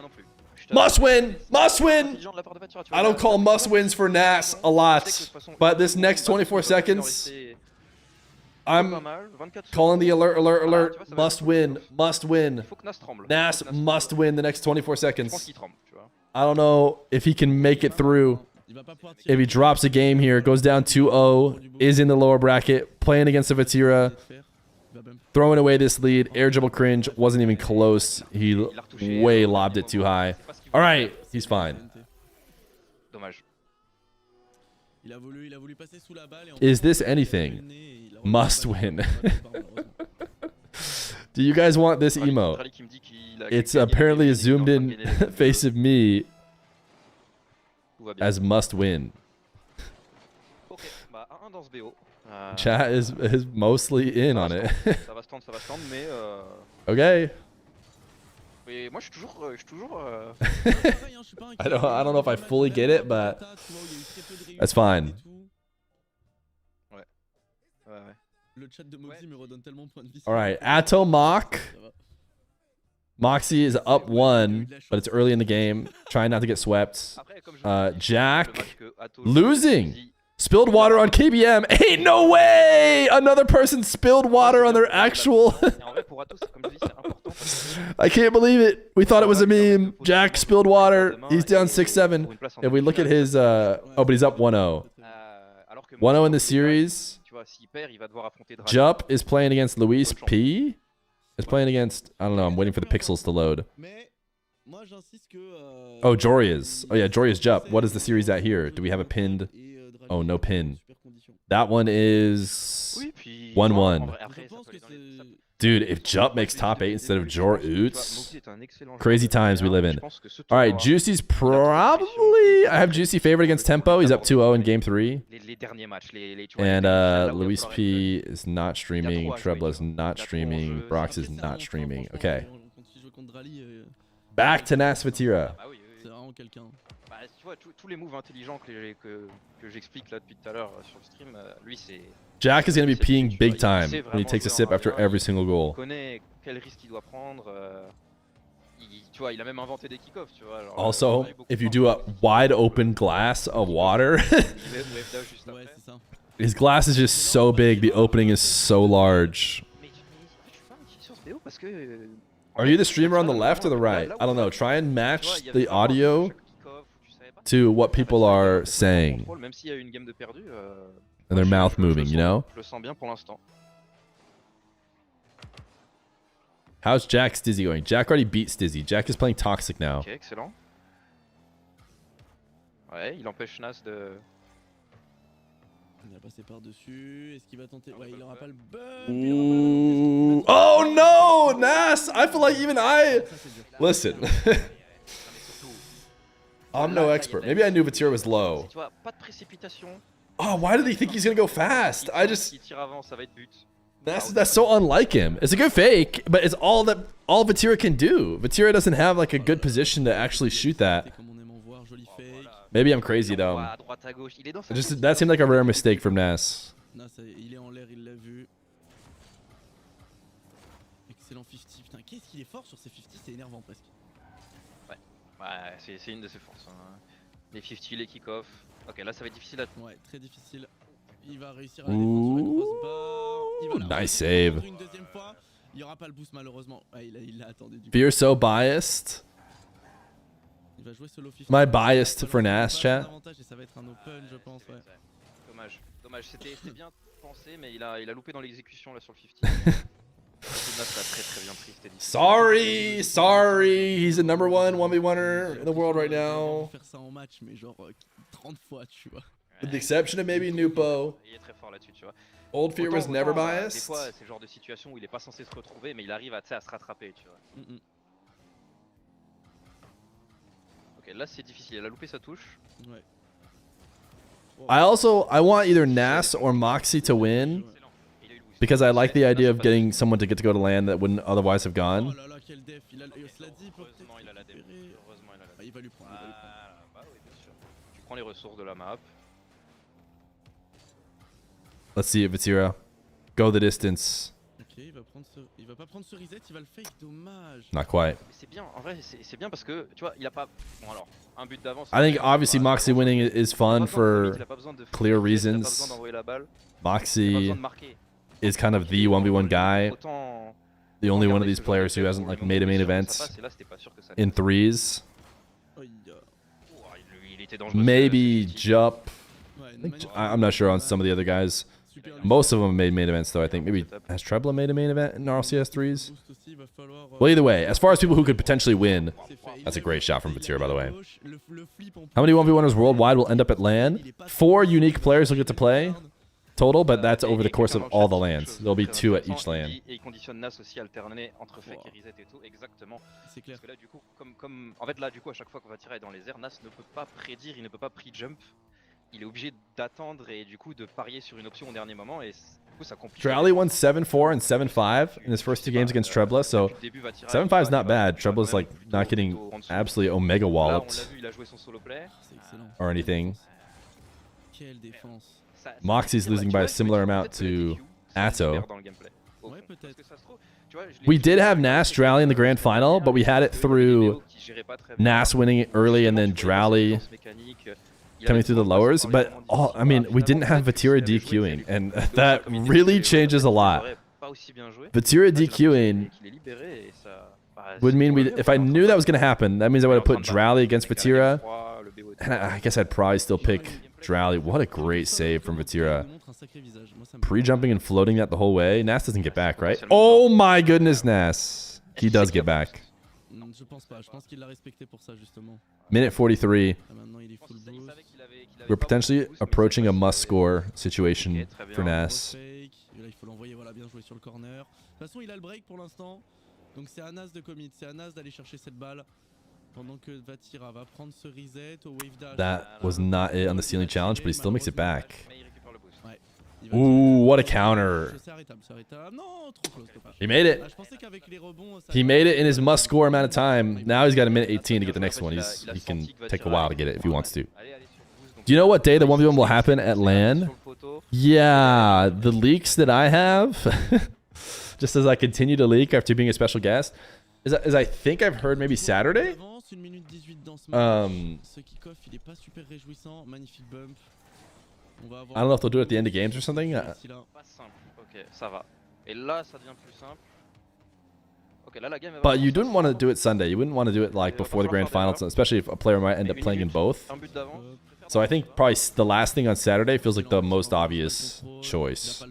must win! Must win! I don't call must wins for Nas a lot, but this next 24 seconds, I'm calling the alert, must win, must win. Nas must win the next 24 seconds. I don't know if he can make it through. If he drops a game here, goes down 2-0, is in the lower bracket, playing against the Vatira, throwing away this lead. Air dribble cringe, wasn't even close. He way lobbed it too high. All right, he's fine. Dommage. Is this anything? Must win. Do you guys want this emote? It's apparently a zoomed in face of me as must win. Chat is mostly in on it. Okay. I don't know if I fully get it, but that's fine. All right, Atto Mock. Moxy is up 1, but it's early in the game. Trying not to get swept. Jack losing. Spilled water on KBM. Ain't no way! Another person spilled water on their actual... I can't believe it. We thought it was a meme. Jack spilled water. He's down 6-7. If we look at his... oh, but he's up 1-0. 1-0 in the series. Jup is playing against Luis P. Is playing against... I don't know. I'm waiting for the pixels to load. Oh, Joria's. Oh, yeah. Joria's Jup. What is the series at here? Do we have a pinned... Oh, no pin. That one is 1-1. Dude, if Jup makes top 8 instead of Jor Oots, crazy times we live in. All right, Juicy's probably... I have Juicy favored against Tempo. He's up 2-0 in game 3. And Luis P is not streaming. Trebla is not streaming. Brox is not streaming. Okay. Back to Nasvatira. Tous les moves intelligents que j'explique là depuis tout à l'heure sur le stream, lui c'est... Jack is going to be peeing big time when he takes a sip after every single goal. Il connaît quel risque il doit prendre. Tu vois, il a même inventé des kick-offs, tu vois. Alors, also, if you do a wide open glass of water, his glass is just so big, the opening is so large. Are you the streamer on the left or the right? I don't know. Try and match the audio to what people are saying. And their mouth moving, you know? How's Jack's Stizzy going? Jack already beat Stizzy. Jack is playing Toxic now. Ok, excellent. Ouais, il empêche Nas de... Il va passer par-dessus. Est-ce qu'il va tenter? Ouais, il aura pas le Ooh. Oh no, Nas! I feel like even I... Listen. I'm no expert. Maybe I knew Vatira was low. Oh, why did he think he's gonna go fast? I just... That's so unlike him. It's a good fake, but it's all Vatira can do. Vatira doesn't have like a good position to actually shoot that. Maybe I'm crazy though. That seemed like a rare mistake from Nas. Excellent 50. Putain, qu'est-ce qu'il est fort sur ces 50, c'est énervant presque. Ouais, c'est une de ses forces. Hein. Les 50, les kick-off. Ok, là ça va être difficile à... Ouais, très difficile. Il va réussir à défendre sur une grosse barre. Nice save. Une deuxième fois. Il n'y aura pas le boost malheureusement. Ouais, il l'a attendu. Fear so biased. Il va jouer solo 50. My biased for Nas, chat. Et ça va être un open, je pense, ouais. Dommage, dommage. C'était bien pensé, mais il a loupé dans l'exécution là sur le 50. Sorry, he's the number one 1v1er in the world right now. With the exception of maybe Nupo. Old Fear was never biased. Des fois, c'est le genre de situation où il est pas censé se retrouver, mais il arrive à se rattraper, tu vois. Ok, là c'est difficile, il a loupé sa touche. Ouais. I want either Nas or Moxy to win. Because I like the idea of getting someone to get to go to land that wouldn't otherwise have gone. Heureusement il a la def. Il va lui prendre. Bah oui, bien sûr. Tu prends les ressources de la map. Let's see it, Vatira. Go the distance. Ok, il va pas prendre ce reset, il va le fake, dommage. Not quite. C'est bien, en vrai c'est bien parce que tu vois, il a pas... Bon alors, un but d'avance... I think obviously Moxy winning is fun for clear reasons. Moxy is kind of the 1v1 guy. The only one of these players who hasn't like made a main event in threes. Maybe Jup. I'm not sure on some of the other guys. Most of them made main events, though. I think maybe has Trebla made a main event in RLCS 3s? Well, either way, as far as people who could potentially win, that's a great shot from Feer, by the way. How many 1v1ers worldwide will end up at LAN? 4 unique players will get to play total, but that's over the course of all the LANs. There'll be 2 at each LAN. Et il conditionne Nas aussi alterné entre Fake et Reset et tout, exactement. C'est clair. Parce que là, du coup, en fait, là, du coup, à chaque fois qu'on va tirer dans les airs, Nas ne peut pas prédire, il ne peut pas pre-jump. Il est obligé d'attendre et du coup de parier sur une option au dernier moment et du coup ça complique. Drowley won 7-4 and 7-5 in his first 2 games against Trebla, so 7-5 is not bad. Trebla's like not getting absolutely omega walloped or anything. Quelle défense. Moxy's losing by a similar amount to Atto. We did have Nas Drowley in the grand final, but we had it through Nas winning early and then Drowley coming through the lowers. But I mean, we didn't have Vatira DQing, and that really changes a lot. Vatira DQing would mean if I knew that was going to happen, that means I would have put Drowley against Vatira. And I guess I'd probably still pick Drowley. What a great save from Vatira. Pre-jumping and floating that the whole way. Nas doesn't get back, right? Oh my goodness, Nas. He does get back. Minute 43. We're potentially approaching a must-score situation for Nas. Il faut l'envoyer, voilà, bien joué sur le corner. De toute façon, il a le break pour l'instant. Donc c'est à Nas de commit, c'est à Nas d'aller chercher cette balle. Pendant que Vatira va prendre ce reset au wave dash. That was not it on the ceiling challenge, but he still makes it back. Ooh, what a counter. He made it. He made it in his must-score amount of time. Now he's got a minute 18 to get the next one. He can take a while to get it if he wants to. Do you know what day the 1v1 will happen at LAN? Yeah, the leaks that I have, just as I continue to leak after being a special guest, is I think I've heard maybe Saturday. I don't know if they'll do it at the end of games or something. But you didn't want to do it Sunday. You wouldn't want to do it like before the grand finals, especially if a player might end up playing in both. So I think probably the last thing on Saturday feels like the most obvious choice.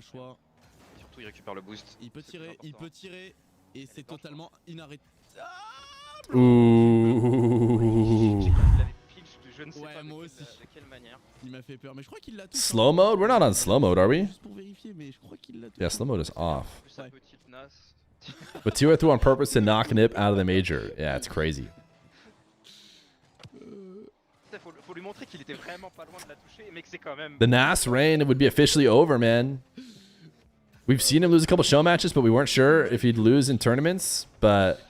Ooh. Slow mode? We're not on slow mode, are we? Yeah, slow mode is off. But Tua threw on purpose to knock Nip out of the major. Yeah, it's crazy. The Nas reign would be officially over, man. We've seen him lose a couple show matches, but we weren't sure if he'd lose in tournaments. But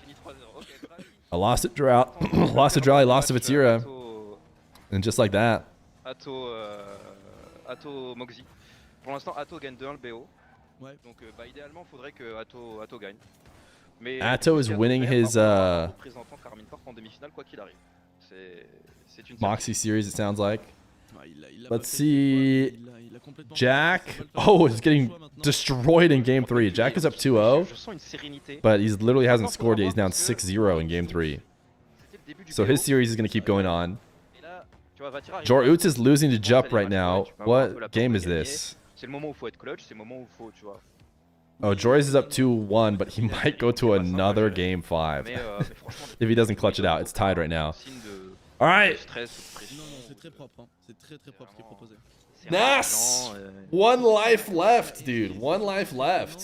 I lost at Drowley, lost to Vatira. And just like that. Atto Moxy. Pour l'instant, Atto gagne 2-1 le BO. Donc idéalement, il faudrait que Atto gagne. Mais Atto is winning his Moxy series, it sounds like. Let's see. Jack. Oh, he's getting destroyed in game 3. Jack is up 2-0. But he literally hasn't scored yet. He's down 6-0 in game 3. So his series is going to keep going on. Jorutz is losing to Jup right now. What game is this? Oh, Joris is up 2-1, but he might go to another game 5 if he doesn't clutch it out. It's tied right now. All right. Nas! 1 life left, dude. 1 life left.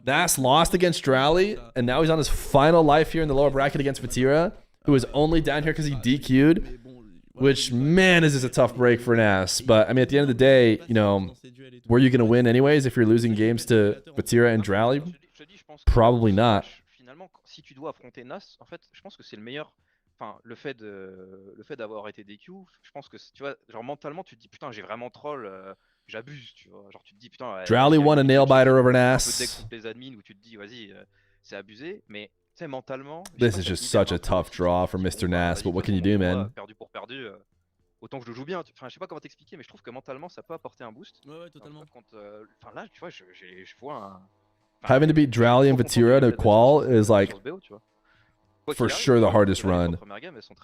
Nas lost against Drowley, and now he's on his final life here in the lower bracket against Vatira, who is only down here because he DQ'd. Which, man, is this a tough break for Nas. But, I mean, at the end of the day, you know, were you going to win anyways if you're losing games to Vatira and Drowley? Probably not. Finalement, si tu dois affronter Nas, en fait, je pense que c'est le meilleur. Enfin, le fait d'avoir été DQ, je pense que, tu vois, genre mentalement, tu te dis, putain, j'ai vraiment troll, j'abuse, tu vois. Genre, tu te dis, putain. Drowley won a nail biter over Nas. Un peu de deck contre les admins où tu te dis, vas-y, c'est abusé, mais. Mentalement, this is just such a tough draw for Mr. Nas, but what can you do, man? Perdu pour perdu, autant que je le joue bien. Enfin, je sais pas comment t'expliquer, mais je trouve que mentalement, ça peut apporter un boost. Ouais, totalement. Enfin, là, tu vois, je vois un. Having to beat Drowley and Vatira to qual is like for sure the hardest run.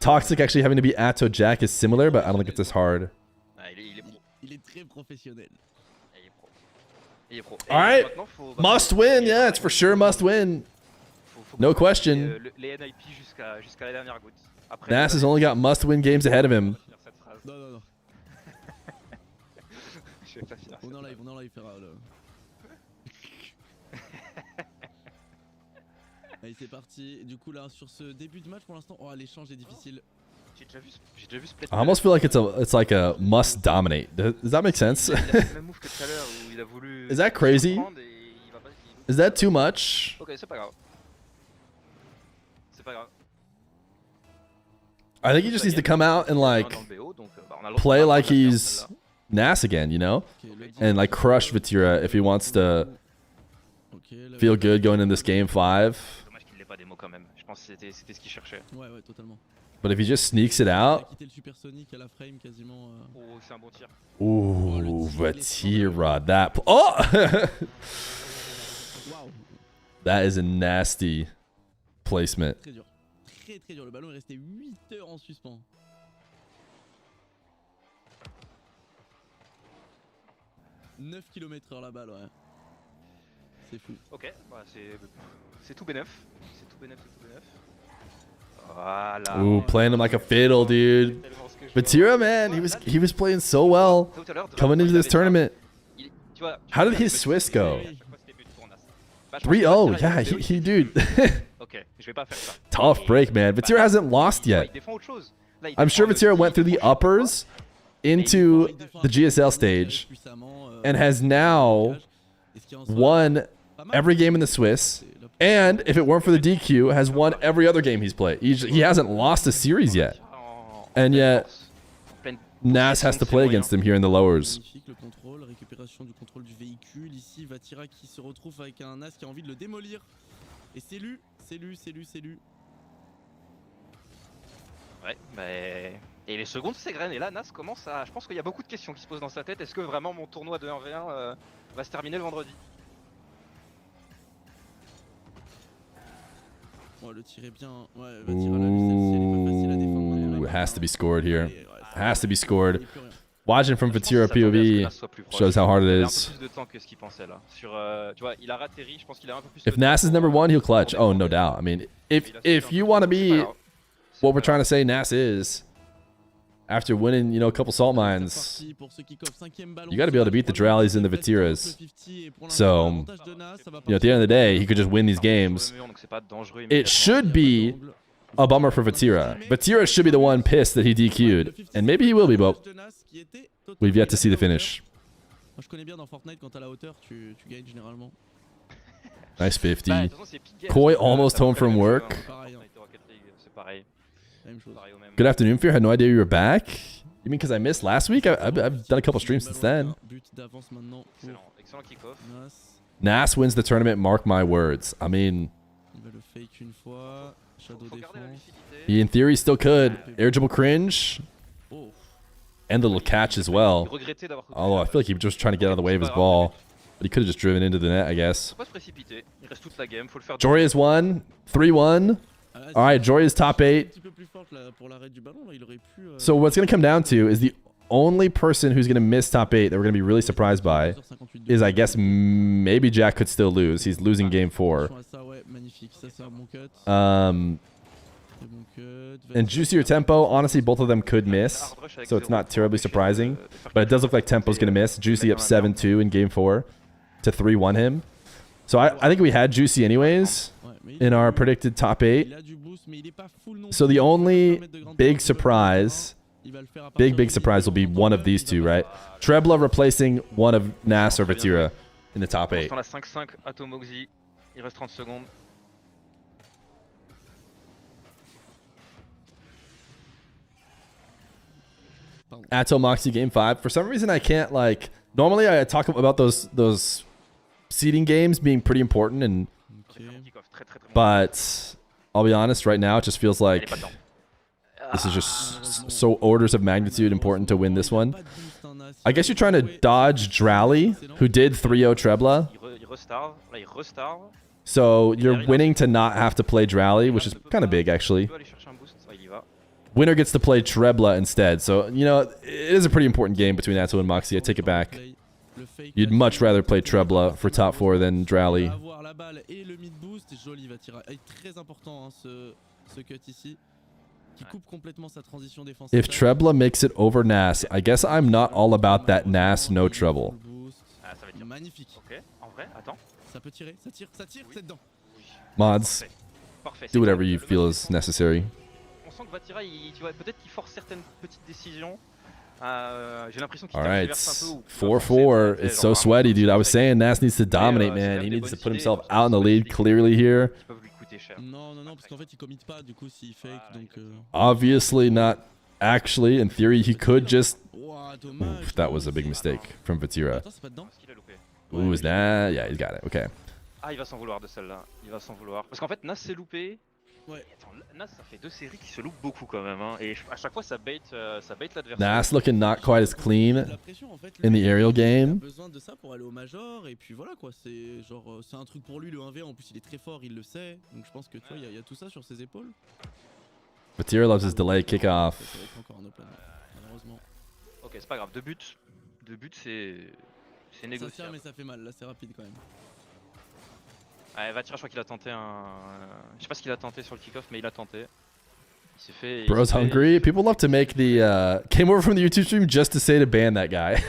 Toxic actually having to beat Atto Jack is similar, but I don't think it's as hard. Il est très professionnel. Il est pro. All right. Maintenant, faut, Must win. Yeah, it's for sure must win. No question. Les NIP jusqu'à la dernière goutte. Après, Nas has only got must win games ahead of him. Non, non, non. Je vais pas finir. On est en live, Feera, là. Allez, c'est parti. Du coup, là, sur ce début de match, pour l'instant, oh, l'échange est difficile. J'ai déjà vu Split. I almost feel like it's like a must dominate. Does that make sense? Is that crazy? Is that too much? Ok, c'est pas grave. C'est pas grave. I think he just needs to come out and like play like he's Nas again, you know, and like crush Vatira if he wants to feel good going in this game 5. Dommage qu'il l'ait pas démo quand même. Je pense que c'était ce qu'il cherchait. Ouais, ouais, totalement. But if he just sneaks it out. Il a quitté le supersonic à la frame quasiment. Oh, c'est un bon tir. Ooh, Vatira, that. Oh! That is a nasty placement. Très dur. Très dur. Le ballon est resté 8 heures en suspens. « 9 km/h la balle, ouais. C'est fou. Ok, bah c'est tout bénef. C'est tout bénef. Voilà. Ooh, playing him like a fiddle, dude. Vatira, man, he was playing so well coming into this tournament. How did his Swiss go? 3-0, yeah, he dude. Ok, je vais pas faire ça. Tough break, man. Vatira hasn't lost yet. I'm sure Vatira went through the uppers into the GSL stage and has now won every game in the Swiss. And if it weren't for the DQ, has won every other game he's played. He hasn't lost a series yet. And yet, Nas has to play against him here in the lowers. Le contrôle, récupération du contrôle du véhicule. Ici, Vatira qui se retrouve avec un Nas qui a envie de le démolir. Et c'est lu. Ouais, mais... Et les secondes s'égrènent. Et là, Nas commence à... Je pense qu'il y a beaucoup de questions qui se posent dans sa tête. Est-ce que vraiment mon tournoi de 1v1 va se terminer le vendredi? Oh, le tir est bien. Ouais, Vatira l'a vu, celle-ci, elle est pas facile à défendre. Ooh, it has to be scored here. Has to be scored. Watching from Vatira POV shows how hard it is. If Nas is #1, he'll clutch. Oh, no doubt. I mean, if you want to be what we're trying to say Nas is, after winning, you know, a couple salt mines, you got to be able to beat the Drowleys and the Vatiras. So, you know, at the end of the day, he could just win these games. It should be a bummer for Vatira. Vatira should be the one pissed that he DQ'd. And maybe he will be, but we've yet to see the finish. Moi, je connais bien dans Fortnite, quand t'as la hauteur, tu gagnes généralement. Nice 50. Koi almost home from work. Good afternoon, Fear. Had no idea you were back. You mean because I missed last week? I've done a couple streams since then. Nas wins the tournament, mark my words. I mean, he in theory still could. Air dribble cringe. And the little catch as well. Although I feel like he was just trying to get out of the way of his ball. But he could have just driven into the net, I guess. Joria's won. 3-1. Alright, Joria's top 8. So what's going to come down to is the only person who's going to miss top 8 that we're going to be really surprised by is, I guess, maybe Jack could still lose. He's losing game 4. And Juicy or Tempo, honestly, both of them could miss. So it's not terribly surprising. But it does look like Tempo's going to miss. Juicy up 7-2 in game 4 to 3-1 him. So I think we had Juicy anyways in our predicted top 8. So the only big surprise, big surprise will be one of these two, right? Trebla replacing one of Nas or Vatira in the top 8. Atto Moxy game 5. For some reason I can't, like, normally I talk about those seeding games being pretty important, and but I'll be honest, right now it just feels like this is just so orders of magnitude important to win this one. I guess you're trying to dodge Drowley, who did 3-0 Trebla. So you're winning to not have to play Drowley, which is kind of big actually. Winner gets to play Trebla instead. So, you know, it is a pretty important game between Atto and Moxy. I take it back. You'd much rather play Trebla for top 4 than Drowley. Avoir la balle et le mid boost, joli Vatira. Très important hein, ce cut ici. Qui coupe complètement sa transition défensive. If Trebla makes it over Nas, I guess I'm not all about that Nas no trouble. Ah, ça va tirer. Magnifique. Ok, en vrai, attends. Ça peut tirer, ça tire, c'est dedans. Mods, Parfait. do whatever you feel is necessary. On sent que Vatira, tu vois, peut-être qu'il force certaines petites décisions. J'ai l'impression qu'il All right, tergiverse un peu. 4-4. It's so sweaty, dude. I was saying Nas needs to dominate, man. He needs to put himself out in the lead clearly here. Non, parce qu'en fait il commit pas du coup s'il fake donc. Obviously not actually. In theory, he could just. Oof, that was a big mistake from Vatira. Ooh, is that? Yeah, he's got it. Okay. Ah, il va s'en vouloir de celle-là. Il va s'en vouloir. Parce qu'en fait, Nas s'est loupé. Ouais. Attends, Nas, ça fait 2 séries qui se loupent beaucoup quand même. Hein. Et à chaque fois, ça bait l'adversaire. Nas looking not quite as clean in the aerial game. Il a besoin de ça pour aller au major et puis voilà quoi. C'est genre c'est un truc pour lui le 1v. En plus, il est très fort, il le sait. Donc je pense que tu vois, il y a tout ça sur ses épaules. Vatira loves his delay kickoff. Malheureusement. Ok, c'est pas grave. 2 buts. 2 buts, c'est négociable. Ça tire mais ça fait mal. Là, c'est rapide quand même. Ouais, Vatira, je crois qu'il a tenté un. Je sais pas ce qu'il a tenté sur le kick-off, mais il a tenté. Il s'est fait. Bro's hungry. People love to make the. Came over from the YouTube stream just to say to ban that guy.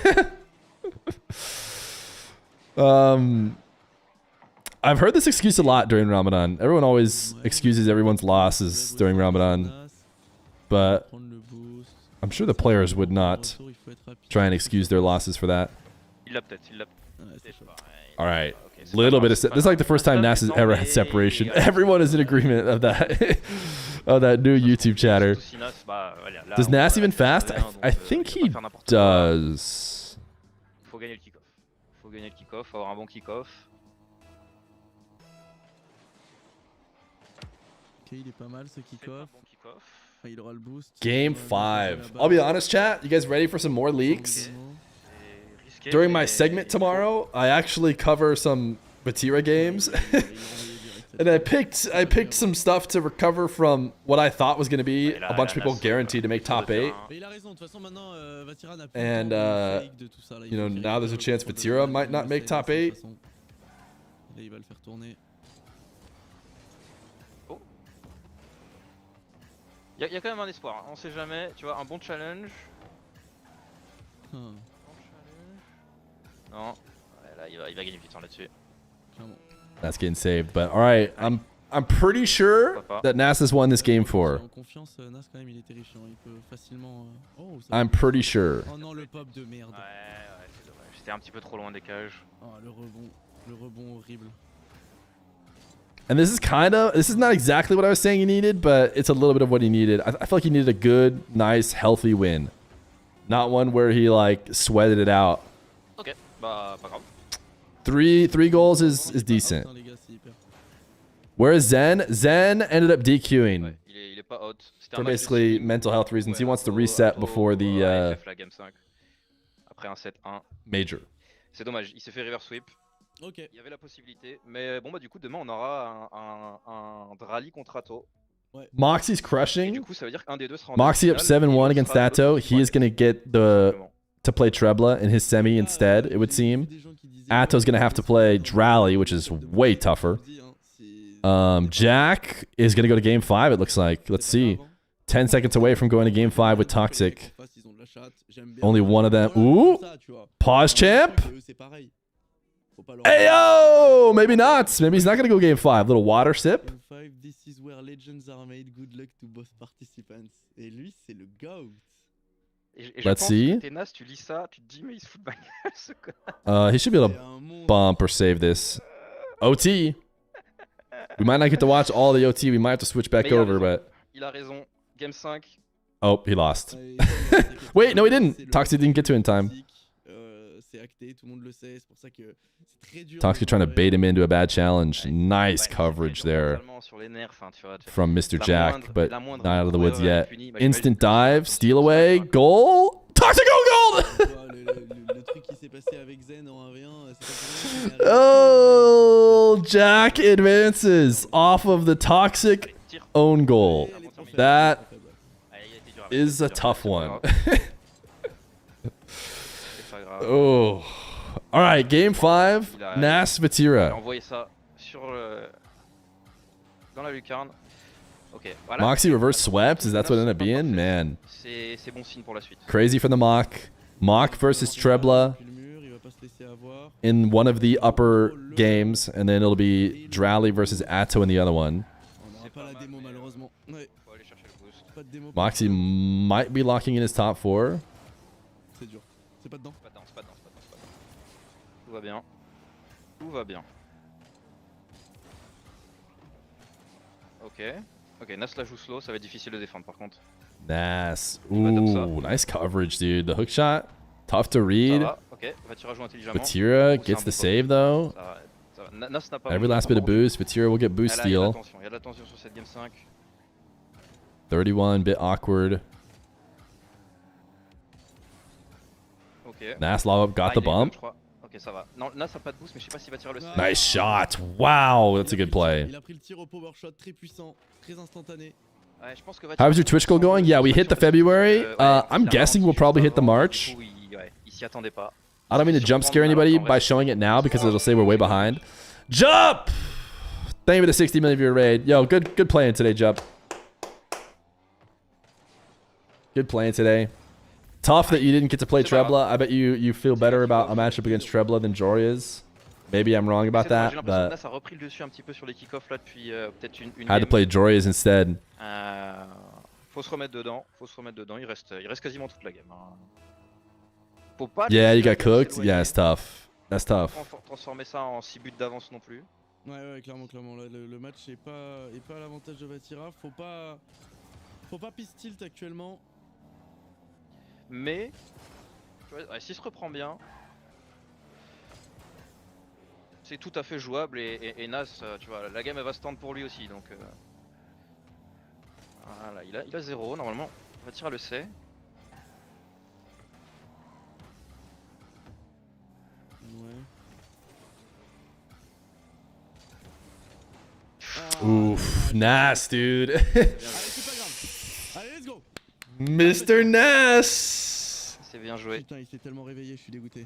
I've heard this excuse a lot during Ramadan. Everyone always excuses everyone's losses during Ramadan. But I'm sure the players would not try and excuse their losses for that. Il l'a peut-être, All right. Little bit of this is like the first time Nas has ever had separation. Everyone is in agreement of that of that new YouTube chatter. Does Nas even fast? I think he does. Faut gagner le kick-off. Faut gagner le kick-off, faut avoir un bon kick-off. Ok, il est pas mal ce kick-off. Il aura le boost. Game 5. I'll be honest, chat. You guys ready for some more leaks? During my segment tomorrow, I actually cover some Vatira games. And I picked some stuff to recover from what I thought was going to be a bunch of people guaranteed to make top 8. And you know, now there's a chance Vatira might not make top 8. Il y a quand même un espoir, on sait jamais, tu vois, un bon challenge. Non, ouais, là il va gagner du temps là-dessus. That's getting saved, but all right, I'm pretty sure that Nas has won this game 4. I'm pretty sure. Oh non, le pop de merde. Ouais, c'est dommage. J'étais un petit peu trop loin des cages. Oh, le rebond horrible. And this is not exactly what I was saying he needed, but it's a little bit of what he needed. I feel like he needed a good, nice, healthy win. Not one where he like sweated it out. Ok, bah pas grave. Three goals is decent. Whereas Zen ended up DQing Il est pas out. for basically mental health reasons. He wants to reset before the après un 7-1 major. C'est dommage, il s'est fait reverse sweep. Ok. Il y avait la possibilité, mais bon bah du coup demain on aura un Drowley contre Atto. Ouais. Moxy's crushing. Du coup ça veut dire qu'un des deux sera en Moxy up finale, 7-1 against Atto. He is going to get to play Trebla in his semi instead, it would seem. Atto's going to have to play Drowley, which is way tougher. Jack is going to go to game 5, it looks like. Let's see. 10 seconds away from going to game 5 with Toxic. Only one of them. Ooh! Pause champ? Ayo! Maybe not. Maybe he's not going to go game 5. Little water sip. This is where legends are made. Good luck to both participants. Et lui, c'est le GOAT. Let's see. Nas, tu lis ça, tu te dis mais il se fout de ma gueule ce connard. He should be able to bump or save this. OT. We might not get to watch all the OT. We might have to switch back over, but. Il a raison. Game 5. Oh, he lost. Wait, no, he didn't. Toxic didn't get to it in time. Toxic trying to bait him into a bad challenge. Nice coverage there from Mr. Jack, but not out of the woods yet. Instant dive, steal away, goal. Toxic goal! Oh, Jack advances off of the Toxic own goal. That is a tough one. Oh. All right, game 5. Il a Nas Vatira. envoyé ça sur dans la lucarne. Ok, voilà. Moxy reverse swept. Is that what it ended up being? Man. C'est bon signe pour la suite. Crazy for the Mock. Mock versus Trebla in one of the upper games, and then it'll be Drowley versus Atto in the other one. Moxy might be locking in his top 4. C'est dur. C'est pas dedans. C'est pas dedans. Tout va bien. Tout va bien. Ok, Nas la joue slow, ça va être difficile de défendre par contre. Nas. Ooh, nice coverage, dude. The hook shot, tough to read. Ok, Vatira joue intelligemment. Vatira gets the save though. Ça va. Nas n'a pas Every last bit of boost. Vatira will get boost steal. Il y a de la tension sur cette game 5. 31, bit awkward. Ok. Nas lob up, got the bump. Ok, ça va. Non, Nas a pas de boost, mais je sais pas s'il va tirer le save. Nice shot. Wow, that's a good play. Il a pris le tir au power shot très puissant, très instantané. Ouais, je pense que How's your Twitch goal going? Yeah, we hit the February. I'm guessing we'll probably hit the March. Il s'y attendait pas. I don't mean to jump scare anybody by showing it now because it'll say we're way behind. Jump! Thank you for the 60 million viewer raid. Yo, good playing today, Jump. Good playing today. Tough that you didn't get to play Trebla. I bet you feel better about a matchup against Trebla than Joria's. Maybe I'm wrong about that, but Nas a repris le dessus un petit peu sur les kick-offs là depuis peut-être une had to play Joria's instead. Faut se remettre dedans. Il reste quasiment toute la game. Faut pas. Yeah, you got cooked. Yeah, it's tough. That's tough. Transformer ça en 6 buts d'avance non plus. Ouais, clairement. Là, le match est pas à l'avantage de Vatira. Faut pas piss tilt actuellement. Mais tu vois, s'il se reprend bien, c'est tout à fait jouable et Nas, tu vois, la game elle va se tendre pour lui aussi donc. Voilà, il a 0 normalement. Vatira le sait. Oof, Nas, dude. Mr. Nas. C'est bien joué. Putain, il s'est tellement réveillé, je suis dégoûté.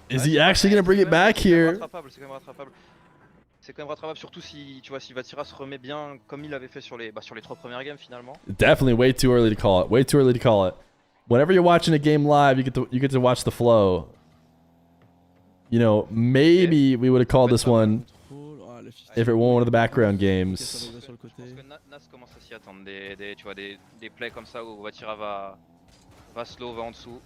Is he actually gonna bring it back here? C'est quand même rattrapable, surtout si tu vois si Vatira se remet bien comme il l'avait fait sur les 3 premières games finalement. Definitely way too early to call it. Way too early to call it. Whenever you're watching a game live, you get to watch the flow. You know, maybe we would have called this one if it were one of the background games. Je pense que Nas commence à s'y attendre tu vois des plays comme ça où Vatira va slow, va en dessous.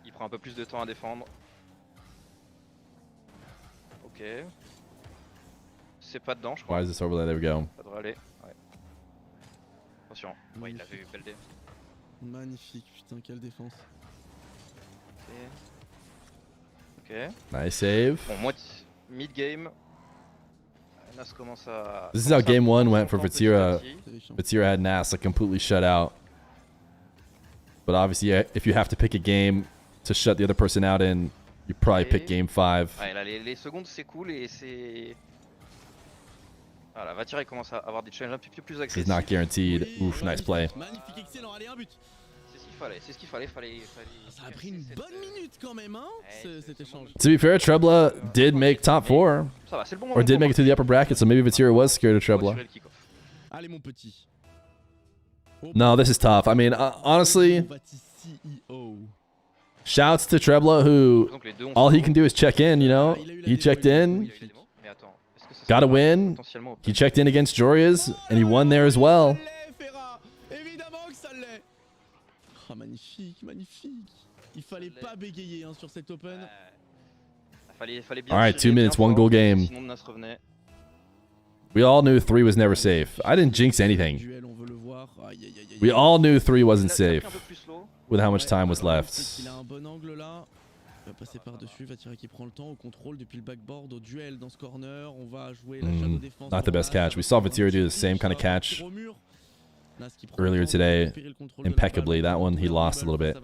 Il prend un peu plus de temps à défendre. Ok. C'est pas dedans, je crois. Why is this overlay? There we go. Ça devrait aller. Ouais. Attention. Ouais, il avait eu belle dé. Magnifique, putain, quelle défense. Ok. Nice save. Bon, moi, mid-game, Nas commence à... This is how game 1 went for Vatira. Vatira had Nas like completely shut out. But obviously, if you have to pick a game to shut the other person out in, you probably pick game 5. Ouais, là, les secondes, c'est cool et c'est... Voilà, Vatira commence à avoir des challenges un petit peu plus agressifs. It's not guaranteed. Oof, nice play. Magnifique, excellent, allez, un but. C'est ce qu'il fallait. Ça a pris une bonne minute quand même, hein, cet échange. To be fair, Trebla did make top 4. Ça va, c'est le bon moment. Or did make it to the upper bracket, so maybe Vatira was scared of Trebla. Allez, mon petit. No, this is tough. I mean, honestly, shouts to Trebla, who all he can do is check in, you know? He checked in, got a win. He checked in against Joria's, and he won there as well. Oh, magnifique. Il fallait pas bégayer hein, sur cet open. All right, 2 minutes, 1 goal game. We all knew 3 was never safe. I didn't jinx anything. We all knew 3 wasn't safe with how much time was left. Il a un bon angle là. Il va passer par-dessus, Vatira qui prend le temps au contrôle depuis le backboard, au duel dans ce corner. On va jouer la shadow défense. Not the best catch. We saw Vatira do the same kind of catch earlier today impeccably. That one he lost a little bit.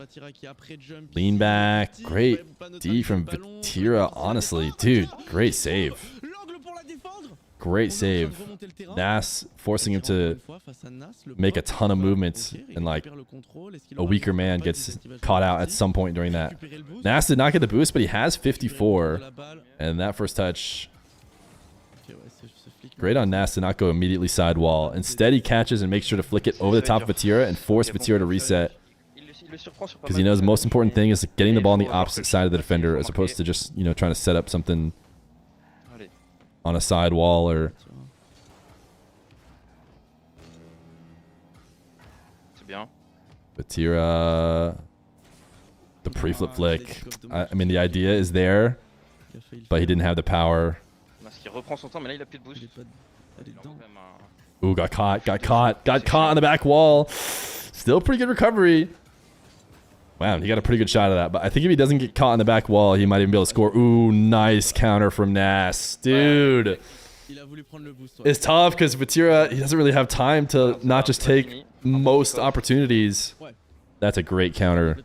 Lean back. Great D from Vatira, honestly. Dude, great save. Great save. Nas forcing him to make a ton of movements, and like a weaker man gets caught out at some point during that. Nas did not get the boost, but he has 54, and that first touch, great on Nas to not go immediately sidewall. Instead, he catches and makes sure to flick it over the top of Vatira and force Vatira to reset. Because he knows the most important thing is getting the ball on the opposite side of the defender, as opposed to just, you know, trying to set up something on a sidewall or... Vatira, the pre-flip flick. I mean, the idea is there, but he didn't have the power. Ooh, got caught on the back wall. Still pretty good recovery. Wow, he got a pretty good shot of that. But I think if he doesn't get caught on the back wall, he might even be able to score. Ooh, nice counter from Nas. Dude. It's tough because Vatira, he doesn't really have time to not just take most opportunities. That's a great counter.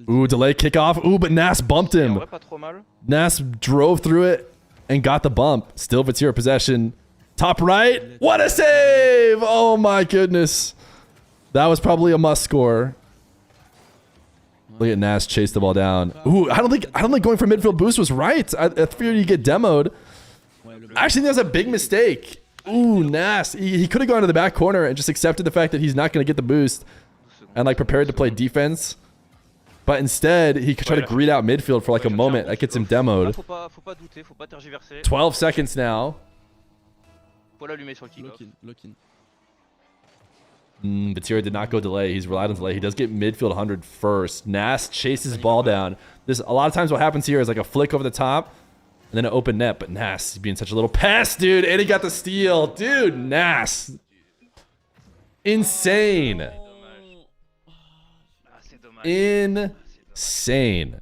Ooh, delay kickoff. Ooh, but Nas bumped him. Nas drove through it and got the bump. Still Vatira possession. Top right. What a save! Oh my goodness. That was probably a must score. Look at Nas chase the ball down. Ooh, I don't think going for midfield boost was right. I feared you get demoed. Actually, that was a big mistake. Ooh, Nas. He could have gone to the back corner and just accepted the fact that he's not going to get the boost and like prepared to play defense. But instead, he could try to greet out midfield for like a moment. That gets him demoed. 12 seconds now. Vatira did not go delay. He's relied on delay. He does get midfield 100 first. Nas chases ball down. A lot of times what happens here is like a flick over the top and then an open net. But Nas being such a little pest, dude. And he got the steal. Dude, Nas. Insane. Insane.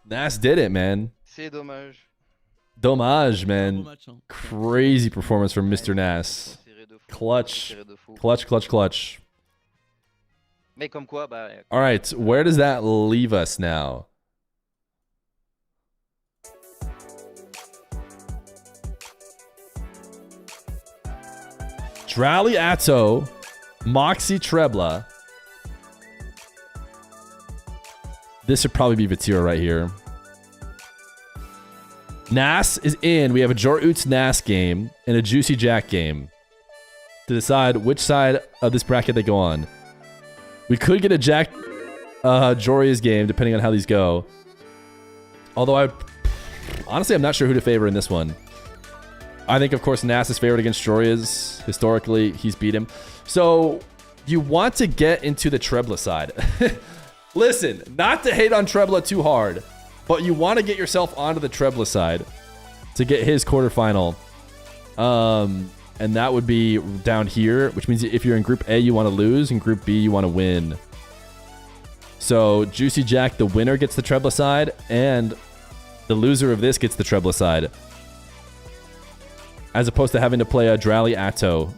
Nas did it, man. Dommage, man. Crazy performance from Mr. Nas. Clutch. Clutch. All right, where does that leave us now? Drowley Atto, Moxy Trebla. This should probably be Vatira right here. Nas is in. We have a Jor Oots Nas game and a Juicy Jack game to decide which side of this bracket they go on. We could get a Jack Joria's game depending on how these go. Although honestly, I'm not sure who to favor in this one. I think, of course, Nas is favored against Joria's. Historically, he's beat him. So you want to get into the Trebla side. Listen, not to hate on Trebla too hard, but you want to get yourself onto the Trebla side to get his quarterfinal. And that would be down here, which means if you're in Group A, you want to lose. In Group B, you want to win. So Juicy Jack, the winner, gets the Trebla side, and the loser of this gets the Trebla side. As opposed to having to play a Drowley Atto.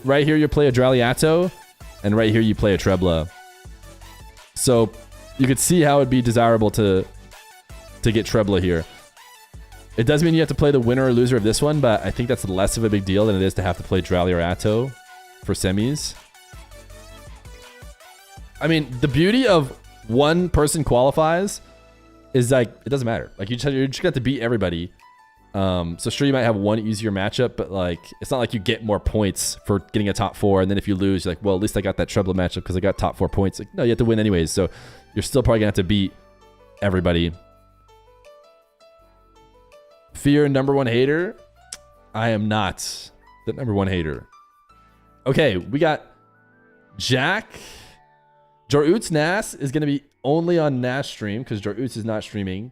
Right here, you play a Drowley Atto, and right here, you play a Trebla. So you could see how it'd be desirable to get Trebla here. It does mean you have to play the winner or loser of this one, but I think that's less of a big deal than it is to have to play Drowley or Atto for semis. I mean, the beauty of one person qualifies is like, it doesn't matter. Like you just got to beat everybody. So sure, you might have one easier matchup, but like, it's not like you get more points for getting a top 4. And then if you lose, you're like, well, at least I got that Trebla matchup because I got top 4 points. Like, no, you have to win anyways. So you're still probably gonna have to beat everybody. Fear #1 hater. I am not the #1 hater. Okay, we got Jack. Jor Oots Nas is going to be only on Nas stream because Jor Oots is not streaming.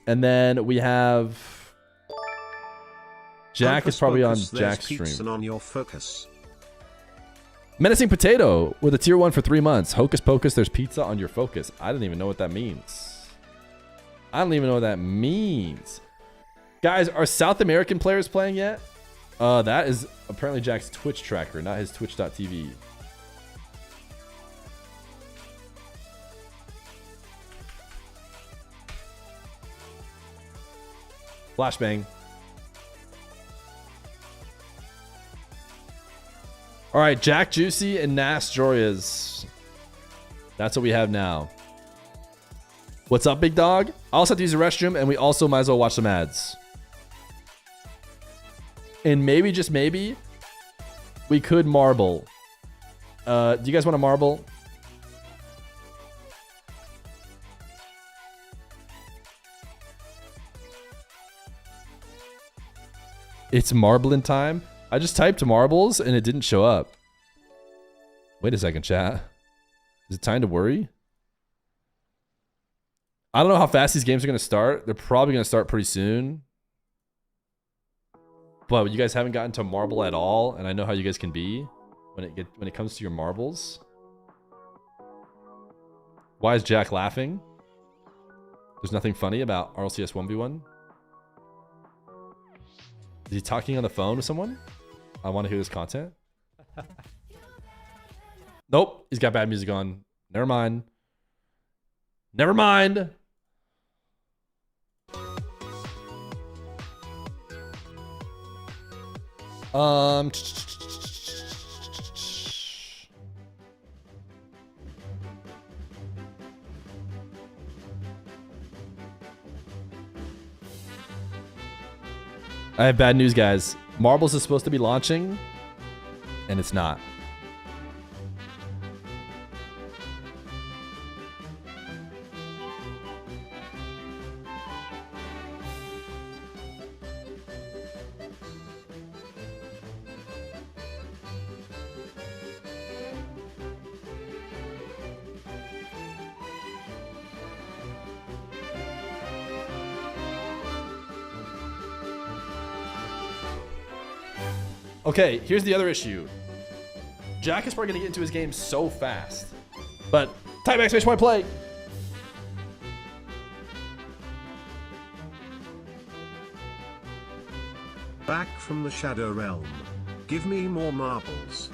And then we have Jack is probably on Jack's stream. On your focus. Menacing Potato with a tier 1 for 3 months. Hocus Pocus, there's pizza on your focus. I don't even know what that means. Guys, are South American players playing yet? That is apparently Jack's Twitch tracker, not his twitch.tv. Flashbang. All right, Jack Juicy and Nas Jorias. That's what we have now. What's up, big dog? I also have to use the restroom, and we also might as well watch some ads. And maybe, just maybe, we could marble. Do you guys want to marble? It's marbling time. I just typed marbles and it didn't show up. Wait a second, chat. Is it time to worry? I don't know how fast these games are going to start. They're probably going to start pretty soon. But you guys haven't gotten to marble at all, and I know how you guys can be when it comes to your marbles. Why is Jack laughing? There's nothing funny about RLCS 1v1. Is he talking on the phone with someone? I want to hear this content. Nope, he's got bad music on. Never mind. Never mind. I have bad news, guys. Marbles is supposed to be launching, and it's not. Okay, here's the other issue. Jack is probably going to get into his game so fast. But, type exclamation point play. Back from the Shadow Realm. Give me more marbles.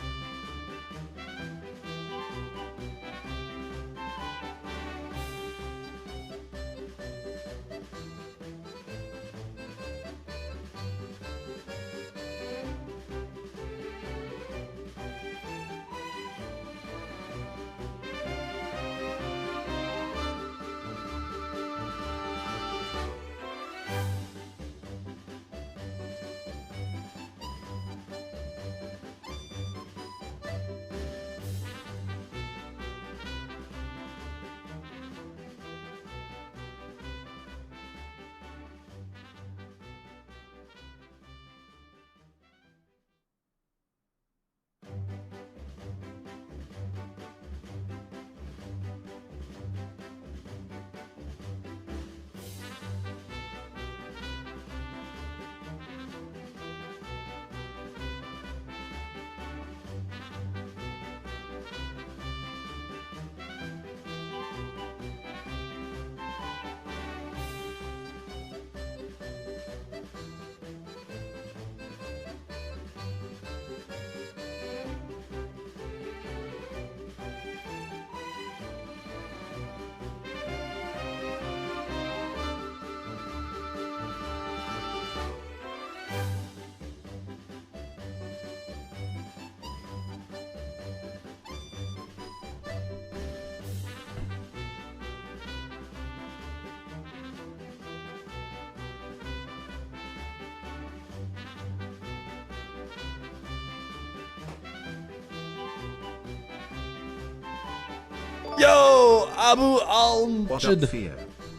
Yo, Abu Al. What up, Feer?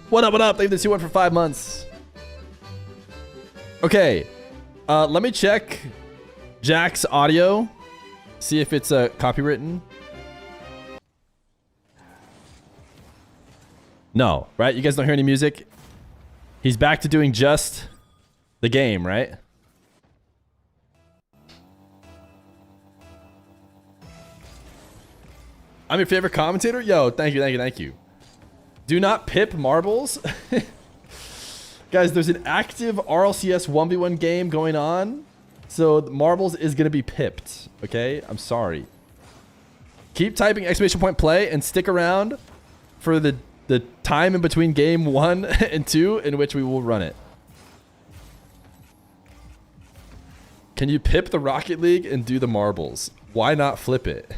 What up? What up? Thank you for 5 months. Okay, let me check Jack's audio. See if it's copywritten. No, right? You guys don't hear any music. He's back to doing just the game, right? I'm your favorite commentator? Yo, thank you, thank you, thank you. Do not pip marbles. Guys, there's an active RLCS 1v1 game going on. So marbles is going to be pipped. Okay? I'm sorry. Keep typing exclamation point play and stick around for the time in between game 1 and 2 in which we will run it. Can you pip the Rocket League and do the marbles? Why not flip it?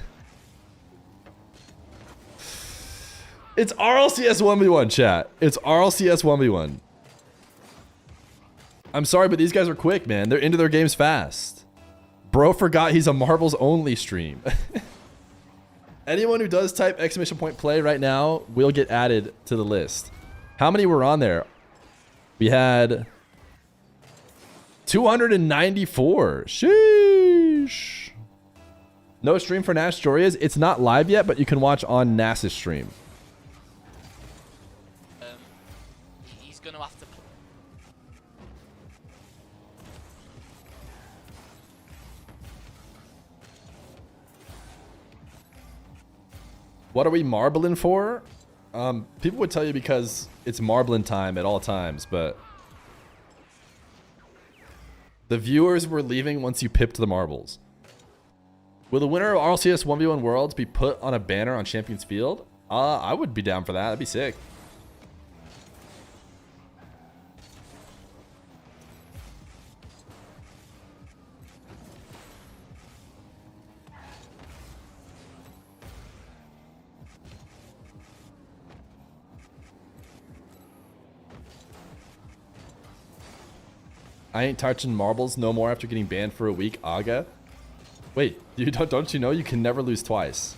It's RLCS 1v1, chat. It's RLCS 1v1. I'm sorry, but these guys are quick, man. They're into their games fast. Bro forgot he's a marbles only stream. Anyone who does type !play right now will get added to the list. How many were on there? We had 294. Sheesh. No stream for Nash Jorias. It's not live yet, but you can watch on Nash's stream. He's gonna have to. What are we marbling for? People would tell you because it's marbling time at all times, but the viewers were leaving once you pipped the marbles. Will the winner of RLCS 1v1 Worlds be put on a banner on Champions Field? I would be down for that. That'd be sick. I ain't touching marbles no more after getting banned for a week, Aga. Wait, don't you know you can never lose twice?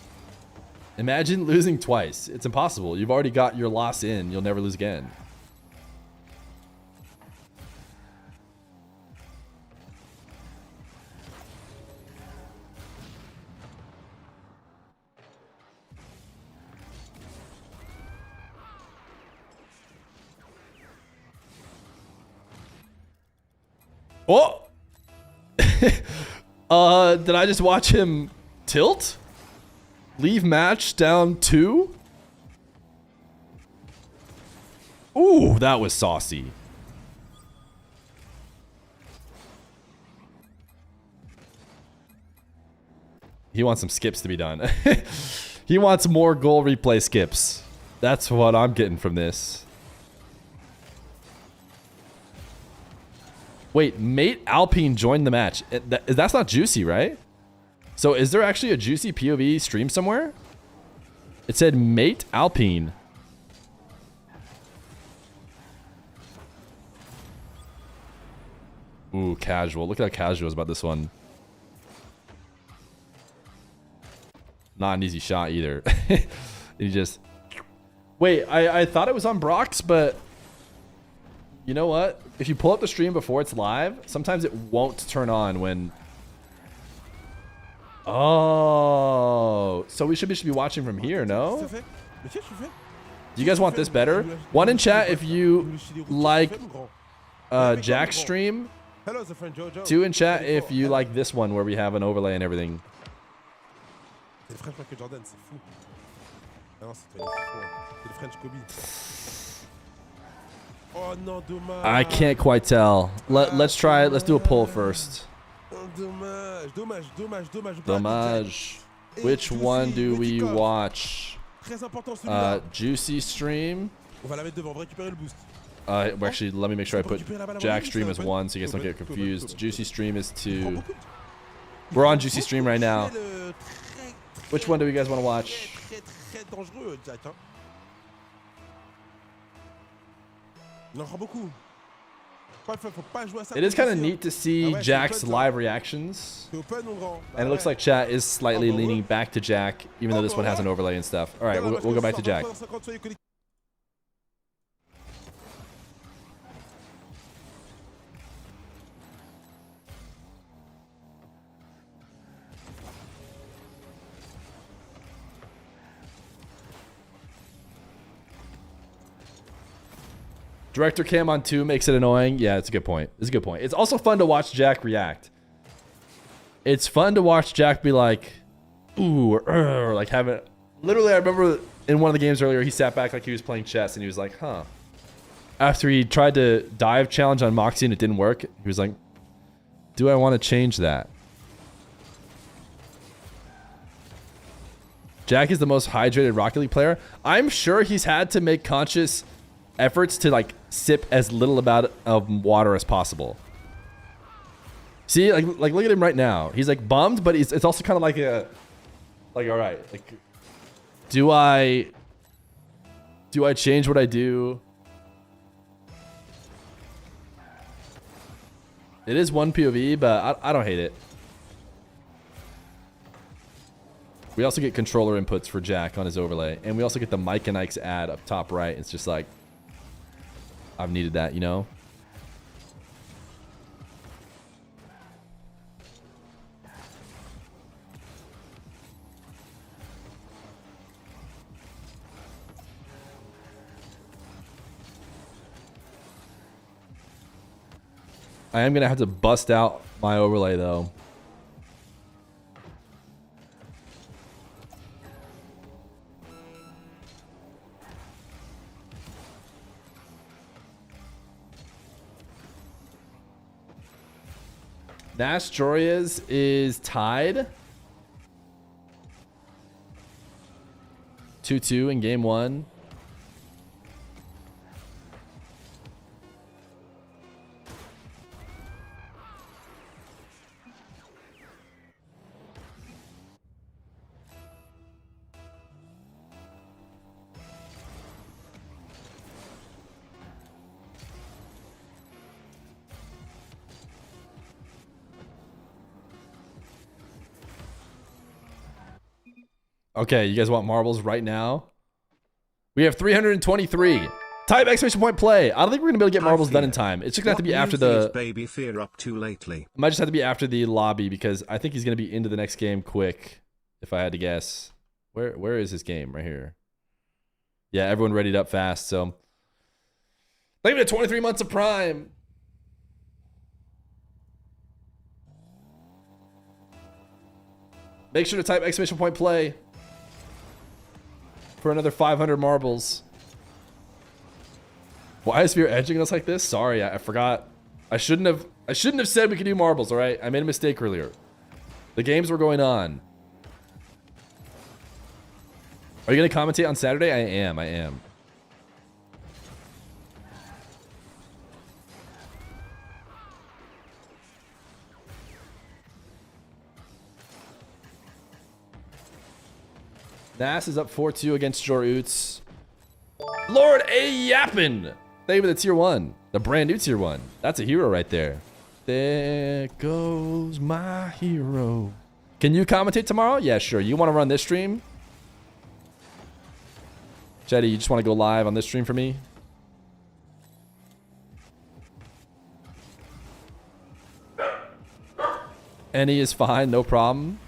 Imagine losing twice. It's impossible. You've already got your loss in. You'll never lose again. Oh! Did I just watch him tilt? Leave match down 2? Ooh, that was saucy. He wants some skips to be done. He wants more goal replay skips. That's what I'm getting from this. Wait, Mate Alpine joined the match. That's not Juicy, right? So is there actually a Juicy POV stream somewhere? It said Mate Alpine. Ooh, casual. Look at how casual is about this one. Not an easy shot either. He just... Wait, I thought it was on Brox, but... You know what? If you pull up the stream before it's live, sometimes it won't turn on when... Oh, so we should be watching from here, no? Do you guys want this better? One in chat if you like Jack's stream. 2 in chat if you like this one where we have an overlay and everything. I can't quite tell. Let's try it. Let's do a poll first. Dommage. Which one do we watch? Juicy stream. Actually, let me make sure I put Jack stream as 1 so you guys don't get confused. Juicy stream is 2. We're on Juicy stream right now. Which one do you guys want to watch? It is kind of neat to see Jack's live reactions. And it looks like chat is slightly leaning back to Jack, even though this one has an overlay and stuff. All right, we'll go back to Jack. Director cam on 2 makes it annoying. Yeah, it's a good point. It's a good point. It's also fun to watch Jack react. It's fun to watch Jack be like, ooh, or like having... Literally, I remember in one of the games earlier, he sat back like he was playing chess and he was like, huh. After he tried to dive challenge on Moxy and it didn't work, he was like, do I want to change that? Jack is the most hydrated Rocket League player. I'm sure he's had to make conscious efforts to like sip as little of water as possible. See, like look at him right now. He's like bummed, but it's also kind of like a, like, all right, like, do I change what I do? It is one POV, but I don't hate it. We also get controller inputs for Jack on his overlay, and we also get the Mike and Ike's ad up top right. It's just like, I've needed that, you know? I am gonna have to bust out my overlay though. Nash Jorias is tied 2-2 in game 1. Okay, you guys want marbles right now? We have 323. Type exclamation point play. I don't think we're gonna be able to get marbles done in time. It's just gonna have to be after the baby Fear up too lately. It might just have to be after the lobby because I think he's gonna be into the next game quick. If I had to guess, where is his game? Right here. Yeah, everyone readied up fast. So leave it at 23 months of prime. Make sure to type exclamation point play for another 500 marbles. Why is Fear edging us like this? Sorry, I forgot. I shouldn't have said we could do marbles, all right? I made a mistake earlier. The games were going on. Are you going to commentate on Saturday? I am. Nass is up 4-2 against Joroots. Lord A. Yappin! Thank you for the tier 1. The brand new tier 1. That's a hero right there. There goes my hero. Can you commentate tomorrow? Yeah, sure. You want to run this stream? Jetty, you just want to go live on this stream for me? Any is fine, no problem.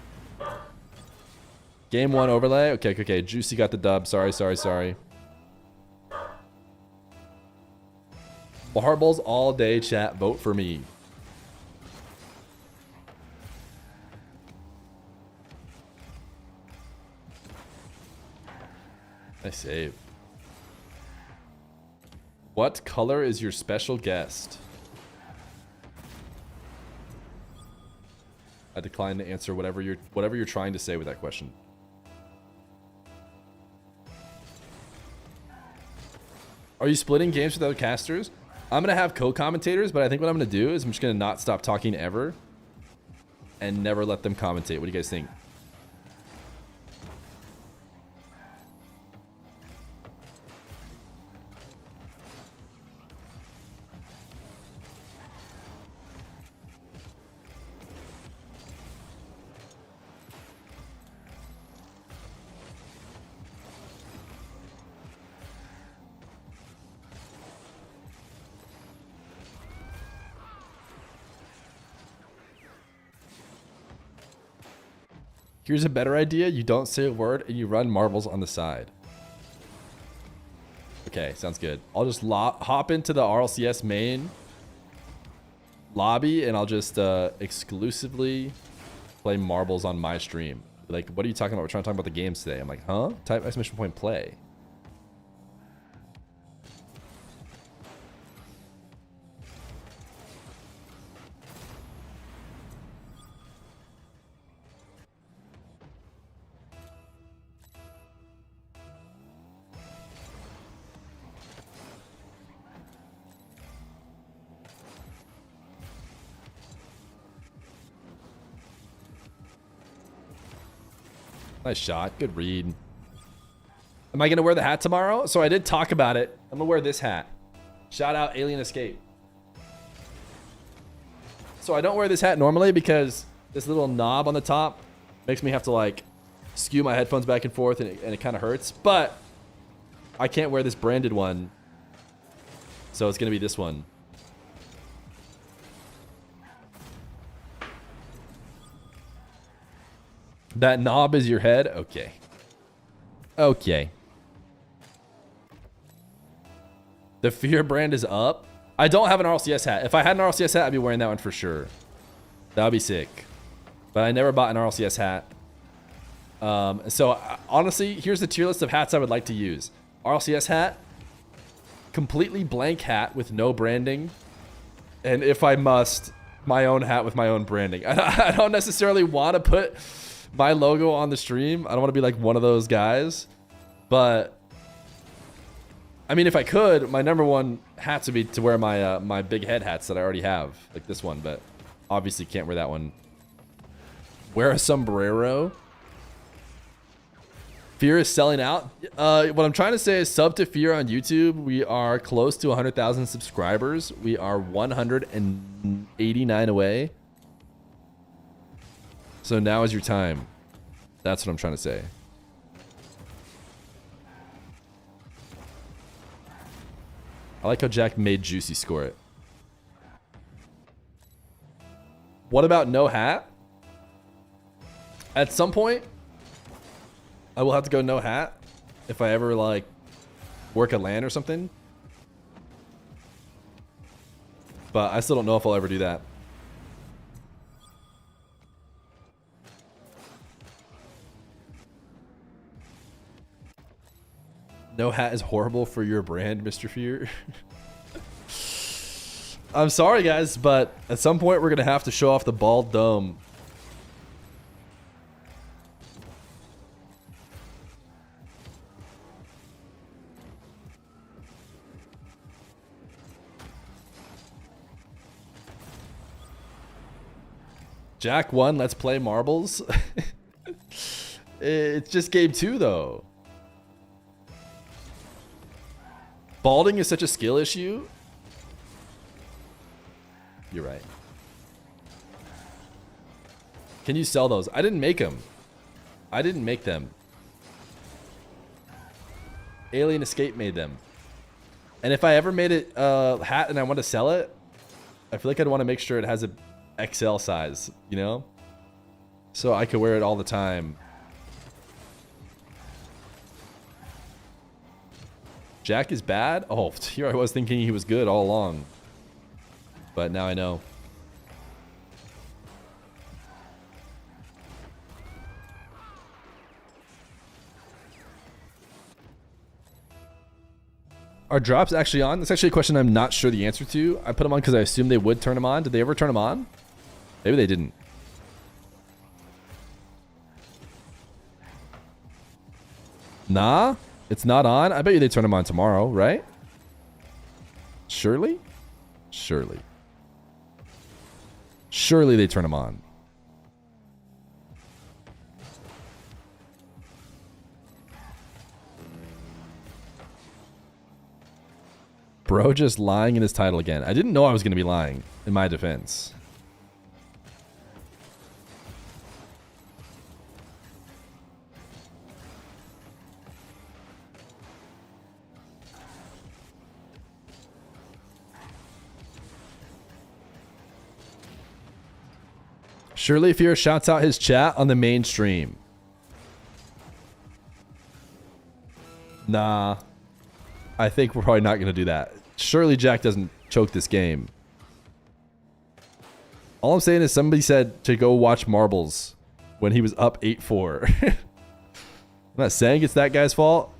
Game 1 overlay. Okay. Juicy got the dub. Sorry. Marbles all day, chat. Vote for me. Nice save. What color is your special guest? I decline to answer whatever you're trying to say with that question. Are you splitting games with other casters? I'm going to have co-commentators, but I think what I'm going to do is I'm just going to not stop talking ever and never let them commentate. What do you guys think? Here's a better idea. You don't say a word and you run marbles on the side. Okay, sounds good. I'll just hop into the RLCS main lobby and I'll just exclusively play marbles on my stream. Like, what are you talking about? We're trying to talk about the games today. I'm like, huh? Type exclamation point play. Nice shot. Good read. Am I going to wear the hat tomorrow? So I did talk about it. I'm going to wear this hat. Shout out Alien Escape. So I don't wear this hat normally because this little knob on the top makes me have to like skew my headphones back and forth and it kind of hurts. But I can't wear this branded one. So it's going to be this one. That knob is your head? Okay. Okay. The Fear brand is up. I don't have an RLCS hat. If I had an RLCS hat, I'd be wearing that one for sure. That would be sick. But I never bought an RLCS hat. So honestly, here's the tier list of hats I would like to use. RLCS hat. Completely blank hat with no branding. And if I must, my own hat with my own branding. I don't necessarily want to put my logo on the stream. I don't want to be like one of those guys. But I mean, if I could, my number one hat would be to wear my my big head hats that I already have, like this one, but obviously can't wear that one. Wear a sombrero. Fear is selling out. What I'm trying to say is sub to Fear on YouTube. We are close to 100,000 subscribers. We are 189 away. So now is your time. That's what I'm trying to say. I like how Jack made Juicy score it. What about no hat? At some point, I will have to go no hat if I ever like work a LAN or something. But I still don't know if I'll ever do that. No hat is horrible for your brand, Mr. Fear. I'm sorry, guys, but at some point we're going to have to show off the bald dome. Jack won. Let's play marbles. It's just game 2, though. Balding is such a skill issue. You're right. Can you sell those? I didn't make them. I didn't make them. Alien Escape made them. And if I ever made it a hat and I want to sell it, I feel like I'd want to make sure it has a XL size, you know? So I could wear it all the time. Jack is bad? Oh, here I was thinking he was good all along. But now I know. Are drops actually on? That's actually a question I'm not sure the answer to. I put them on because I assumed they would turn them on. Did they ever turn them on? Maybe they didn't. Nah, it's not on. I bet you they turn them on tomorrow, right? Surely? Surely. Surely they turn them on. Bro just lying in his title again. I didn't know I was going to be lying, in my defense. Surely Fear shouts out his chat on the main stream. Nah. I think we're probably not going to do that. Surely Jack doesn't choke this game. All I'm saying is somebody said to go watch marbles when he was up 8-4. I'm not saying it's that guy's fault.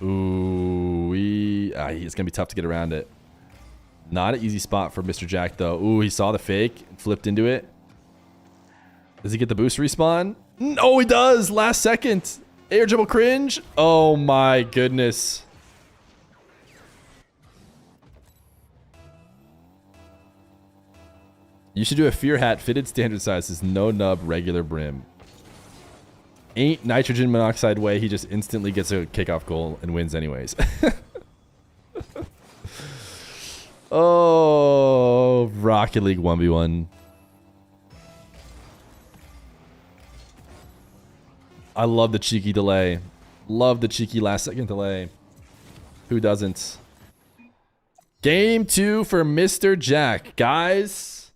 Ooh, it's going to be tough to get around it. Not an easy spot for Mr. Jack, though. Ooh, he saw the fake and flipped into it. Does he get the boost respawn? Oh, he does! Last second! Air dribble cringe? Oh my goodness. You should do a Fear hat fitted standard sizes, no nub, regular brim. Ain't nitrogen monoxide way. He just instantly gets a kickoff goal and wins anyways. Oh, Rocket League 1v1. I love the cheeky delay. Love the cheeky last second delay. Who doesn't? Game 2 for Mr. Jack. Guys,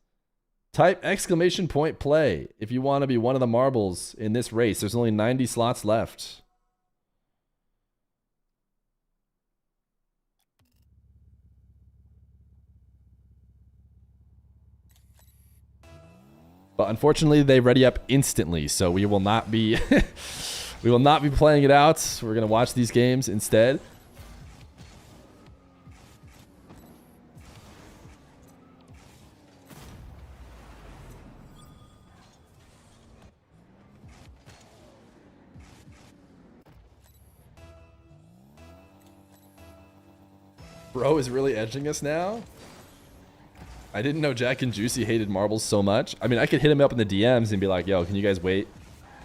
type exclamation point play if you want to be one of the marbles in this race. There's only 90 slots left. But unfortunately, they ready up instantly, so we will not be we will not be playing it out. We're gonna watch these games instead. Bro is really edging us now. I didn't know Jack and Juicy hated marbles so much. I mean, I could hit him up in the DMs and be like, yo, can you guys wait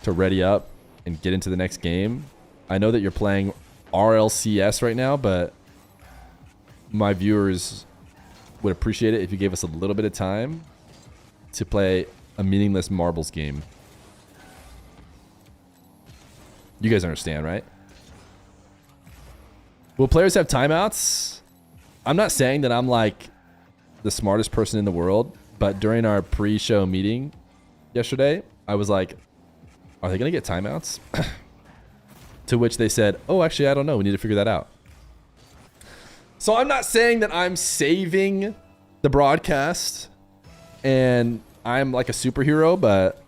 to ready up and get into the next game? I know that you're playing RLCS right now, but my viewers would appreciate it if you gave us a little bit of time to play a meaningless marbles game. You guys understand, right? Will players have timeouts? I'm not saying that I'm like the smartest person in the world, but during our pre-show meeting yesterday, I was like, are they going to get timeouts? To which they said, oh, actually, I don't know. We need to figure that out. So I'm not saying that I'm saving the broadcast and I'm like a superhero, but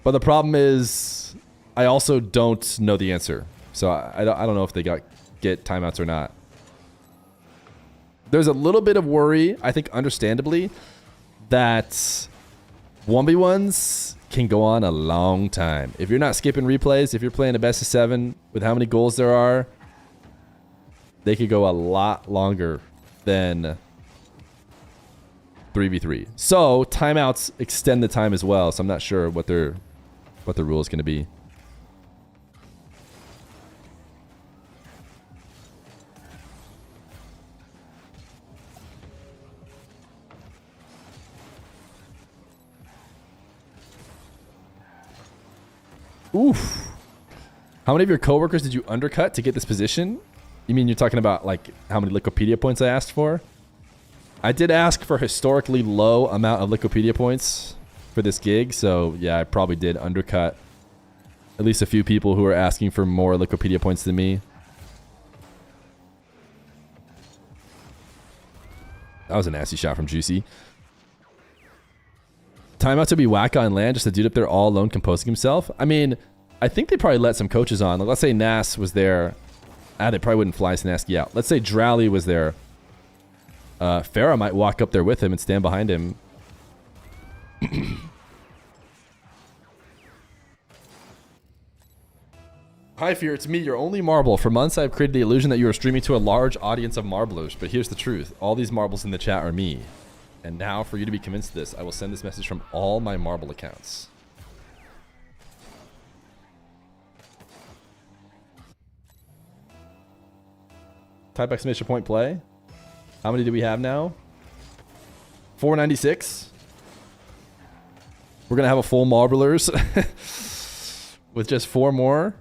the problem is I also don't know the answer. So I don't know if they get timeouts or not. There's a little bit of worry, I think understandably, that 1v1s can go on a long time. If you're not skipping replays, if you're playing a best of 7 with how many goals there are, they could go a lot longer than 3v3. So timeouts extend the time as well. So I'm not sure what the rule is going to be. Oof. How many of your coworkers did you undercut to get this position? You mean you're talking about like how many Liquipedia points I asked for? I did ask for historically low amount of Liquipedia points for this gig, so yeah, I probably did undercut at least a few people who were asking for more Liquipedia points than me. That was a nasty shot from Juicy. Timeout to be Wacka on land, just a dude up there all alone composing himself. I mean, I think they probably let some coaches on. Like, let's say Nas was there. They probably wouldn't fly Snaski out. Let's say Drowley was there. Farah might walk up there with him and stand behind him. Hi, Fear. It's me, your only marble. For months, I've created the illusion that you are streaming to a large audience of marblers. But here's the truth. All these marbles in the chat are me. And now, for you to be convinced of this, I will send this message from all my marble accounts. Type exclamation point play. How many do we have now? 496. We're going to have a full marblers with just 4 more.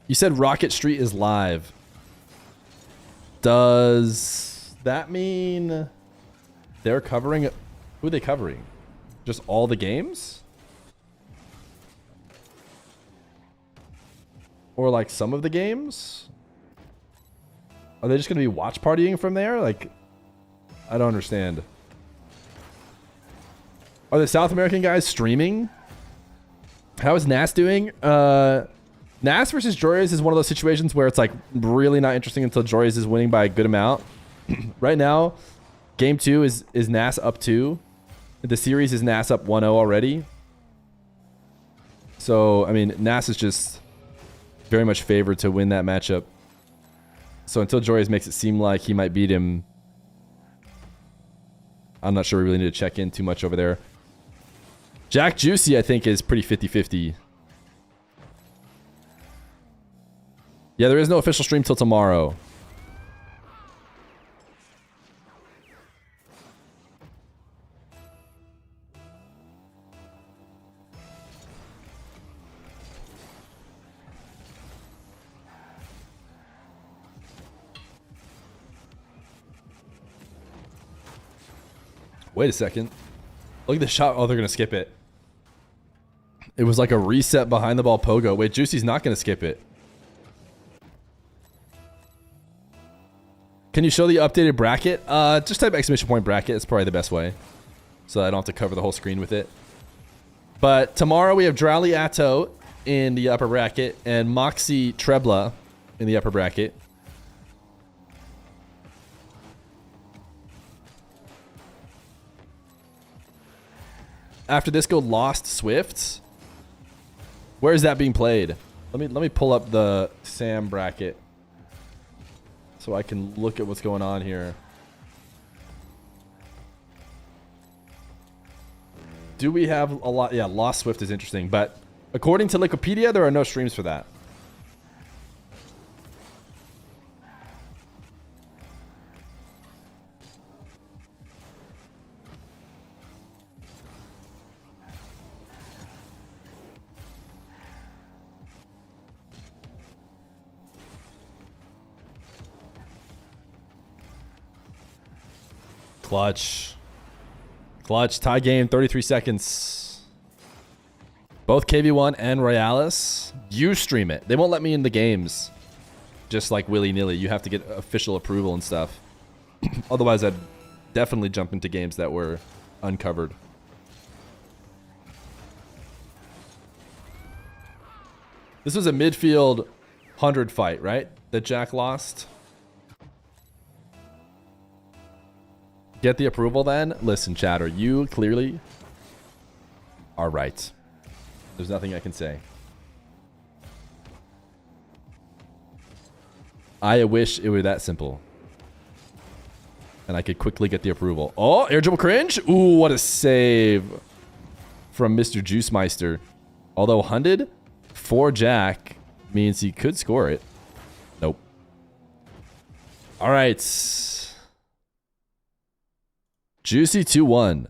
You said Rocket Street is live. Does that mean they're covering... Who are they covering? Just all the games? Or like some of the games? Are they just going to be watch partying from there? Like, I don't understand. Are the South American guys streaming? How is Nas doing? Nas versus Joyous is one of those situations where it's like really not interesting until Joyous is winning by a good amount. Right now, game 2 is Nas up 2. The series is Nas up 1-0 already. So, I mean, Nas is just very much favored to win that matchup. So until Joyous makes it seem like he might beat him, I'm not sure we really need to check in too much over there. Jack Juicy, I think, is pretty 50-50. Yeah, there is no official stream till tomorrow. Wait a second. Look at the shot. Oh, they're going to skip it. It was like a reset behind the ball pogo. Wait, Juicy's not going to skip it. Can you show the updated bracket? Just type exclamation point bracket. It's probably the best way. So I don't have to cover the whole screen with it. But tomorrow we have Drowley Atto in the upper bracket and Moxy Trebla in the upper bracket. After this go Lost Swift. Where is that being played? Let me pull up the Sam bracket so I can look at what's going on here. Do we have a lot? Yeah, Lost Swift is interesting, but according to Wikipedia, there are no streams for that. Clutch. Clutch. Tie game. 33 seconds. Both KV1 and Royales. You stream it. They won't let me in the games. Just like willy-nilly. You have to get official approval and stuff. Otherwise, I'd definitely jump into games that were uncovered. This was a midfield 100 fight, right? That Jack lost. Get the approval then? Listen, chatter, you clearly are right. There's nothing I can say. I wish it were that simple. And I could quickly get the approval. Oh, air dribble cringe? Ooh, what a save from Mr. Juicemeister. Although hunted for Jack means he could score it. Nope. All right. Juicy 2-1.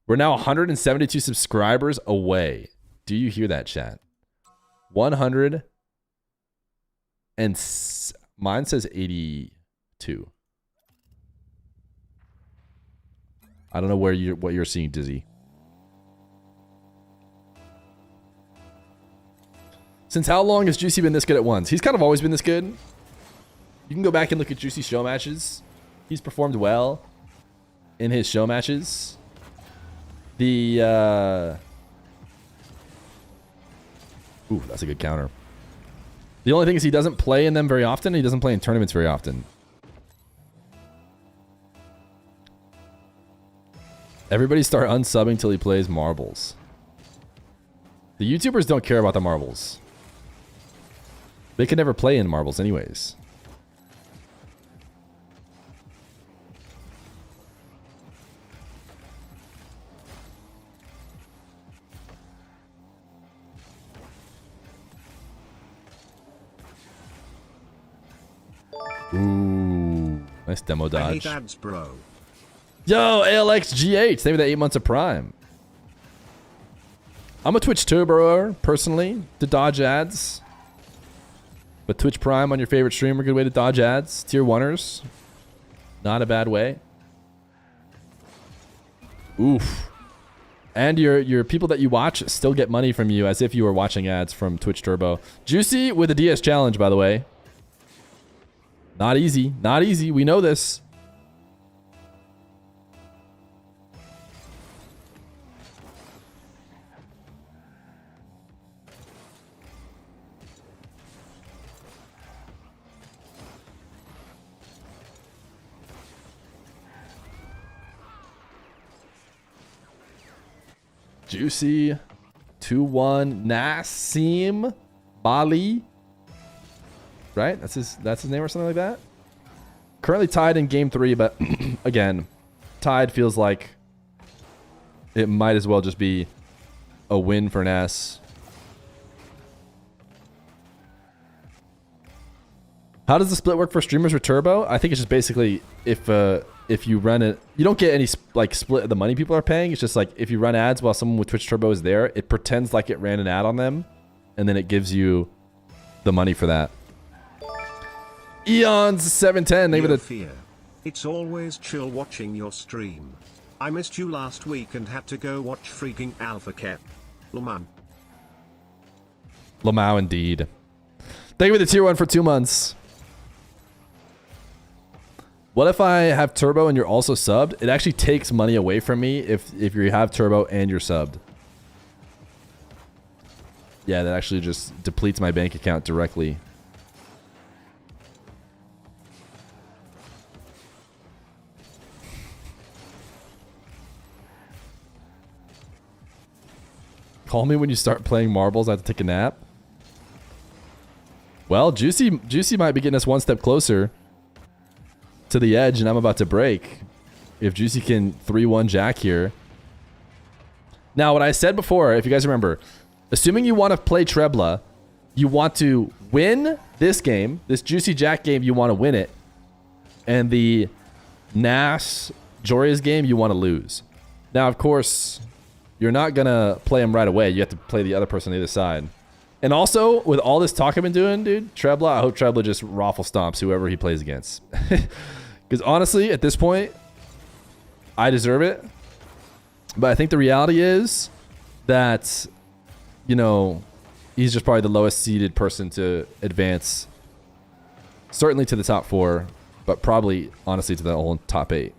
We're now 172 subscribers away. Do you hear that, chat? 100 and mine says 82. I don't know what you're seeing, Dizzy. Since how long has Juicy been this good at ones? He's kind of always been this good. You can go back and look at Juicy's show matches. He's performed well in his show matches. Ooh, that's a good counter. The only thing is he doesn't play in them very often. He doesn't play in tournaments very often. Everybody start unsubbing till he plays marbles. The YouTubers don't care about the marbles. They can never play in marbles anyways. Ooh, nice demo dodge. I hate ads, bro. Yo, ALXGH, thank you for that 8 months of Prime. I'm a Twitch turboer, personally, to dodge ads. But Twitch Prime on your favorite streamer, good way to dodge ads. Tier 1ers, not a bad way. Oof. And your people that you watch still get money from you as if you were watching ads from Twitch Turbo. Juicy with a DS challenge, by the way. Not easy. Not easy. We know this. Juicy 2-1 Nassim Bali. Right? That's his name or something like that. Currently tied in game 3, but again, tied feels like it might as well just be a win for Nas. How does the split work for streamers with Turbo? I think it's just basically if you run it, you don't get any like split of the money people are paying. It's just like if you run ads while someone with Twitch Turbo is there, it pretends like it ran an ad on them, and then it gives you the money for that. Eons 710. Name of the Fear. It's always chill watching your stream. I missed you last week and had to go watch freaking Alpha Cap. Lamau. Lamau indeed. Thank you for the tier 1 for 2 months. What if I have Turbo and you're also subbed? It actually takes money away from me if you have Turbo and you're subbed. Yeah, that actually just depletes my bank account directly. Call me when you start playing marbles. I have to take a nap. Well, Juicy might be getting us one step closer to the edge, and I'm about to break. If Juicy can 3-1 Jack here. Now, what I said before, if you guys remember, assuming you want to play Trebla, you want to win this game, this Juicy Jack game, you want to win it. And the Nas Joria's game, you want to lose. Now, of course, you're not going to play him right away. You have to play the other person on the other side. And also, with all this talk I've been doing, dude, Trebla, I hope Trebla just raffle stomps whoever he plays against. Because honestly, at this point, I deserve it. But I think the reality is that, you know, he's just probably the lowest seeded person to advance. Certainly to the top 4, but probably, honestly, to the whole top 8.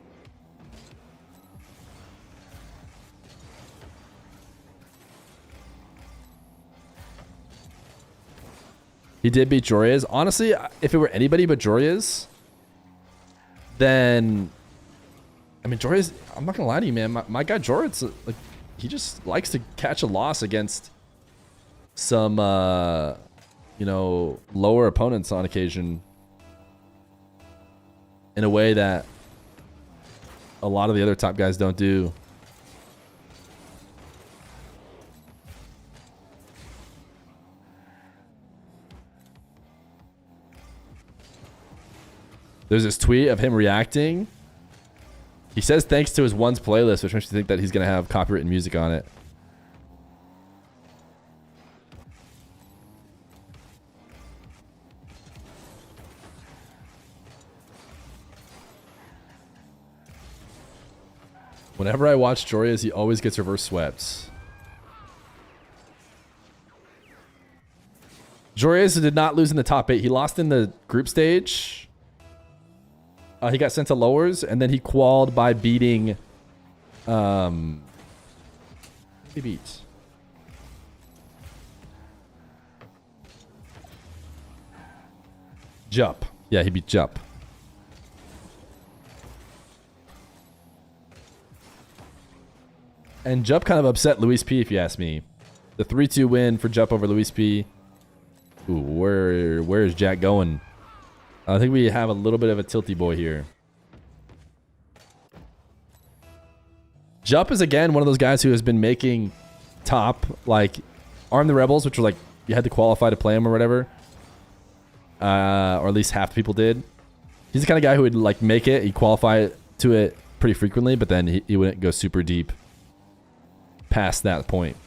He did beat Joria's. Honestly, if it were anybody but Joria's, then I mean Joria's, I'm not gonna lie to you, man. My guy Joria's like, he just likes to catch a loss against some you know, lower opponents on occasion in a way that a lot of the other top guys don't do. There's this tweet of him reacting. He says thanks to his ones playlist, which makes you think that he's going to have copyrighted music on it. Whenever I watch Joria's, he always gets reverse swept. Joria's did not lose in the top 8. He lost in the group stage. He got sent to lowers, and then he qualied by beating... he beat... Jup. Yeah, he beat Jup. And Jup kind of upset Luis P, if you ask me. The 3-2 win for Jup over Luis P. Ooh, where is Jack going? I think we have a little bit of a tilty boy here. Jup is, again, one of those guys who has been making top, like, Arm the Rebels, which were like, you had to qualify to play him or whatever. Or at least half the people did. He's the kind of guy who would, like, make it. He'd qualify to it pretty frequently, but then he wouldn't go super deep past that point.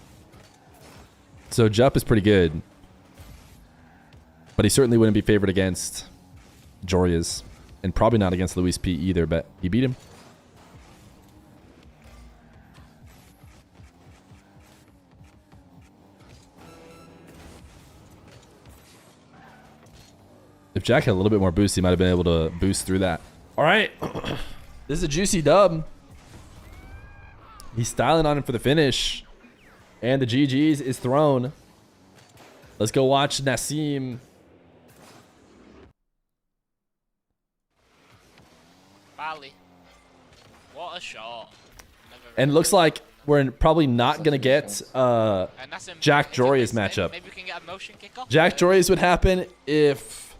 So Jup is pretty good. But he certainly wouldn't be favored against Joria's, and probably not against Luis P either, but he beat him. If Jack had a little bit more boost, he might have been able to boost through that. All right. This is a juicy dub. He's styling on him for the finish. And the GG's is thrown. Let's go watch Nassim. Bali. What a shot. And looks like we're probably not gonna get Jack Joria's matchup. Maybe we can get a motion kickoff. Jack Joria's would happen if,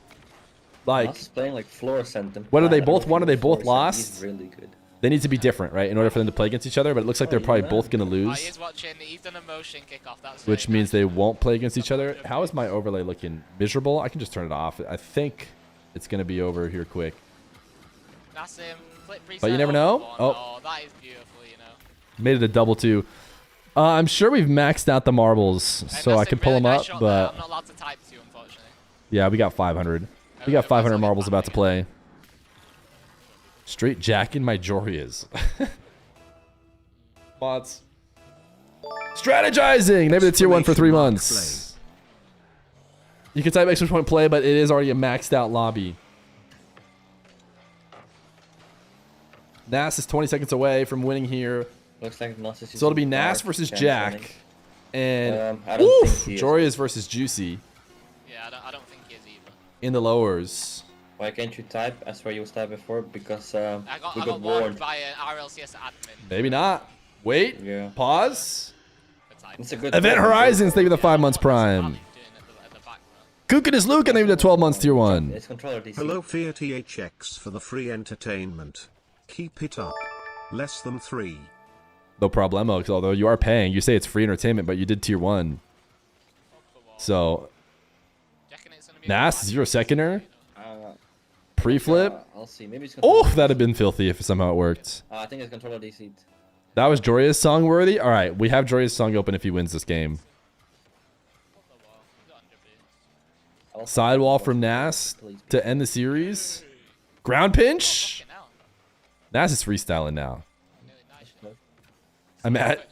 like, Us playing like fluorescent and whether they plaid. I don't both won or think they both fluorescent lost, is really good. they need to be different, right, in order for them to play against each other. But it looks like they're probably both gonna Oh, lose, he's watching. He's done a motion kickoff. That's which means they won't play against each other. How is my overlay looking? Miserable? I can just turn it off. I think it's gonna be over here quick. That's him. Flip But you preset never know. off. Oh, That is beautiful, you know. made it a double 2. I'm sure we've maxed out the marbles, so I can pull them up, but I'm not allowed to type to you, unfortunately. yeah, we got 500. We got 500 marbles about to play. Straight jacking my Jorias. Bots. Strategizing! Maybe the tier 1 for 3 months. You can type extra point play, but it is already a maxed out lobby. Nas is 20 seconds away from winning here. Looks like Nas is So it'll be using Nas Dark versus Canceling. Jack. And I don't think oof, he is. Jorias versus Juicy Yeah, I don't think he is either. in the lowers. Why can't you type as where you was type before? Because I we got got warned warned. by an RLCS admin. Maybe not. Wait. Yeah. Pause. It's a good Event point. Horizons, thank you for the 5 months prime. Kukin is Luke, and thank you for the 12 months tier 1. It's controller DC. Hello Fear THX for the free entertainment. Keep it up. Less than 3. No problemo, 'cause although you are paying, you say it's free entertainment, but you did tier 1. So, Nas, 0 seconder. Pre-flip. I'll see. Maybe it's Oh, that'd have been filthy if somehow it worked. I think it's controller DC. That was Joria's song worthy? Alright, we have Joria's song open if he wins this game. Sidewall from Nas to end the series. Ground pinch? Nas is freestyling now. I'm at...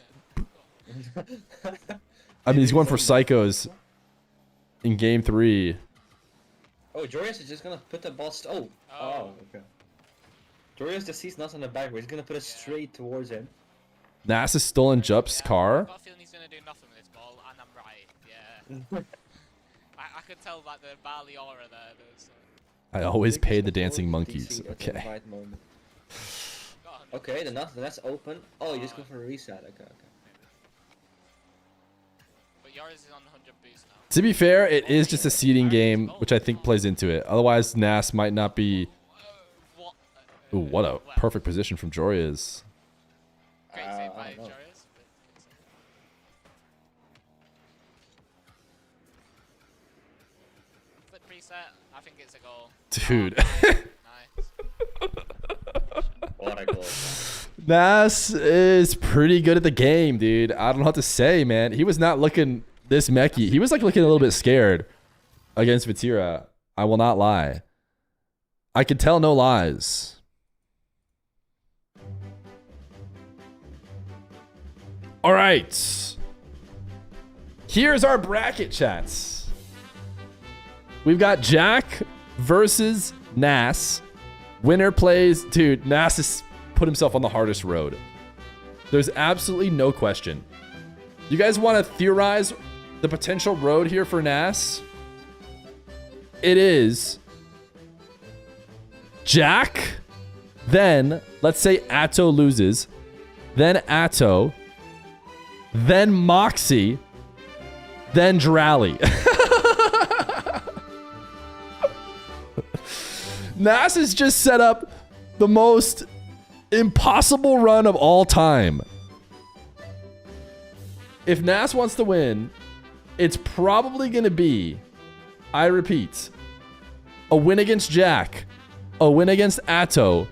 I mean, he's going for psychos in game 3. Oh, Jorius is just gonna put the ball. Oh, okay. Jorius just sees Nas on the back, where he's gonna put it straight towards him. Nas has stolen Jup's car. I've got a feeling he's going to do nothing with this ball, and I'm right, yeah. I could tell like the Bali aura there. I always pay the dancing monkeys. Okay. Okay, the Nas open. Oh, you just go for a reset. Okay. But yours is on 100 boost now. To be fair, it is just a seeding game, which I think plays into it. Otherwise, Nas might not be... Ooh, what a perfect position from Joria's. Great save by Jorius. Flip preset, I think it's a goal. Dude. What a goal. Nas is pretty good at the game, dude. I don't know what to say, man. He was not looking this mechy. He was like looking a little bit scared against Vatira. I will not lie. I could tell no lies. All right. Here's our bracket, chats. We've got Jack versus Nas. Winner plays... Dude, Nas has put himself on the hardest road. There's absolutely no question. You guys want to theorize the potential road here for Nas? It is Jack, then let's say Atto loses, then Atto, then Moxy, then Drowley. Nas has just set up the most impossible run of all time. If Nas wants to win, it's probably going to be, I repeat, a win against Jack, a win against Atto,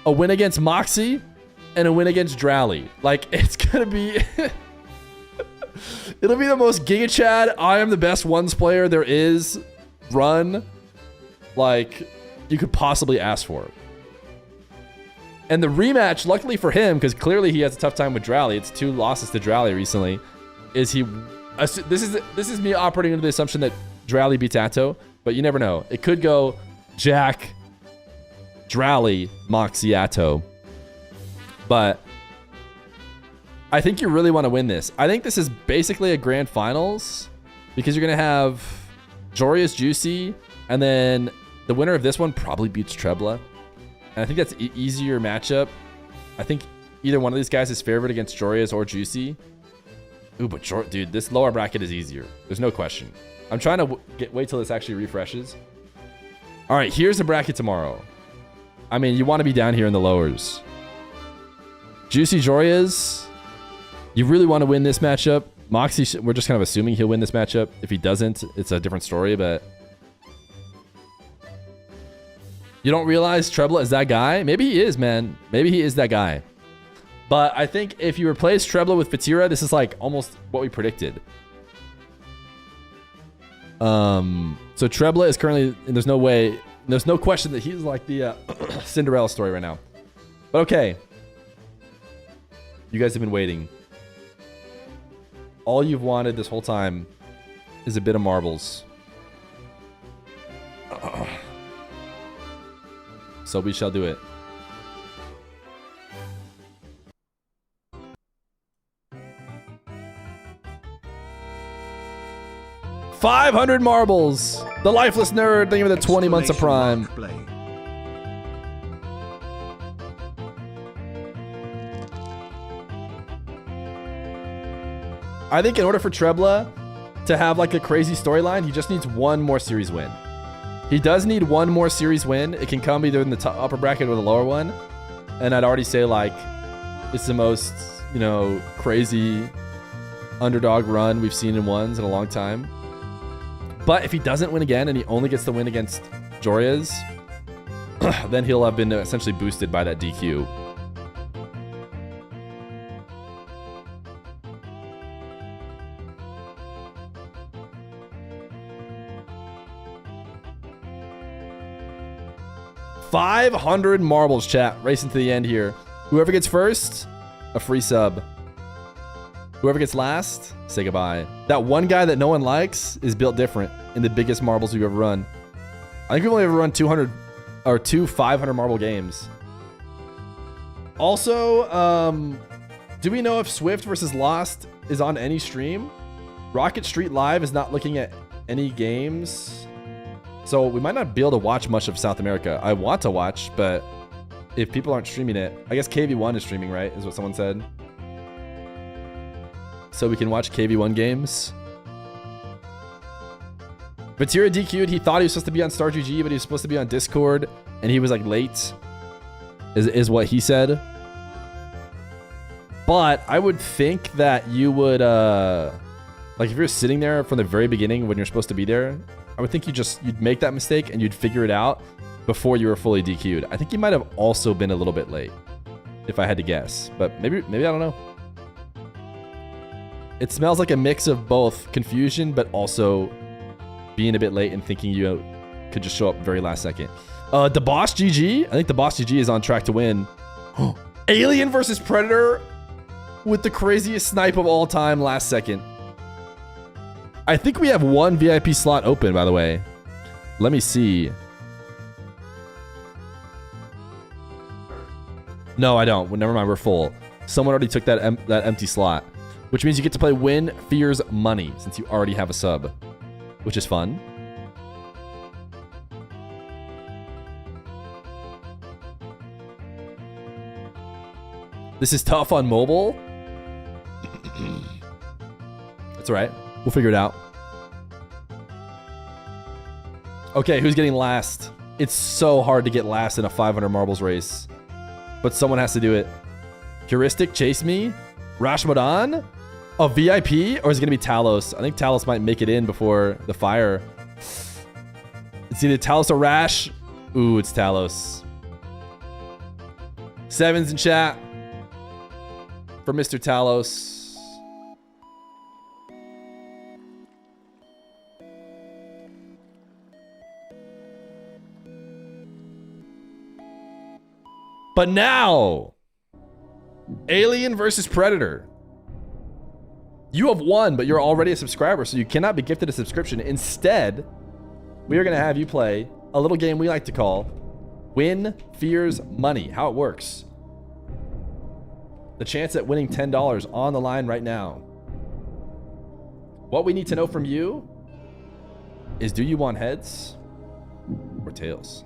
a win against Moxy, and a win against Drowley. Like, it's going to be... It'll be the most Giga Chad, I am the best ones player there is run, like, you could possibly ask for. And the rematch, luckily for him, because clearly he has a tough time with Drowley, it's 2 losses to Drowley recently, is he... This is me operating under the assumption that Drowley beats Atto, but you never know. It could go Jack, Drowley, Moxy, Atto. But I think you really want to win this. I think this is basically a grand finals because you're going to have Jorius Juicy, and then the winner of this one probably beats Trebla. And I think that's an easier matchup. I think either one of these guys is favored against Joria's or Juicy. Ooh, but dude, this lower bracket is easier. There's no question. I'm trying to wait till this actually refreshes. All right, here's the bracket tomorrow. I mean, you want to be down here in the lowers. Juicy Joria's. You really want to win this matchup. Moxy, we're just kind of assuming he'll win this matchup. If he doesn't, it's a different story, but... You don't realize Trebla is that guy? Maybe he is, man. Maybe he is that guy. But I think if you replace Trebla with Fatira, this is like almost what we predicted. So Trebla is currently, and there's no way, there's no question that he's like the Cinderella story right now. But okay. You guys have been waiting. All you've wanted this whole time is a bit of marbles. So we shall do it. $500 marbles. The lifeless nerd. Thank you for the 20 months of Prime. I think in order for Trebla to have like a crazy storyline, he just needs one more series win. He does need one more series win. It can come either in the upper bracket or the lower one. And I'd already say like it's the most, you know, crazy underdog run we've seen in ones in a long time. But if he doesn't win again and he only gets the win against Joria's, then he'll have been essentially boosted by that DQ. $500 marbles, chat. Racing to the end here. Whoever gets first, a free sub. Whoever gets last, say goodbye. That one guy that no one likes is built different in the biggest marbles we've ever run. I think we've only ever run 200 or two 500 marble games. Also, do we know if Swift versus Lost is on any stream? Rocket Street Live is not looking at any games. So we might not be able to watch much of South America. I want to watch, but if people aren't streaming it, I guess KV1 is streaming, right? Is what someone said. So we can watch KV1 games. Vatira DQ'd. He thought he was supposed to be on StarGG, but he was supposed to be on Discord, and he was like late, is what he said. But I would think that you would, like if you're sitting there from the very beginning when you're supposed to be there, I would think you'd make that mistake and you'd figure it out before you were fully DQ'd. I think you might have also been a little bit late, if I had to guess. But maybe I don't know. It smells like a mix of both confusion, but also being a bit late and thinking you could just show up very last second. The Boss GG? I think the Boss GG is on track to win. Alien versus Predator with the craziest snipe of all time last second. I think we have one VIP slot open, by the way. Let me see. No, I don't. Well, never mind. We're full. Someone already took that empty slot, which means you get to play Win Fear's Money since you already have a sub, which is fun. This is tough on mobile. That's all right. We'll figure it out. Okay, who's getting last? It's so hard to get last in a 500 marbles race, but someone has to do it. Heuristic, Chase Me, Rashmadan, a VIP, or is it gonna be Talos? I think Talos might make it in before the fire. It's either Talos or Rash. Ooh, it's Talos. Sevens in chat for Mr. Talos. But now, Alien versus Predator. You have won, but you're already a subscriber, so you cannot be gifted a subscription. Instead, we are going to have you play a little game we like to call Win Fear's Money. How it works. The chance at winning $10 on the line right now. What we need to know from you is, do you want heads or tails?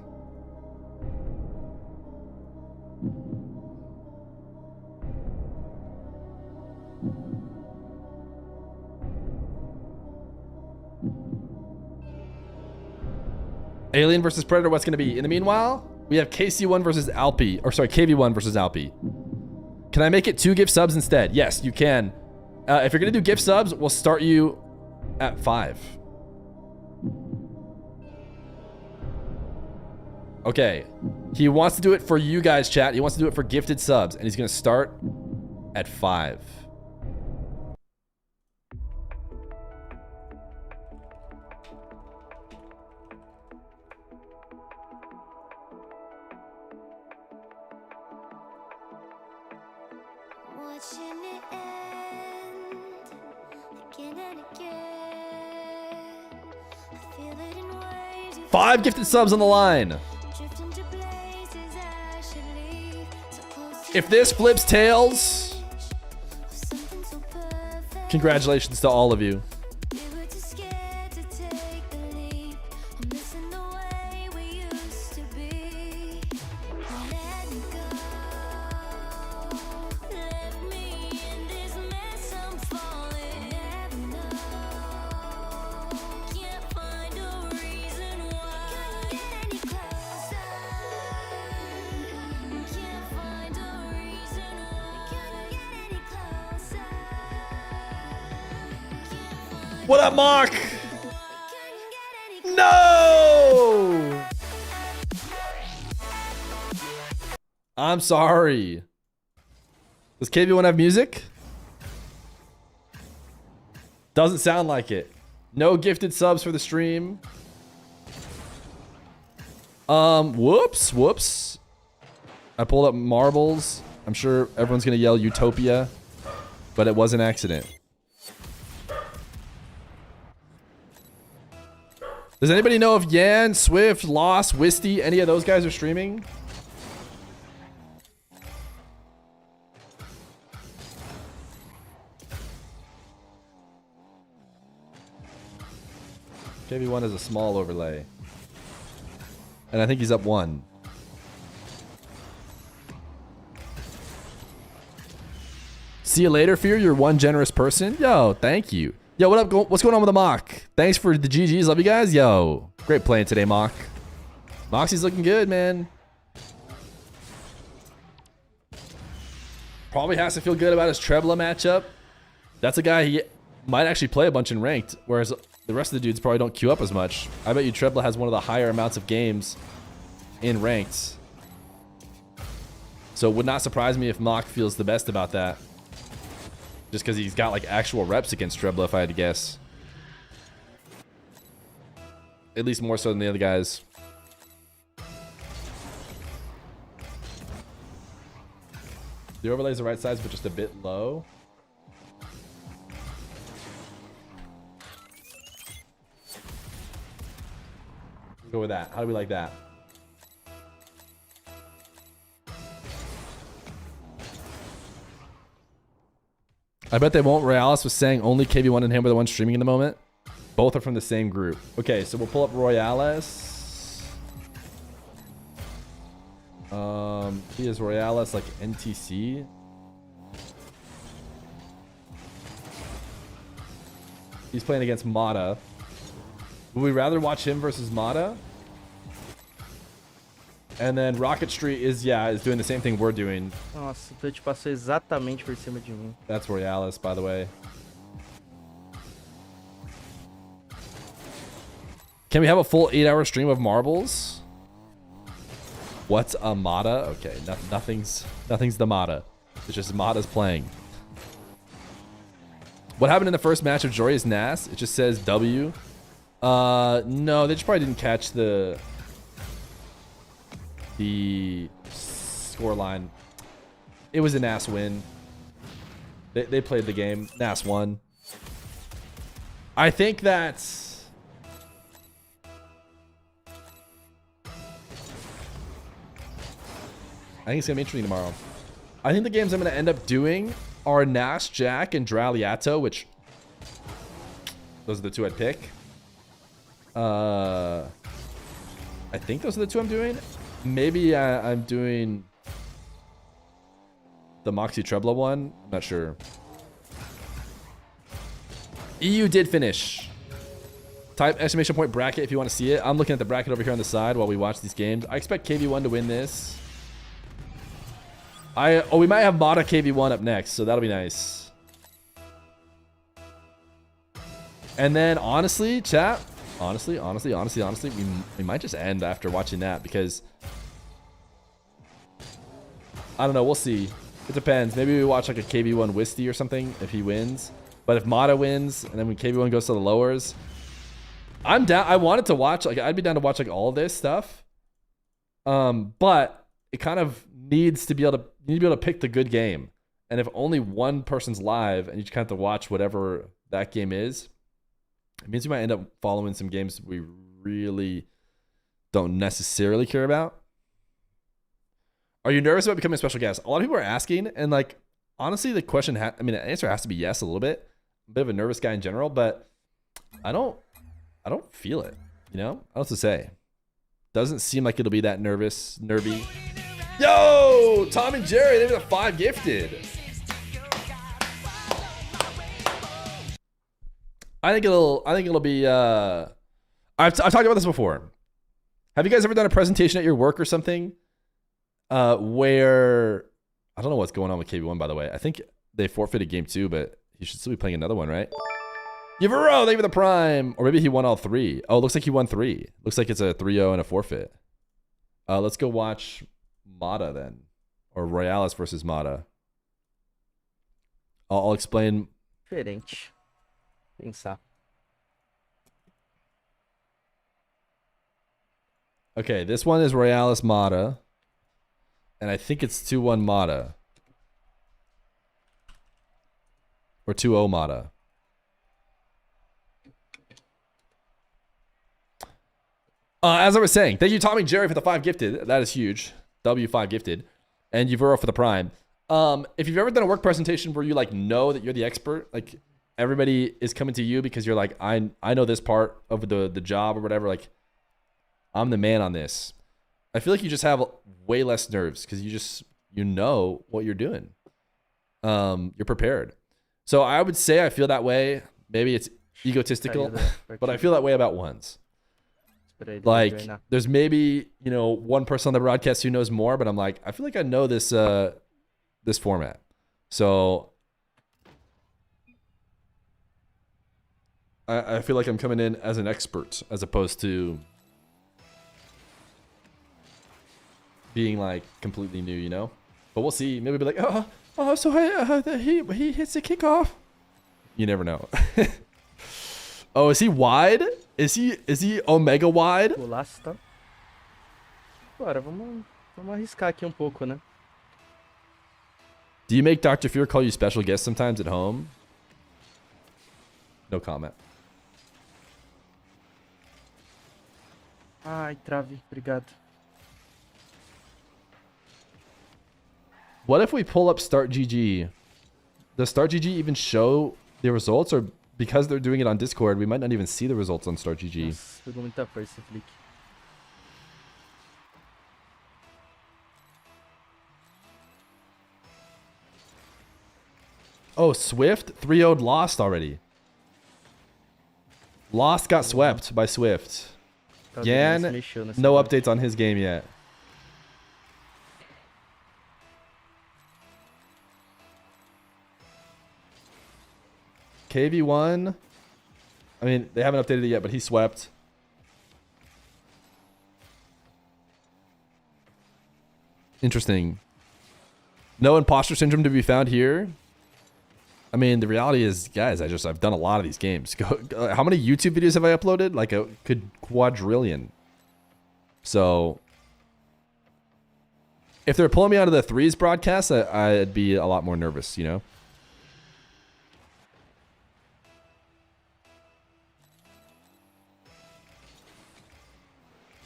Alien versus Predator, what's going to be? In the meanwhile, we have KC1 versus Alpi. Or sorry, KV1 versus Alpi. Can I make it 2 gift subs instead? Yes, you can. If you're going to do gift subs, we'll start you at 5. Okay. He wants to do it for you guys, chat. He wants to do it for gifted subs. And he's going to start at 5. Watching it end again and again. I feel it in waves. 5 gifted subs on the line. If this flips tails, congratulations to all of you. What up, Mark? No! I'm sorry. Does KV1 have music? Doesn't sound like it. No gifted subs for the stream. Whoops. I pulled up marbles. I'm sure everyone's gonna yell Utopia, but it was an accident. Does anybody know if Yan, Swift, Lost, Wisty, any of those guys are streaming? KV1 is a small overlay. And I think he's up 1. See you later, Fear. You're one generous person. Yo, thank you. Yo, what up? What's going on with the Mock? Thanks for the GGs. Love you guys. Yo, great playing today, Mock. Moxy's looking good, man. Probably has to feel good about his Trebla matchup. That's a guy he might actually play a bunch in ranked, whereas the rest of the dudes probably don't queue up as much. I bet you Trebla has one of the higher amounts of games in ranked. So it would not surprise me if Mock feels the best about that. Just because he's got like actual reps against Trebla, if I had to guess. At least more so than the other guys. The overlay's the right size, but just a bit low. Go with that. How do we like that? I bet they won't. Royales was saying only KV1 and him are the ones streaming in the moment. Both are from the same group. Okay, so we'll pull up Royales. He is Royales like NTC. He's playing against Mata. Would we rather watch him versus Mata? And then Rocket Street is doing the same thing we're doing. Nossa, tu te passou exatamente por cima de mim. That's Royales, by the way. Can we have a full 8-hour stream of marbles? What's a Mata? Okay, nothing's the Mata. It's just Mata's playing. What happened in the first match of Jory's Nas? It just says W. No, they just probably didn't catch the score line. It was a Nas win. They played the game. Nas won. I think that's... I think it's going to be interesting tomorrow. I think the games I'm going to end up doing are Nas, Jack, and Drowley, which... Those are the 2 I'd pick. I think those are the 2 I'm doing. Maybe I'm doing the Moxy Trebla one. I'm not sure. EU did finish. Type exclamation point bracket if you want to see it. I'm looking at the bracket over here on the side while we watch these games. I expect KV1 to win this. We might have Mata KV1 up next, so that'll be nice. And then honestly, chat, honestly, we might just end after watching that because I don't know, we'll see. It depends. Maybe we watch like a KV1 Wisty or something if he wins. But if Mata wins and then when KV1 goes to the lowers, I'm down. I wanted to watch, like, I'd be down to watch like all this stuff. But it kind of needs to be able to, you need to be able to pick the good game. And if only one person's live and you just kind of have to watch whatever that game is, it means you might end up following some games we really don't necessarily care about. Are you nervous about becoming a special guest? A lot of people are asking, and like, honestly, the question, the answer has to be yes a little bit. I'm a bit of a nervous guy in general, but I don't feel it, you know? I don't know what to say. Doesn't seem like it'll be that nervy. Yo, Tom and Jerry, they were the 5 gifted. I think it'll be, I've talked about this before. Have you guys ever done a presentation at your work or something? Where I don't know what's going on with KV1, by the way. I think they forfeited game 2, but he should still be playing another one, right? Yavero, thank you for the prime. Or maybe he won all 3. Oh, looks like he won 3. Looks like it's a 3-0 and a forfeit. Let's go watch Mata then. Or Royales versus Mata. I'll explain. Diferente. Pensar. Okay, this one is Royales Mata. And I think it's 2-1 Mata. Or 2-0 Mata. As I was saying, thank you, Tommy Jerry, for the 5 gifted. That is huge. W5 gifted. And Yuvero for the prime. If you've ever done a work presentation where you like know that you're the expert, like everybody is coming to you because you're like, I know this part of the job or whatever, like I'm the man on this. I feel like you just have way less nerves because you know what you're doing. You're prepared. So I would say I feel that way. Maybe it's egotistical, but I feel that way about ones. Like there's maybe, one person on the broadcast who knows more, but I'm like, I feel like I know this this format. So I feel like I'm coming in as an expert as opposed to being like completely new, but we'll see. Maybe be like, so he hits the kickoff. You never know. Oh, is he wide? Is he omega wide? Bolasta. Bora, vamos arriscar aqui pouco, né? Do you make Dr. Feer call you special guests sometimes at home? No comment. Ai, trave. Obrigado. What if we pull up Start GG? Does Start GG even show the results, or because they're doing it on Discord, we might not even see the results on Start GG? Nossa, pegou muita força, Flick. Oh, Swift 3-0'd Lost already. Lost got swept by Swift. Yan, no updates on his game yet. KV1, I mean, they haven't updated it yet, but he swept. Interesting. No imposter syndrome to be found here. I mean, the reality is, guys, I've done a lot of these games. How many YouTube videos have I uploaded? Like a quadrillion. So if they're pulling me out of the threes broadcast, I'd be a lot more nervous,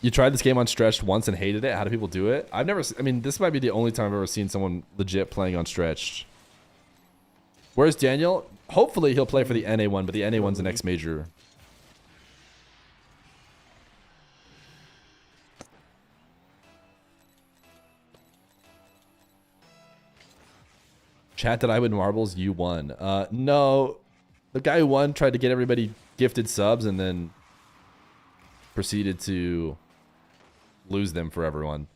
You tried this game on stretched once and hated it. How do people do it? This might be the only time I've ever seen someone legit playing on stretched. Where's Daniel? Hopefully he'll play for the NA one, but the NA one's the next major. Chat, did I win marbles? You won. No, the guy who won tried to get everybody gifted subs and then proceeded to lose them for everyone.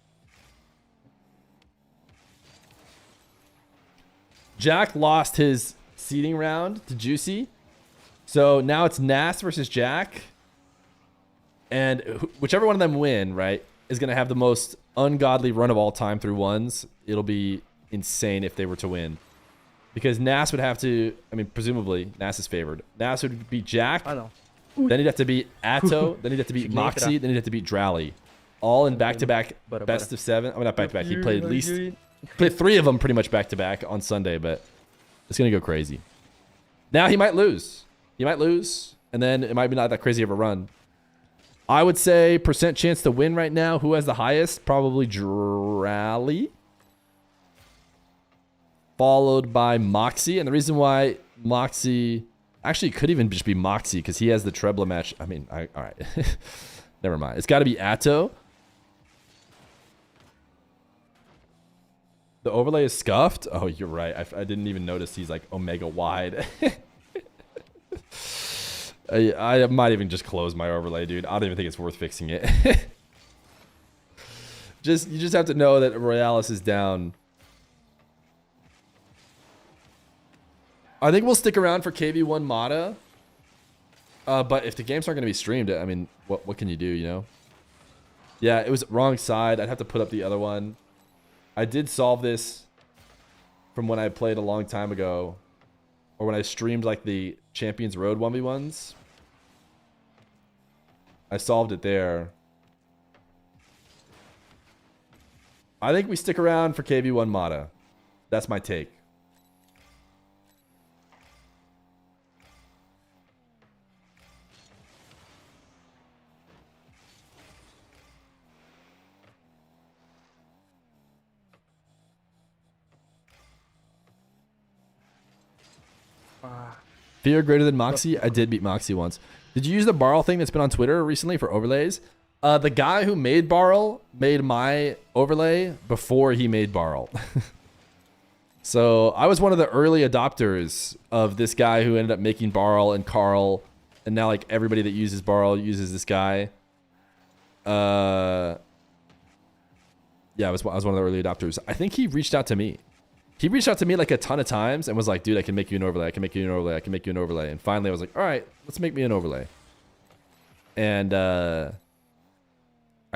Jack lost his seeding round to Juicy. So now it's Nas versus Jack. And whichever one of them win, right, is going to have the most ungodly run of all time through ones. It'll be insane if they were to win. Because Nas would have to, I mean, presumably, Nas is favored. Nas would beat Jack. Ah, não. Then he'd have to beat Atto. Then he'd have to beat Moxy. Then he'd have to beat Drowley. All in back-to-back best of 7. I mean, not back-to-back. He played at least... Played 3 of them pretty much back-to-back on Sunday, but it's going to go crazy. Now he might lose. He might lose, and then it might be not that crazy of a run. I would say percent chance to win right now. Who has the highest? Probably Drowley. Followed by Moxy. And the reason why Moxy... Actually, it could even just be Moxy because he has the treble match. I mean, all right. Never mind. It's got to be Atto. The overlay is scuffed? Oh, you're right. I didn't even notice he's like Omega wide. I might even just close my overlay, dude. I don't even think it's worth fixing it. You just have to know that Royalis is down. I think we'll stick around for KV1 Mata. But if the games aren't going to be streamed, I mean, what can you do, you know? Yeah, it was wrong side. I'd have to put up the other one. I did solve this from when I played a long time ago. Or when I streamed like the Champions Road 1v1s. I solved it there. I think we stick around for KV1 Mata. That's my take. Fear greater than Moxy? I did beat Moxy once. Did you use the Barl thing that's been on Twitter recently for overlays? The guy who made Barl made my overlay before he made Barl. So I was one of the early adopters of this guy who ended up making Barl and Carl. And now like everybody that uses Barl uses this guy. Yeah, I was one of the early adopters. I think he reached out to me. He reached out to me like a ton of times and was like, dude, I can make you an overlay. I can make you an overlay. I can make you an overlay. And finally I was like, all right, let's make me an overlay. And I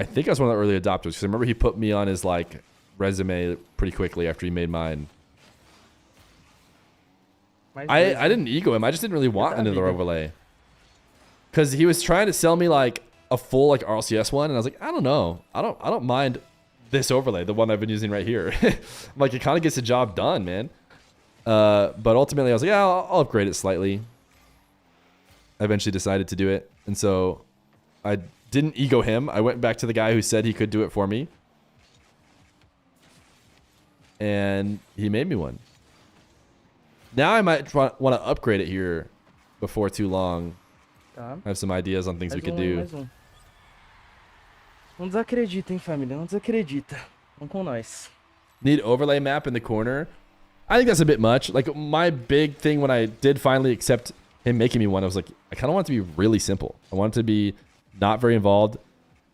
think I was one of the early adopters because I remember he put me on his like resume pretty quickly after he made mine. I didn't ego him. I just didn't really want another overlay. Because he was trying to sell me like a full like RLCS one. And I was like, I don't know. I don't mind this overlay, the one I've been using right here. Like it kind of gets the job done, man. But ultimately I was like, yeah, I'll upgrade it slightly. I eventually decided to do it. And so I didn't ego him. I went back to the guy who said he could do it for me. And he made me one. Now I might want to upgrade it here before too long. I have some ideas on things we could do. Não desacredita, hein, família? Não desacredita. Vamos com nós. Need overlay map in the corner. I think that's a bit much. Like my big thing when I did finally accept him making me one, I was like, I kind of want it to be really simple. I want it to be not very involved.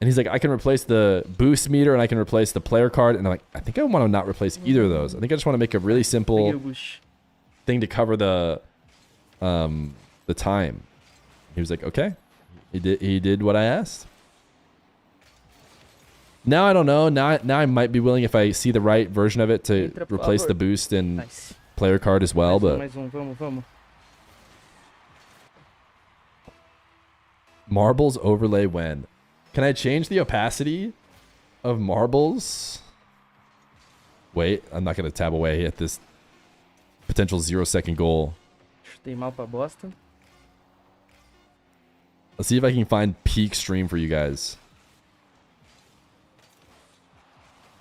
And he's like, I can replace the boost meter and I can replace the player card. And I'm like, I think I want to not replace either of those. I think I just want to make a really simple thing to cover the time. He was like, okay. He did what I asked. Now I don't know. Now I might be willing if I see the right version of it to replace the boost and player card as well. But Vamos. Marbles overlay when? Can I change the opacity of marbles? Wait, I'm not going to tab away at this potential 0-second goal. Chutei mal pra bosta. Let's see if I can find peak stream for you guys.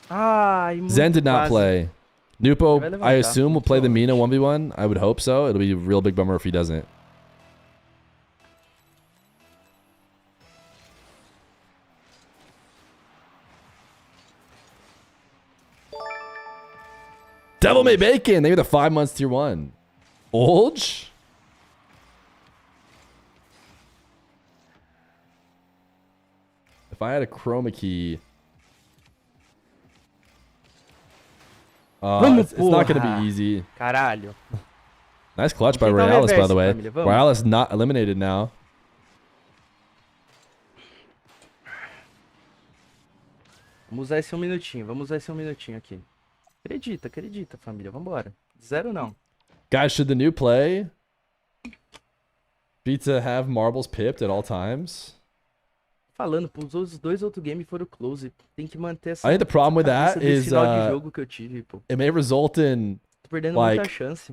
Zen did not play. Nupo, I assume, will play the Mina 1v1. I would hope so. It'll be a real big bummer if he doesn't. Devil May Bacon. They were the 5 months tier 1. Olge? If I had a chroma key... Vamos, it's not going to porra. be easy. Caralho. Nice clutch by Vamos tentar Royales, by reverse, the way. família, vamos. Royales not eliminated now. Vamos usar esse um minutinho. Vamos usar esse um minutinho aqui. Acredita, acredita, família. Vambora. Zero não. Guys, should the new play be to have marbles pipped at all times? Falando, pô, os dois outros games foram close. Tem que manter essa. I think the problem with cabeça that desse is final de jogo que eu tive, pô. it may result in Tô perdendo muita like chance.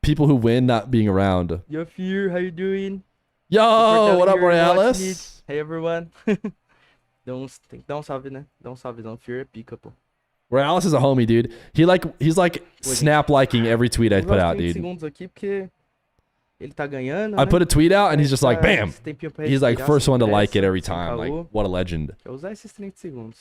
people who win not being around. Yo, Feer, how you doing? Yo, what up, Royales? Hey, everyone. Tem que dar um salve, né? Dá um salvezão. Feer é pica, pô. Royales is a homie, dude. He's like snap liking every tweet I put out, dude. Segundos aqui porque ele tá ganhando, I né? put a tweet out and he's just like, bam. Esse tempinho pra He's like respirar, first sem one to like pressa, it every sem time. Like, caô. what a legend. Quer usar esses 30 segundos.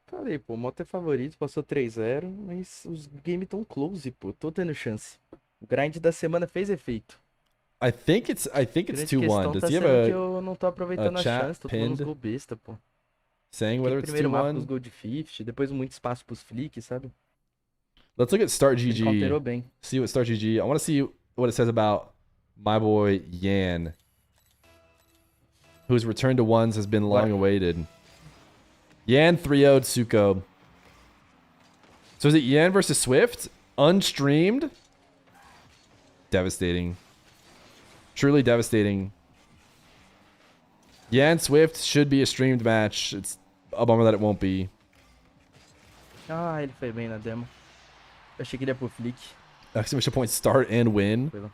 Falei, pô, o moto é favorito, passou 3-0, mas os games tão close, pô. Tô tendo chance. O grind da semana fez efeito. I think it's Grande 2-1. questão Does tá he have sendo que a eu não tô aproveitando a chat chance, tô tomando uns pinned gol besta, pô. saying whether it's Primeiro mapa com os 2-1? gols de 50, depois muito espaço pros flicks, sabe? Let's look at Start Ele counterou GG. bem. See what Start GG. I want to see what it says about my boy Yan, whose return to ones has been long awaited. Yan 3-0'd Suko. So is it Yan versus Swift? Unstreamed? Devastating. Truly devastating. Yan Swift should be a streamed match. It's a bummer that it won't be. Ah, ele foi bem na demo. Eu achei que ele ia pro flick. Exclamation point start and win. Foi lá.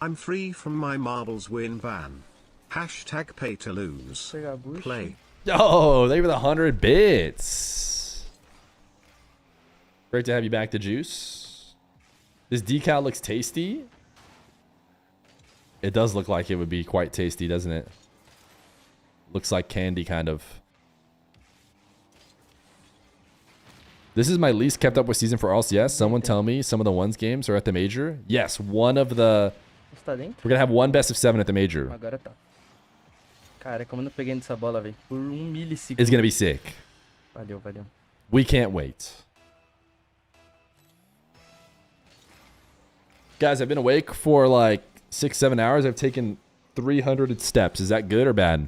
I'm free from my marbles win ban. Hashtag pay to lose. Pegar a bush. Play. Oh, thank you for the 100 bits. Great to have you back to Juice. This decal looks tasty. It does look like it would be quite tasty, doesn't it? Looks like candy, kind of. This is my least kept up with season for RLCS. Someone tell me some of the ones games are at the major. Yes, one of the... Tá dentro? We're going to have one best of 7 at the major. Agora tá. Cara, como eu não peguei nessa bola, velho. Por milissegundo. It's going to be sick. Valeu, valeu. We can't wait. Guys, I've been awake for like 6-7 hours. I've taken 300 steps. Is that good or bad?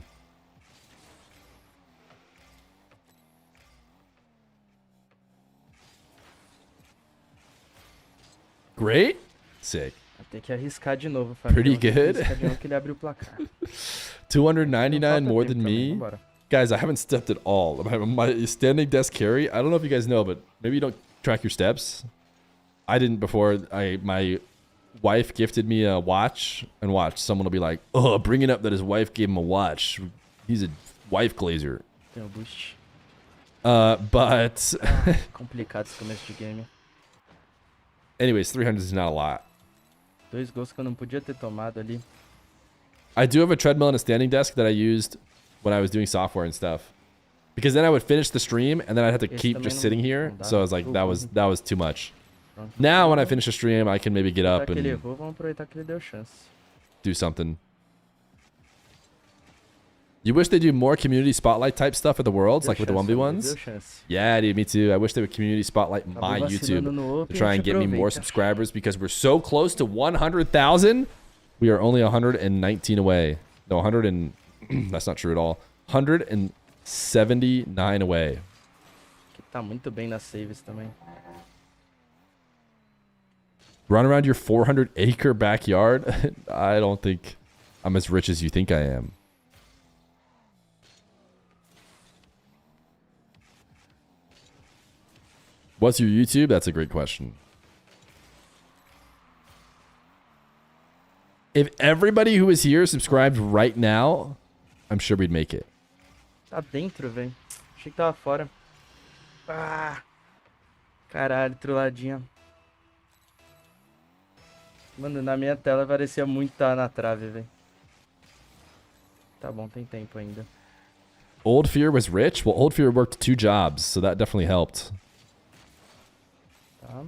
Great? Sick. Vai ter que arriscar de novo, família. Pretty good. Arriscar de novo que ele abriu o placar. 299 more than me. Vambora. Guys, I haven't stepped at all. My standing desk carry, I don't know if you guys know, but maybe you don't track your steps. I didn't before. My wife gifted me a watch, and watch, someone will be like, oh, bringing up that his wife gave him a watch. He's a wife glazer. Tem o boost. But Complicado esse começo de game. anyways, 300 is not a lot. 2 gols que eu não podia ter tomado ali. I do have a treadmill and a standing desk that I used when I was doing software and stuff. Because then I would finish the stream and then I'd have to keep just sitting here. So I was like, that was too much. Now when I finish the stream, I can maybe get up Já que ele and errou, vamos aproveitar que ele deu chance. do something. You wish they do more community spotlight type stuff at the Worlds, like with the 1v1s? Yeah, dude, me too. I wish they would community spotlight my YouTube to try and get me more subscribers because we're so close to 100,000. We are only 119 away. No, 100 and... that's not true at all. 179 away. Que tá muito bem nas saves também. Run around your 400-acre backyard? I don't think I'm as rich as you think I am. What's your YouTube? That's a great question. If everybody who is here subscribed right now, I'm sure we'd make it. Tá dentro, velho. Achei que tava fora. Ah! Caralho, trolladinha. Mano, na minha tela parecia muito tá na trave, velho. Tá bom, tem tempo ainda. Old Fear was rich? Well, Old Fear worked 2 jobs, so that definitely helped. Tá.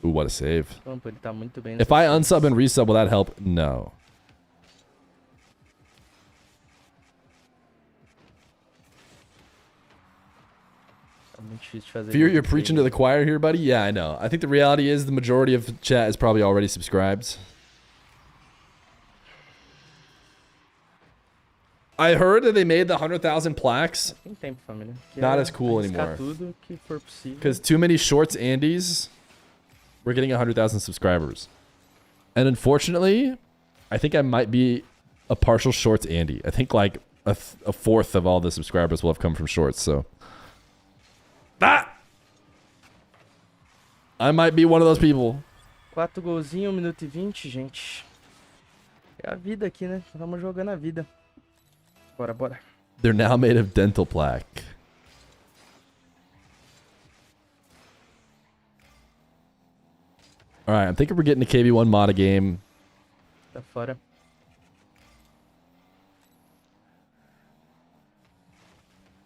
Ooh, what a save. Campo, ele tá muito bem If I unsub and resub, will that help? No. Tá muito difícil de fazer. Fear, you're preaching to the choir here, buddy? Yeah, I know. I think the reality is the majority of chat is probably already subscribed. I heard that they made the 100,000 plaques. Tem tempo, família. Que Not é as cool arriscar anymore. tudo que for possível. Because too many shorts Andes, we're getting 100,000 subscribers. And unfortunately, I think I might be a partial shorts Andy. I think like a fourth of all the subscribers will have come from shorts, so. Ah! I might be one of those people. 4 golzinhos, 1 minuto e 20, gente. É a vida aqui, né? Vamos jogando a vida. Bora, bora. They're now made of dental plaque. All right, I'm thinking we're getting a KV1 Mata game. Tá fora.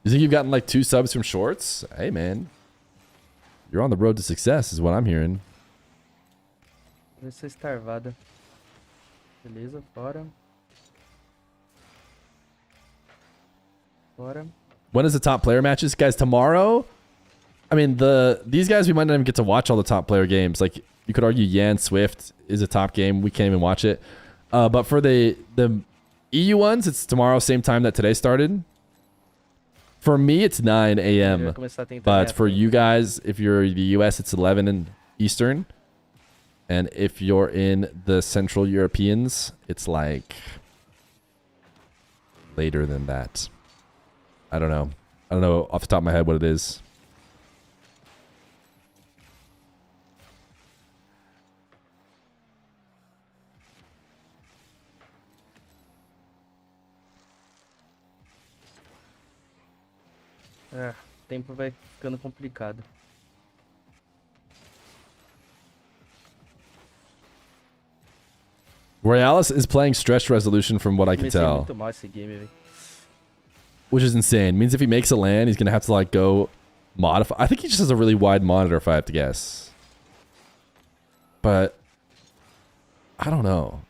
You think you've gotten like 2 subs from shorts? Hey, man. You're on the road to success is what I'm hearing. Vai ser starvada. Beleza, fora. Fora. When is the top player matches? Guys, tomorrow? I mean, these guys, we might not even get to watch all the top player games. Like, you could argue Yan Swift is a top game. We can't even watch it. But for the EU ones, it's tomorrow, same time that today started. For me, it's 9 a.m. But for you guys, if you're the US, it's 11 in Eastern. And if you're in the Central Europeans, it's like later than that. I don't know. I don't know off the top of my head what it is. É, o tempo vai ficando complicado. Royales is playing stretched resolution from what I can Comecei tell. muito mal esse game, velho. Which is insane. Means if he makes a land, he's going to have to like go modify. I think he just has a really wide monitor if I have to guess. But I don't know.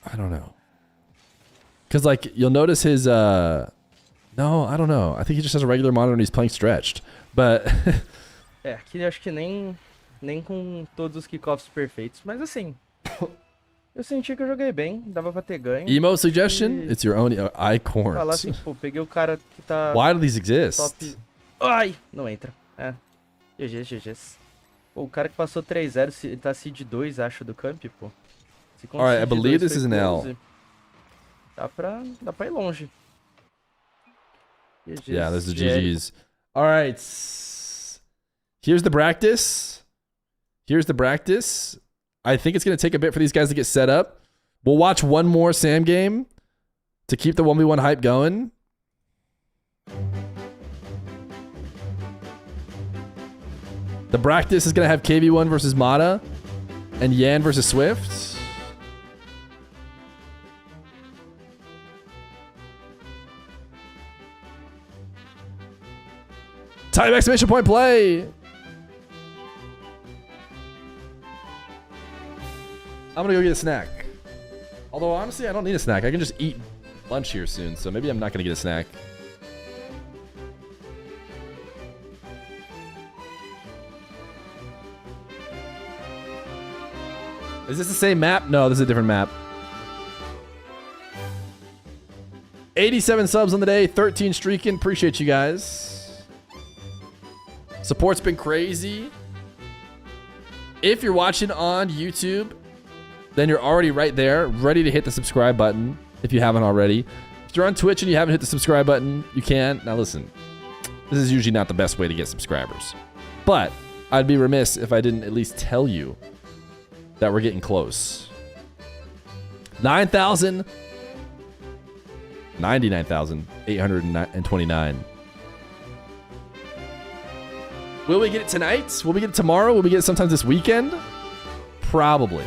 I don't know. Because like you'll notice his no, I don't know. I think he just has a regular monitor and he's playing stretched. But É, aqui acho que nem com todos os kickoffs perfeitos, mas assim, eu senti que eu joguei bem, dava pra ter ganho. emo suggestion? It's your own icorn. Falar assim, pô, peguei o cara que tá Why do these exist? top. Ai, não entra. É. GG's. Pô, o cara que passou 3-0, ele tá seed 2, acho, do camp, pô. Se com Alright, I seed believe 2 this is foi an L. 12, Dá pra ir longe. GG's. Yeah, this is GG's. All right. Here's the practice. Here's the practice. I think it's going to take a bit for these guys to get set up. We'll watch one more Sam game to keep the 1v1 hype going. The practice is going to have KV1 versus Mata and Yan versus Swift. Time exclamation point play. I'm gonna go get a snack. Although honestly, I don't need a snack. I can just eat lunch here soon, so maybe I'm not gonna get a snack. Is this the same map? No, this is a different map. 87 subs on the day, 13 streaking. Appreciate you guys. Support's been crazy. If you're watching on YouTube, then you're already right there, ready to hit the subscribe button if you haven't already. If you're on Twitch and you haven't hit the subscribe button, you can. Now listen, this is usually not the best way to get subscribers, but I'd be remiss if I didn't at least tell you that we're getting close. 99,829. Will we get it tonight? Will we get it tomorrow? Will we get it sometime this weekend? Probably.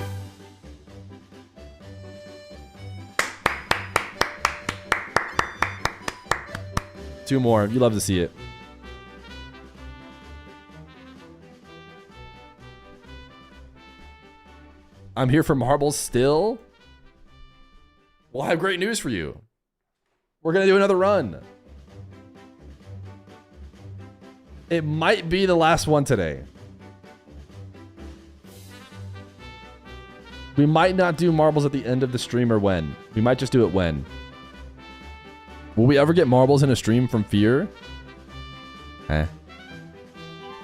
Two more. You love to see it. I'm here for marbles still. We'll have great news for you. We're going to do another run. It might be the last one today. We might not do marbles at the end of the stream or when. We might just do it when. Will we ever get marbles in a stream from Feer?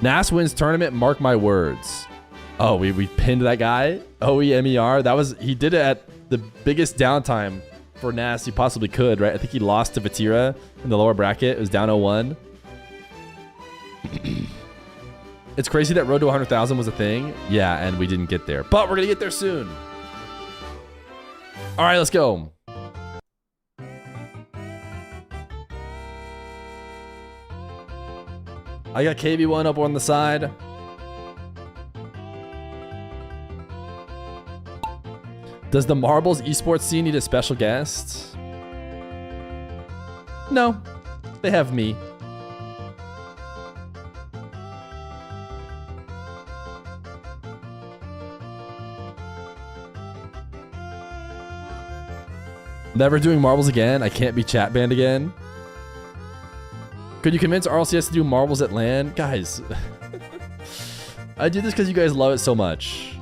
Nas wins tournament, mark my words. Oh, we pinned that guy? OEMER? That was, he did it at the biggest downtime for Nas he possibly could, right? I think he lost to Vatira in the lower bracket. It was down 0-1. It's crazy that Road to 100,000 was a thing. Yeah, and we didn't get there. But we're going to get there soon. All right, let's go. I got KB1 up on the side. Does the Marbles esports scene need a special guest? No, they have me. Never doing marbles again. I can't be chat banned again. Could you convince RLCS to do marbles at LAN? Guys, I do this because you guys love it so much.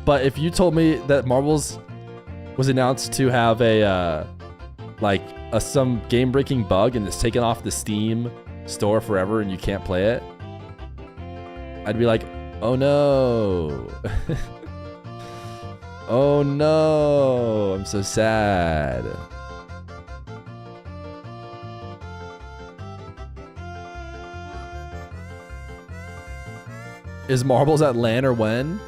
But if you told me that marbles was announced to have a some game-breaking bug and it's taken off the Steam store forever and you can't play it, I'd be like, oh no. Oh no, I'm so sad. Is marbles at LAN or when?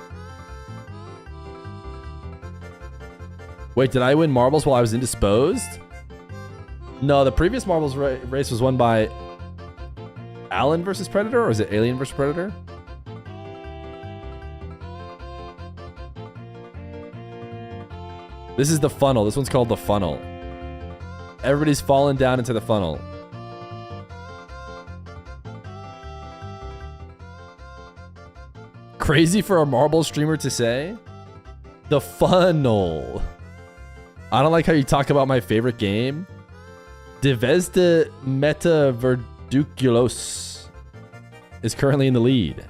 Wait, did I win marbles while I was indisposed? No, the previous marbles race was won by Alien versus Predator, or is it Alien versus Predator? This is the funnel. This one's called the funnel. Everybody's falling down into the funnel. Crazy for a marble streamer to say? The funnel. I don't like how you talk about my favorite game. Devezda Meta Verduculos is currently in the lead.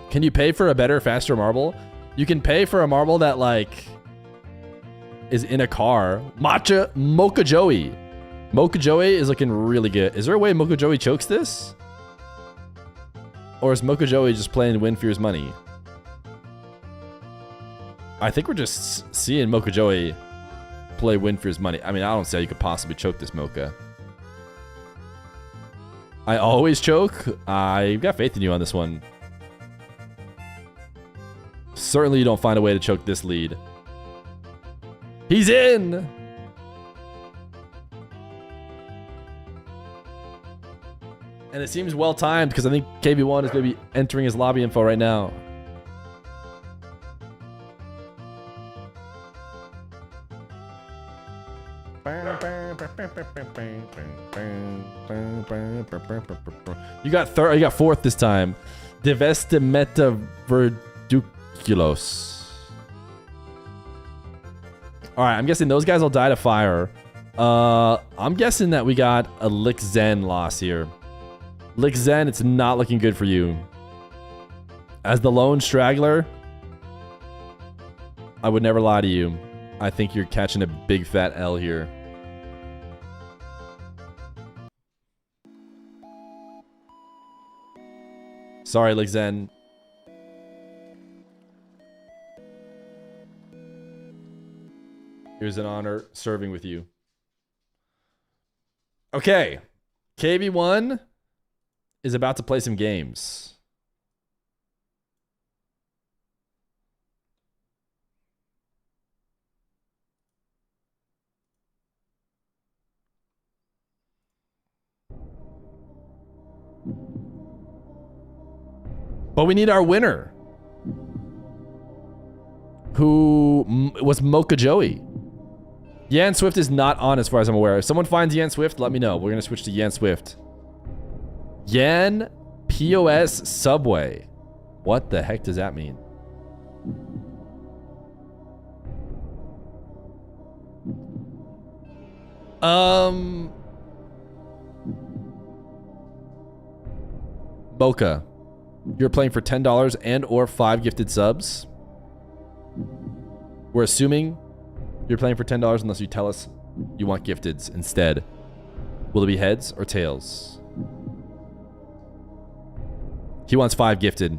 Can you pay for a better, faster marble? You can pay for a marble that, like, is in a car. Mocha Joey. Mocha Joey is looking really good. Is there a way Mocha Joey chokes this? Or is Mocha Joey just playing Win Fear's money? I think we're just seeing Mocha Joey play Win Fear's money. I mean, I don't see how you could possibly choke this Mocha. I always choke. I've got faith in you on this one. Certainly you don't find a way to choke this lead. He's in! And it seems well timed because I think KB1 is maybe entering his lobby info right now. You got fourth this time. Devesta Meta Verduculos. Alright, I'm guessing those guys will die to fire. I'm guessing that we got a Lick Zen loss here. Lick Zen, it's not looking good for you. As the lone straggler, I would never lie to you. I think you're catching a big fat L here. Sorry, Lick Zen. It was an honor serving with you. Okay. KB1 is about to play some games. But we need our winner, who was Mocha Joey. Yan Swift is not on as far as I'm aware. If someone finds Yan Swift, let me know. We're going to switch to Yan Swift. Yan POS Subway. What the heck does that mean? Boca, you're playing for $10 and or 5 gifted subs. We're assuming you're playing for $10 unless you tell us you want gifteds instead. Will it be heads or tails? He wants 5 gifted.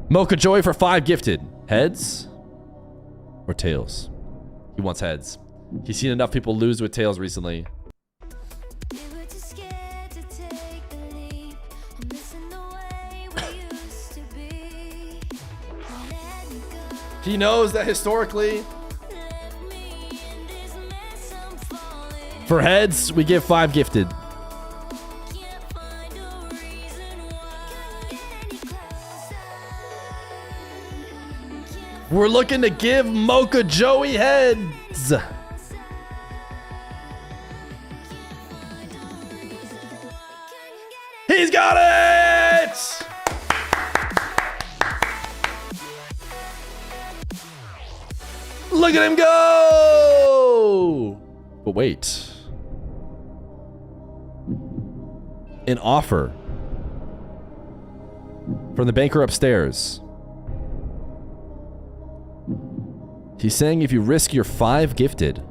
Mocha Joy for 5 gifted. Heads or tails? He wants heads. He's seen enough people lose with tails recently. He knows that historically, for heads, we give 5 gifted. We're looking to give Mocha Joey heads. He's got it! Look at him go! But wait. An offer from the banker upstairs. He's saying if you risk your 5 gifted,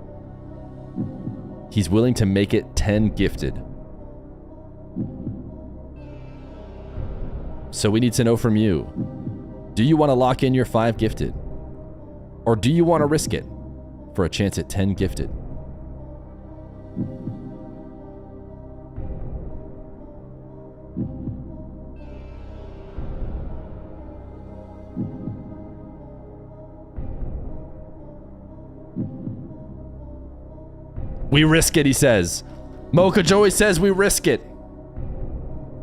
he's willing to make it 10 gifted. So we need to know from you. Do you want to lock in your 5 gifted? Or do you want to risk it for a chance at 10 gifted? We risk it, he says. Mocha Joey says we risk it.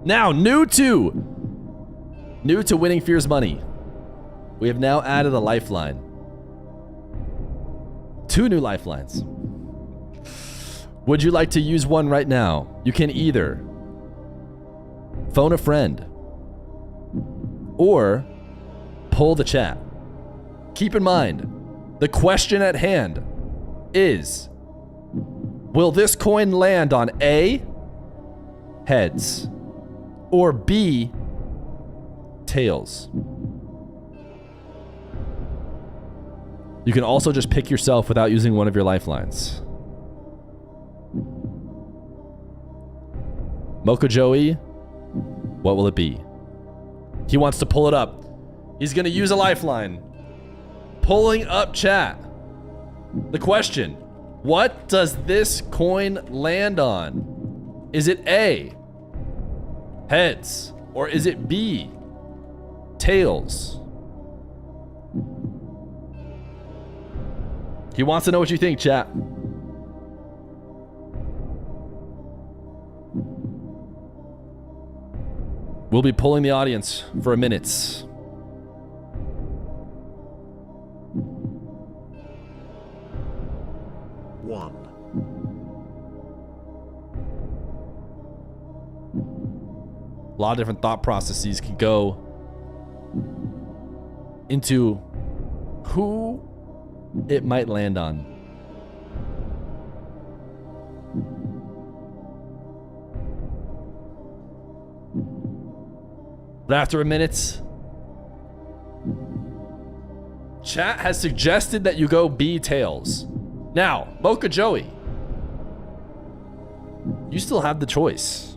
Now, new to winning Fear's money, we have now added a lifeline. 2 new lifelines. Would you like to use one right now? You can either phone a friend or pull the chat. Keep in mind, the question at hand is, will this coin land on A, heads, or B, tails? You can also just pick yourself without using one of your lifelines. Mocha Joey, what will it be? He wants to pull it up. He's going to use a lifeline. Pulling up chat. The question, what does this coin land on? Is it A, heads, or is it B, tails? He wants to know what you think, chat. We'll be pulling the audience for a minute. One. A lot of different thought processes can go into who it might land on. But after a minute, chat has suggested that you go B, tails. Now, Mocha Joey, you still have the choice.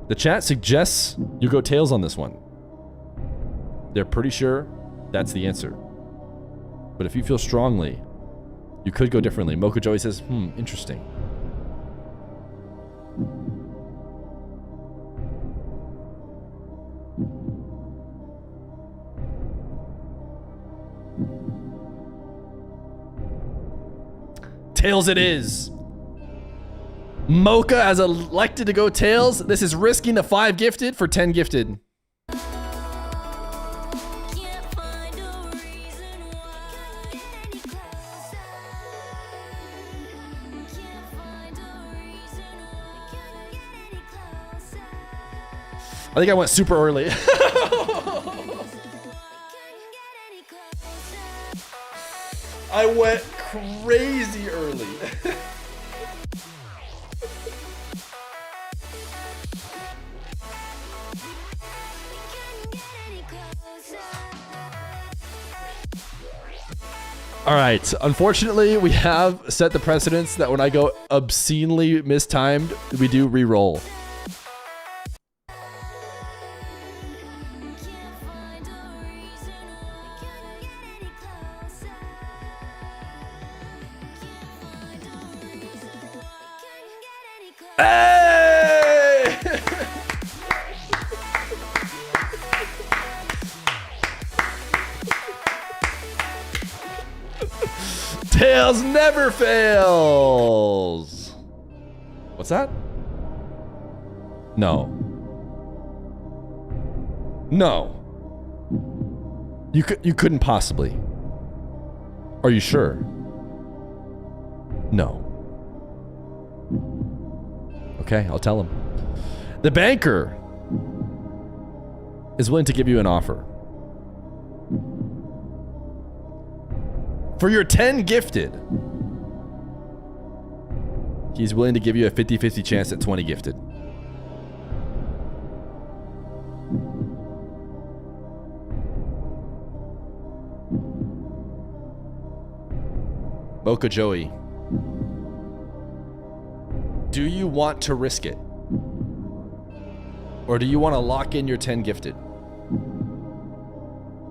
The chat suggests you go tails on this one. They're pretty sure that's the answer. But if you feel strongly, you could go differently. Mocha Joey says, interesting. Tails it is. Mocha has elected to go tails. This is risking the 5 gifted for 10 gifted. I think I went super early. I went crazy early. All right. Unfortunately, we have set the precedence that when I go obscenely mistimed, we do re-roll. Hey! Tails never fails. What's that? No. No. You couldn't possibly. Are you sure? No. Okay, I'll tell him. The banker is willing to give you an offer. For your 10 gifted, he's willing to give you a 50-50 chance at 20 gifted. Mocha Joey. Do you want to risk it? Or do you want to lock in your 10 gifted?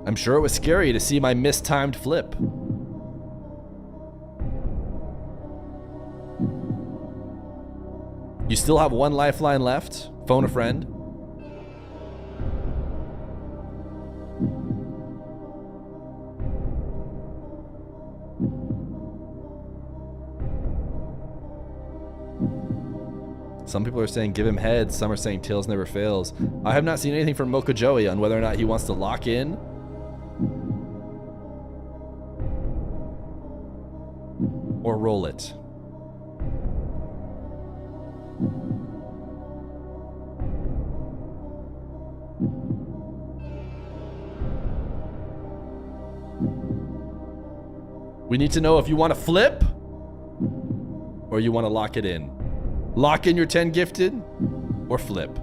I'm sure it was scary to see my mistimed flip. You still have one lifeline left. Phone a friend. Some people are saying give him heads. Some are saying tails never fails. I have not seen anything from Mocha Joey on whether or not he wants to lock in or roll it. We need to know if you want to flip or you want to lock it in. Lock in your 10 gifted or flip.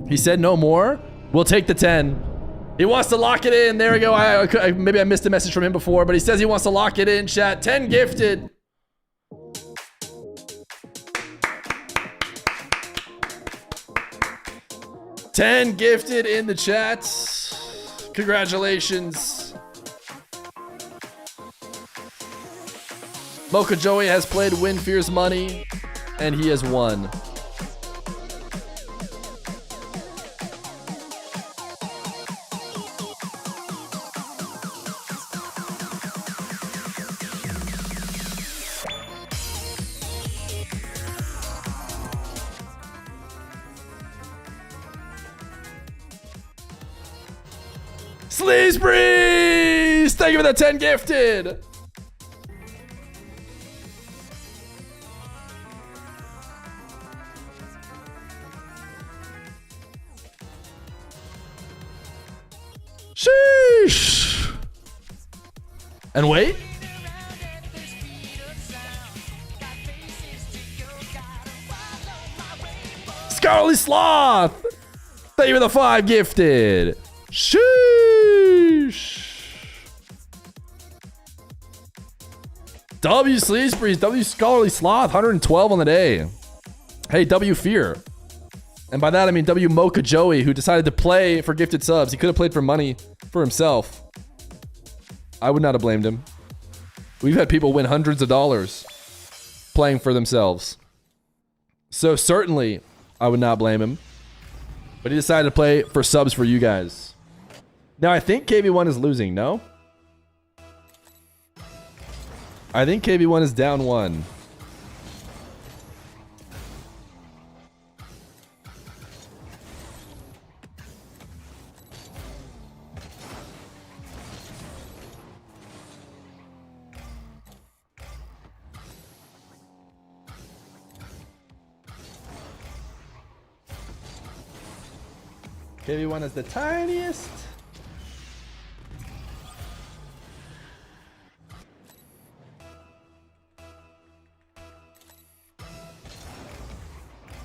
He said no more. We'll take the 10. He wants to lock it in. There we go. Maybe I missed a message from him before, but he says he wants to lock it in, chat. 10 gifted. $10 gifted in the chat. Congratulations. Mocha Joey has played Win Fear's Money, and he has won. Sleaze Breeze! Thank you for the 10 gifted! Sheesh! And wait. Scarly Sloth! Thank you for the 5 gifted. Sheesh! W Sleaze Breeze, W Scholarly Sloth, 112 on the day. Hey, W Feer. And by that I mean W Mocha Joey, who decided to play for gifted subs. He could have played for money for himself. I would not have blamed him. We've had people win hundreds of dollars playing for themselves. So certainly I would not blame him. But he decided to play for subs for you guys. Now I think KB1 is losing, no? I think KB1 is down 1. KV1 is the tiniest.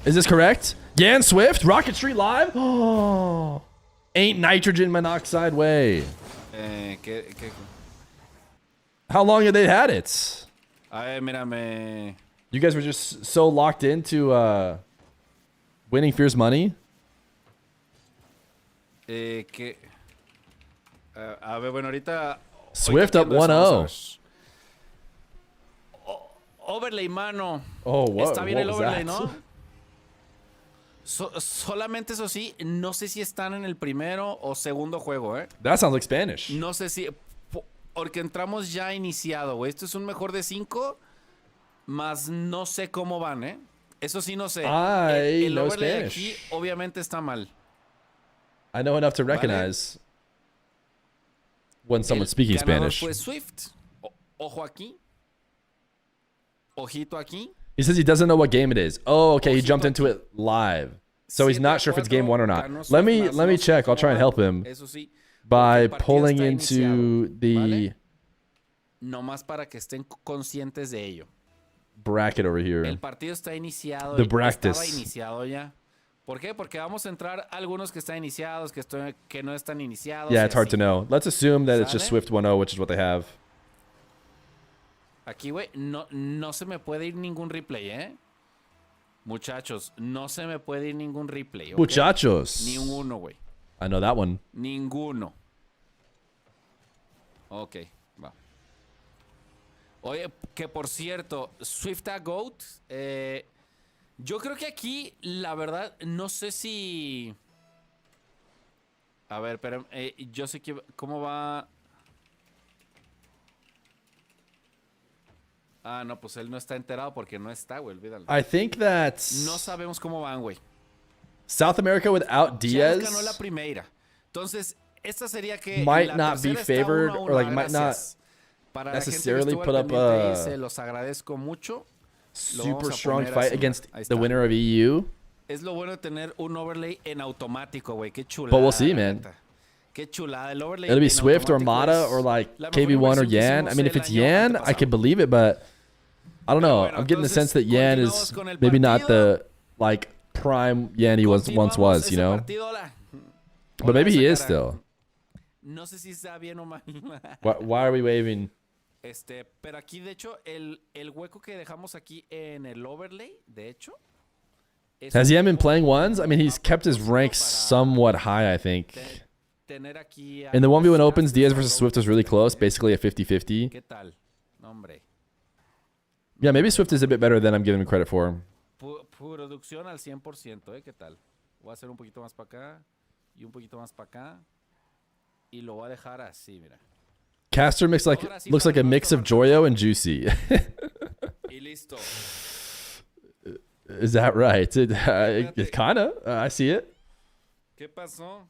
Is this correct? Yan Swift, Rocket Street Live? Oh, ain't nitrogen monoxide way. How long have they had it? You guys were just so locked into winning Fear's money? A ver, bueno, ahorita... Swift up 1-0. Overlay, mano. Oh, what? Está bien el What was overlay, that? ¿no? Solamente eso sí, no sé si están en el primero o segundo juego, ¿eh? That sounds like Spanish. No sé si... Porque entramos ya iniciado, güey. Esto es un mejor de 5, más no sé cómo van, ¿eh? Eso sí no sé. El know overlay Spanish. aquí obviamente está mal. I know enough to recognize when someone's speaking Ganador Spanish. fue Swift. Ojo aquí. Ojito aquí. He says he doesn't know what game it is. Oh, okay, he jumped into it live. So he's not sure if it's game 1 or not. Let me check. I'll try and help him by pulling into the Nomás para que estén conscientes de ello. bracket over here. El partido está iniciado. The Estaba practice. iniciado ya. ¿Por qué? Porque vamos a entrar algunos que están iniciados, que no están iniciados. Yeah, y it's hard to así. know. Let's assume that it's just ¿Sale? Swift 1-0, which is what they have. Aquí, güey, no se me puede ir ningún replay, ¿eh? Muchachos, no se me puede ir ningún replay. ¿ok? Muchachos. Ninguno, güey. I know that one. Ninguno. Ok, va. Oye, que por cierto, Swift a Goat. Yo creo que aquí, la verdad, no sé si... A ver, pero yo sé que... ¿Cómo va...? Ah, no, pues él no está enterado porque no está, güey, olvídalo. I think that's No sabemos cómo van, güey. South America without Chávez ganó Diaz la primera. Entonces, esta sería que might la not be tercera está favored 1-1, or like might not gracias. Para la gente que necessarily estuvo al put up pendiente ahí, a se los agradezco mucho. Lo vamos super a strong poner fight así, against ahí the está. winner of EU. Es lo bueno de tener un overlay en automático, güey. Qué chulada. But we'll see, la man. neta. Qué chulada. El overlay It'll be en Swift or automático Mata es or like la mejor KV1 or inversión que Yan. I hicimos mean, if el it's año Yan, I antepasado. can believe it, but I don't know. bueno, I'm getting the sense that entonces, Yan continuamos is con el maybe not partido. the like prime Yan he once was, you know? Partido, hola. But maybe he Hola, is esa cara. still. No sé si está bien o mal. Why are we waving? Pero aquí, de hecho, el hueco que dejamos aquí en el overlay, de hecho. Has Yan been playing ones? I mean, he's kept his ranks somewhat high, I think. Tener aquí In the 1v1 opens, Diaz versus Swift was really close, basically a 50-50. ¿Qué tal? No, hombre. Yeah, maybe Swift is a bit better than I'm giving him credit for. Producción al 100%, ¿eh? ¿Qué tal? Voy a hacer un poquito más para acá y un poquito más para acá. Y lo voy a dejar así, mira. Caster looks like a mix of Joyo and Juicy. Y listo. Is that right? It kinda. I see it. ¿Qué pasó?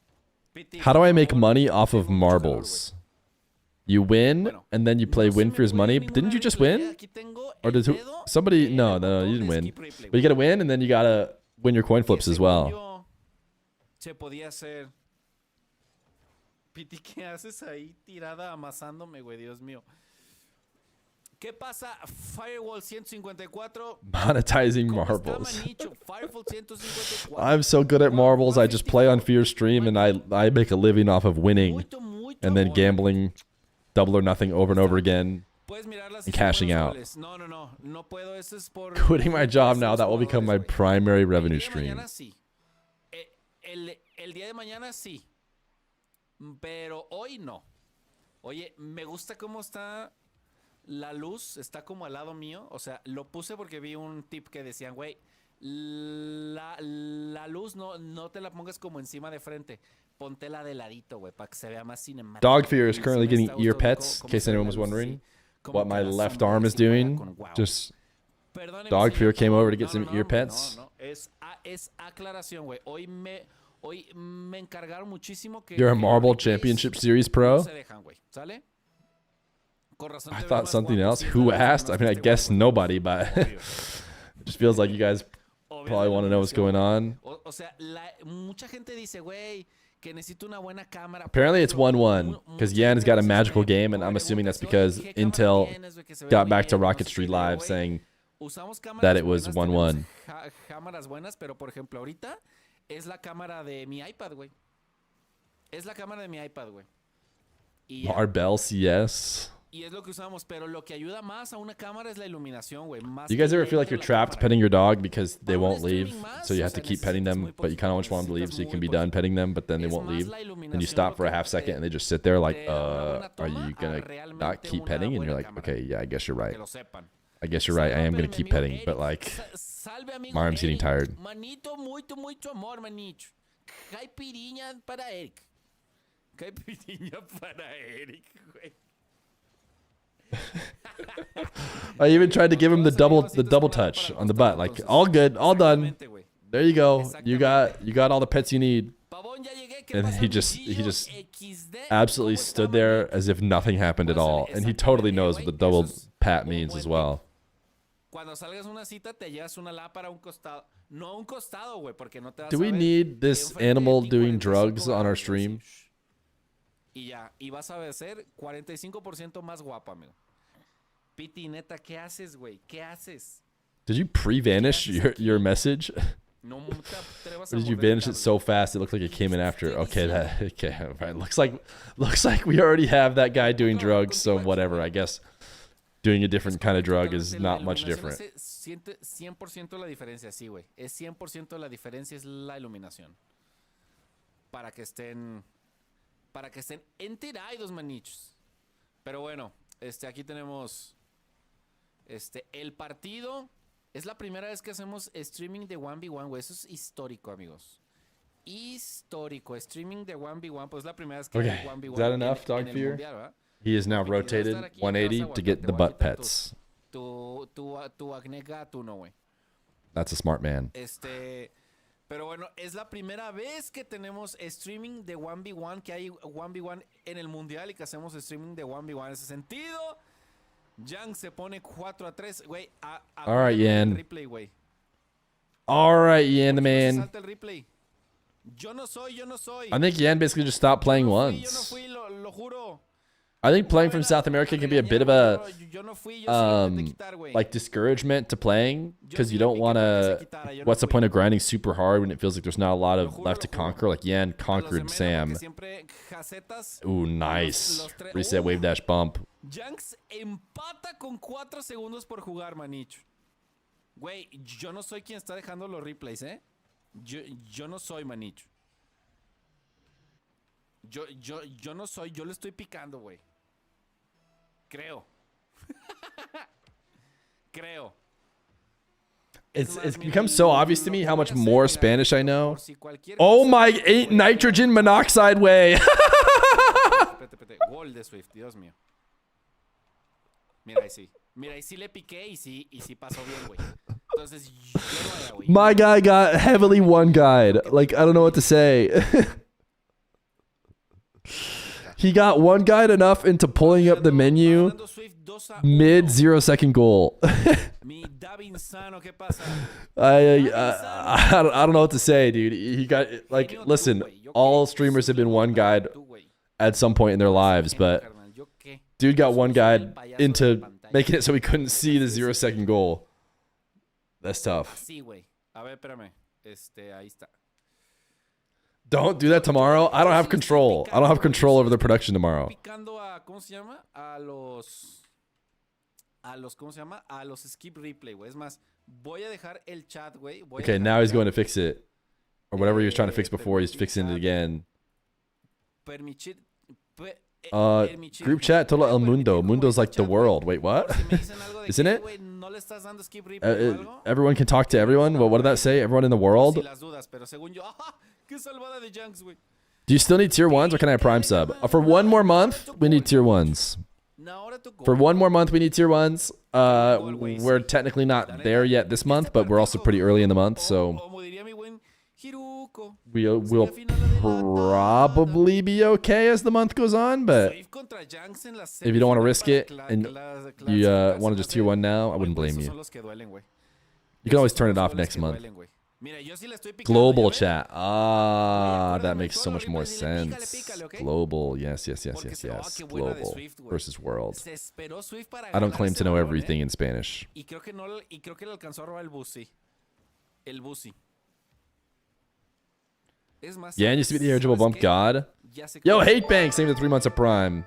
How do I make money off of marbles? You win, and then you play win for his money. But didn't you just win? Or did somebody? No, you didn't win. But you gotta win, and then you gotta win your coin flips as well. Se podía hacer. Piti, ¿qué haces ahí tirada amasándome, güey? Dios mío. ¿Qué pasa? Firewall 154. Monetizing marbles. I'm so good at marbles. I just play on Fear stream, and I make a living off of winning, and then gambling, double or nothing over and over again, and cashing out. No puedo. Eso es por... Quitting my job now, that will become my primary revenue stream. El día de mañana sí. Pero hoy no. Oye, me gusta cómo está la luz. Está como al lado mío. O sea, lo puse porque vi un tip que decían, güey, la luz no te la pongas como encima de frente. Póntela de ladito, güey, para que se vea más cinemático. Dog Fear is currently getting ear pets, in case anyone was wondering what my left arm is doing. Just Dog Fear came over to get some ear pets. Es aclaración, güey. Hoy me encargaron muchísimo que... You're a Marble Championship Series pro? No se dejan, güey. ¿Sale? I thought something else. Who asked? I mean, I guess nobody, but it just feels like you guys Probably want to know what's going on. O sea, mucha gente dice, güey, que necesito una buena cámara. Apparently it's 1-1 because Yan has got a magical game, and I'm assuming that's because Intel got back to Rocket Street Live saying that it was 1-1. Cámaras buenas, pero por ejemplo, ahorita es la cámara de mi iPad, güey. Es la cámara de mi iPad, güey. RLCS. Y es lo que usamos, pero lo que ayuda más a una cámara es la iluminación, güey. Do you guys ever feel like you're trapped petting your dog because they won't leave, so you have to keep petting them, but you kind of just want them to leave so you can be done petting them, but then they won't leave, and you stop for a half second and they just sit there like, are you gonna not keep petting? And you're like, okay, yeah, I guess you're right. I guess you're right. I am gonna keep petting, but like, my arm's getting tired. Manito, muito amor, manito. Caipirinha para Eric. Caipirinha para Eric, güey. I even tried to give him the double touch on the butt, like all good, all done. There you go. You got all the pets you need. And he just absolutely stood there as if nothing happened at all, and he totally knows what the double pat means as well. Do we need this animal doing drugs on our stream? Y ya, y vas a ser 45% más guapa, amigo. Piti, neta, ¿qué haces, güey? ¿Qué haces? Did you pre-vanish your message? No, or did you vanish it so fast it looked like it came in after? Okay, right. Looks like we already have that guy doing drugs, so whatever. I guess doing a different kind of drug is not much different. 100% la diferencia, sí, güey. Es 100% la diferencia es la iluminación. Para que estén enterados, manichos. Pero bueno, aquí tenemos el partido. Es la primera vez que hacemos streaming de 1v1, güey. Eso es histórico, amigos. Histórico. Streaming de 1v1, pues es la primera vez que hay 1v1 is that enough, Dog Fear? He is now rotated 180 to get the butt pets. Tu acné gatuno, güey. That's a smart man. Pero bueno, es la primera vez que tenemos streaming de 1v1, que hay 1v1 en el mundial y que hacemos streaming de 1v1 en ese sentido. Yang se pone 4-3, güey. All right, Yan. Replay, güey. All right, Yan, the man. Salta el replay. Yo no soy. I think Yan basically just stopped playing once. Yo no fui, lo juro. I think playing from South America can be a bit of a like discouragement to playing because you don't want to. What's the point of grinding super hard when it feels like there's not a lot of left to conquer? Like Yan conquered Sam. Ooh, nice. Reset wave dash bump. Janks empata con 4 segundos por jugar, manicho. Güey, yo no soy quien está dejando los replays, ¿eh? Yo no soy, manicho. Yo no soy, yo le estoy picando, güey. Creo. It's become so obvious to me how much more Spanish I know. Oh my, ain't nitrogen monoxide way. Gol de Swift, Dios mío. Mira, ahí sí le piqué y sí pasó bien, güey. Entonces, yo no era, güey. My guy got heavily one-guyed. Like, I don't know what to say. He got one-guyed enough into pulling up the menu mid 0-second goal. I don't know what to say, dude. He got, like, listen, all streamers have been one-guyed at some point in their lives, but dude got one-guyed into making it so he couldn't see the 0-second goal. That's tough. Don't do that tomorrow. I don't have control. I don't have control over the production tomorrow. Okay, now he's going to fix it. Or whatever he was trying to fix before, he's fixing it again. Group chat, total El Mundo. Mundo's like the world. Wait, what? Isn't it? Everyone can talk to everyone? Well, what did that say? Everyone in the world? Do you still need tier 1s or can I have prime sub? For one more month, we need tier 1s. For one more month, we need tier 1s. We're technically not there yet this month, but we're also pretty early in the month, so we'll probably be okay as the month goes on, but if you don't want to risk it and you want to just tier 1 now, I wouldn't blame you. You can always turn it off next month. Mira, yo sí le estoy picando. Global chat. Ah, that makes so much more sense. Global. Yes. Global versus world. Se esperó Swift para I don't claim to know ganarse el balón, everything in Spanish. Y creo que le alcanzó a robar el Busi. El Busi. Es más, Yeah, and you see the eligible bump qué? God. Ya sé Yo, cómo- Hate Bank, same the 3 months of Prime.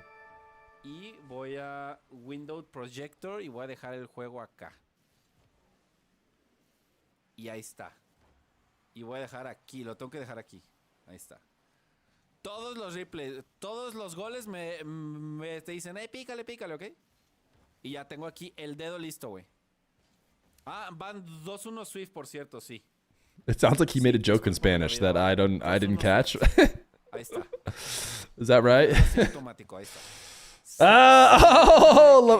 Y voy a Window Projector y voy a dejar el juego acá. Y ahí está. Y voy a dejar aquí, lo tengo que dejar aquí. Ahí está. Todos los replays, todos los goles te dicen, pícale, ¿ok? Y ya tengo aquí el dedo listo, güey. Ah, van 2-1 Swift, por cierto, sí. It sounds like he made a joke in Spanish that I didn't catch. Ahí está. Is that right? Automático, ahí está.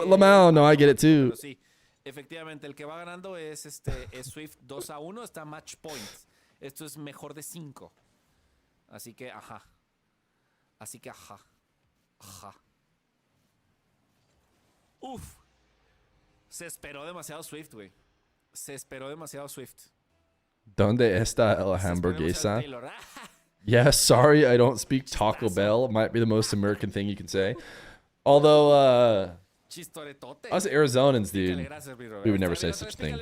Lamau, no, I get it too. Pero sí, efectivamente, el que va ganando es Swift 2-1, está match point. Esto es mejor de 5. Así que, ajá. Uf. Se esperó demasiado Swift, güey. Se esperó demasiado Swift. ¿Dónde está el hamburguesa? Yeah, sorry, I don't speak Taco Bell. It might be the most American thing you can say. Although, us Arizonans, dude, we would never say such a thing.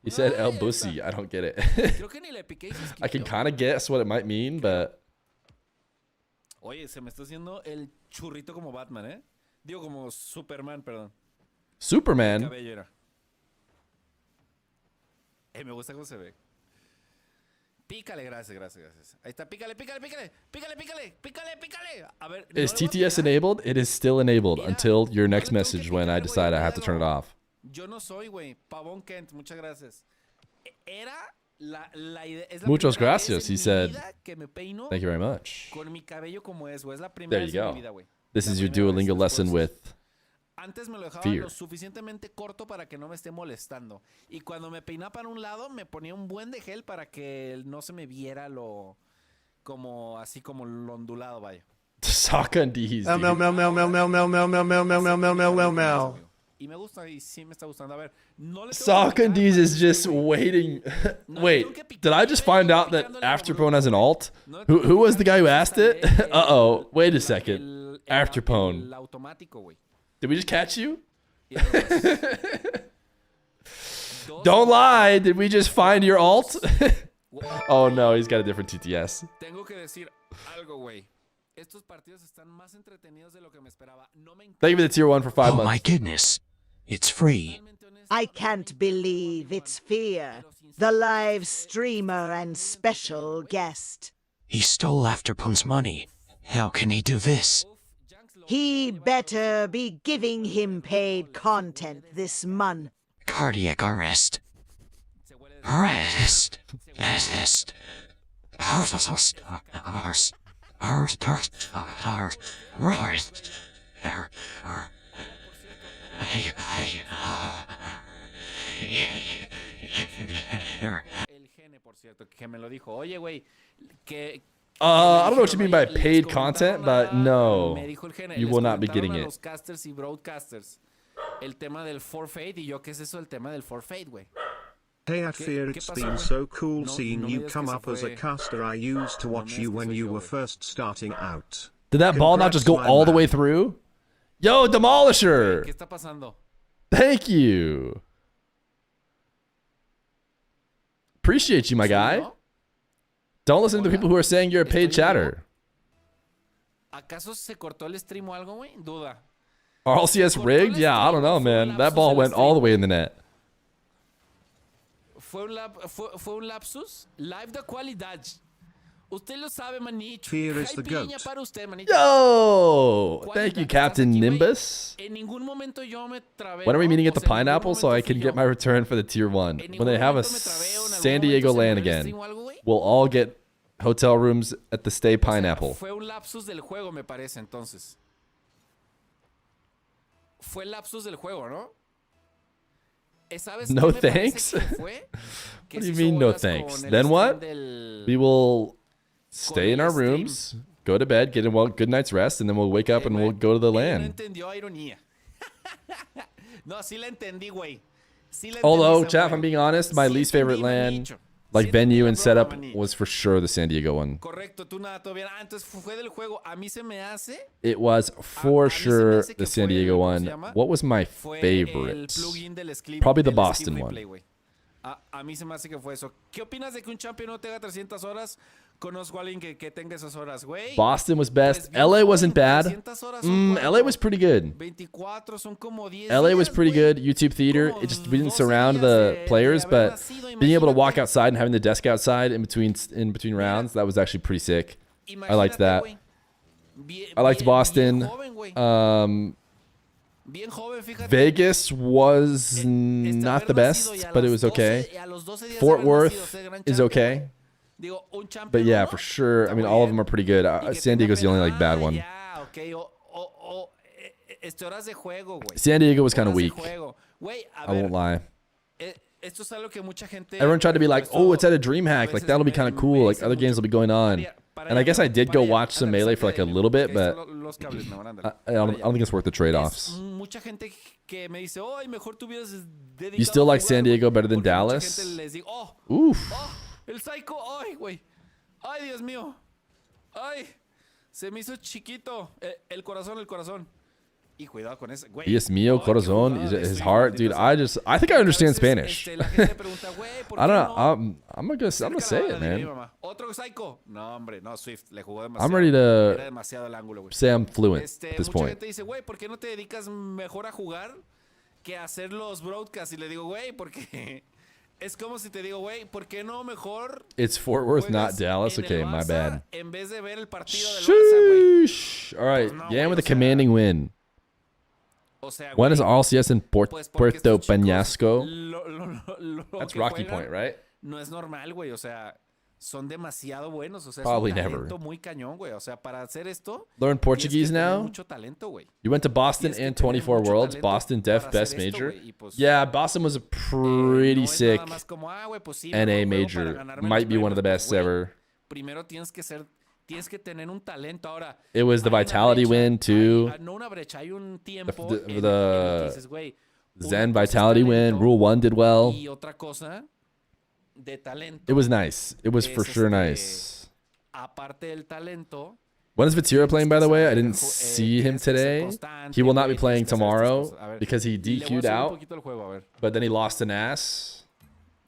He said El Busi. I don't get it. I can kind of guess what it might mean, but... Oye, se me está haciendo el churrito como Batman, ¿eh? Digo, como Superman, perdón. Superman? Cabello era. Me gusta cómo se ve. Pícale, gracias. Ahí está, pícale. A ver, Is TTS enabled? It is still enabled until your next message when I decide I have to turn it off. Yo no soy, güey. Pavón Kent, muchas gracias. Era la idea. Es la Muchas primera vez gracias, en he mi said. vida que me peino Thank you very much. Con mi cabello como es, güey. Es la primera There vez you en go. mi vida, güey. This is your Duolingo lesson with Antes me lo dejaba Feer. lo suficientemente corto para que no me esté molestando. Y cuando me peinaba para un lado, me ponía un buen de gel para que no se me viera lo así como lo ondulado, vaya. Saka and D's, dude. Y me gusta, y sí me está gustando. A ver, no le Saka and D's is just waiting. Wait, did I just find out that Afterpone has an alt? Who was the guy who asked it? Uh-oh, wait a second. Afterpone. el automático, güey. Did we just catch you? Don't lie. Did we just find your alt? Oh no, he's got a different TTS. Tengo que decir algo, güey. Estos partidos están más entretenidos de lo que me esperaba. No me Thank you for the tier 1 for 5 Oh months. my goodness. It's free. I can't believe it's Feer, the live streamer and special guest. He stole Afterpone's money. How can he do this? He better be giving him paid content this month. Cardiac arrest. Arrest. Arrest. El gene, por cierto, que me lo dijo. Oye, güey, que I don't know what you mean by paid content, but no, me dijo el gene, you les will not be comentaron getting a it. los casters y broadcasters el tema del forfeit y yo, ¿qué es eso el tema del forfeit, güey? Hey at Fear, it's been so cool seeing you come up as a caster. I used to watch you when you were first starting out. Did that ball not just go Congrats, my all the man. way through? Yo, Demolisher! ¿Qué está pasando? Thank you. Appreciate you, my guy. Don't listen to the people who are saying you're a paid chatter. ¿Acaso se cortó el stream o algo, güey? Duda. RLCS rigged? Yeah, I don't know, man. That ball went all the way in the net. Fue un lapsus. Live de qualidad. Usted lo sabe, manito. Fear is the Caipirinha goat. para usted, manito. Yo! Thank you, Captain Nimbus. En ningún momento yo me trabé. When are we ¿no? meeting at O the sea, en ningún Pineapple so momento I can fui get yo. my return for the tier 1? When they have a San Diego LAN again, we'll all get hotel rooms at the Stay Pineapple. Fue un lapsus del juego, me parece, entonces. Fue lapsus del juego, ¿no? ¿Sabes No qué me parece thanks? que fue? Que What do you se hizo mean, no bolas thanks? con el Then stream what? del- We will stay in el our stream. rooms, go to bed, get a good night's rest, and then we'll wake up and we'll go to the No LAN. entendió ironía. No, sí la entendí, güey. Although, chat, if I'm being honest, my least favorite LAN, like venue and setup, was for sure the San Diego one. Correcto, tú nada todavía. Ah, entonces fue del juego. A mí se me hace. It was for sure the San Diego one. What was my favorite? Probably the Boston one. A mí se me hace que fue eso. ¿Qué opinas de que un champion no tenga 300 horas? Conozco a alguien que tenga esas horas, güey. Boston was best. LA wasn't bad. LA was pretty good. 24 son como 10 LA was pretty good. YouTube theater. It just we didn't surround the players, but being able to walk outside and having the desk outside in between rounds, that was actually pretty sick. I liked that. I liked Boston. Vegas was not the best, but it was okay. Fort Worth is okay. But yeah, for sure. I mean, all of them are pretty good. San Diego's the only like bad one. San Diego was kind of weak. I won't lie. Everyone tried to be like, oh, it's at a DreamHack. Like, that'll be kind of cool. Like, other games will be going on. And I guess I did go watch some Melee for like a little bit, but I don't think it's worth the trade-offs. You still like San Diego better than Dallas? Oof. El Psycho, ay, güey. Ay, Dios mío. Ay, se me hizo chiquito. El corazón, el corazón. Y cuidado con ese, güey. Dios mío, corazón, his heart, dude. I think I understand Spanish. I don't know. I'm gonna say it, man. Otro Psycho. No, hombre, no, Swift le jugó demasiado. I'm ready to Era demasiado el ángulo, güey. say I'm fluent at this Mucha point. gente dice, güey, ¿por qué no te dedicas mejor a jugar que a hacer los broadcasts? Y le digo, güey, porque es como si te digo, güey, ¿por qué no mejor It's Fort Worth, not Dallas. Okay, my bad. en vez de ver el partido del Barça, Sheesh. All right, yeah, with a commanding win. When is RLCS in Puerto Peñasco? That's Rocky Point, right? No es normal, güey, o sea, son demasiado buenos, o sea, Probably es un never. talento muy cañón, güey, o sea, para hacer esto Learn Portuguese now? mucho talento, güey. You went to Boston and 24 Worlds. Boston Def Best Major. Yeah, Boston was a pretty sick NA major. Might be one of the best ever. Primero tienes que tener un talento. Ahora, It was the Vitality win too. no una brecha, hay un tiempo The Zen Vitality win. Rule 1 did well. y otra cosa de talento. It was nice. It was for sure nice. Aparte del talento, When is Vatira playing, by the way? I didn't see him today. He will not be playing tomorrow because he DQ'd out. But then he lost to NAS.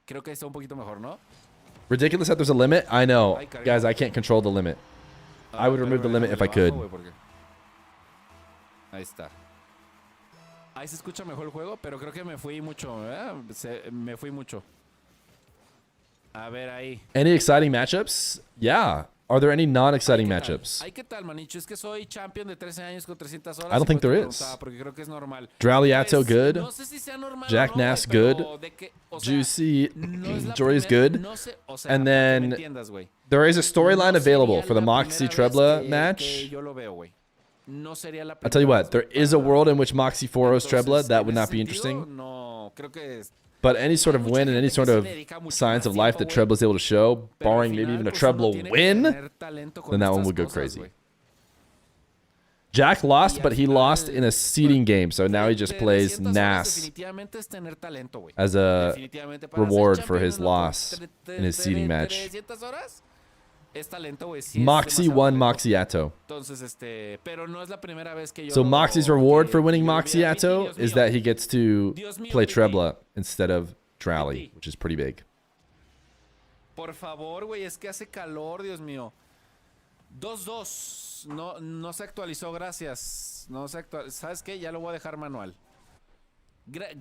creo que está un poquito mejor, ¿no? Ridiculous that there's a limit. I know. Guys, I can't control the limit. I would remove the limit if I could. Ahí está. Ahí se escucha mejor el juego, pero creo que me fui mucho, me fui mucho. A ver ahí. Any exciting matchups? Yeah. Are there any non-exciting matchups? Ay, ¿qué tal, manicho? Es que soy champion de 13 años con 300 horas. I don't think there is. Porque creo que es normal. Drowley Atto good. No sé si sea normal Jack o no, Nass pero good. de que, o sea, Juicy no es la Jory's primera- good. no sé, o sea, And para que me then entiendas, güey. there is a storyline No available sería for the la Moxy primera vez Trebla que match. yo lo veo, güey. No sería la I'll tell you primera what, there is a world in which Moxy 4-0's Trebla. That would not be interesting. No, creo que es. But any sort of win and any sort of signs of life that Trebla's able to show, barring maybe even a Trebla win, then that one would go crazy. Jack lost, but he lost in a seeding game, so now he just plays NAS Definitivamente es tener talento, güey. as a Definitivamente para ser reward for champion his en loss in his seeding match. 300 horas es talento, güey. Sí es Moxy demasiado won talento. Moxy Atto. Entonces, pero no es la primera vez que yo So lo- Moxy's reward for winning que yo lo Moxy vi a Atto Dios is mío. that he gets to Dios mío, play Piti. Trebla instead of Drowley, which is pretty big. Por favor, güey, es que hace calor, Dios mío. 2-2. No se actualizó, gracias. No se actualizó. ¿Sabes qué? Ya lo voy a dejar manual.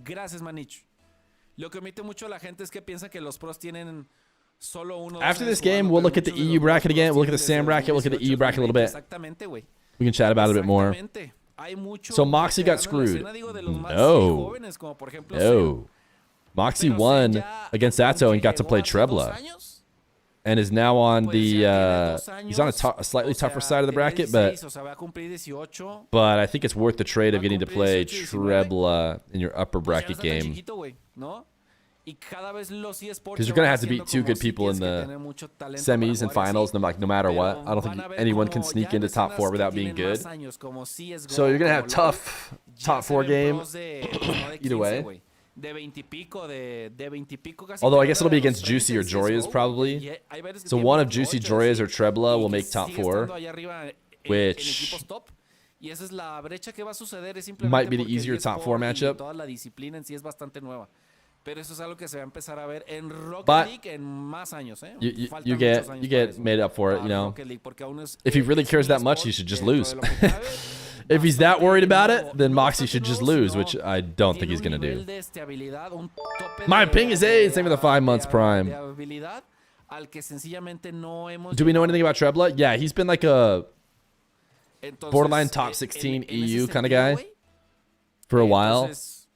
Gracias, Manich. Lo que omite mucho la gente es que piensa que los pros tienen solo uno. After this game, we'll look at the EU bracket again. We'll look at the SAM bracket. We'll look at the EU bracket a little bit. Exactamente, güey. We can chat about it a bit more. Exactamente. Hay mucho So Moxy got veterano en la screwed. escena, digo, de los más No. jóvenes, como por ejemplo No. Moxy won against Atto and got to play Trebla. And is now on the he's on a slightly tougher side of the bracket, but o sea, va a cumplir 18. I think it's worth the trade of getting to play Trebla in your upper bracket game. Chiquito, güey, ¿no? Y cada vez los eSports Because you're going to have to beat two good people in the semis and finals, no matter what. I don't think anyone can sneak into top 4 without being good. So you're going to have tough top 4 game either way. de 20 y pico, de 20 y pico casi. Although I que guess van it'll be a los against 30 Juicy or en CSGO, Joria's güey, probably. y hay varios que So tienen one of Juicy, 28, Joria's, or sí, Trebla y will que make top sigue 4, estando allá arriba en which equipos top. Y esa es la brecha que va a suceder, es simplemente might be the porque el easier top 4 eSport y matchup. toda la disciplina en sí es bastante nueva. Pero eso es algo que se va a empezar a ver en Rocket But League en más años, ¿eh? You Faltan muchos get años you para get eso. made up for it, you Para know. Rocket League, porque aún es, If he really es cares un that much, he eSport should just dentro lose. de lo que cabe, If he's that worried about it, nuevo, then no Moxy bastante should just nuevo, lose, sino which I don't think he's tiene gonna un do. nivel de estabilidad, un tope My de- ping is de- 8, same with the 5 months de prime. habilidad al que sencillamente no hemos Do we know llegado. anything about Trebla? Yeah, he's been like a Entonces, borderline top 16 en ese EU kind of sentido, guy güey, for a while. entonces,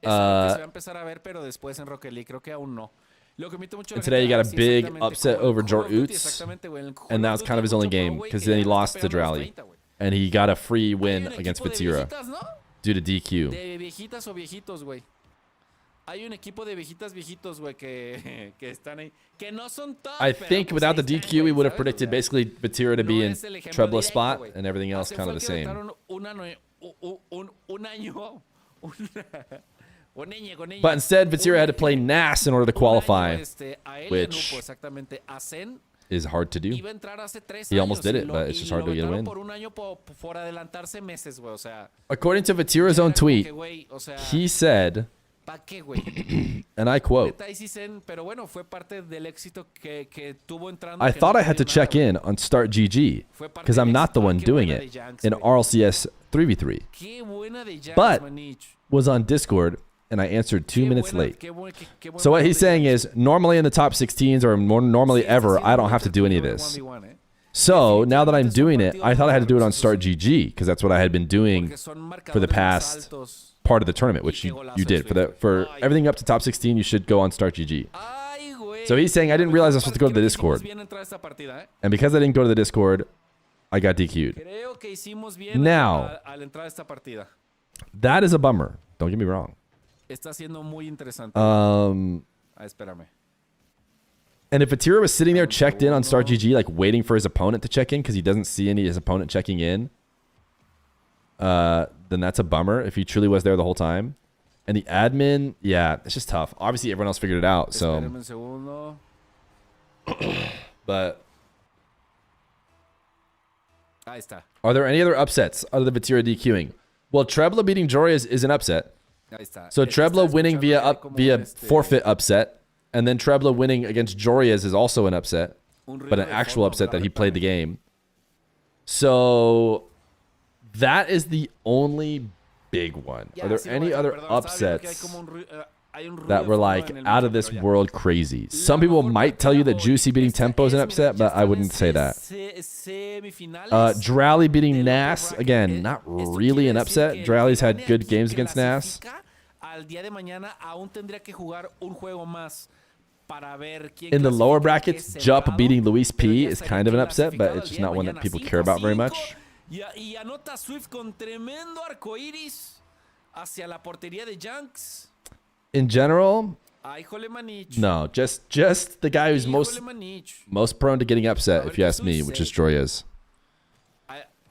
es algo que se va a empezar a ver, pero después en Rocket League creo que aún no. Lo que invito mucho a la And today he gente got a a sí, big exactamente, upset como el over Call of Duty, Joroots, exactamente, güey, en el Call and of that was Duty kind of hay his only mucho pro, game güey, because que then he ya no está lost to pegando los Drowley, 30, güey. and he got a free win un against equipo de Vatira viejitas, ¿no? due to DQ. De viejitas o viejitos, güey. Hay un equipo de viejitos, güey, que están ahí. Que no son top, I pero think pues without the ahí están, DQ, we güey, would have ¿sabes? O predicted sea, basically Vatira to be in es el ejemplo Trebla directo, spot güey. and everything else Hace kind of fue the el que same. vetaron un año. Con ñ. But instead, Vatira had to play NAS in order to qualify, A él which Nupo, exactamente. A Zen is hard to do. iba a entrar hace 3 He almost años did y it, lo- but it's y just hard lo to get a vetaron win. por un año por adelantarse meses, güey, o sea. According to Vatira's own era como tweet, que, güey, o sea, he said, ¿pa' qué, güey? and I quote, Neta, ahí sí Zen, pero bueno, fue parte del éxito que tuvo entrando. I que thought no I had to perdió nada, check in on Start GG because I'm not the one doing it in RLCS 3v3, Qué buena de Jax, but Manich. was on Discord and I answered 2 minutes late. Qué buen So what he's saying is, normally in the top 16s or more normally ever, I don't have to do any of this. 1v1, eh. So now that I'm doing it, I thought I had to do it on Start GG because that's what I had been doing for the past part of the tournament, which you did. For everything up to top 16, you should go on Start GG. So he's saying I didn't realize I was supposed to go to the Discord, Bien entrar esta partida, eh. and because I didn't go to the Discord, I got DQ'd. Creo que hicimos bien Now, al entrar a esta partida. that is a bummer. Don't get me wrong. Está siendo muy interesante. Espérame. And if Vatira was sitting there checked in on Start GG, like waiting for his opponent to check in because he doesn't see any of his opponent checking in, then that's a bummer if he truly was there the whole time. And the admin, yeah, it's just tough. Obviously, everyone else figured it out. So, Espérame un segundo. but Ahí está. are there any other upsets other than Vatira DQing? Well, Trebla beating Joria is an upset. Ahí está. So Este Trebla está winning escuchando via como forfeit upset, and then Trebla winning against Joria's is also an upset, Un ruido but an de actual fondo, upset that he claramente. played the game. So that is the only big one. Ya, Are there sí lo any voy a other dejar, perdón, estaba viendo que hay upsets como un hay un ruido that de were fondo like en el out of micro, this pero ya. world crazy? Some people might tell you that Juicy beating Tempo is an upset, but I wouldn't say that. Semifinales. Drowley beating Nas, again, not really an upset. Drowley's had good games against Nas. Al día de mañana aún tendría que jugar un juego más para ver quién In the lower clasifica, brackets, que es Jup cerrado, beating Luis pero P ya is estaría kind of an upset, but clasificado it's al just día not de one that mañana. people care about very 5-5, much. y anota Swift con tremendo arcoiris hacia la portería de Janks. In general, Ay, jole Manich. no, just the guy who's most prone to getting upset, if you ask me, which is Troyes.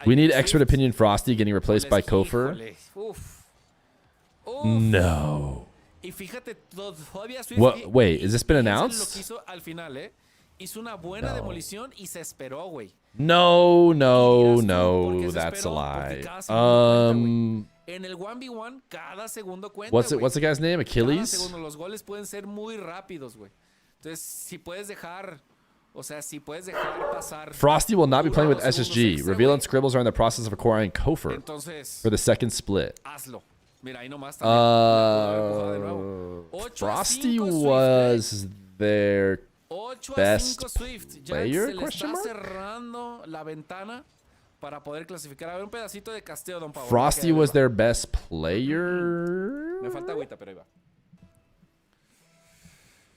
We need expert opinion Frosty getting replaced by Kofer. Uf. No. Y fíjate, todavía Swift What? Wait, has this been fíjense lo announced? que hizo al final, ¿eh? Hizo una buena demolición y se esperó, güey. No, that's a lie. En el 1v1, cada segundo cuenta, What's güey. the guy's name? Cada Achilles? segundo, los goles pueden ser muy rápidos, güey. Entonces, si puedes dejar, o sea, si puedes dejar pasar. Frosty will not be playing with 1 o 2 segundos SSG. extra, Reveal güey, and Scribbles are in the process of acquiring Kofer Entonces, for the second split. hazlo. Mira, ahí nomás también. La empujada de nuevo. 8 a Frosty 5 Swift, was their 8 a best 5 Swift. Ya player? se le Question está mark? cerrando la ventana para poder clasificar. A ver, un pedacito de casteo, don Pablo. Frosty was their best player. Me falta agüita, pero ahí va.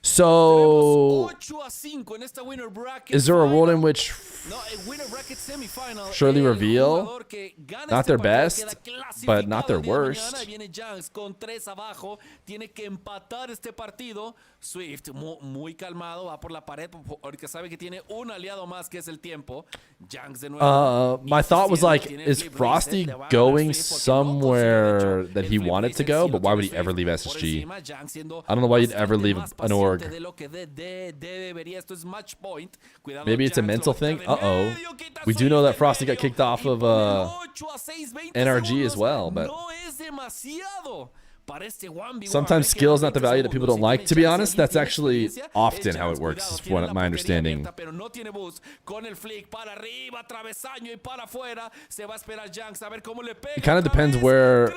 So, 8 a 5 en esta winner bracket. is there a world in which No, el winner bracket semifinal. surely el reveal, jugador que gana not este their partido best, queda but not their clasificado el día de worst? mañana. Viene Janks con 3 abajo. Tiene que empatar este partido Swift, muy calmado, va por la pared porque sabe que tiene un aliado más que es el tiempo. Janks de nuevo. My thought was like, is Frosty going somewhere that he wanted to go? But why would he ever leave SSG? I don't know why you'd ever leave an org. Maybe it's a mental thing. Uh-oh. We do know that Frosty got kicked off of NRG as well, but sometimes skill is not the value that people don't like. To be honest, that's actually often how it works, is from my understanding. It kind of depends where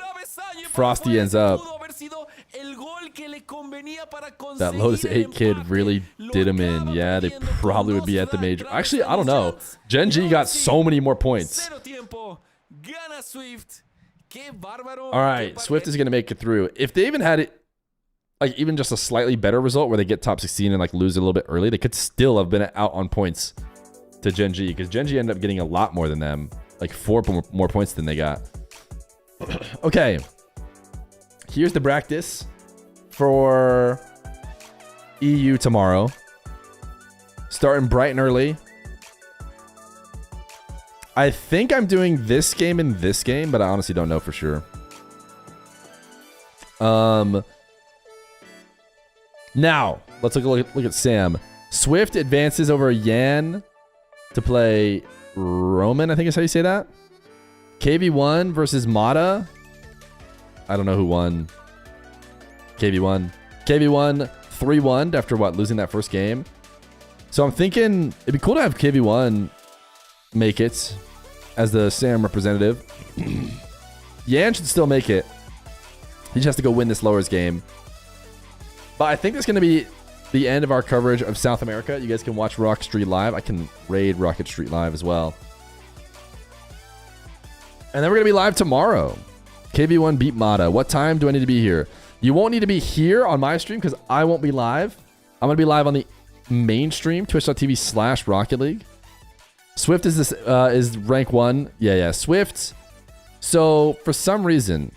Frosty ends up. That Lotus 8 kid really did him in. Yeah, they probably would be at the major. Actually, I don't know. Gen G got so many more points. All right, Swift is going to make it through. If they even had it, like even just a slightly better result where they get top 16 and like lose a little bit early, they could still have been out on points to Gen G, because Gen G ended up getting a lot more than them, like 4 more points than they got. Okay, here's the practice for EU tomorrow. Starting bright and early. I think I'm doing this game and this game, but I honestly don't know for sure. Now, let's look at Sam. Swift advances over Yan to play Roman, I think is how you say that. KV1 versus Mata. I don't know who won. KV1. KV1 3-1 after what? Losing that first game. So I'm thinking it'd be cool to have KV1 make it as the Sam representative. Yan should still make it. He just has to go win this lowers game. But I think that's going to be the end of our coverage of South America. You guys can watch Rocket Street Live. I can raid Rocket Street Live as well. And then we're going to be live tomorrow. KV1 beat Mata. What time do I need to be here? You won't need to be here on my stream because I won't be live. I'm going to be live on the main stream, twitch.tv/Rocket League. Swift is rank 1. Yeah. Swift. So for some reason,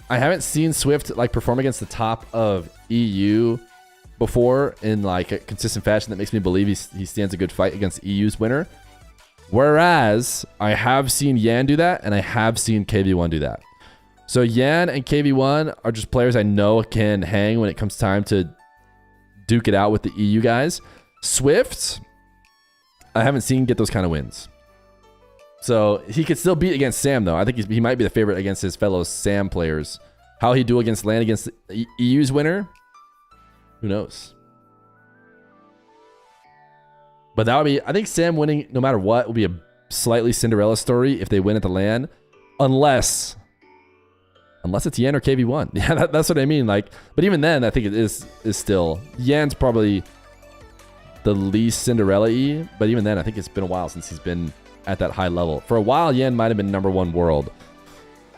I haven't seen Swift like perform against the top of EU before in like a consistent fashion that makes me believe he stands a good fight against EU's winner. Whereas I have seen Yan do that, and I have seen KV1 do that. So Yan and KV1 are just players I know can hang when it comes time to duke it out with the EU guys. Swift, I haven't seen get those kind of wins. So he could still beat against Sam, though. I think he might be the favorite against his fellow Sam players. How he do against land against the EU's winner? Who knows? But that would be, I think Sam winning no matter what will be a slightly Cinderella story if they win at the LAN. Unless it's Yan or KV1. Yeah, that's what I mean. Like, but even then, I think it is still. Yan's probably the least Cinderella-y, but even then, I think it's been a while since he's been at that high level. For a while, Yan might have been #1 world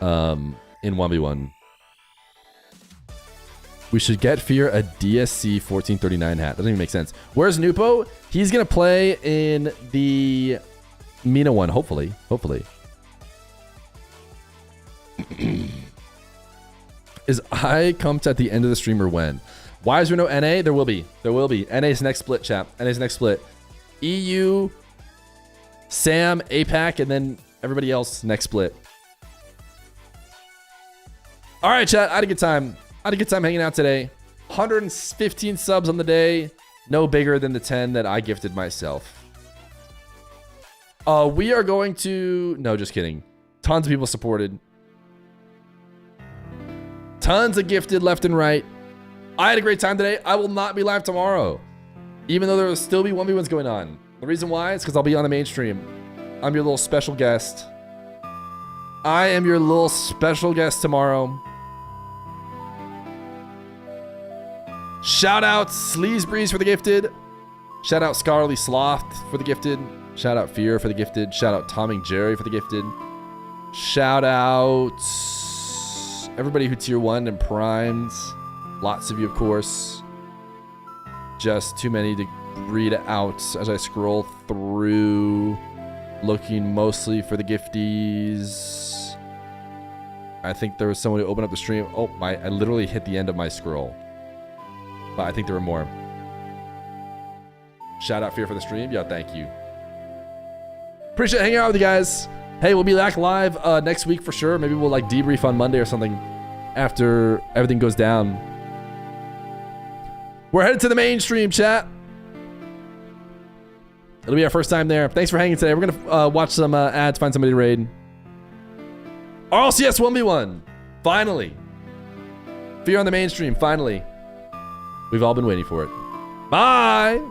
in 1v1. We should get Feer a DSC 1439 hat. Doesn't even make sense. Where's Nupo? He's going to play in the Mina one, hopefully. Is I Comped at the end of the stream or when? Why is there no NA? There will be. NA's next split, chap. NA's next split. EU, Sam, APAC, and then everybody else next split. All right, chat. I had a good time. Hanging out today. 115 subs on the day. No bigger than the 10 that I gifted myself. We are going to... No, just kidding. Tons of people supported. Tons of gifted left and right. I had a great time today. I will not be live tomorrow, even though there will still be 1v1s going on. The reason why is because I'll be on the main stream. I'm your little special guest. I am your little special guest tomorrow. Shout out Sleaze Breeze for the gifted. Shout out Scarly Sloth for the gifted. Shout out Fear for the gifted. Shout out Tommy Jerry for the gifted. Shout out everybody who tier 1 and primed. Lots of you, of course. Just too many to read out as I scroll through, looking mostly for the gifties. I think there was someone who opened up the stream. Oh, I literally hit the end of my scroll. but I think there were more. Shout out Fear for the stream. Yeah, thank you. Appreciate hanging out with you guys. Hey, we'll be back live next week for sure. Maybe we'll like debrief on Monday or something after everything goes down. We're headed to the mainstream, chat. It'll be our first time there. Thanks for hanging today. We're gonna watch some ads, find somebody to raid. RLCS 1v1. Finally. Fear on the mainstream. Finally. We've all been waiting for it. Bye.